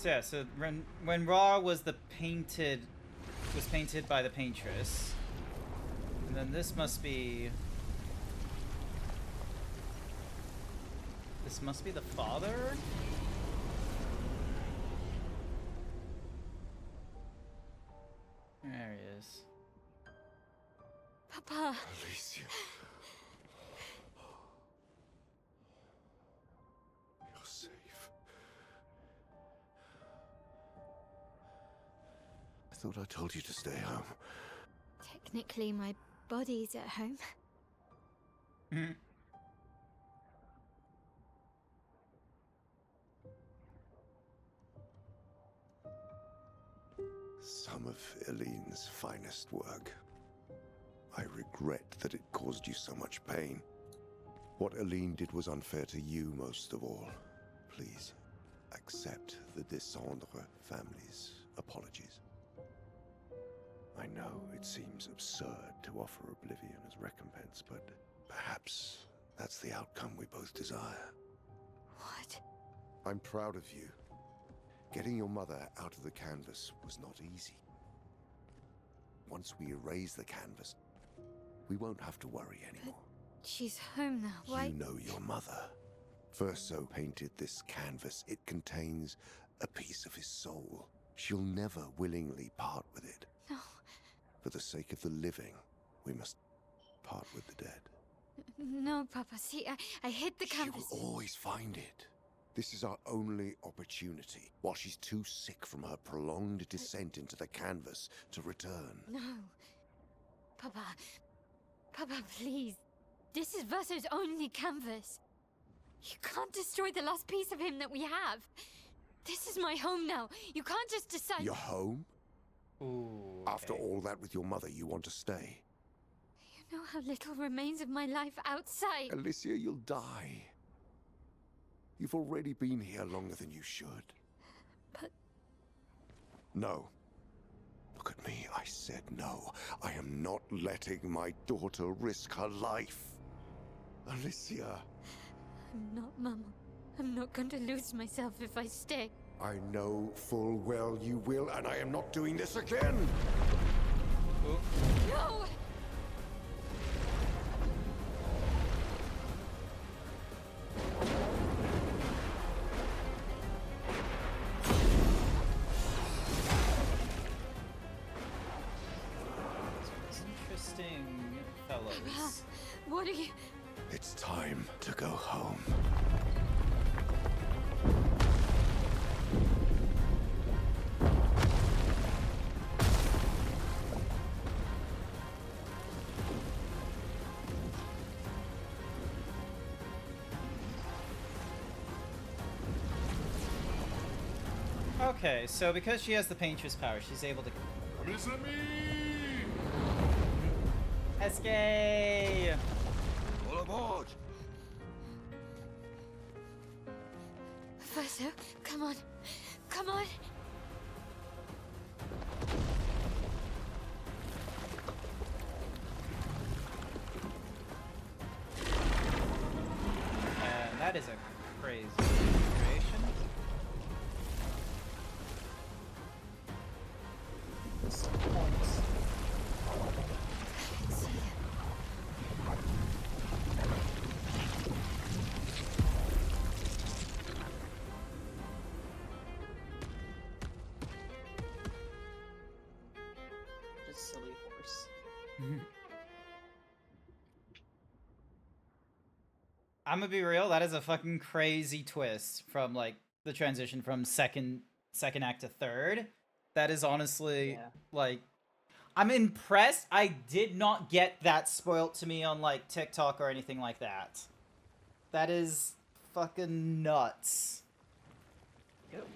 Yeah, so when Ra was painted by the paintress, and then this must be the father. There he is. Papa. Alicia. You're safe. thought I told you to stay home. Technically, my body's at home. Some of Eileen's finest work. I regret that it caused you so much pain. What Eileen did was unfair to you most of all. Please, accept the Descendre family's apologies. I know it seems absurd to offer oblivion as recompense, but perhaps that's the outcome we both desire. What? I'm proud of you. Getting your mother out of the canvas was not easy. Once we erase the canvas, we won't have to worry anymore. But she's home now. Why? You know your mother. Verso painted this canvas. It contains a piece of his soul. She'll never willingly part with it. No. For the sake of the living, we must part with the dead. No, Papa. See, I hid the canvas. She will always find it. This is our only opportunity, while she's too sick from her prolonged descent into the canvas to return. No. Papa. Papa, please. This is Verso's only canvas. You can't destroy the last piece of him that we have. This is my home now. You can't just decide... Your home? Ooh, After all that with your mother, you want to stay? You know how little remains of my life outside. Alicia, you'll die. You've already been here longer than you should. But... No. Look at me, I said no. I am not letting my daughter risk her life. Alicia. I'm not, Mama. I'm not going to lose myself if I stay. I know full well you will, and I am not doing this again! No! Interesting, fellows. What are you... It's time to go home. Okay, so because she has the painter's power, she's able to... Escape! All aboard! Verso, come on. Come on. And that is a crazy creation. Just silly horse. I'm gonna be real, that is a fucking crazy twist from like the transition from second act to third. That is honestly like, I'm impressed. I did not get that spoilt to me on like TikTok or anything like that. That is fucking nuts. Yep.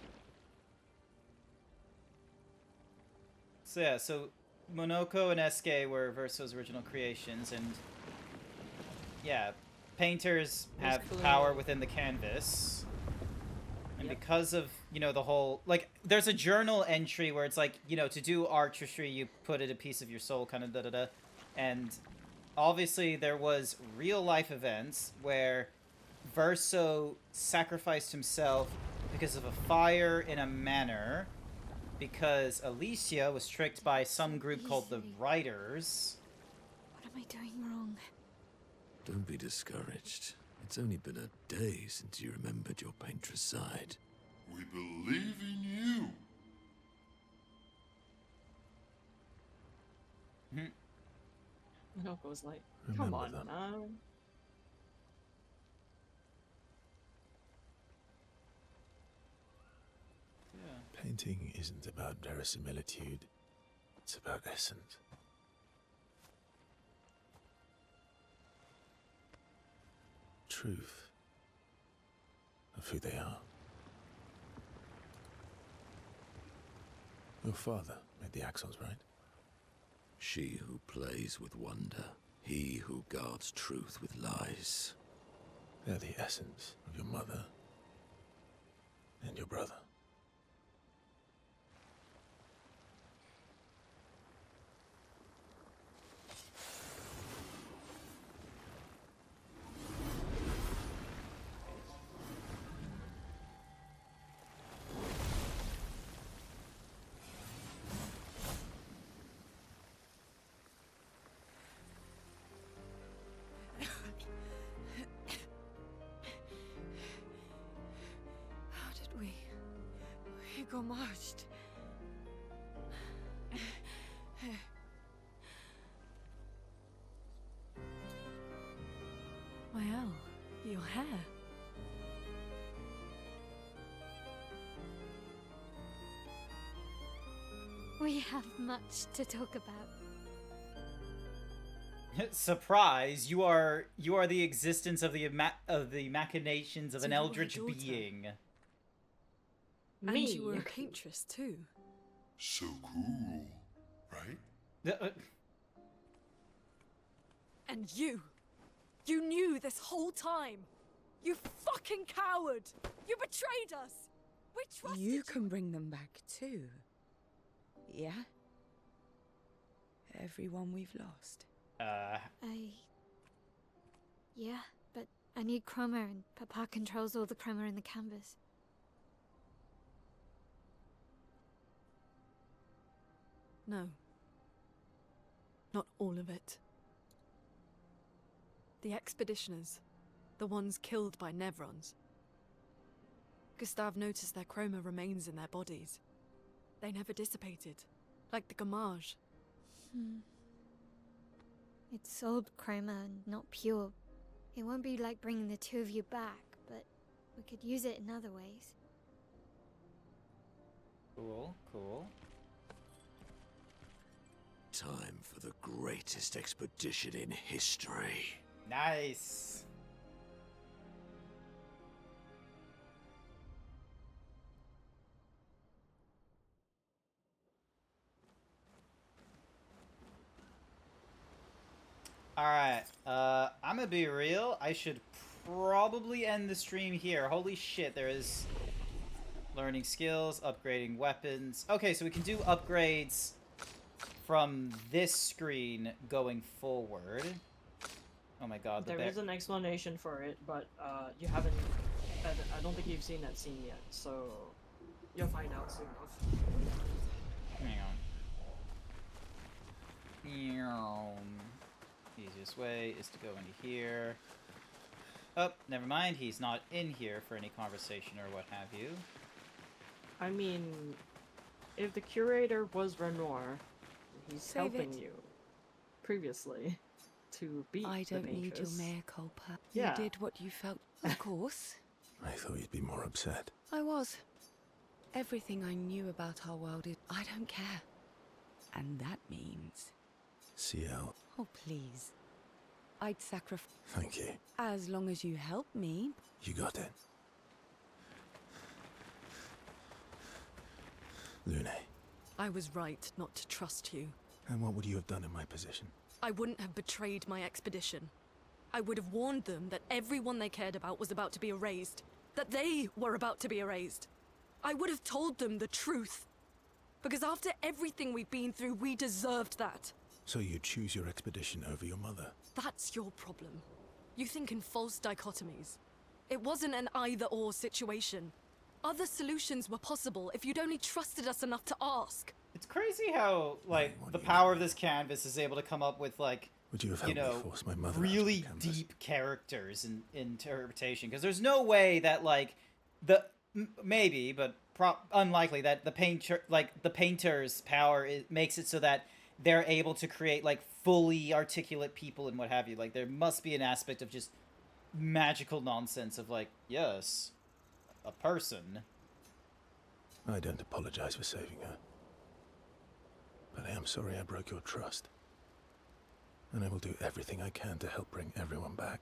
So yeah, so Monoko and Eske were Verso's original creations, and yeah, painters have power within the canvas. And because of, you know, the whole, like, there's a journal entry where it's like, you know, to do artistry, you put in a piece of your soul, kind of da-da-da. And obviously there was real-life events where Verso sacrificed himself because of a fire in a manor, because Alicia was tricked by some group called the Writers. What am I doing wrong? Don't be discouraged. It's only been a day since you remembered your painter's side. We believe in you. Minoko was like, come on, man. Painting isn't about verisimilitude. It's about essence. Truth of who they are. Your father made the axles, right? She who plays with wonder, he who guards truth with lies. They're the essence of your mother and your brother. How did we got marched? Well, your hair. We have much to talk about. Surprise! You are the existence of the machinations of So an you were her eldritch daughter. being. And you were a paintress too. So cool, right? And you knew this whole time. You fucking coward! You betrayed us. We trusted you. You can bring them back too. Yeah? Everyone we've lost. Yeah, but I need chroma and Papa controls all the chroma in the canvas. No. Not all of it. The expeditioners. The ones killed by Nevrons. Gustav noticed their chroma remains in their bodies. They never dissipated. Like the Gamage. It's old chroma and not pure. It won't be like bringing the two of you back, but we could use it in other ways. Cool, cool. Time for the greatest expedition in history. Nice. Alright, I'm gonna be real. I should probably end the stream here. Holy shit, there is learning skills, upgrading weapons. Okay, so we can do upgrades from this screen going forward. Oh my god, There is an explanation for it, but you haven't. I don't think you've seen that scene yet, so you'll find out soon enough. Hang on. Easiest way is to go into here. Oh, never mind. He's not in here for any conversation or what have you. I mean, if the curator was Renoir, he's helping you previously to beat I don't the need your Paintress. mea culpa. Yeah. You did what you felt. Of course. I thought you'd be more upset. I was. Everything I knew about our world is... I don't care. And that means... CL. Oh, please. I'd sacrifice... Thank you. As long as you help me. You got it. Lune. I was right not to trust you. And what would you have done in my position? I wouldn't have betrayed my expedition. I would have warned them that everyone they cared about was about to be erased. That they were about to be erased. I would have told them the truth. Because after everything we've been through, we deserved that. So you choose your expedition over your mother? That's your problem. You think in false dichotomies. It wasn't an either-or situation. Other solutions were possible if you'd only trusted us enough to ask. It's crazy how, like, the power of this canvas is able to come up with, like, Would you have helped me force my mother really out of the canvas? deep characters and interpretation. Because there's no way that, like, maybe, but unlikely that the painter's power makes it so that they're able to create, like, fully articulate people and what have you. Like, there must be an aspect of just magical nonsense of, like, yes, a person. I don't apologize for saving her. But I am I'm sorry I broke your trust. And I will do everything I can to help bring everyone back.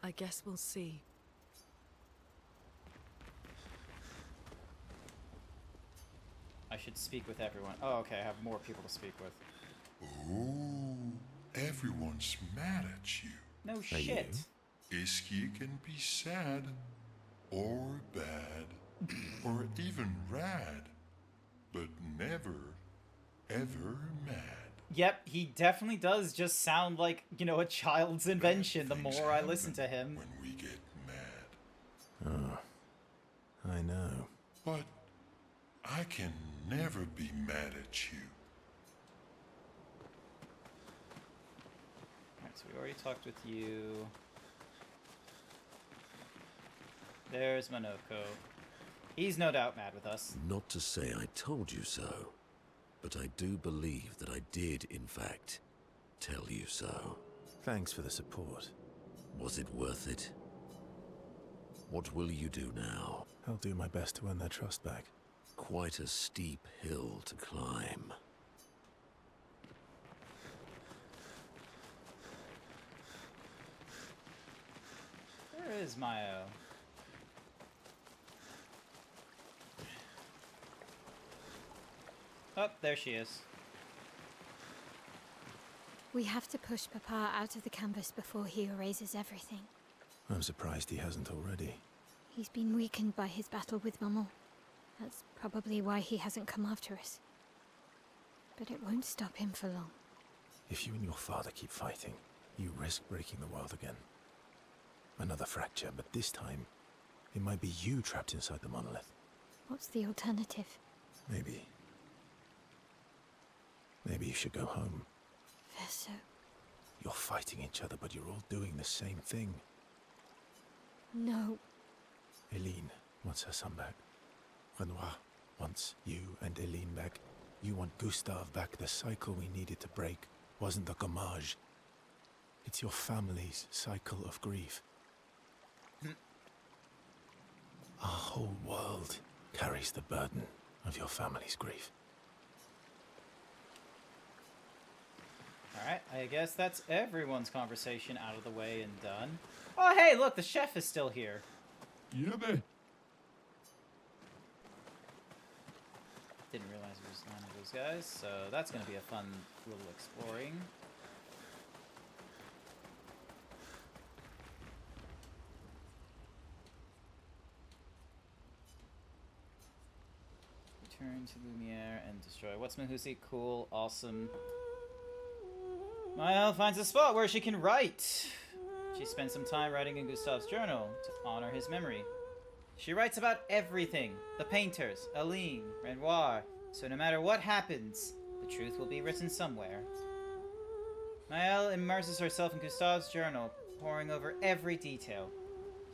I guess we'll see. I should speak with everyone. Oh, okay, I have more people to speak with. Oh, everyone's mad at you. No shit. Iskia can be sad, or bad, or even rad, but never, ever mad. Yep, he definitely does just sound like, you know, a child's invention the more I listen to him. When we get mad. Oh, I know. But I can never be mad at you. Alright, so we already talked with you. There's Monoko. He's no doubt mad with us. Not to say I told you so, but I do believe that I did, in fact, tell you so. Thanks for the support. Was it worth it? What will you do now? I'll do my best to earn their trust back. Quite a steep hill to climb. Where is Mayo? Oh, there she is. We have to push Papa out of the canvas before he erases everything. I'm surprised he hasn't already. He's been weakened by his battle with Maman. That's probably why he hasn't come after us. But it won't stop him for long. If you and your father keep fighting, you risk breaking the world again. Another fracture, but this time, it might be you trapped inside the monolith. What's the alternative? Maybe you should go home. Verso. You're fighting each other, but you're all doing the same thing. No. Eileen wants her son back. Renoir wants you and Eileen back. You want Gustave back. The cycle we needed to break wasn't the gommage. It's your family's cycle of grief. Our whole world carries the burden of your family's grief. Alright, I guess that's everyone's conversation out of the way and done. Oh, hey, look, the chef is still here. Yeah, man. Didn't realize it was none of those guys, so that's going to be a fun little exploring. Return to Lumiere and destroy. What's Mahusi? Cool, awesome. Mael finds a spot where she can write. She spends some time writing in Gustave's journal to honor his memory. She writes about everything. The painters, Aline, Renoir. So no matter what happens, the truth will be written somewhere. Mael immerses herself in Gustave's journal, poring over every detail.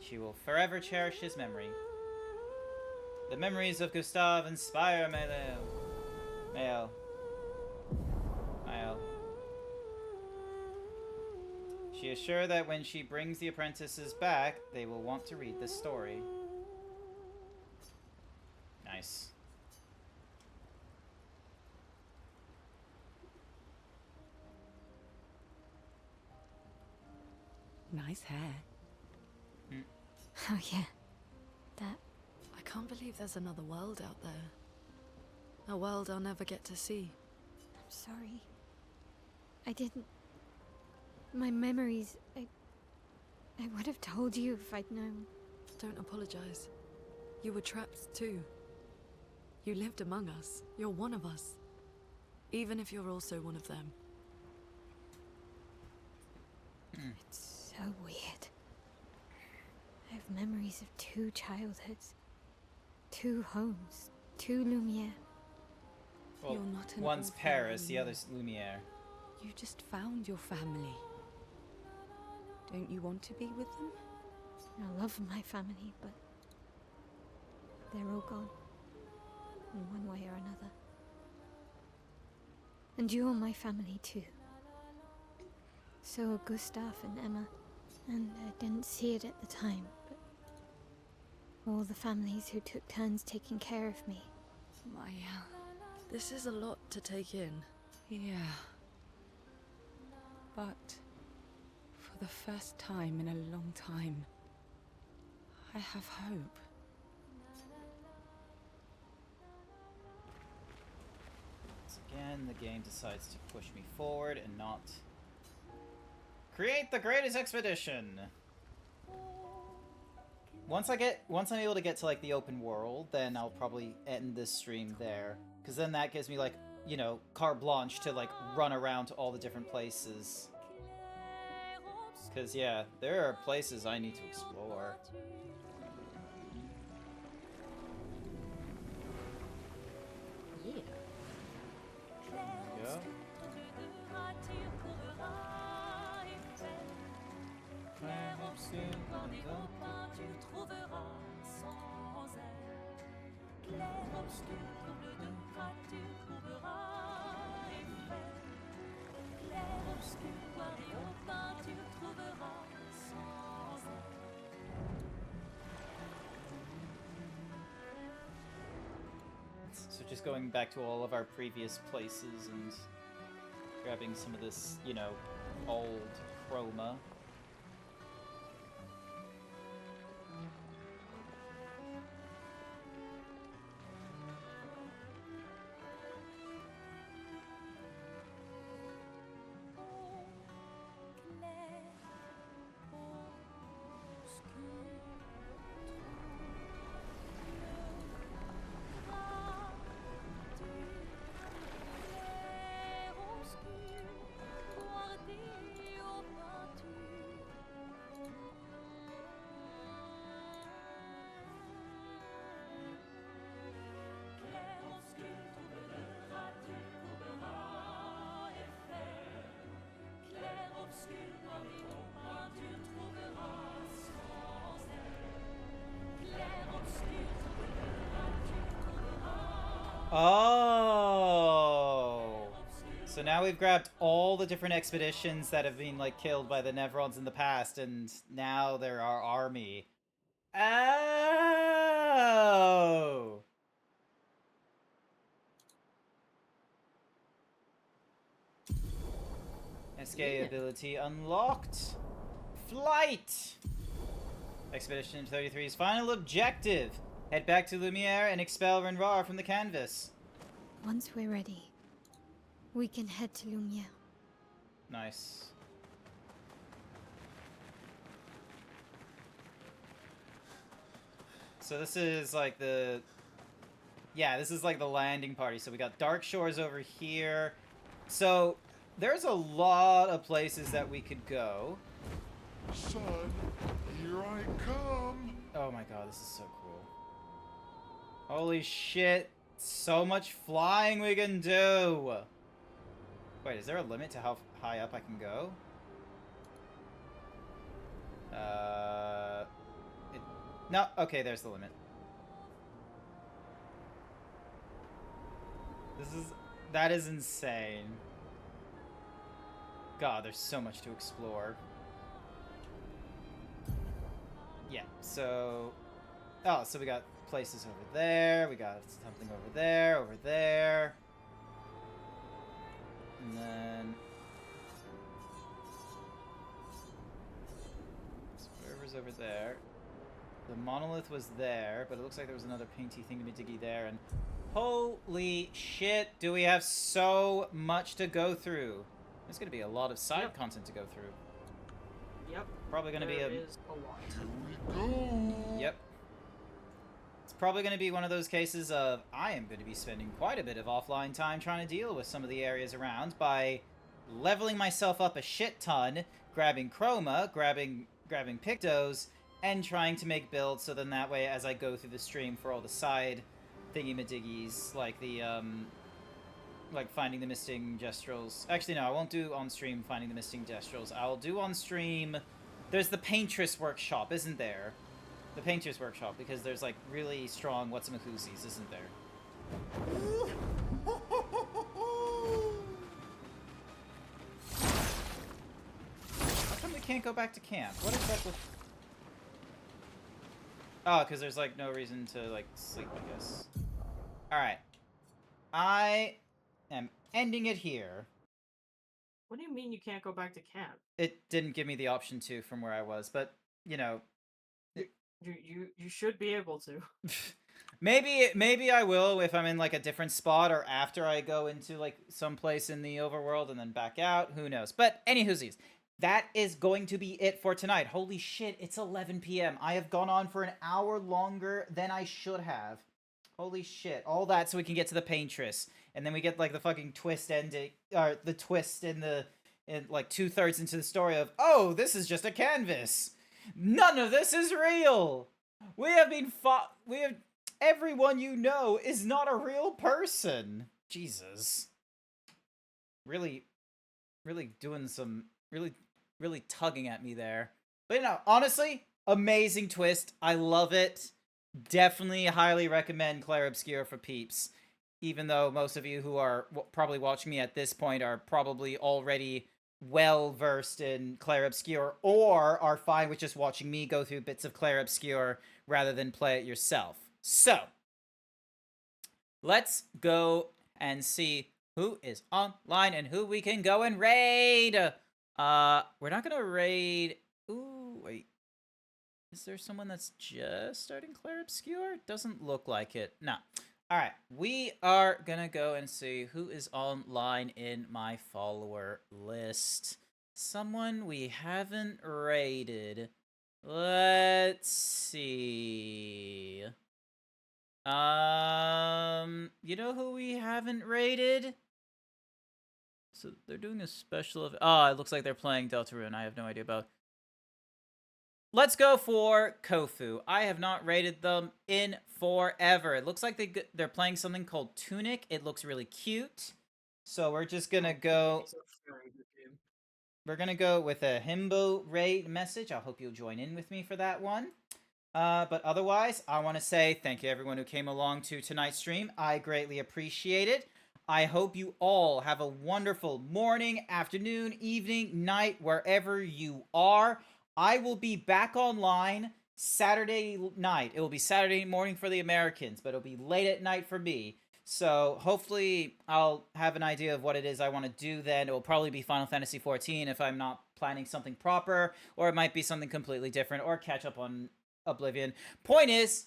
She will forever cherish his memory. The memories of Gustave inspire Mael. Mael. She is sure that when she brings the apprentices back, they will want to read this story. Nice. Nice hair. Oh yeah, that. I can't believe there's another world out there. A world I'll never get to see. I'm sorry. I didn't. My memories, I would have told you if I'd known. Don't apologize. You were trapped too. You lived among us. You're one of us. Even if you're also one of them. It's so weird. I have memories of 2 childhoods. 2 homes. 2 Lumiere. Well, You're not an one's orphan Paris, the anymore. other's Lumiere. You just found your family. Don't you want to be with them? I love my family, but they're all gone. In one way or another. And you're my family too. So are Gustav and Emma. And I didn't see it at the time, but all the families who took turns taking care of me Maya. This is a lot to take in. Yeah. But for the first time in a long time, I have hope. Once again, the game decides to push me forward and not create the greatest expedition. Once I'm able to get to like the open world, then I'll probably end this stream there, because then that gives me like, you know, carte blanche to like run around to all the different places. Because yeah, there are places I need to explore. Yeah. There we go. Clair obscur dans les repas tu trouveras sans elle. Clair obscur double de gras tu trouveras effet. Clair obscur boire et au pain tu trouveras sans So just going back to all of our previous places and grabbing some of this, you know, old chroma. Oh! So now we've grabbed all the different expeditions that have been, like, killed by the Nevrons in the past, and now they're our army. Oh! SK ability unlocked. Flight! Expedition 33's final objective. Head back to Lumiere and expel Renrar from the canvas. Once we're ready, we can head to Lumiere. Nice. So this is like the... Yeah, this is like the landing party. So we got Dark Shores over here. So there's a lot of places that we could go. Son, here I come. Oh my god, this is so cool. Holy shit. So much flying we can do. Wait, is there a limit to how high up I can go? No, okay, there's the limit. That is insane. God, there's so much to explore. Yeah, so... Oh, so we got places over there, we got something over there, and then... So whatever's over there. The monolith was there, but it looks like there was another painty thingy-majiggy there, and... Holy shit, do we have so much to go through. There's gonna be a lot of side content to go through. Yep. Probably gonna be There is a lot. Yep. It's probably going to be one of those cases of I am going to be spending quite a bit of offline time trying to deal with some of the areas around by leveling myself up a shit ton, grabbing chroma, grabbing pictos, and trying to make builds so then that way as I go through the stream for all the side thingy-majiggies, like the, like finding the missing gestrels. Actually, no, I won't do on stream finding the missing gestrels. I'll do on stream... There's the Paintress Workshop, isn't there? The Painter's Workshop, because there's, like, really strong whatsamacoozies, isn't there? How come we can't go back to camp? What is up with... Oh, because there's, like, no reason to, like, sleep, I guess. Alright. I am ending it here. What do you mean you can't go back to camp? It didn't give me the option to from where I was, but you know, You should be able to. maybe I will if I'm in like a different spot or after I go into like someplace in the overworld and then back out. Who knows? But anywhoosies, that is going to be it for tonight. Holy shit, it's 11 p.m. I have gone on for an hour longer than I should have. Holy shit. All that so we can get to the paintress. And then we get like the fucking twist ending, or the twist in like 2/3 into the story of, oh, this is just a canvas. None of this is real. We have everyone you know is not a real person. Jesus. Really doing some, really tugging at me there. But you know, honestly, amazing twist. I love it. Definitely highly recommend Clair Obscur for peeps. Even though most of you who are probably watching me at this point are probably already well versed in Clair Obscur or are fine with just watching me go through bits of Clair Obscur rather than play it yourself. So, let's go and see who is online and who we can go and raid. We're not gonna raid. Ooh, wait. Is there someone that's just starting Clair Obscur? Doesn't look like it. No. Alright, we are gonna go and see who is online in my follower list. Someone we haven't raided. Let's see. You know who we haven't raided? So they're doing a special of. Oh, it looks like they're playing Deltarune. I have no idea about. Let's go for Kofu. I have not rated them in forever. It looks like they're playing something called Tunic. It looks really cute. So we're just gonna go. We're gonna go with a Himbo raid message. I hope you'll join in with me for that one. But otherwise, I want to say thank you everyone who came along to tonight's stream. I greatly appreciate it. I hope you all have a wonderful morning, afternoon, evening, night, wherever you are. I will be back online Saturday night. It will be Saturday morning for the Americans, but it'll be late at night for me. So hopefully I'll have an idea of what it is I want to do then. It will probably be Final Fantasy XIV if I'm not planning something proper, or it might be something completely different, or catch up on Oblivion. Point is,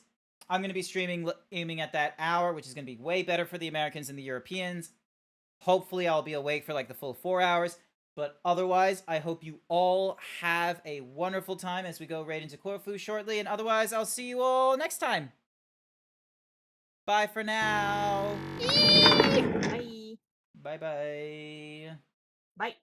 I'm going to be streaming aiming at that hour, which is going to be way better for the Americans and the Europeans. Hopefully I'll be awake for like the full 4 hours. But otherwise, I hope you all have a wonderful time as we go right into Corfu shortly. And otherwise, I'll see you all next time. Bye for now. Bye. Bye-bye. Bye.